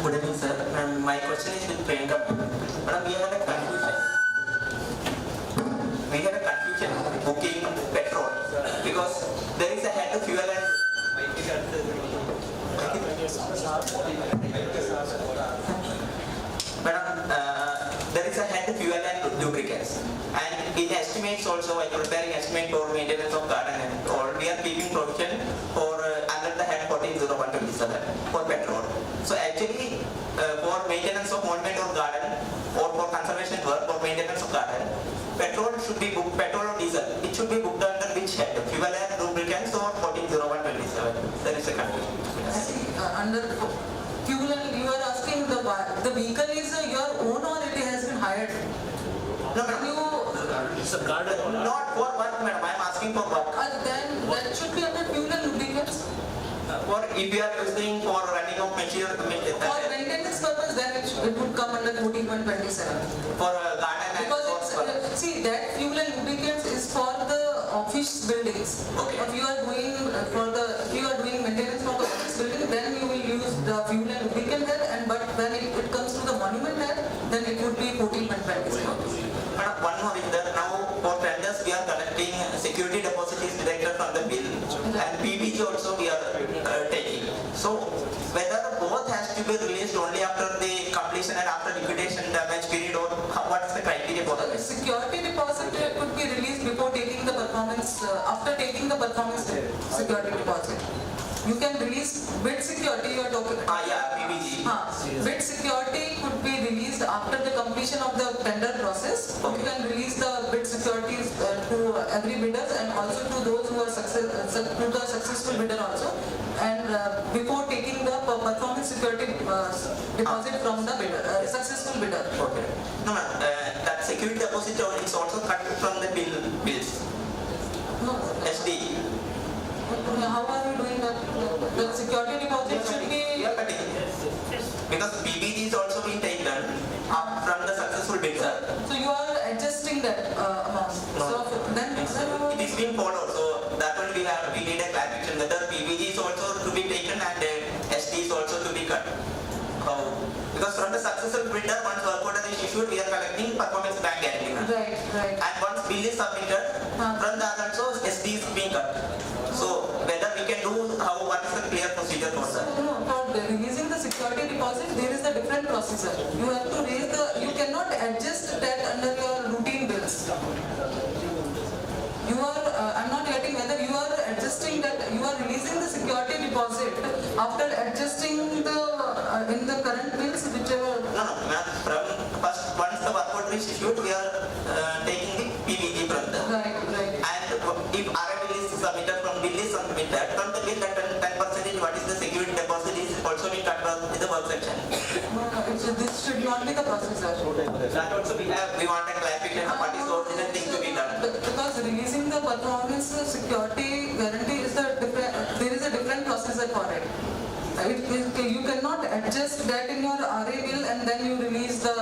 Good evening, sir. My question is with Priyanka. Madam, we had a confusion. We had a confusion booking petrol because there is a head fuel and Madam, there is a head fuel and lubricants. And in estimates also, while preparing estimate for maintenance of garden and all, we are keeping provision for under the head 140127 for petrol. So actually, for maintenance of monument or garden, or for conservation work or maintenance of garden, petrol should be booked, petrol or diesel, it should be booked under which head? Fuel and lubricants or 140127? There is a confusion. Under fuel and you are asking the vehicle is your own or it has been hired? No, madam. It's a garden. Not for work, madam. I am asking for work. Then that should be under fuel and lubricants. For if you are using for running of machine. For maintenance purpose, then it would come under 14127. For garden and because it's, see that fuel and lubricants is for the office buildings. Okay. If you are doing maintenance for the office building, then you will use the fuel and lubricant head, and but when it comes to the monument head, then it would be 14127. Madam, one more is that now for tenders we are collecting security deposit is deducted from the bill and PBG also we are taking. So whether both has to be released only after the completion and after liquidation damage period, or what is the criteria for that? Security deposit could be released before taking the performance, after taking the performance security deposit. You can release bid security, you are talking about. Yeah, PBG. Bid security could be released after the completion of the tender process. Okay. You can release the bid securities to every bidders and also to those who are to the successful bidder also, and before taking the performance security deposit from the bidder, successful bidder. Okay. No, ma'am. That security deposit is also cut from the bills. No. SD. How are we doing that? The security deposit should be. We are cutting. Because PBG is also being taken from the successful bidder. So you are adjusting that amount. No. So then it is being followed. So that one we need a clarification whether PBG is also to be taken and SD is also to be cut. Because from the successful bidder, once work order is issued, we are collecting performance bank guarantee. Right, right. And once bill is submitted, from that also SD is being cut. So whether we can do what is the clear procedure for that? No, for releasing the security deposit, there is a different procedure. You have to raise you cannot adjust that under your routine bills. You are, I'm not getting whether you are adjusting that, you are releasing the security deposit after adjusting in the current bills, whichever. No, ma'am. First, once the work order is issued, we are taking the PBG from them. Right, right. And if RA bill is submitted from bill is submitted, from the bill that 10% what is the security deposit is also being cut from the work section. No, this should not be the procedure. That also we want a clarification of what is the original thing to be done. Because releasing the performance security guarantee is there is a different procedure for it. You cannot adjust that in your RA bill and then you release the.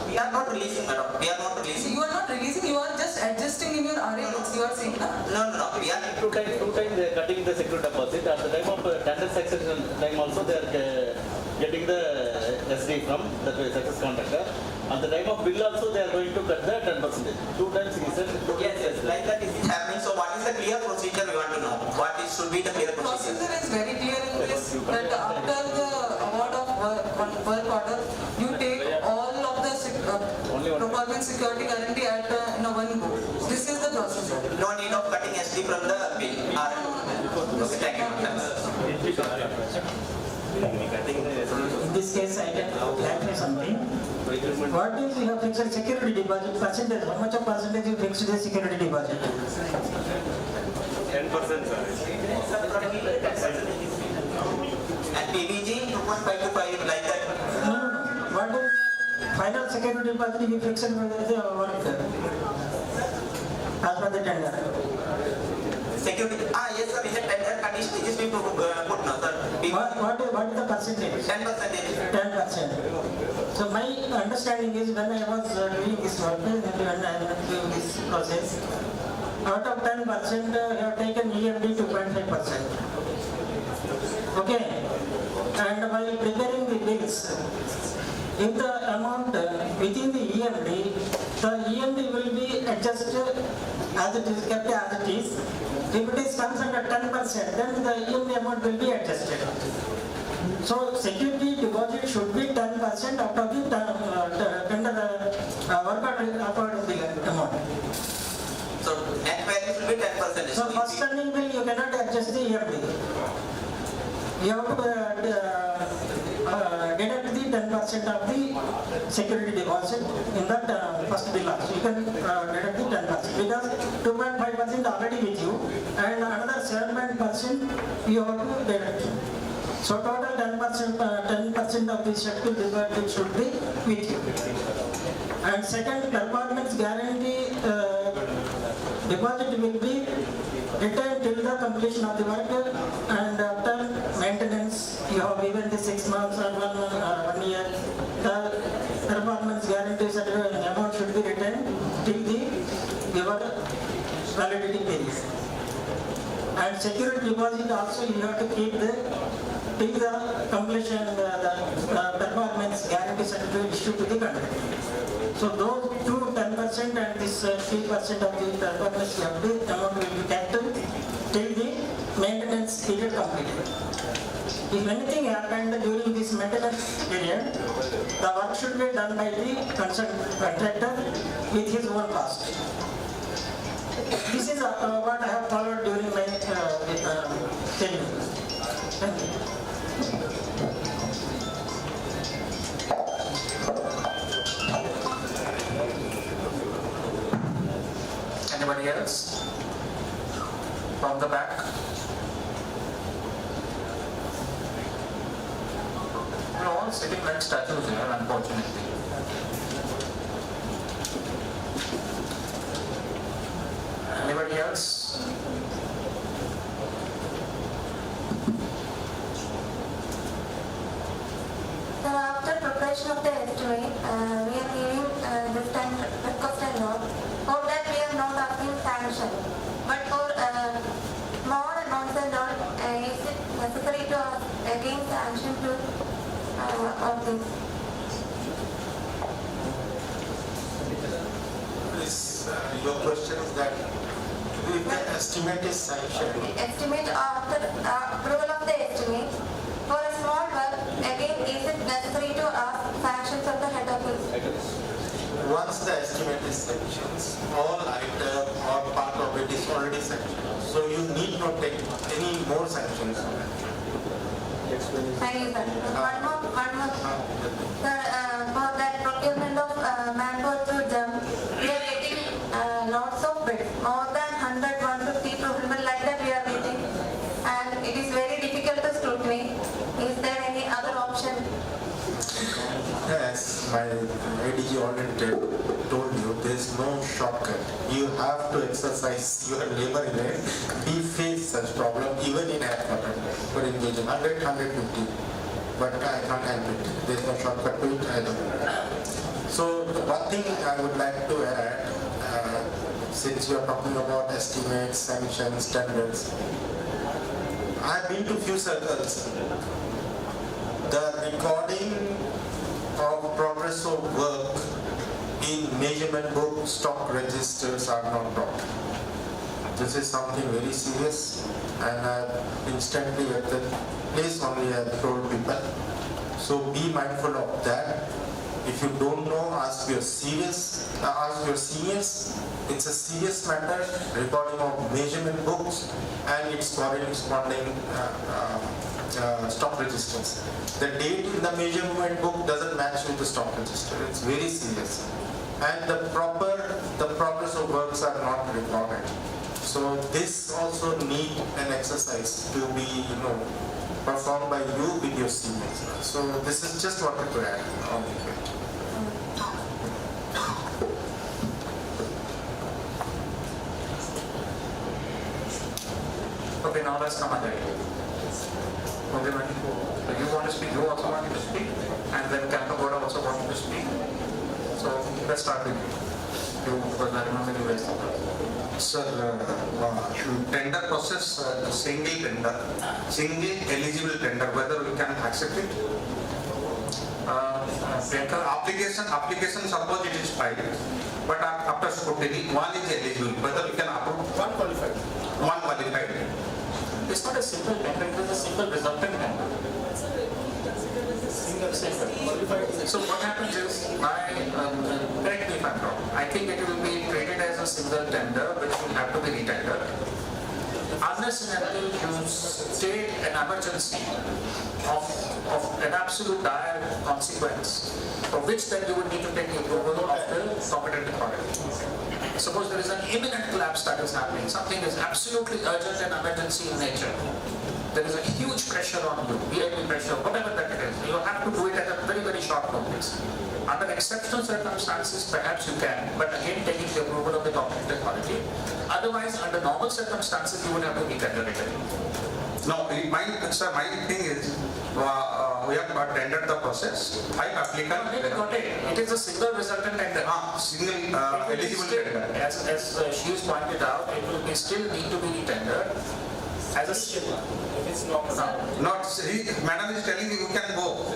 We are not releasing, madam. We are not releasing. You are not releasing. You are just adjusting in your RA bills. You are saying that. No. We are two times they are cutting the security deposit. At the time of tender succession time also they are getting the SD from the success contractor. At the time of bill also they are going to cut the 10%. Two times he said. Yes. Like that is happening. So what is the clear procedure we want to know? What should be the clear procedure? Procedure is very clear in this that after the award of work order, you take all of the performance security guarantee at one go. This is the procedure. No need of cutting SD from the bill. Okay, thank you. In this case, I can clarify something. What is you have fixed security deposit percentage? How much of percentage you fixed the security deposit? 10%, sir. And PBG 2.5 to 5 like that. No. What is final security deposit you fixed with the work as per the tender? Security. Yes, sir. Is a tender condition it is being put now, sir. What is the percentage? 10%. 10%. So my understanding is when I was doing this work, when I was doing this process, out of 10%, you have taken EMD 2.5%. Okay. And while preparing the bills, if the amount within the EMD, the EMD will be adjusted as it is, kept as it is. If it is comes under 10%, then the EMD amount will be adjusted. So security deposit should be 10% out of the tender work order amount. So net value should be 10%. So first turning bill you cannot adjust the EMD. You have to deduct the 10% of the security deposit in that first bill also. You can deduct the 10% because 2.5% already with you and another 7% you have to deduct. So total 10% of the security deposit should be with you. And second, performance guarantee deposit will be retained till the completion of the work, and after maintenance you have given the 6 months or 1 year, the performance guarantee certificate amount should be retained till your validity period. And security deposit also you have to keep till the completion the performance guarantee certificate issued to the contractor. So those two 10% and this 3% of the performance amount will be kept till the maintenance period completed. If anything happened during this maintenance period, the work should be done by the concerned contractor with his own cost. This is what I have followed during my tenure. Thank you. Anybody else? From the back? We're all sitting like statues here, unfortunately. Anybody else? So after preparation of the estimate, we are giving this time request and note. For that we are not asking sanction. But for small amounts and all, is it necessary to ask again sanction to of this? Your question is that if the estimate is sanctioned, Estimate after approval of the estimate, for a small work, again is it necessary to ask sanctions of the head office? once the estimate is sanctioned, all item or part of it is already sanctioned. So you need not take any more sanctions. Thank you, sir. One more. Sir, for that procurement of manpower through them, we are getting lots of bids, more than 100, 150 procurement like that we are getting, and it is very difficult to scrutiny. Is there any other option? Yes, my ADG already told you, there is no shortcut. You have to exercise your labor in it. We face such problem even in headquarters for engaging 100, 150. But I can't help it. There is no shortcut to it either. So the one thing I would like to add, since you are talking about estimates, sanctions, tenders, I have been to few circles. The recording of progress of work in measurement book, stock registers are not brought. This is something very serious, and I instantly at the place only I told people. So be mindful of that. If you don't know, ask your seniors. It's a serious matter, recording of measurement books and its corresponding stock registers. The date in the measurement book doesn't match with the stock register. It's very serious. And the progress of works are not recorded. So this also need an exercise to be, performed by you with your seniors. So this is just wanted to add on it. Okay, now let's come ahead. Okay, man. So you want to speak, you also want to speak, and then Campagoda also wanted to speak. So let's start with you. Because I remember you guys. Sir, tender process, single eligible tender, whether we can accept it? Application suppose it is filed, but after scrutiny, one is eligible, whether we can approve? One qualified. It's not a simple tender, it is a single resultant tender. Single. So what happens is, correct me if I'm wrong, I think it will be treated as a single tender which will have to be retendered. Unless and until you state an emergency of an absolute dire consequence, for which then you would need to take the approval of the competent authority. Suppose there is an imminent collapse that is happening, something is absolutely urgent and emergency in nature. There is a huge pressure on you, VIP pressure, whatever that it is. You have to do it at a very, very short notice. Under exceptional circumstances, perhaps you can, but again taking the approval of the competent authority. Otherwise, under normal circumstances, you would have to retender it. No, my thing is, we have tendered the process. It is a single resultant tender. Single eligible tender. As she has pointed out, it will still need to be retendered as a if it's not. Madam is telling you can go.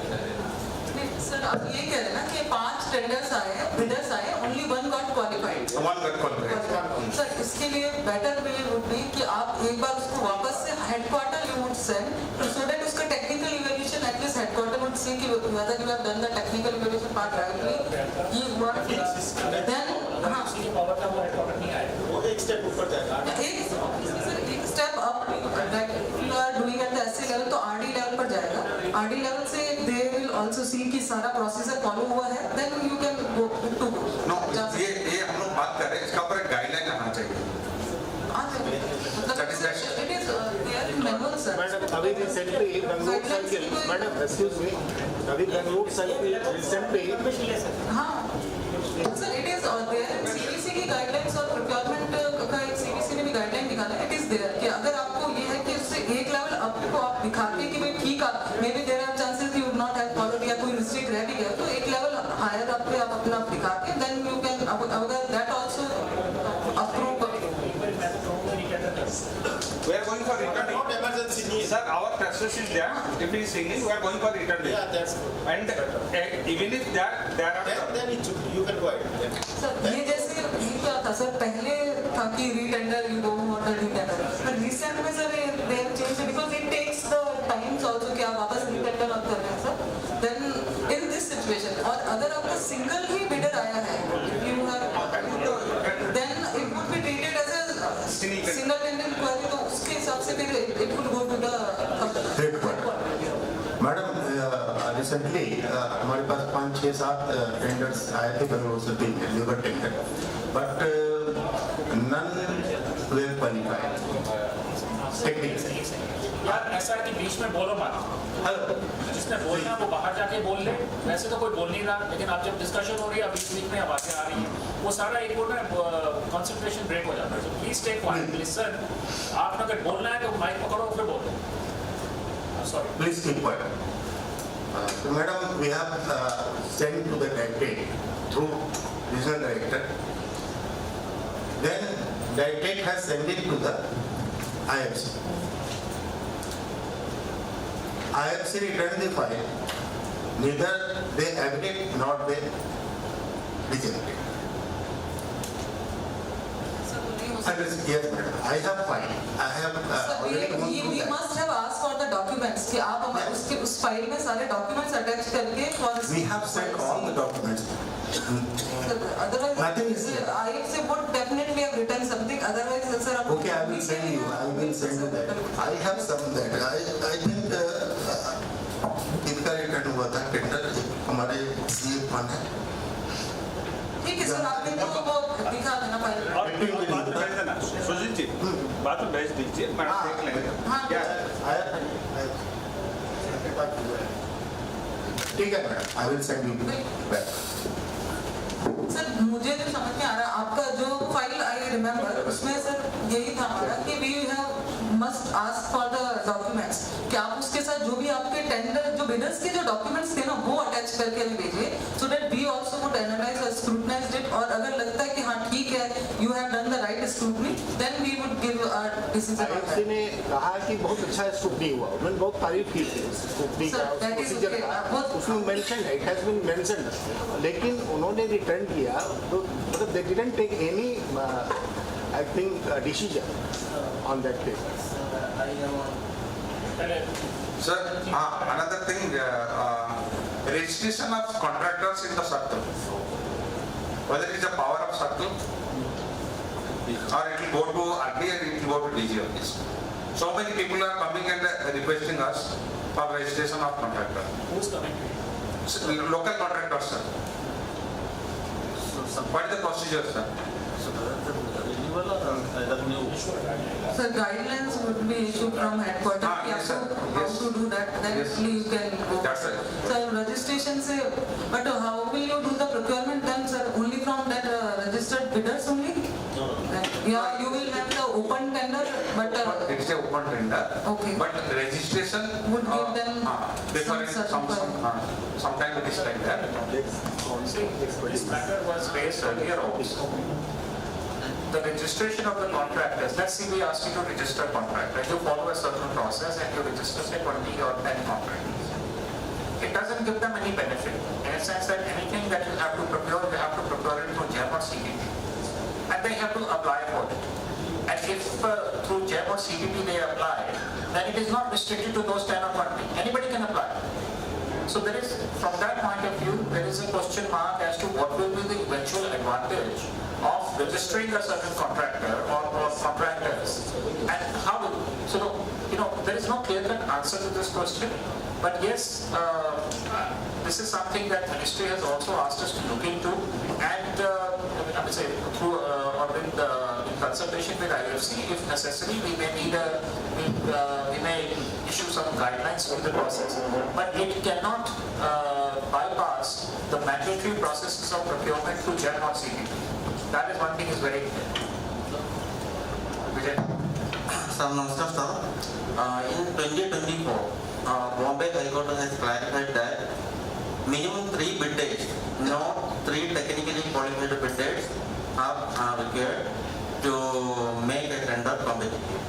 Sir, आप ये कह रहे हैं ना कि 5 tenders आए, bidders आए, only one got qualified. Sir, इसके लिए better way would be कि आप एक बार उसको वापस से headquarter you would send, so that उसका technical evaluation at least headquarter would see कि whether you have done the technical evaluation part rightly. ये हुआ then एक स्टेप ऊपर जाएगा. एक step up, like if you are doing at the SC level तो RD level पर जाएगा. RD level से they will also see कि सारा प्रोसीजर फॉलो हुआ है, then you can go to No, ये हम लोग बात कर रहे हैं, इसका ऊपर एक गाइडलाइन आना चाहिए. अभी recently Bangalore Circle, madam, excuse me, अभी Bangalore Circle recently. हाँ, sir, it is there. CBC की guidelines और procurement का एक CBC ने भी guideline निकाला है. It is there कि अगर आपको ये है कि उससे एक level आपको आप दिखाते कि भाई ठीक है, maybe there are chances you would not have followed या कोई mistake रह भी गया, तो एक level higher up पे आप अपना दिखा के then you can अगर that also approve. We are going for returning. Not emergency. Sir, our process is there. If he is singing, we are going for returning. Yeah, that's good. And even if that there are. Then it should, you can go ahead. Sir ये जैसे ये क्या था sir, पहले था कि retender you don't want to retender, पर recent में sir they have changed because it takes the times also कि आप वापस रीटेंडर आप कर रहे हैं sir. Then in this situation और अगर आपका सिंगल ही बिडर आया है, you have then it would be treated as a single tender query, तो उसके हिसाब से फिर it would go to the madam recently हमारे पास 5, 6, 7 टेंडर्स आए थे बेंगलोर से labour tender, but none they qualified technically. यार ऐसा है कि बीच में बोलो मत. हेलो, जिसने बोलना है वो बाहर जाके बोल ले. वैसे तो कोई बोल नहीं रहा, लेकिन आप जब डिस्कशन हो रही है, अब इस बीच में आवाजें आ रही हैं, वो सारा एक वो ना कंसंट्रेशन ब्रेक हो जाता है. Please take one listen. आपने अगर बोलना है तो माइक पकड़ो फिर बोलो. Sorry. Please keep quiet. Madam, we have sent to the DITEC through regional director. Then DITEC has sent it to the IFC. IFC returned the file. Neither they agreed nor they rejected. Yes, madam. I have file. I have already gone through we that. must have asked for the documents कि आप हमें उसके उस file में सारे documents attach करके We have sent all the documents. otherwise Nothing is there. IFC would definitely have written something, otherwise sir Okay, I will send you. I will send you that. I have some that. I think इनका return हुआ था tender हमारे CF मान है. ठीक है sir, आपने तो वो दिखा देना फाइल. और बात भेज देना सुजीत जी, बात भेज दीजिए, मैडम देख लेंगे. क्या ठीक है madam, I will send you back. Sir मुझे जो समझ में आ रहा है आपका जो फाइल आई रिमेम्बर उसमें सर यही था हमारा कि we have must ask for the documents कि आप उसके साथ जो भी आपके टेंडर जो बिडर्स के जो डॉक्यूमेंट्स थे ना वो अटैच करके हमें भेजिए, so that we also would analyse और स्क्रूटनाइज इट, और अगर लगता है कि हाँ ठीक है you have done the right scrutiny, then we would give our decision. IFC ने कहा कि बहुत अच्छा स्क्रूटनी हुआ, उन्होंने बहुत तारीफ की थी स्क्रूटनी का, प्रोसीजर का, उसमें मेंशन है, इट हैज बीन मेंशन्ड, लेकिन उन्होंने रिटर्न किया तो मतलब they didn't take any I think decision on that case. Sir, another thing, registration of contractors in the circle, whether it is a power of circle or it will go to RD and it will go to DG office. So many people are coming and requesting us for registration of contractor. Who's coming? Local contractors, sir. What is the procedure, sir? So guidelines would be issued from headquarters. Yes, sir. How to do that? Then you can go. That's right. So registration say, but how will you do the procurement then, sir? Only from that registered bidders only? Yeah, you will have the open tender, but It's a open tender. Okay. But registration would give them sometime it is like that. This matter was raised earlier also. The registration of the contractors, let's say we ask you to register contractors, you follow a certain process and you register say 20 or 10 contractors. It doesn't give them any benefit, in a sense that anything that you have to procure it through JEM or CBP. And they have to apply for it. And if through JEM or CBP they apply, then it is not restricted to those 10 or 20. Anybody can apply. So there is, from that point of view, there is a question mark as to what will be the eventual advantage of registering a certain contractor or contractors, and how will, so there is no clear-cut answer to this question, but yes, this is something that Ministry has also asked us to look into, and I would say through or with consultation with IFC, if necessary, we may need we may issue some guidelines for the process, but it cannot bypass the mandatory processes of procurement through GEM or CPP. That is one thing is very Vijay. Sir, Namaskar, sir. In 2024, Bombay High Court has clarified that minimum 3 bid dates, not 3 technically qualified bid dates, are required to make a tender competitive.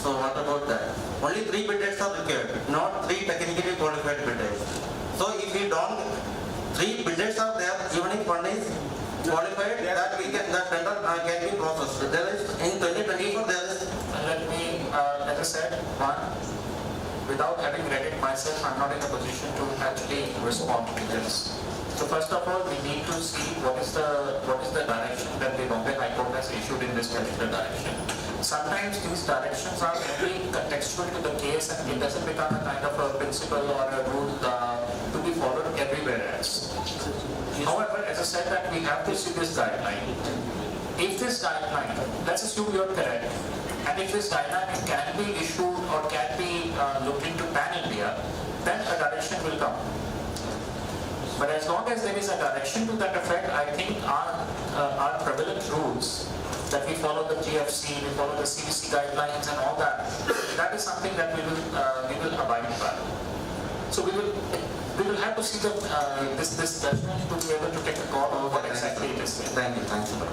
So what about that? Only 3 bid dates are required, not 3 technically qualified bid dates. So if we don't, 3 bid dates are there, even if one is qualified, that tender can be processed. There is in 2024 there is. Let me, as I said, one, without having read it myself, I'm not in a position to actually respond to this. So first of all, we need to see what is the direction that the Bombay High Court has issued in this particular direction. Sometimes these directions are very contextual to the case, and it doesn't become a kind of a principle or a rule to be followed everywhere else. However, as I said, that we have to see this guideline. If this guideline, let's assume you're correct, and if this guideline can be issued or can be looked into pan-India, then a direction will come. But as long as there is a direction to that effect, I think our prevalent rules, that we follow the GFC, we follow the CBC guidelines and all that, that is something that we will abide by. So we will have to see this judgment to be able to take a call on what exactly it is. Thank you, thanks a lot.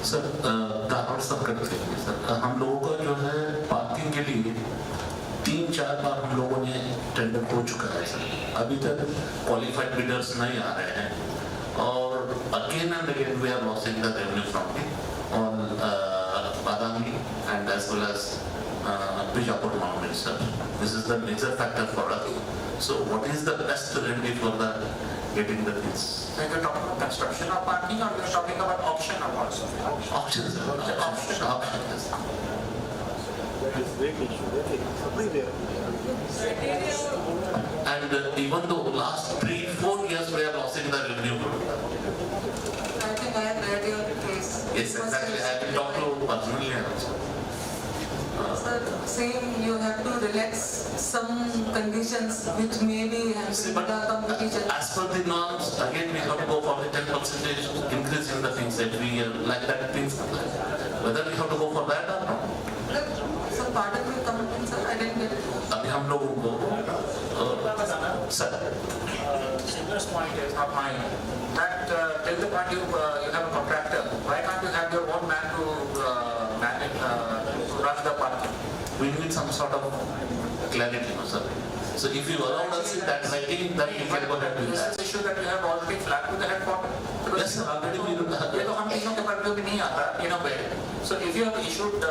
Sir Dharwad circuit के लिए sir हम लोगों का जो है parking के लिए 3-4 बार हम लोगों ने टेंडर हो चुका है सर, अभी तक क्वालिफाइड बिडर्स नहीं आ रहे हैं और again and again we are losing the revenue from it on Badami and as well as Bijapur mountain, sir. This is the major factor for us. So what is the best remedy for the getting the things? So you're talking about construction of parking, or you're talking about auction of also? Auction, sir. Auction, yes. And even though last 3-4 years we are losing the revenue. I think I have read your case. Yes, exactly. I have talked to personally also. Sir, saying you have to relax some conditions which may be hampering the competition. As per the norms, again we have to go for the 10% increase in the things every year, like that things. Whether we have to go for that or not. Sir, pardon me, comment, sir, I didn't get it. अभी हम लोगों को sir Singer's point is not mine. That till the point you have a contractor, why can't you have your own man to manage to run the parking? We need some sort of clarity, no, sir. So if you allow us in that writing, then we can go ahead with that. This issue that you have already flagged with the headquarters. Yes, sir. Already we do that. ये तो हम तीनों के पर्दे में नहीं आता, in a way. So if you have issued,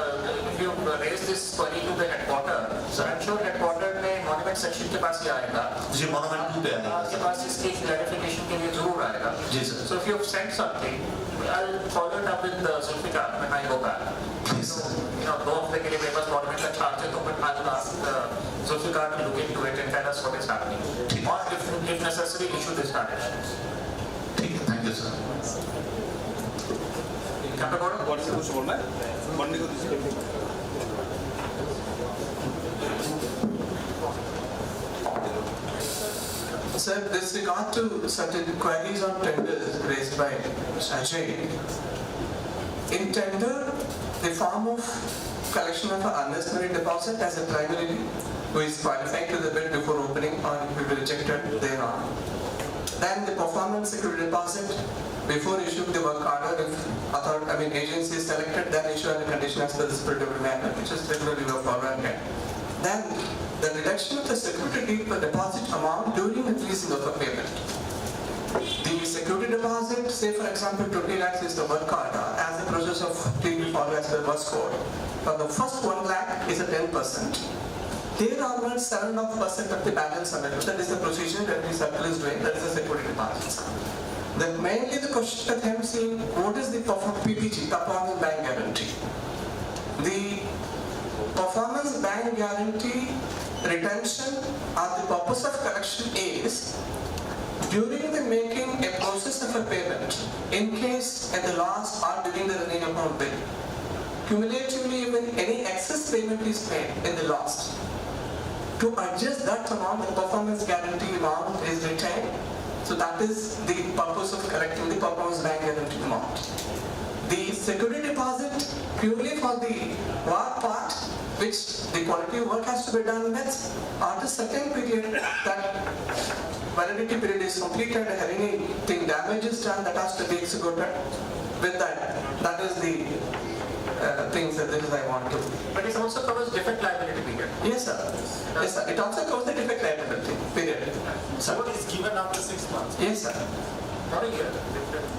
if you raise this query to the headquarters, so I'm sure headquarters में monument section के पास ही आएगा. जी, monument पे आएगा. आपके पास इसकी clarification के लिए जरूर आएगा. जी sir. So if you have sent something, I'll follow it up with Zulfikar when I go back. Please. So, you know, 2 हफ्ते के लिए मेरे पास monument का charge है, तो मैं I'll ask Zulfikar to look into it and tell us what is happening. Or if necessary, issue this direction. ठीक है, thank you sir. कुछ बोलना है? बनने को Sir, with regard to certain queries on tenders raised by Ajay, in tender, the form of collection of an earnest money deposit as a primary who is qualified to the bid before opening or will be rejected thereon. Then the performance security deposit before issuing the work order, if agency is selected, then issue on the condition as per the spirit manner, which is regularly followed. Then the reduction of the security deposit amount during the releasing of a payment. The security deposit, say for example 20 lakhs is the work order, as the process of being followed as the work code. For the first 1 lakh is a 10%. There are 7.5% of the balance amount. That is the procedure that the circle is doing, that is the security deposit. Then mainly the question that I am seeing, what is the PPG, performance bank guarantee? The performance bank guarantee retention or the purpose of collection is during the making a process of a payment, in case at the last or during the running amount bill, cumulatively when any excess payment is made in the last, to adjust that amount, the performance guarantee amount is retained. So that is the purpose of collecting the performance bank guarantee amount. The security deposit purely for the work part, which the quality of work has to be done with, after certain period that validity period is completed and anything damage is done, that has to be executed with that. That is the things that this is I want to. But it also covers defect liability period. Yes, sir. Yes, sir. It also covers the defect liability period. So what is given after 6 months? Yes, sir. Not a year.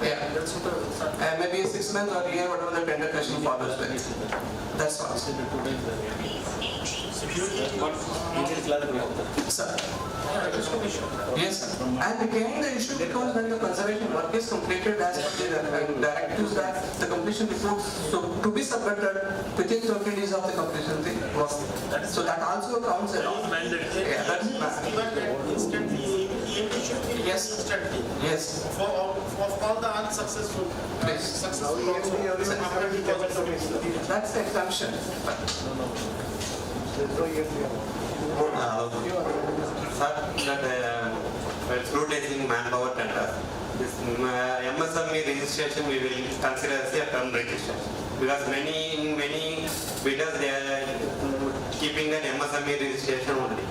Yeah. Maybe 6 months or a year, whatever the tender question follows with. That's all. Sir. Yes, sir. And again, the issue becomes when the conservation work is completed as per the directives that the completion report to be submitted within 30 days of the completion thing. So that also counts along. Yeah, that's instantly, yes, instantly. Yes. For all the unsuccessful, successful that's the exemption. Scrutinizing manpower tender. This MSME registration we will consider as a term registration because many bidders they are keeping that MSME registration only.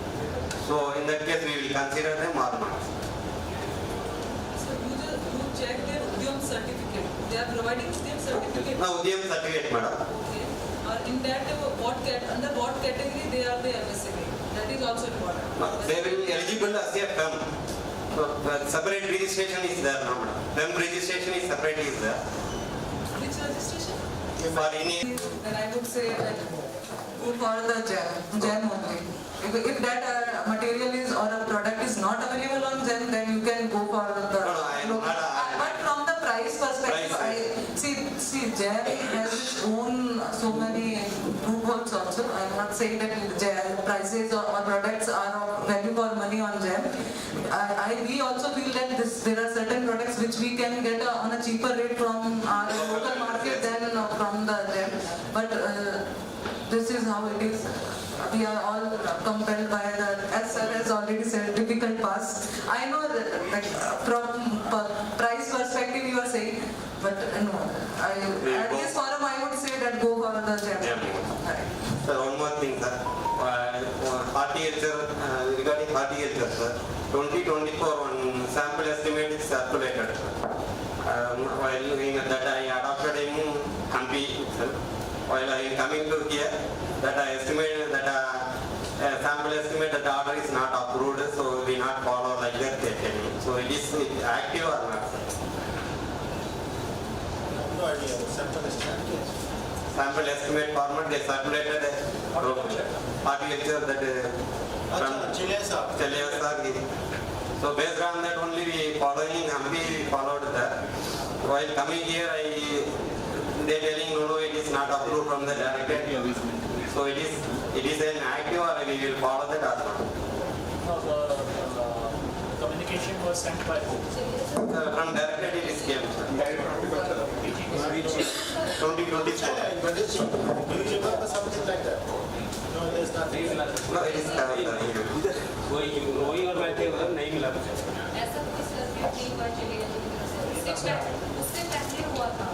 So in that case we will consider them or not. So you check their Udyam certificate. They are providing Udyam certificate. No, Udyam certificate, madam. Okay. In that under what category they are the MSME? That is also important. They will be eligible as a term. Separate registration is there now, madam. Term registration is separate is there. Which registration? For any. Then I would say that go for the gem only. If that material is or a product is not available on gem, then you can go for the. But from the price perspective, see gem has its own so many loopholes also. I am not saying that gem prices or products are of value for money on gem. We also feel that there are certain products which we can get on a cheaper rate from our local market than from the gem. But this is how it is. We are all compelled by the, as sir has already said, difficult pass. I know that like, from price perspective you are saying, but no, at this forum I would say that go for the gem. Sir, one more thing, sir. Horticulture, regarding horticulture, sir. 2024 one sample estimate is circulated. While doing that I adopted in Hampi itself. While I am coming to here, that I estimated that sample estimate that the order is not approved, so we not follow like that. So it is active or not? No idea. Sample estimate. Sample estimate format they circulated horticulture that from Chilesa. So based on that only we following Hampi we followed that. While coming here they telling no, it is not approved from the director. So it is an active or we will follow that or not? No, the communication was sent by who? From director it is came. 2024. Do you remember something like that? No, there is nothing. No, it is Going or बैठे उधर नहीं मिला मुझे. ऐसा कुछ सर्वे नहीं हुआ चलेगा उससे पहले हुआ था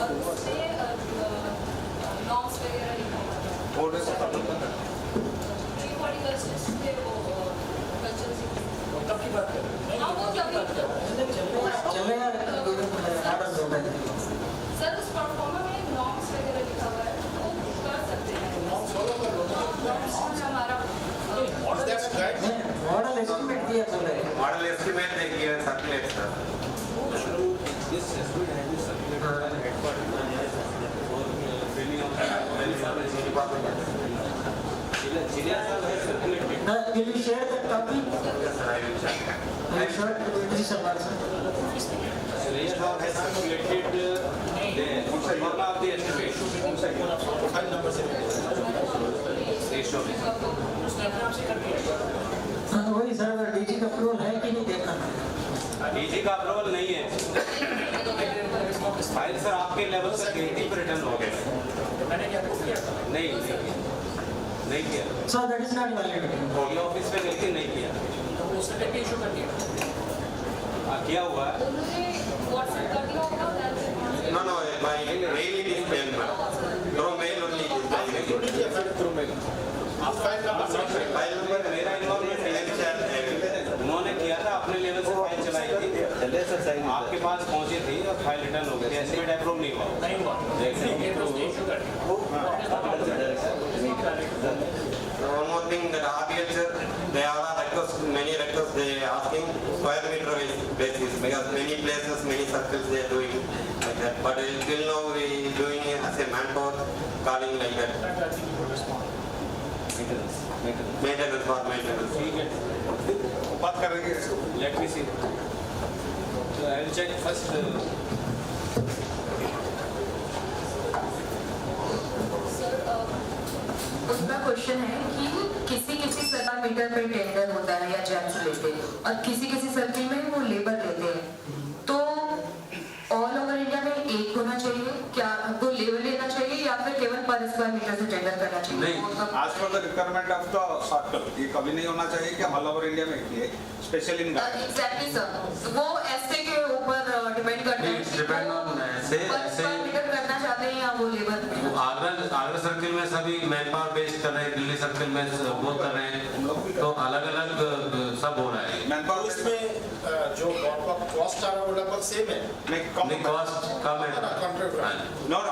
और उससे नॉर्म्स वगैरह लिखा हुआ था. बोर्ड से प्रॉब्लम था. ट्री हॉर्टिकल्चर से वो कल्चर से. वो कब की बात कर रहे हैं? हाँ वो कभी सर उस प्लेटफॉर्म में नॉर्म्स वगैरह लिखा हुआ है वो कर सकते हैं. नॉर्म्स फॉलो कर लो. नॉर्म्स हमारा मॉडल एस्टिमेट दिया चल रहा है. Model estimate they give circulate, sir. This estimate has been circulated by the headquarters for training of the department. Chilesa has circulated. Will you share that copy? Yes, sir, I will check. Will you share it? Chilesa has circulated the formula of the estimate. File number 7. Ratio. वही sir DG का approval है कि नहीं देखना। DG का approval नहीं है। File sir आपके लेवल से क्रिएटिव पे रिटर्न हो गया। नहीं किया। Sir that is not valid. ये ऑफिस पे गए थे, नहीं किया। तो वो सर्टिफिकेट इशू कर दिया। किया हुआ है। उन्होंने व्हाट्सएप कर दिया होगा। No, my mail it is mail. Through mail only it is mail. through mail. File number मेरा इन्वॉल्वमेंट है। उन्होंने किया था, अपने लेवल से फाइल चलाई थी, आपके पास पहुंची थी और फाइल रिटर्न हो गई। एस्टिमेट अप्रूव नहीं हुआ। One more thing, that architecture, they all are request, many requests they asking square meter basis because many places, many circles they are doing like that. But till now we doing it as a manpower calling like that. Maintenance for maintenance. बात करेंगे। Let me see. So I will check first. उनका question है कि किसी square metre पे tender होता है या जैम्स लेते हैं और किसी सर्किल में वो लेबर लेते हैं, तो ऑल ओवर इंडिया में एक होना चाहिए क्या, वो लेबर लेना चाहिए या फिर केवल पर स्क्वायर मीटर से टेंडर करना चाहिए? नहीं, आज पर the requirement of the circle ये कभी नहीं होना चाहिए कि ऑल ओवर इंडिया में किए, स्पेशली इन एग्जैक्टली सर, वो ऐसे के ऊपर डिपेंड करता है। डिपेंड ऑन ऐसे मीटर करना चाहते हैं या वो लेबर? आगरा सर्किल में सभी मैन पावर बेस्ड कर रहे हैं, दिल्ली सर्किल में वो कर रहे हैं, तो अलग अलग सब हो रहा है। मैन पावर इसमें जो कॉस्ट आ रहा है वो लगभग सेम है। नहीं, कॉस्ट कम है।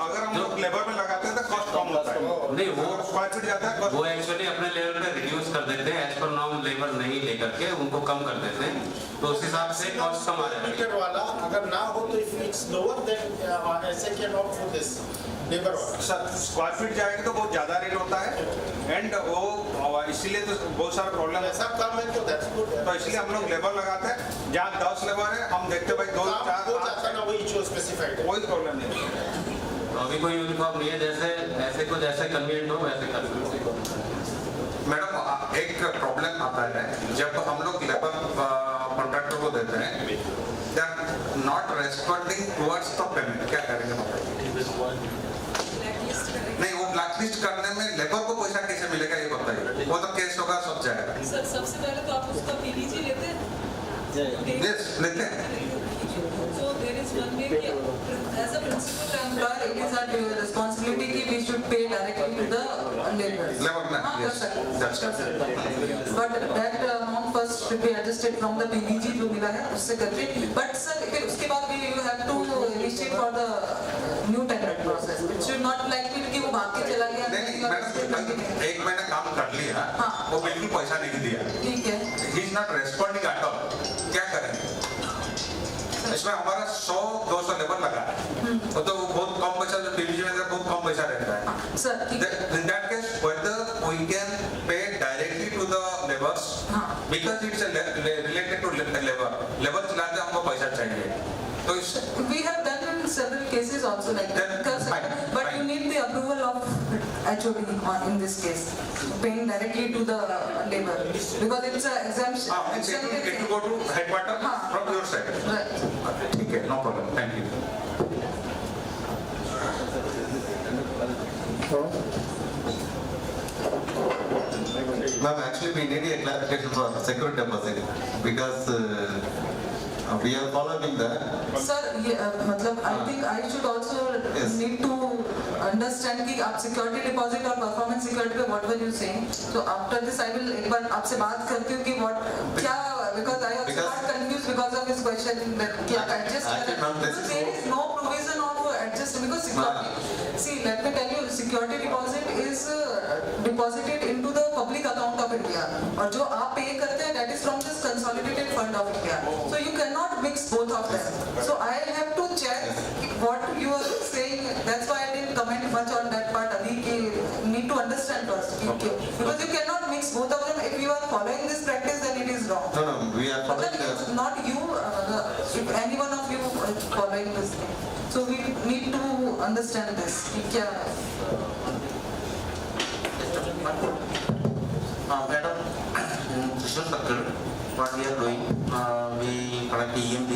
अगर हम लोग लेबर में लगाते हैं तो कॉस्ट कम होता है। नहीं, वो स्क्वायर फीट जाता है, वो एक्चुअली अपने लेवल पे रिड्यूस कर देते हैं, एज पर नॉर्म लेबर नहीं लेकर के उनको कम कर देते हैं, तो उस हिसाब से कॉस्ट कम आ जाएगा। मीटर वाला अगर ना हो तो इफ इट्स लोअर देन ऐसे can not for this labour वाला। सर स्क्वायर फीट जाएंगे तो बहुत ज्यादा रेट होता है एंड वो इसीलिए तो बहुत सारा प्रॉब्लम है। सब काम है तो दैट्स गुड। तो इसलिए हम लोग लेबर लगाते हैं, जहाँ 10 लेबर है हम देखते भाई 2 4 5 ना वही जो स्पेसिफाइड है, कोई प्रॉब्लम नहीं। अभी कोई यूनिफॉर्म नहीं है, जैसे कुछ ऐसे कन्वीनियंट हो वैसे कर सकते। मैडम एक प्रॉब्लम आता है जब हम लोग लेबर कॉन्ट्रैक्टर को देते हैं, they are not responding towards the payment, क्या करेंगे? नहीं, वो ब्लैकलिस्ट करने में लेबर को पैसा कैसे मिलेगा ये बताइए, वो तो केस होगा सब जाएगा। सर सबसे पहले तो आप उसका पीवीजी लेते हैं? यस लेते हैं। So there is one way कि as a principal employer it is our responsibility कि we should pay directly to the laborers. Labor plan, yes, that's correct. But that amount first should be adjusted from the PVG जो मिला है उससे करके. But sir फिर उसके बाद भी you have to initiate for the new tender process. It should not like कि वो भाग के चला गया. नहीं, एक महीना काम कर लिया, वो बिल्कुल पैसा नहीं दिया, ठीक है, he is not responding at all, क्या करेंगे? इसमें हमारा 100-200 लेबर लगा है, तो बहुत कम पैसा, जो पीवीजी में बहुत कम पैसा रहता है। In that case, whether we can pay directly to the laborers, because it's related to labor. Labor चलाते हमको पैसा चाहिए, तो we have done in several cases also like that. But you need the approval of HOD in this case, paying directly to the labor because it's an exemption. It will go to headquarter from your side. Right. ठीक है, no problem. Thank you. Ma'am, actually we need a clarification for security deposit because we are following that. Sir, मतलब I think I should also need to understand कि आप security deposit और performance security पे what were you saying? So after this I will एक बार आपसे बात करती हूँ कि what क्या because I also got confused because of his question that क्या adjust because there is no provision of adjust because security. See, let me tell you, security deposit is deposited into the public account of India और जो आप pay करते हैं that is from this consolidated fund of India. So you cannot mix both of them. So I have to check what you are saying. That's why I didn't comment much on that part. Adi, need to understand first because you cannot mix both of them. If you are following this practice, then it is wrong. No, we are following this. Not you. If any one of you is following this thing. So we need to understand this. Madam, in Thrissur circle, what we are doing, we collect EMD.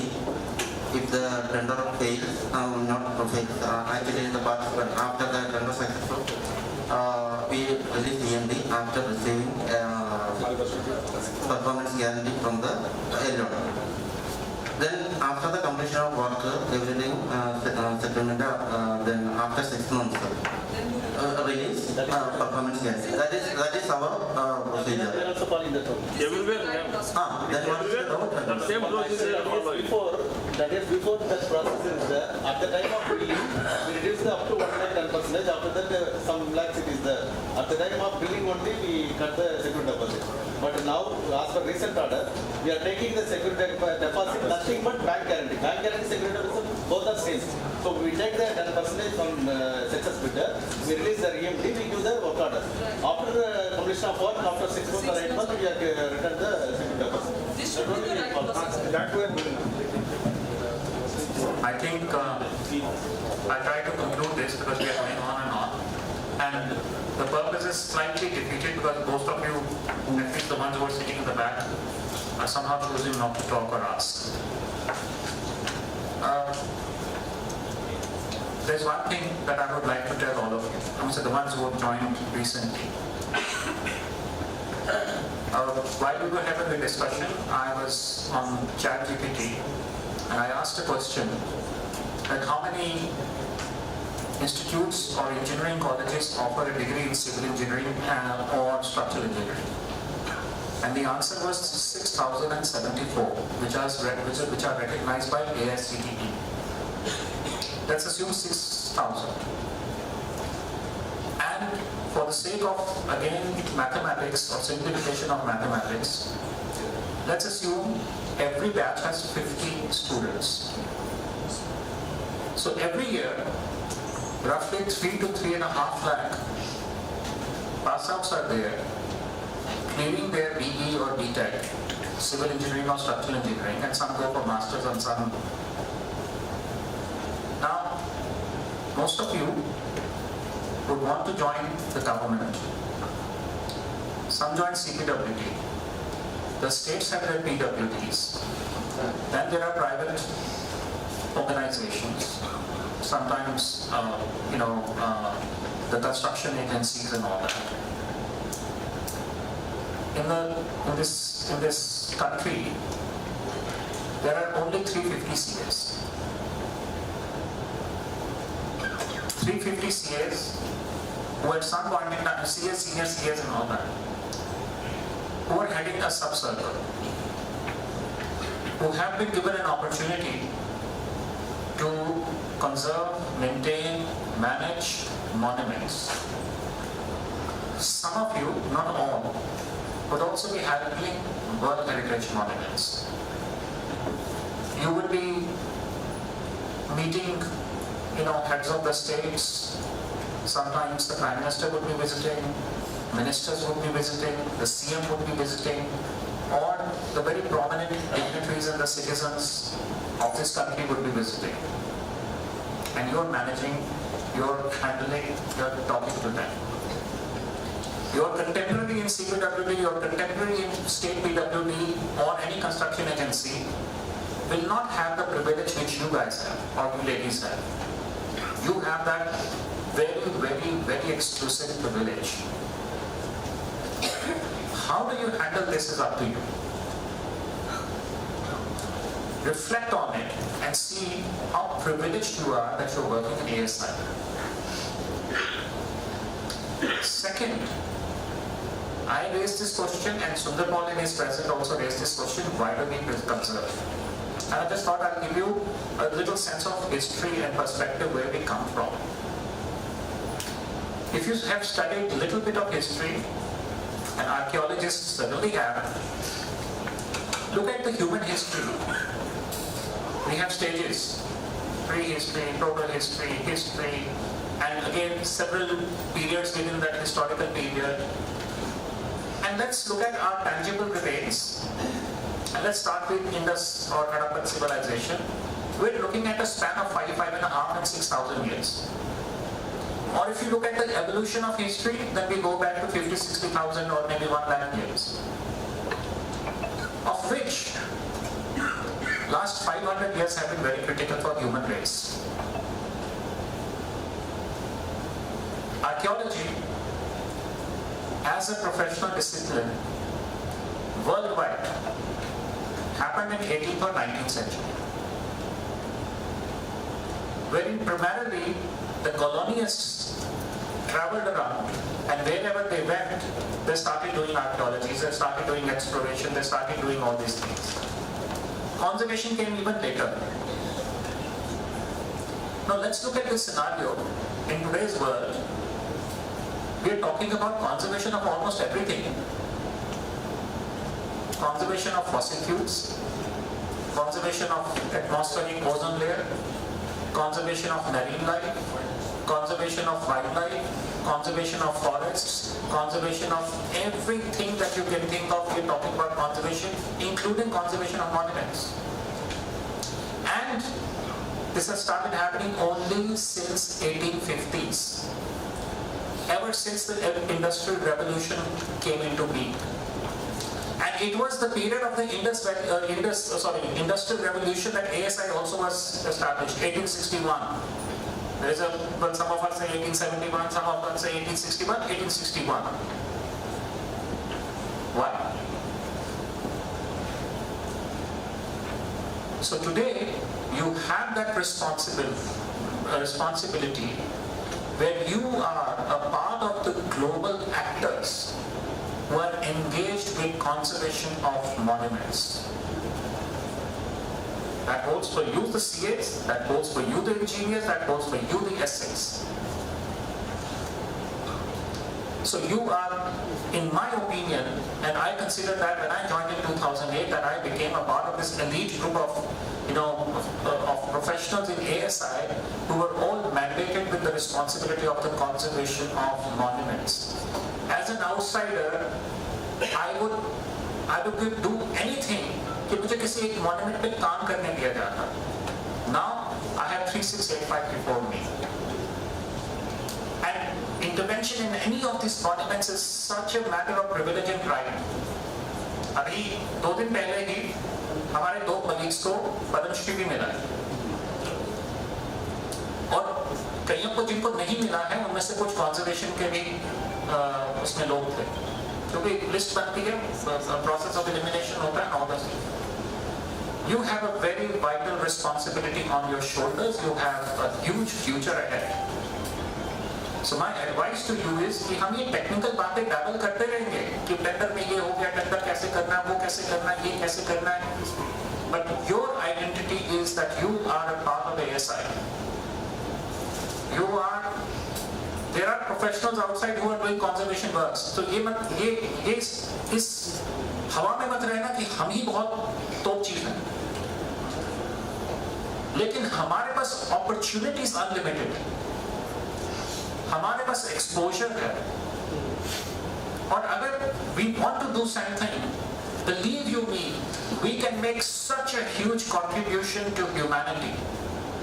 If the tender fails, not fails, actually the participant after the tender successful, we release EMD after receiving performance guarantee from the airline. Then after the completion of work, everything settlement, then after 6 months, release performance guarantee. That is our procedure. They are also following the rule. Everywhere. Then what is the doubt? Same procedure. That is before that process is there. At the time of billing, we reduce the up to 110%. After that, some lakhs it is there. At the time of billing only, we cut the security deposit. But now, as per recent order, we are taking the security deposit, nothing but bank guarantee. Bank guarantee, security deposit, both are same. So we take the 10% from success bidder, we release the EMD, we give the work order. After completion of work, after 6 months or 8 months, we have return the security deposit. This should be the right process. That way. I think I'll try to conclude this because we are going on and on. And the purpose is slightly defeated because most of you, at least the ones who are sitting in the back, are somehow choosing not to talk or ask. There's one thing that I would like to tell all of you. I'm saying the ones who have joined recently. While we were having the discussion, I was on ChatGPT and I asked a question like how many institutes or engineering colleges offer a degree in civil engineering or structural engineering. And the answer was 6,074, which are recognized by Asi.ThrissurcircleCulture. Let's assume 6,000. And for the sake of, again, mathematics or simplification of mathematics, let's assume every batch has 50 students. So every year, roughly 3 to 3.5 lakh pass-outs are there, clearing their BE or BTech, civil engineering or structural engineering, and some go for masters and some. Now, most of you would want to join the government. Some join CPWD. The states have their PWDs. Then there are private organizations. Sometimes, the construction agencies and all that. In this country, there are only 350 CAs. 350 CAs who at some point in time, CS, senior CAs and all that, who are heading a sub-circle, who have been given an opportunity to conserve, maintain, manage monuments. Some of you, not all, would also be handling World Heritage monuments. You would be meeting, heads of the states. Sometimes the Prime Minister would be visiting, ministers would be visiting, the CM would be visiting, or the very prominent dignitaries and the citizens of this country would be visiting. And you're managing, you're handling, you're talking to them. Your contemporary in CPWD, your contemporary in state PWD or any construction agency will not have the privilege which you guys have or you ladies have. You have that very, very, very exclusive privilege. How do you handle this is up to you. Reflect on it and see how privileged you are that you're working in ASI. Second, I raised this question and Sundar Paul in his present also raised this question, why do we conserve? And I just thought I'll give you a little sense of history and perspective where we come from. If you have studied a little bit of history, and archaeologists certainly have, look at the human history. We have stages, prehistory, total history, history, and again several periods within that historical period. And let's look at our tangible remains. And let's start with Indus or Harappan civilization. We're looking at a span of 5,500 and 6,000 years. Or if you look at the evolution of history, then we go back to 50,000, 60,000 or maybe 1 lakh years. of which last 500 years have been very critical for human race. Archaeology, as a professional discipline, worldwide, happened in 18th or 19th century, wherein primarily the colonists traveled around, and wherever they went, they started doing archaeology, they started doing exploration, they started doing all these things. Conservation came even later. Now let's look at this scenario. In today's world, we are talking about conservation of almost everything. Conservation of fossil fuels, conservation of atmospheric ozone layer, conservation of marine life, conservation of wildlife, conservation of forests, conservation of everything that you can think of. We're talking about conservation, including conservation of monuments. And this has started happening only since 1850s. Ever since the Industrial Revolution came into being. And it was the period of the Industrial Revolution that ASI also was established, 1861. There is but some of us say 1871, some of us say 1861, 1861. Why? So today, you have that responsibility where you are a part of the global actors who are engaged with conservation of monuments. That holds for you, the CAs, that holds for you, the engineers, that holds for you, the SAs. So you are, in my opinion, and I consider that when I joined in 2008, that I became a part of this elite group of professionals in ASI who were all mandated with the responsibility of the conservation of monuments. As an outsider, I would do anything कि मुझे किसी एक monument पे काम करने दिया जाता. Now I have 3685 before me, and intervention in any of these monuments is such a matter of privilege and pride. अभी 2 दिन पहले ही हमारे 2 colleagues को पद्मश्री भी मिला है, और कईयों को जिनको नहीं मिला है उनमें से कुछ conservation के भी उसमें लोग थे, क्योंकि लिस्ट बनती है, process of elimination होता है, all this. You have a very vital responsibility on your shoulders. You have a huge future ahead. So my advice to you is कि हम ये technical बातें dabble करते रहेंगे कि टेंडर में ये हो गया, टेंडर कैसे करना है, वो कैसे करना है, ये कैसे करना है. But your identity is that you are a part of the ASI. There are professionals outside who are doing conservation works. So ये इस हवा में मत रहना कि हम ही बहुत टॉप चीज हैं. लेकिन हमारे पास opportunities unlimited है, हमारे पास exposure है, और अगर we want to do something, believe you me, we can make such a huge contribution to humanity,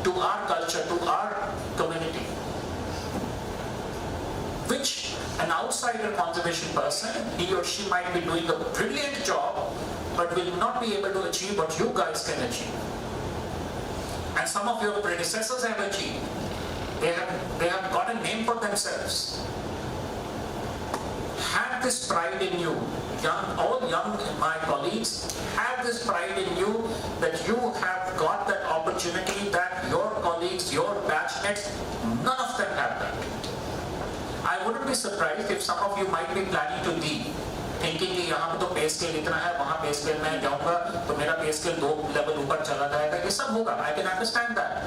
to our culture, to our community, which an outsider conservation person, he or she might be doing a brilliant job, but will not be able to achieve what you guys can achieve. And some of your predecessors have achieved. They have got a name for themselves. Have this pride in you. All young my colleagues, have this pride in you that you have got that opportunity that your colleagues, your batchmates, none of them have that. I wouldn't be surprised if some of you might be planning to leave, thinking कि यहाँ पे तो पे scale इतना है, वहाँ पे scale में जाऊँगा तो मेरा पे स्केल 2 लेवल ऊपर चला जाएगा. ये सब होगा. I can understand that.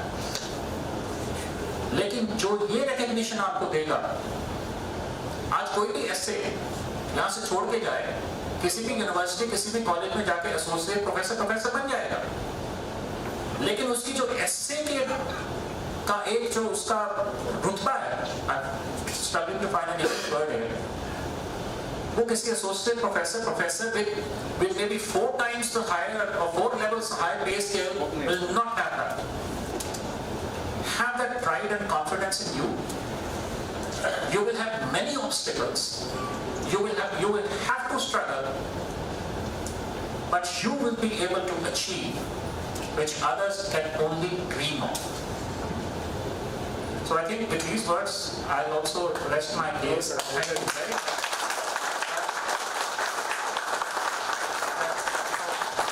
लेकिन जो ये recognition आपको देगा, आज कोई भी ऐसे यहाँ से छोड़ के जाए, किसी भी यूनिवर्सिटी, किसी भी कॉलेज में जाके एसोसिएट प्रोफेसर बन जाएगा, लेकिन उसकी जो एस्से का एक जो उसका रुतबा है, struggling to find a different word here, वो किसी associate professor with maybe 4 times the higher or 4 levels higher pay scale will not have that. Have that pride and confidence in you. You will have many obstacles. You will have to struggle. but you will be able to achieve which others can only dream of. So I think with these words, I'll also rest my case. And it's very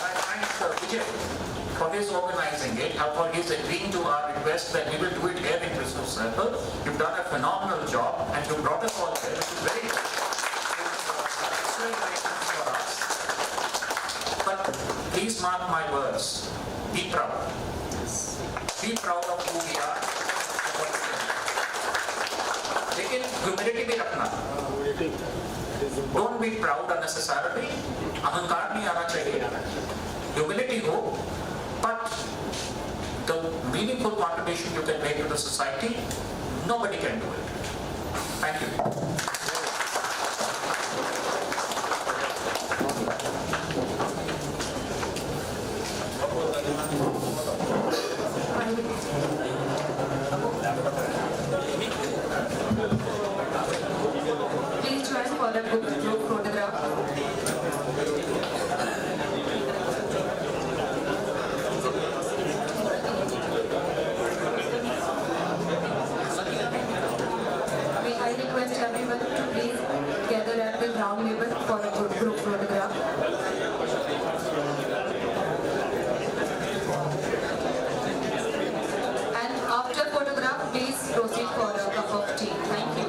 I thank Vijay for his organizing it, for his agreeing to our request that we will do it here in Thrissur Circle. You've done a phenomenal job and you brought us all here, which is very good. It's very grateful for us. But please mark my words. Be proud. Be proud of who we are. लेकिन humility भी रखना. Don't be proud unnecessarily. अहंकार नहीं आना चाहिए. Humility हो, but the meaningful contribution you can make to the society, nobody can do it. Thank you. Please join for a group photograph. I request everyone to please gather at the ground level for a group photograph. And after photograph, please proceed for a cup of tea. Thank you.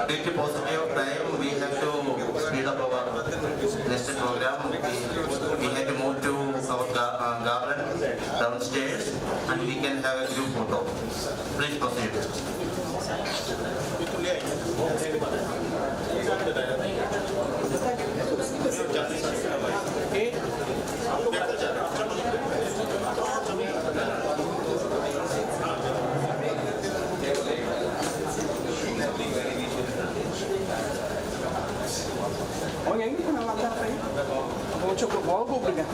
Due to paucity of time, we have to speed up our nested program. We have to move to our garden downstairs and we can have a group photo. Please proceed. Alguém que não vai dar para ir? Vou te ocupar, vou brigar.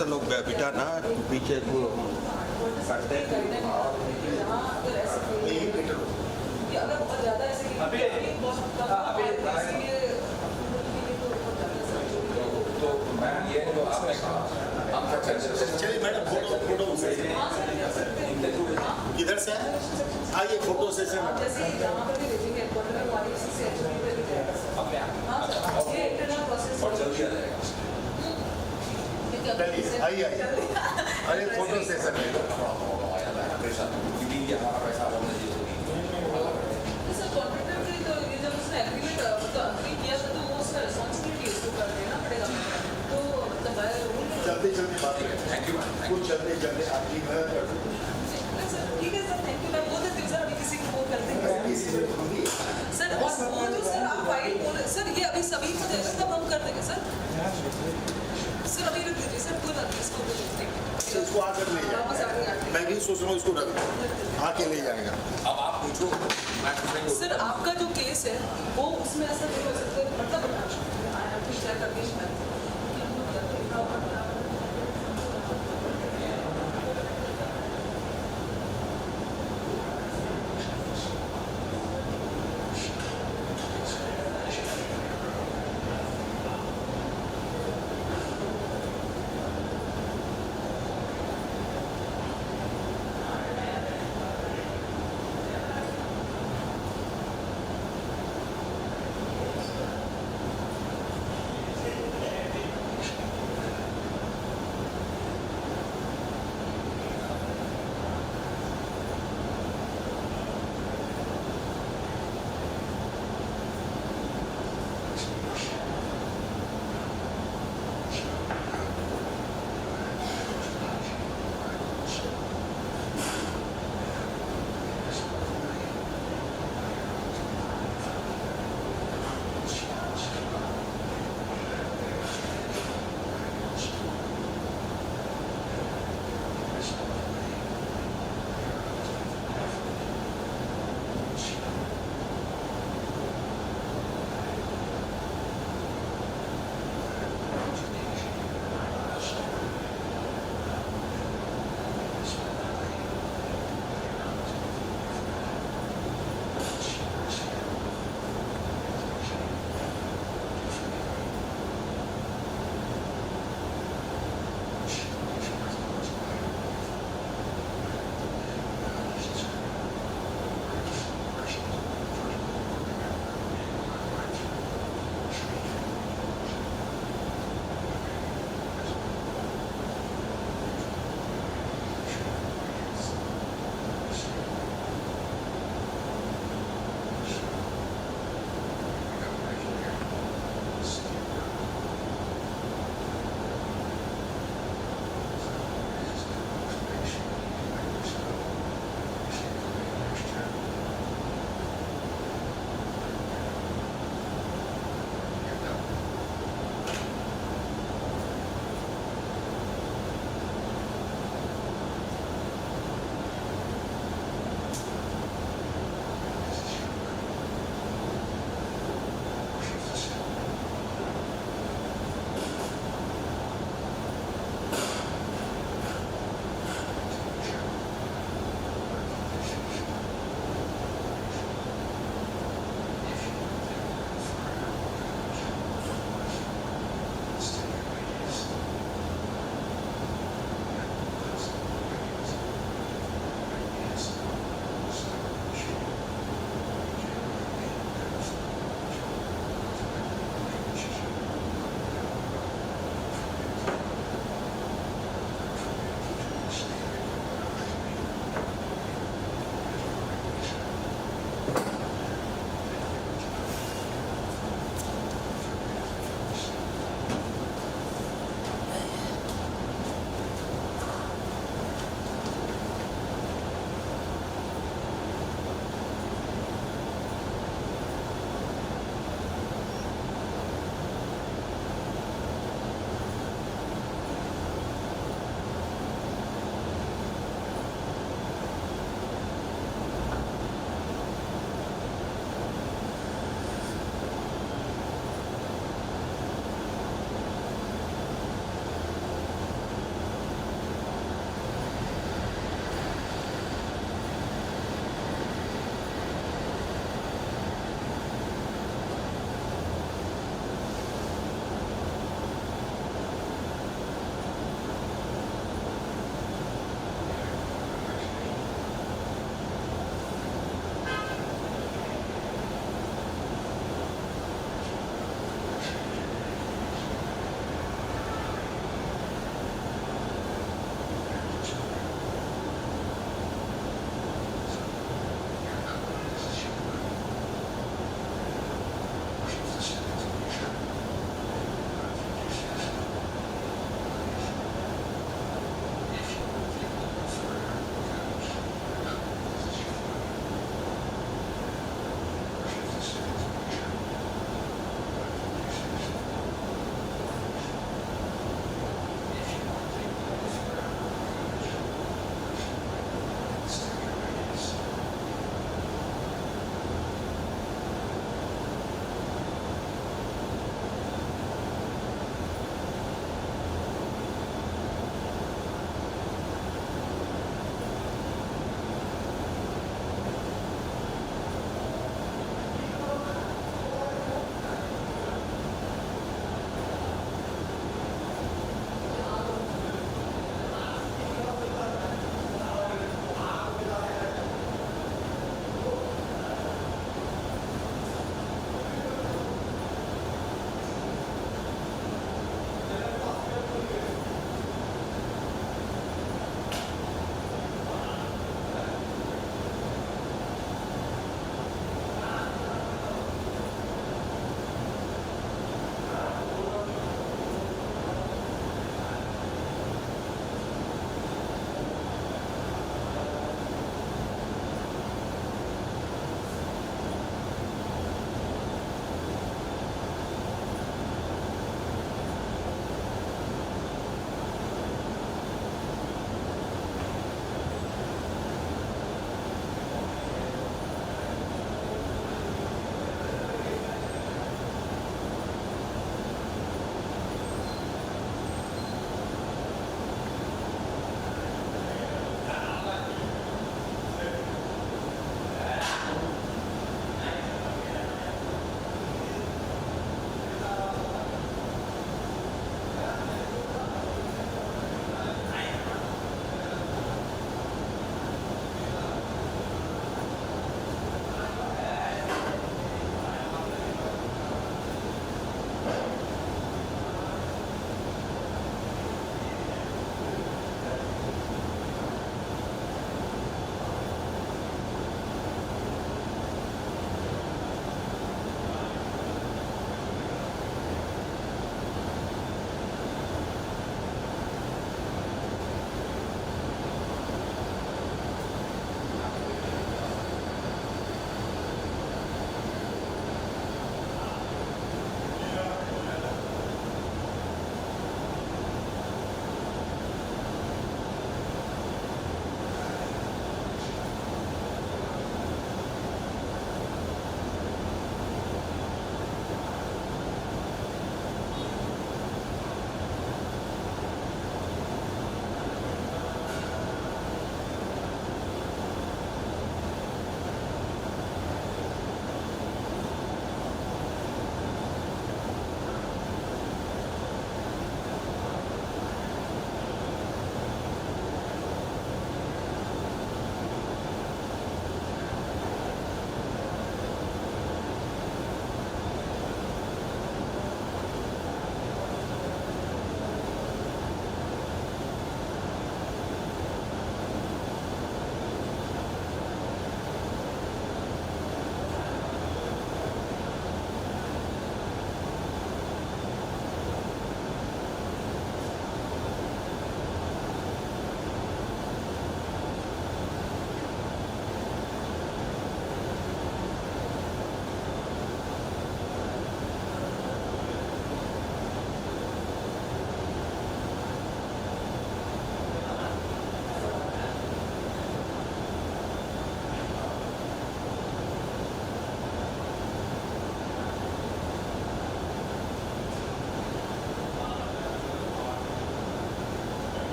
सा लोग बिठाना पीछे को करते हैं। अगर बहुत ज़्यादा ऐसे तो मैम ये जो आपने कहा चलिए मैडम फोटो किधर से आइए फोटो सेशन जैसे यहाँ पर भी भेजेंगे हेडक्वार्टर में वाली से एचपी भी जाएगा सर। ये इंटरनल प्रोसेस और जल्दी आ जाएगा। आइए अरे फोटो सेशन है क्योंकि हमारा पैसा हमने दिया सर कॉन्ट्रैक्टर के तो ये जब उसने एग्रीमेंट मतलब अग्री किया था तो वो उसका रिस्पॉन्सिबिलिटी उसको कर देना पड़ेगा तो मतलब जल्दी बात करें। थैंक यू कुछ जल्दी आपकी मदद कर दूँ। सर ठीक है सर थैंक यू मैं बोल देती हूँ सर अभी किसी को वो कर देंगे सर और वो जो सर आप फाइल बोल रहे सर ये अभी सभी को देगा तब हम कर देंगे सर अभी रख दीजिए सर कोई बात नहीं इसको इसको आकर ले जाए मैं भी सोच रहा हूँ इसको रख आके ले जाएगा। अब आप पूछो सर आपका जो केस है वो उसमें ऐसा नहीं हो सकता मतलब टीचर का केस है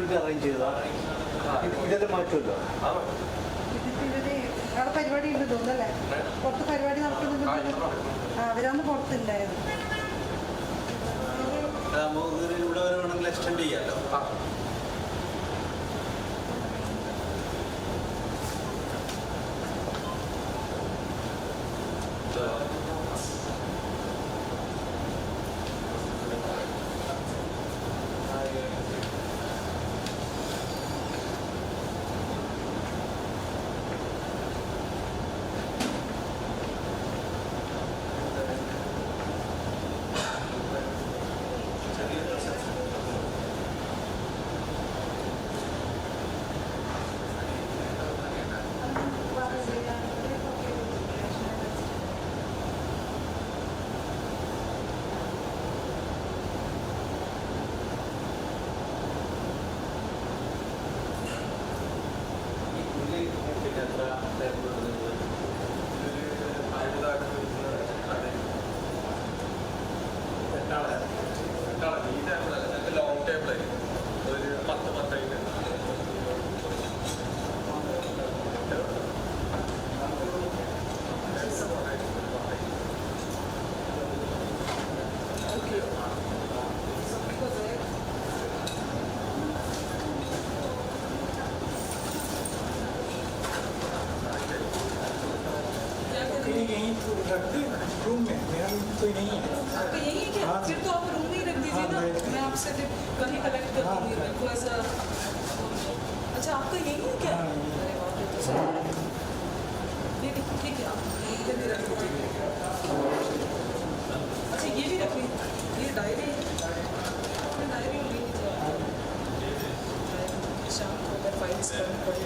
വേണ്ടി അറേഞ്ച് ചെയ്തതാ? ഇതെല്ലാം മാറ്റുമല്ലോ. അവിടെ പരിപാടി ഉണ്ട് തോന്നല്ലേ? പുറത്ത് പരിപാടി നടക്കുന്നുണ്ട്. അവരൊന്ന് പുറത്തുണ്ടായിരുന്നു. ഇവിടെ വരുവാണെങ്കിൽ എക്സ്റ്റെൻഡ് ചെയ്യാമല്ലോ. ലോങ് ടേബിളായി ഒരു 10 रूम में मेरा रूम तो नहीं है। आपका यही है क्या? फिर तो आप रूम में ही रख दीजिए ना, मैं आपसे फिर कहीं कलेक्ट कर दूँगी। बिल्कुल ऐसा। अच्छा आपका यही है क्या? अरे बाप रे, तो नहीं ठीक है, आप ये भी रख दीजिए। अच्छा ये भी रख लीजिए, ये डायरी ले लीजिए। शाम को अगर फाइल्स करनी पड़े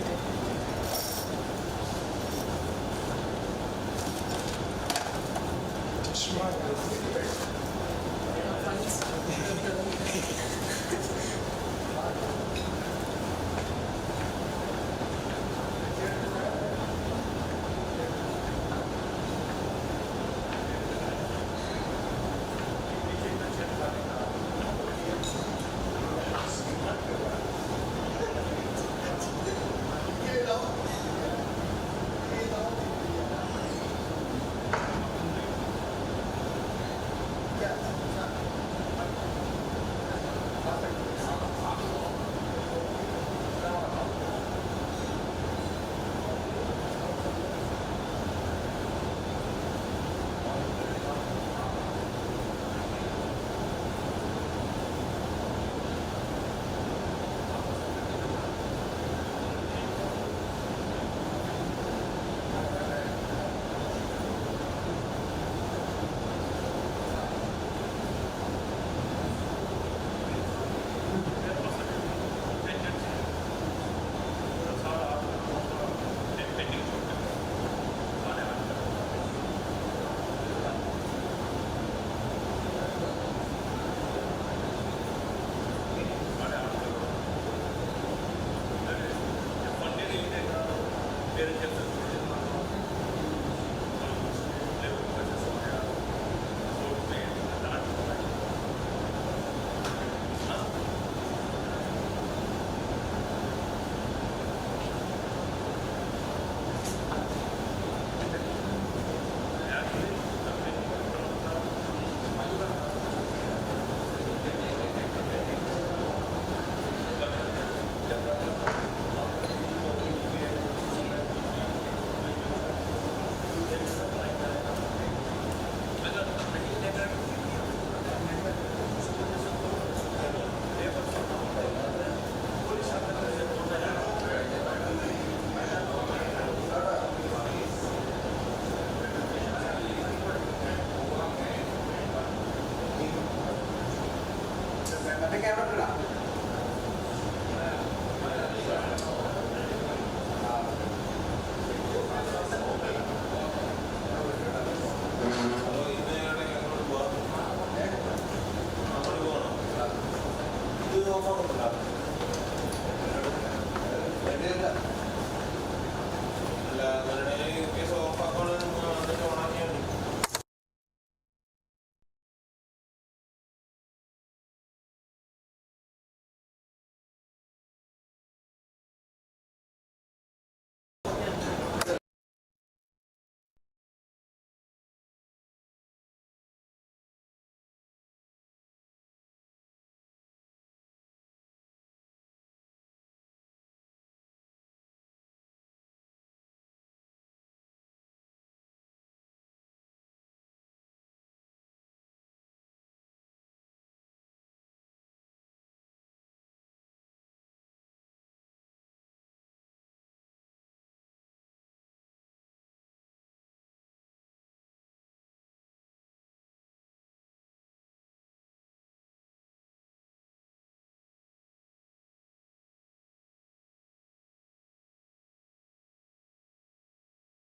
तो ഇത്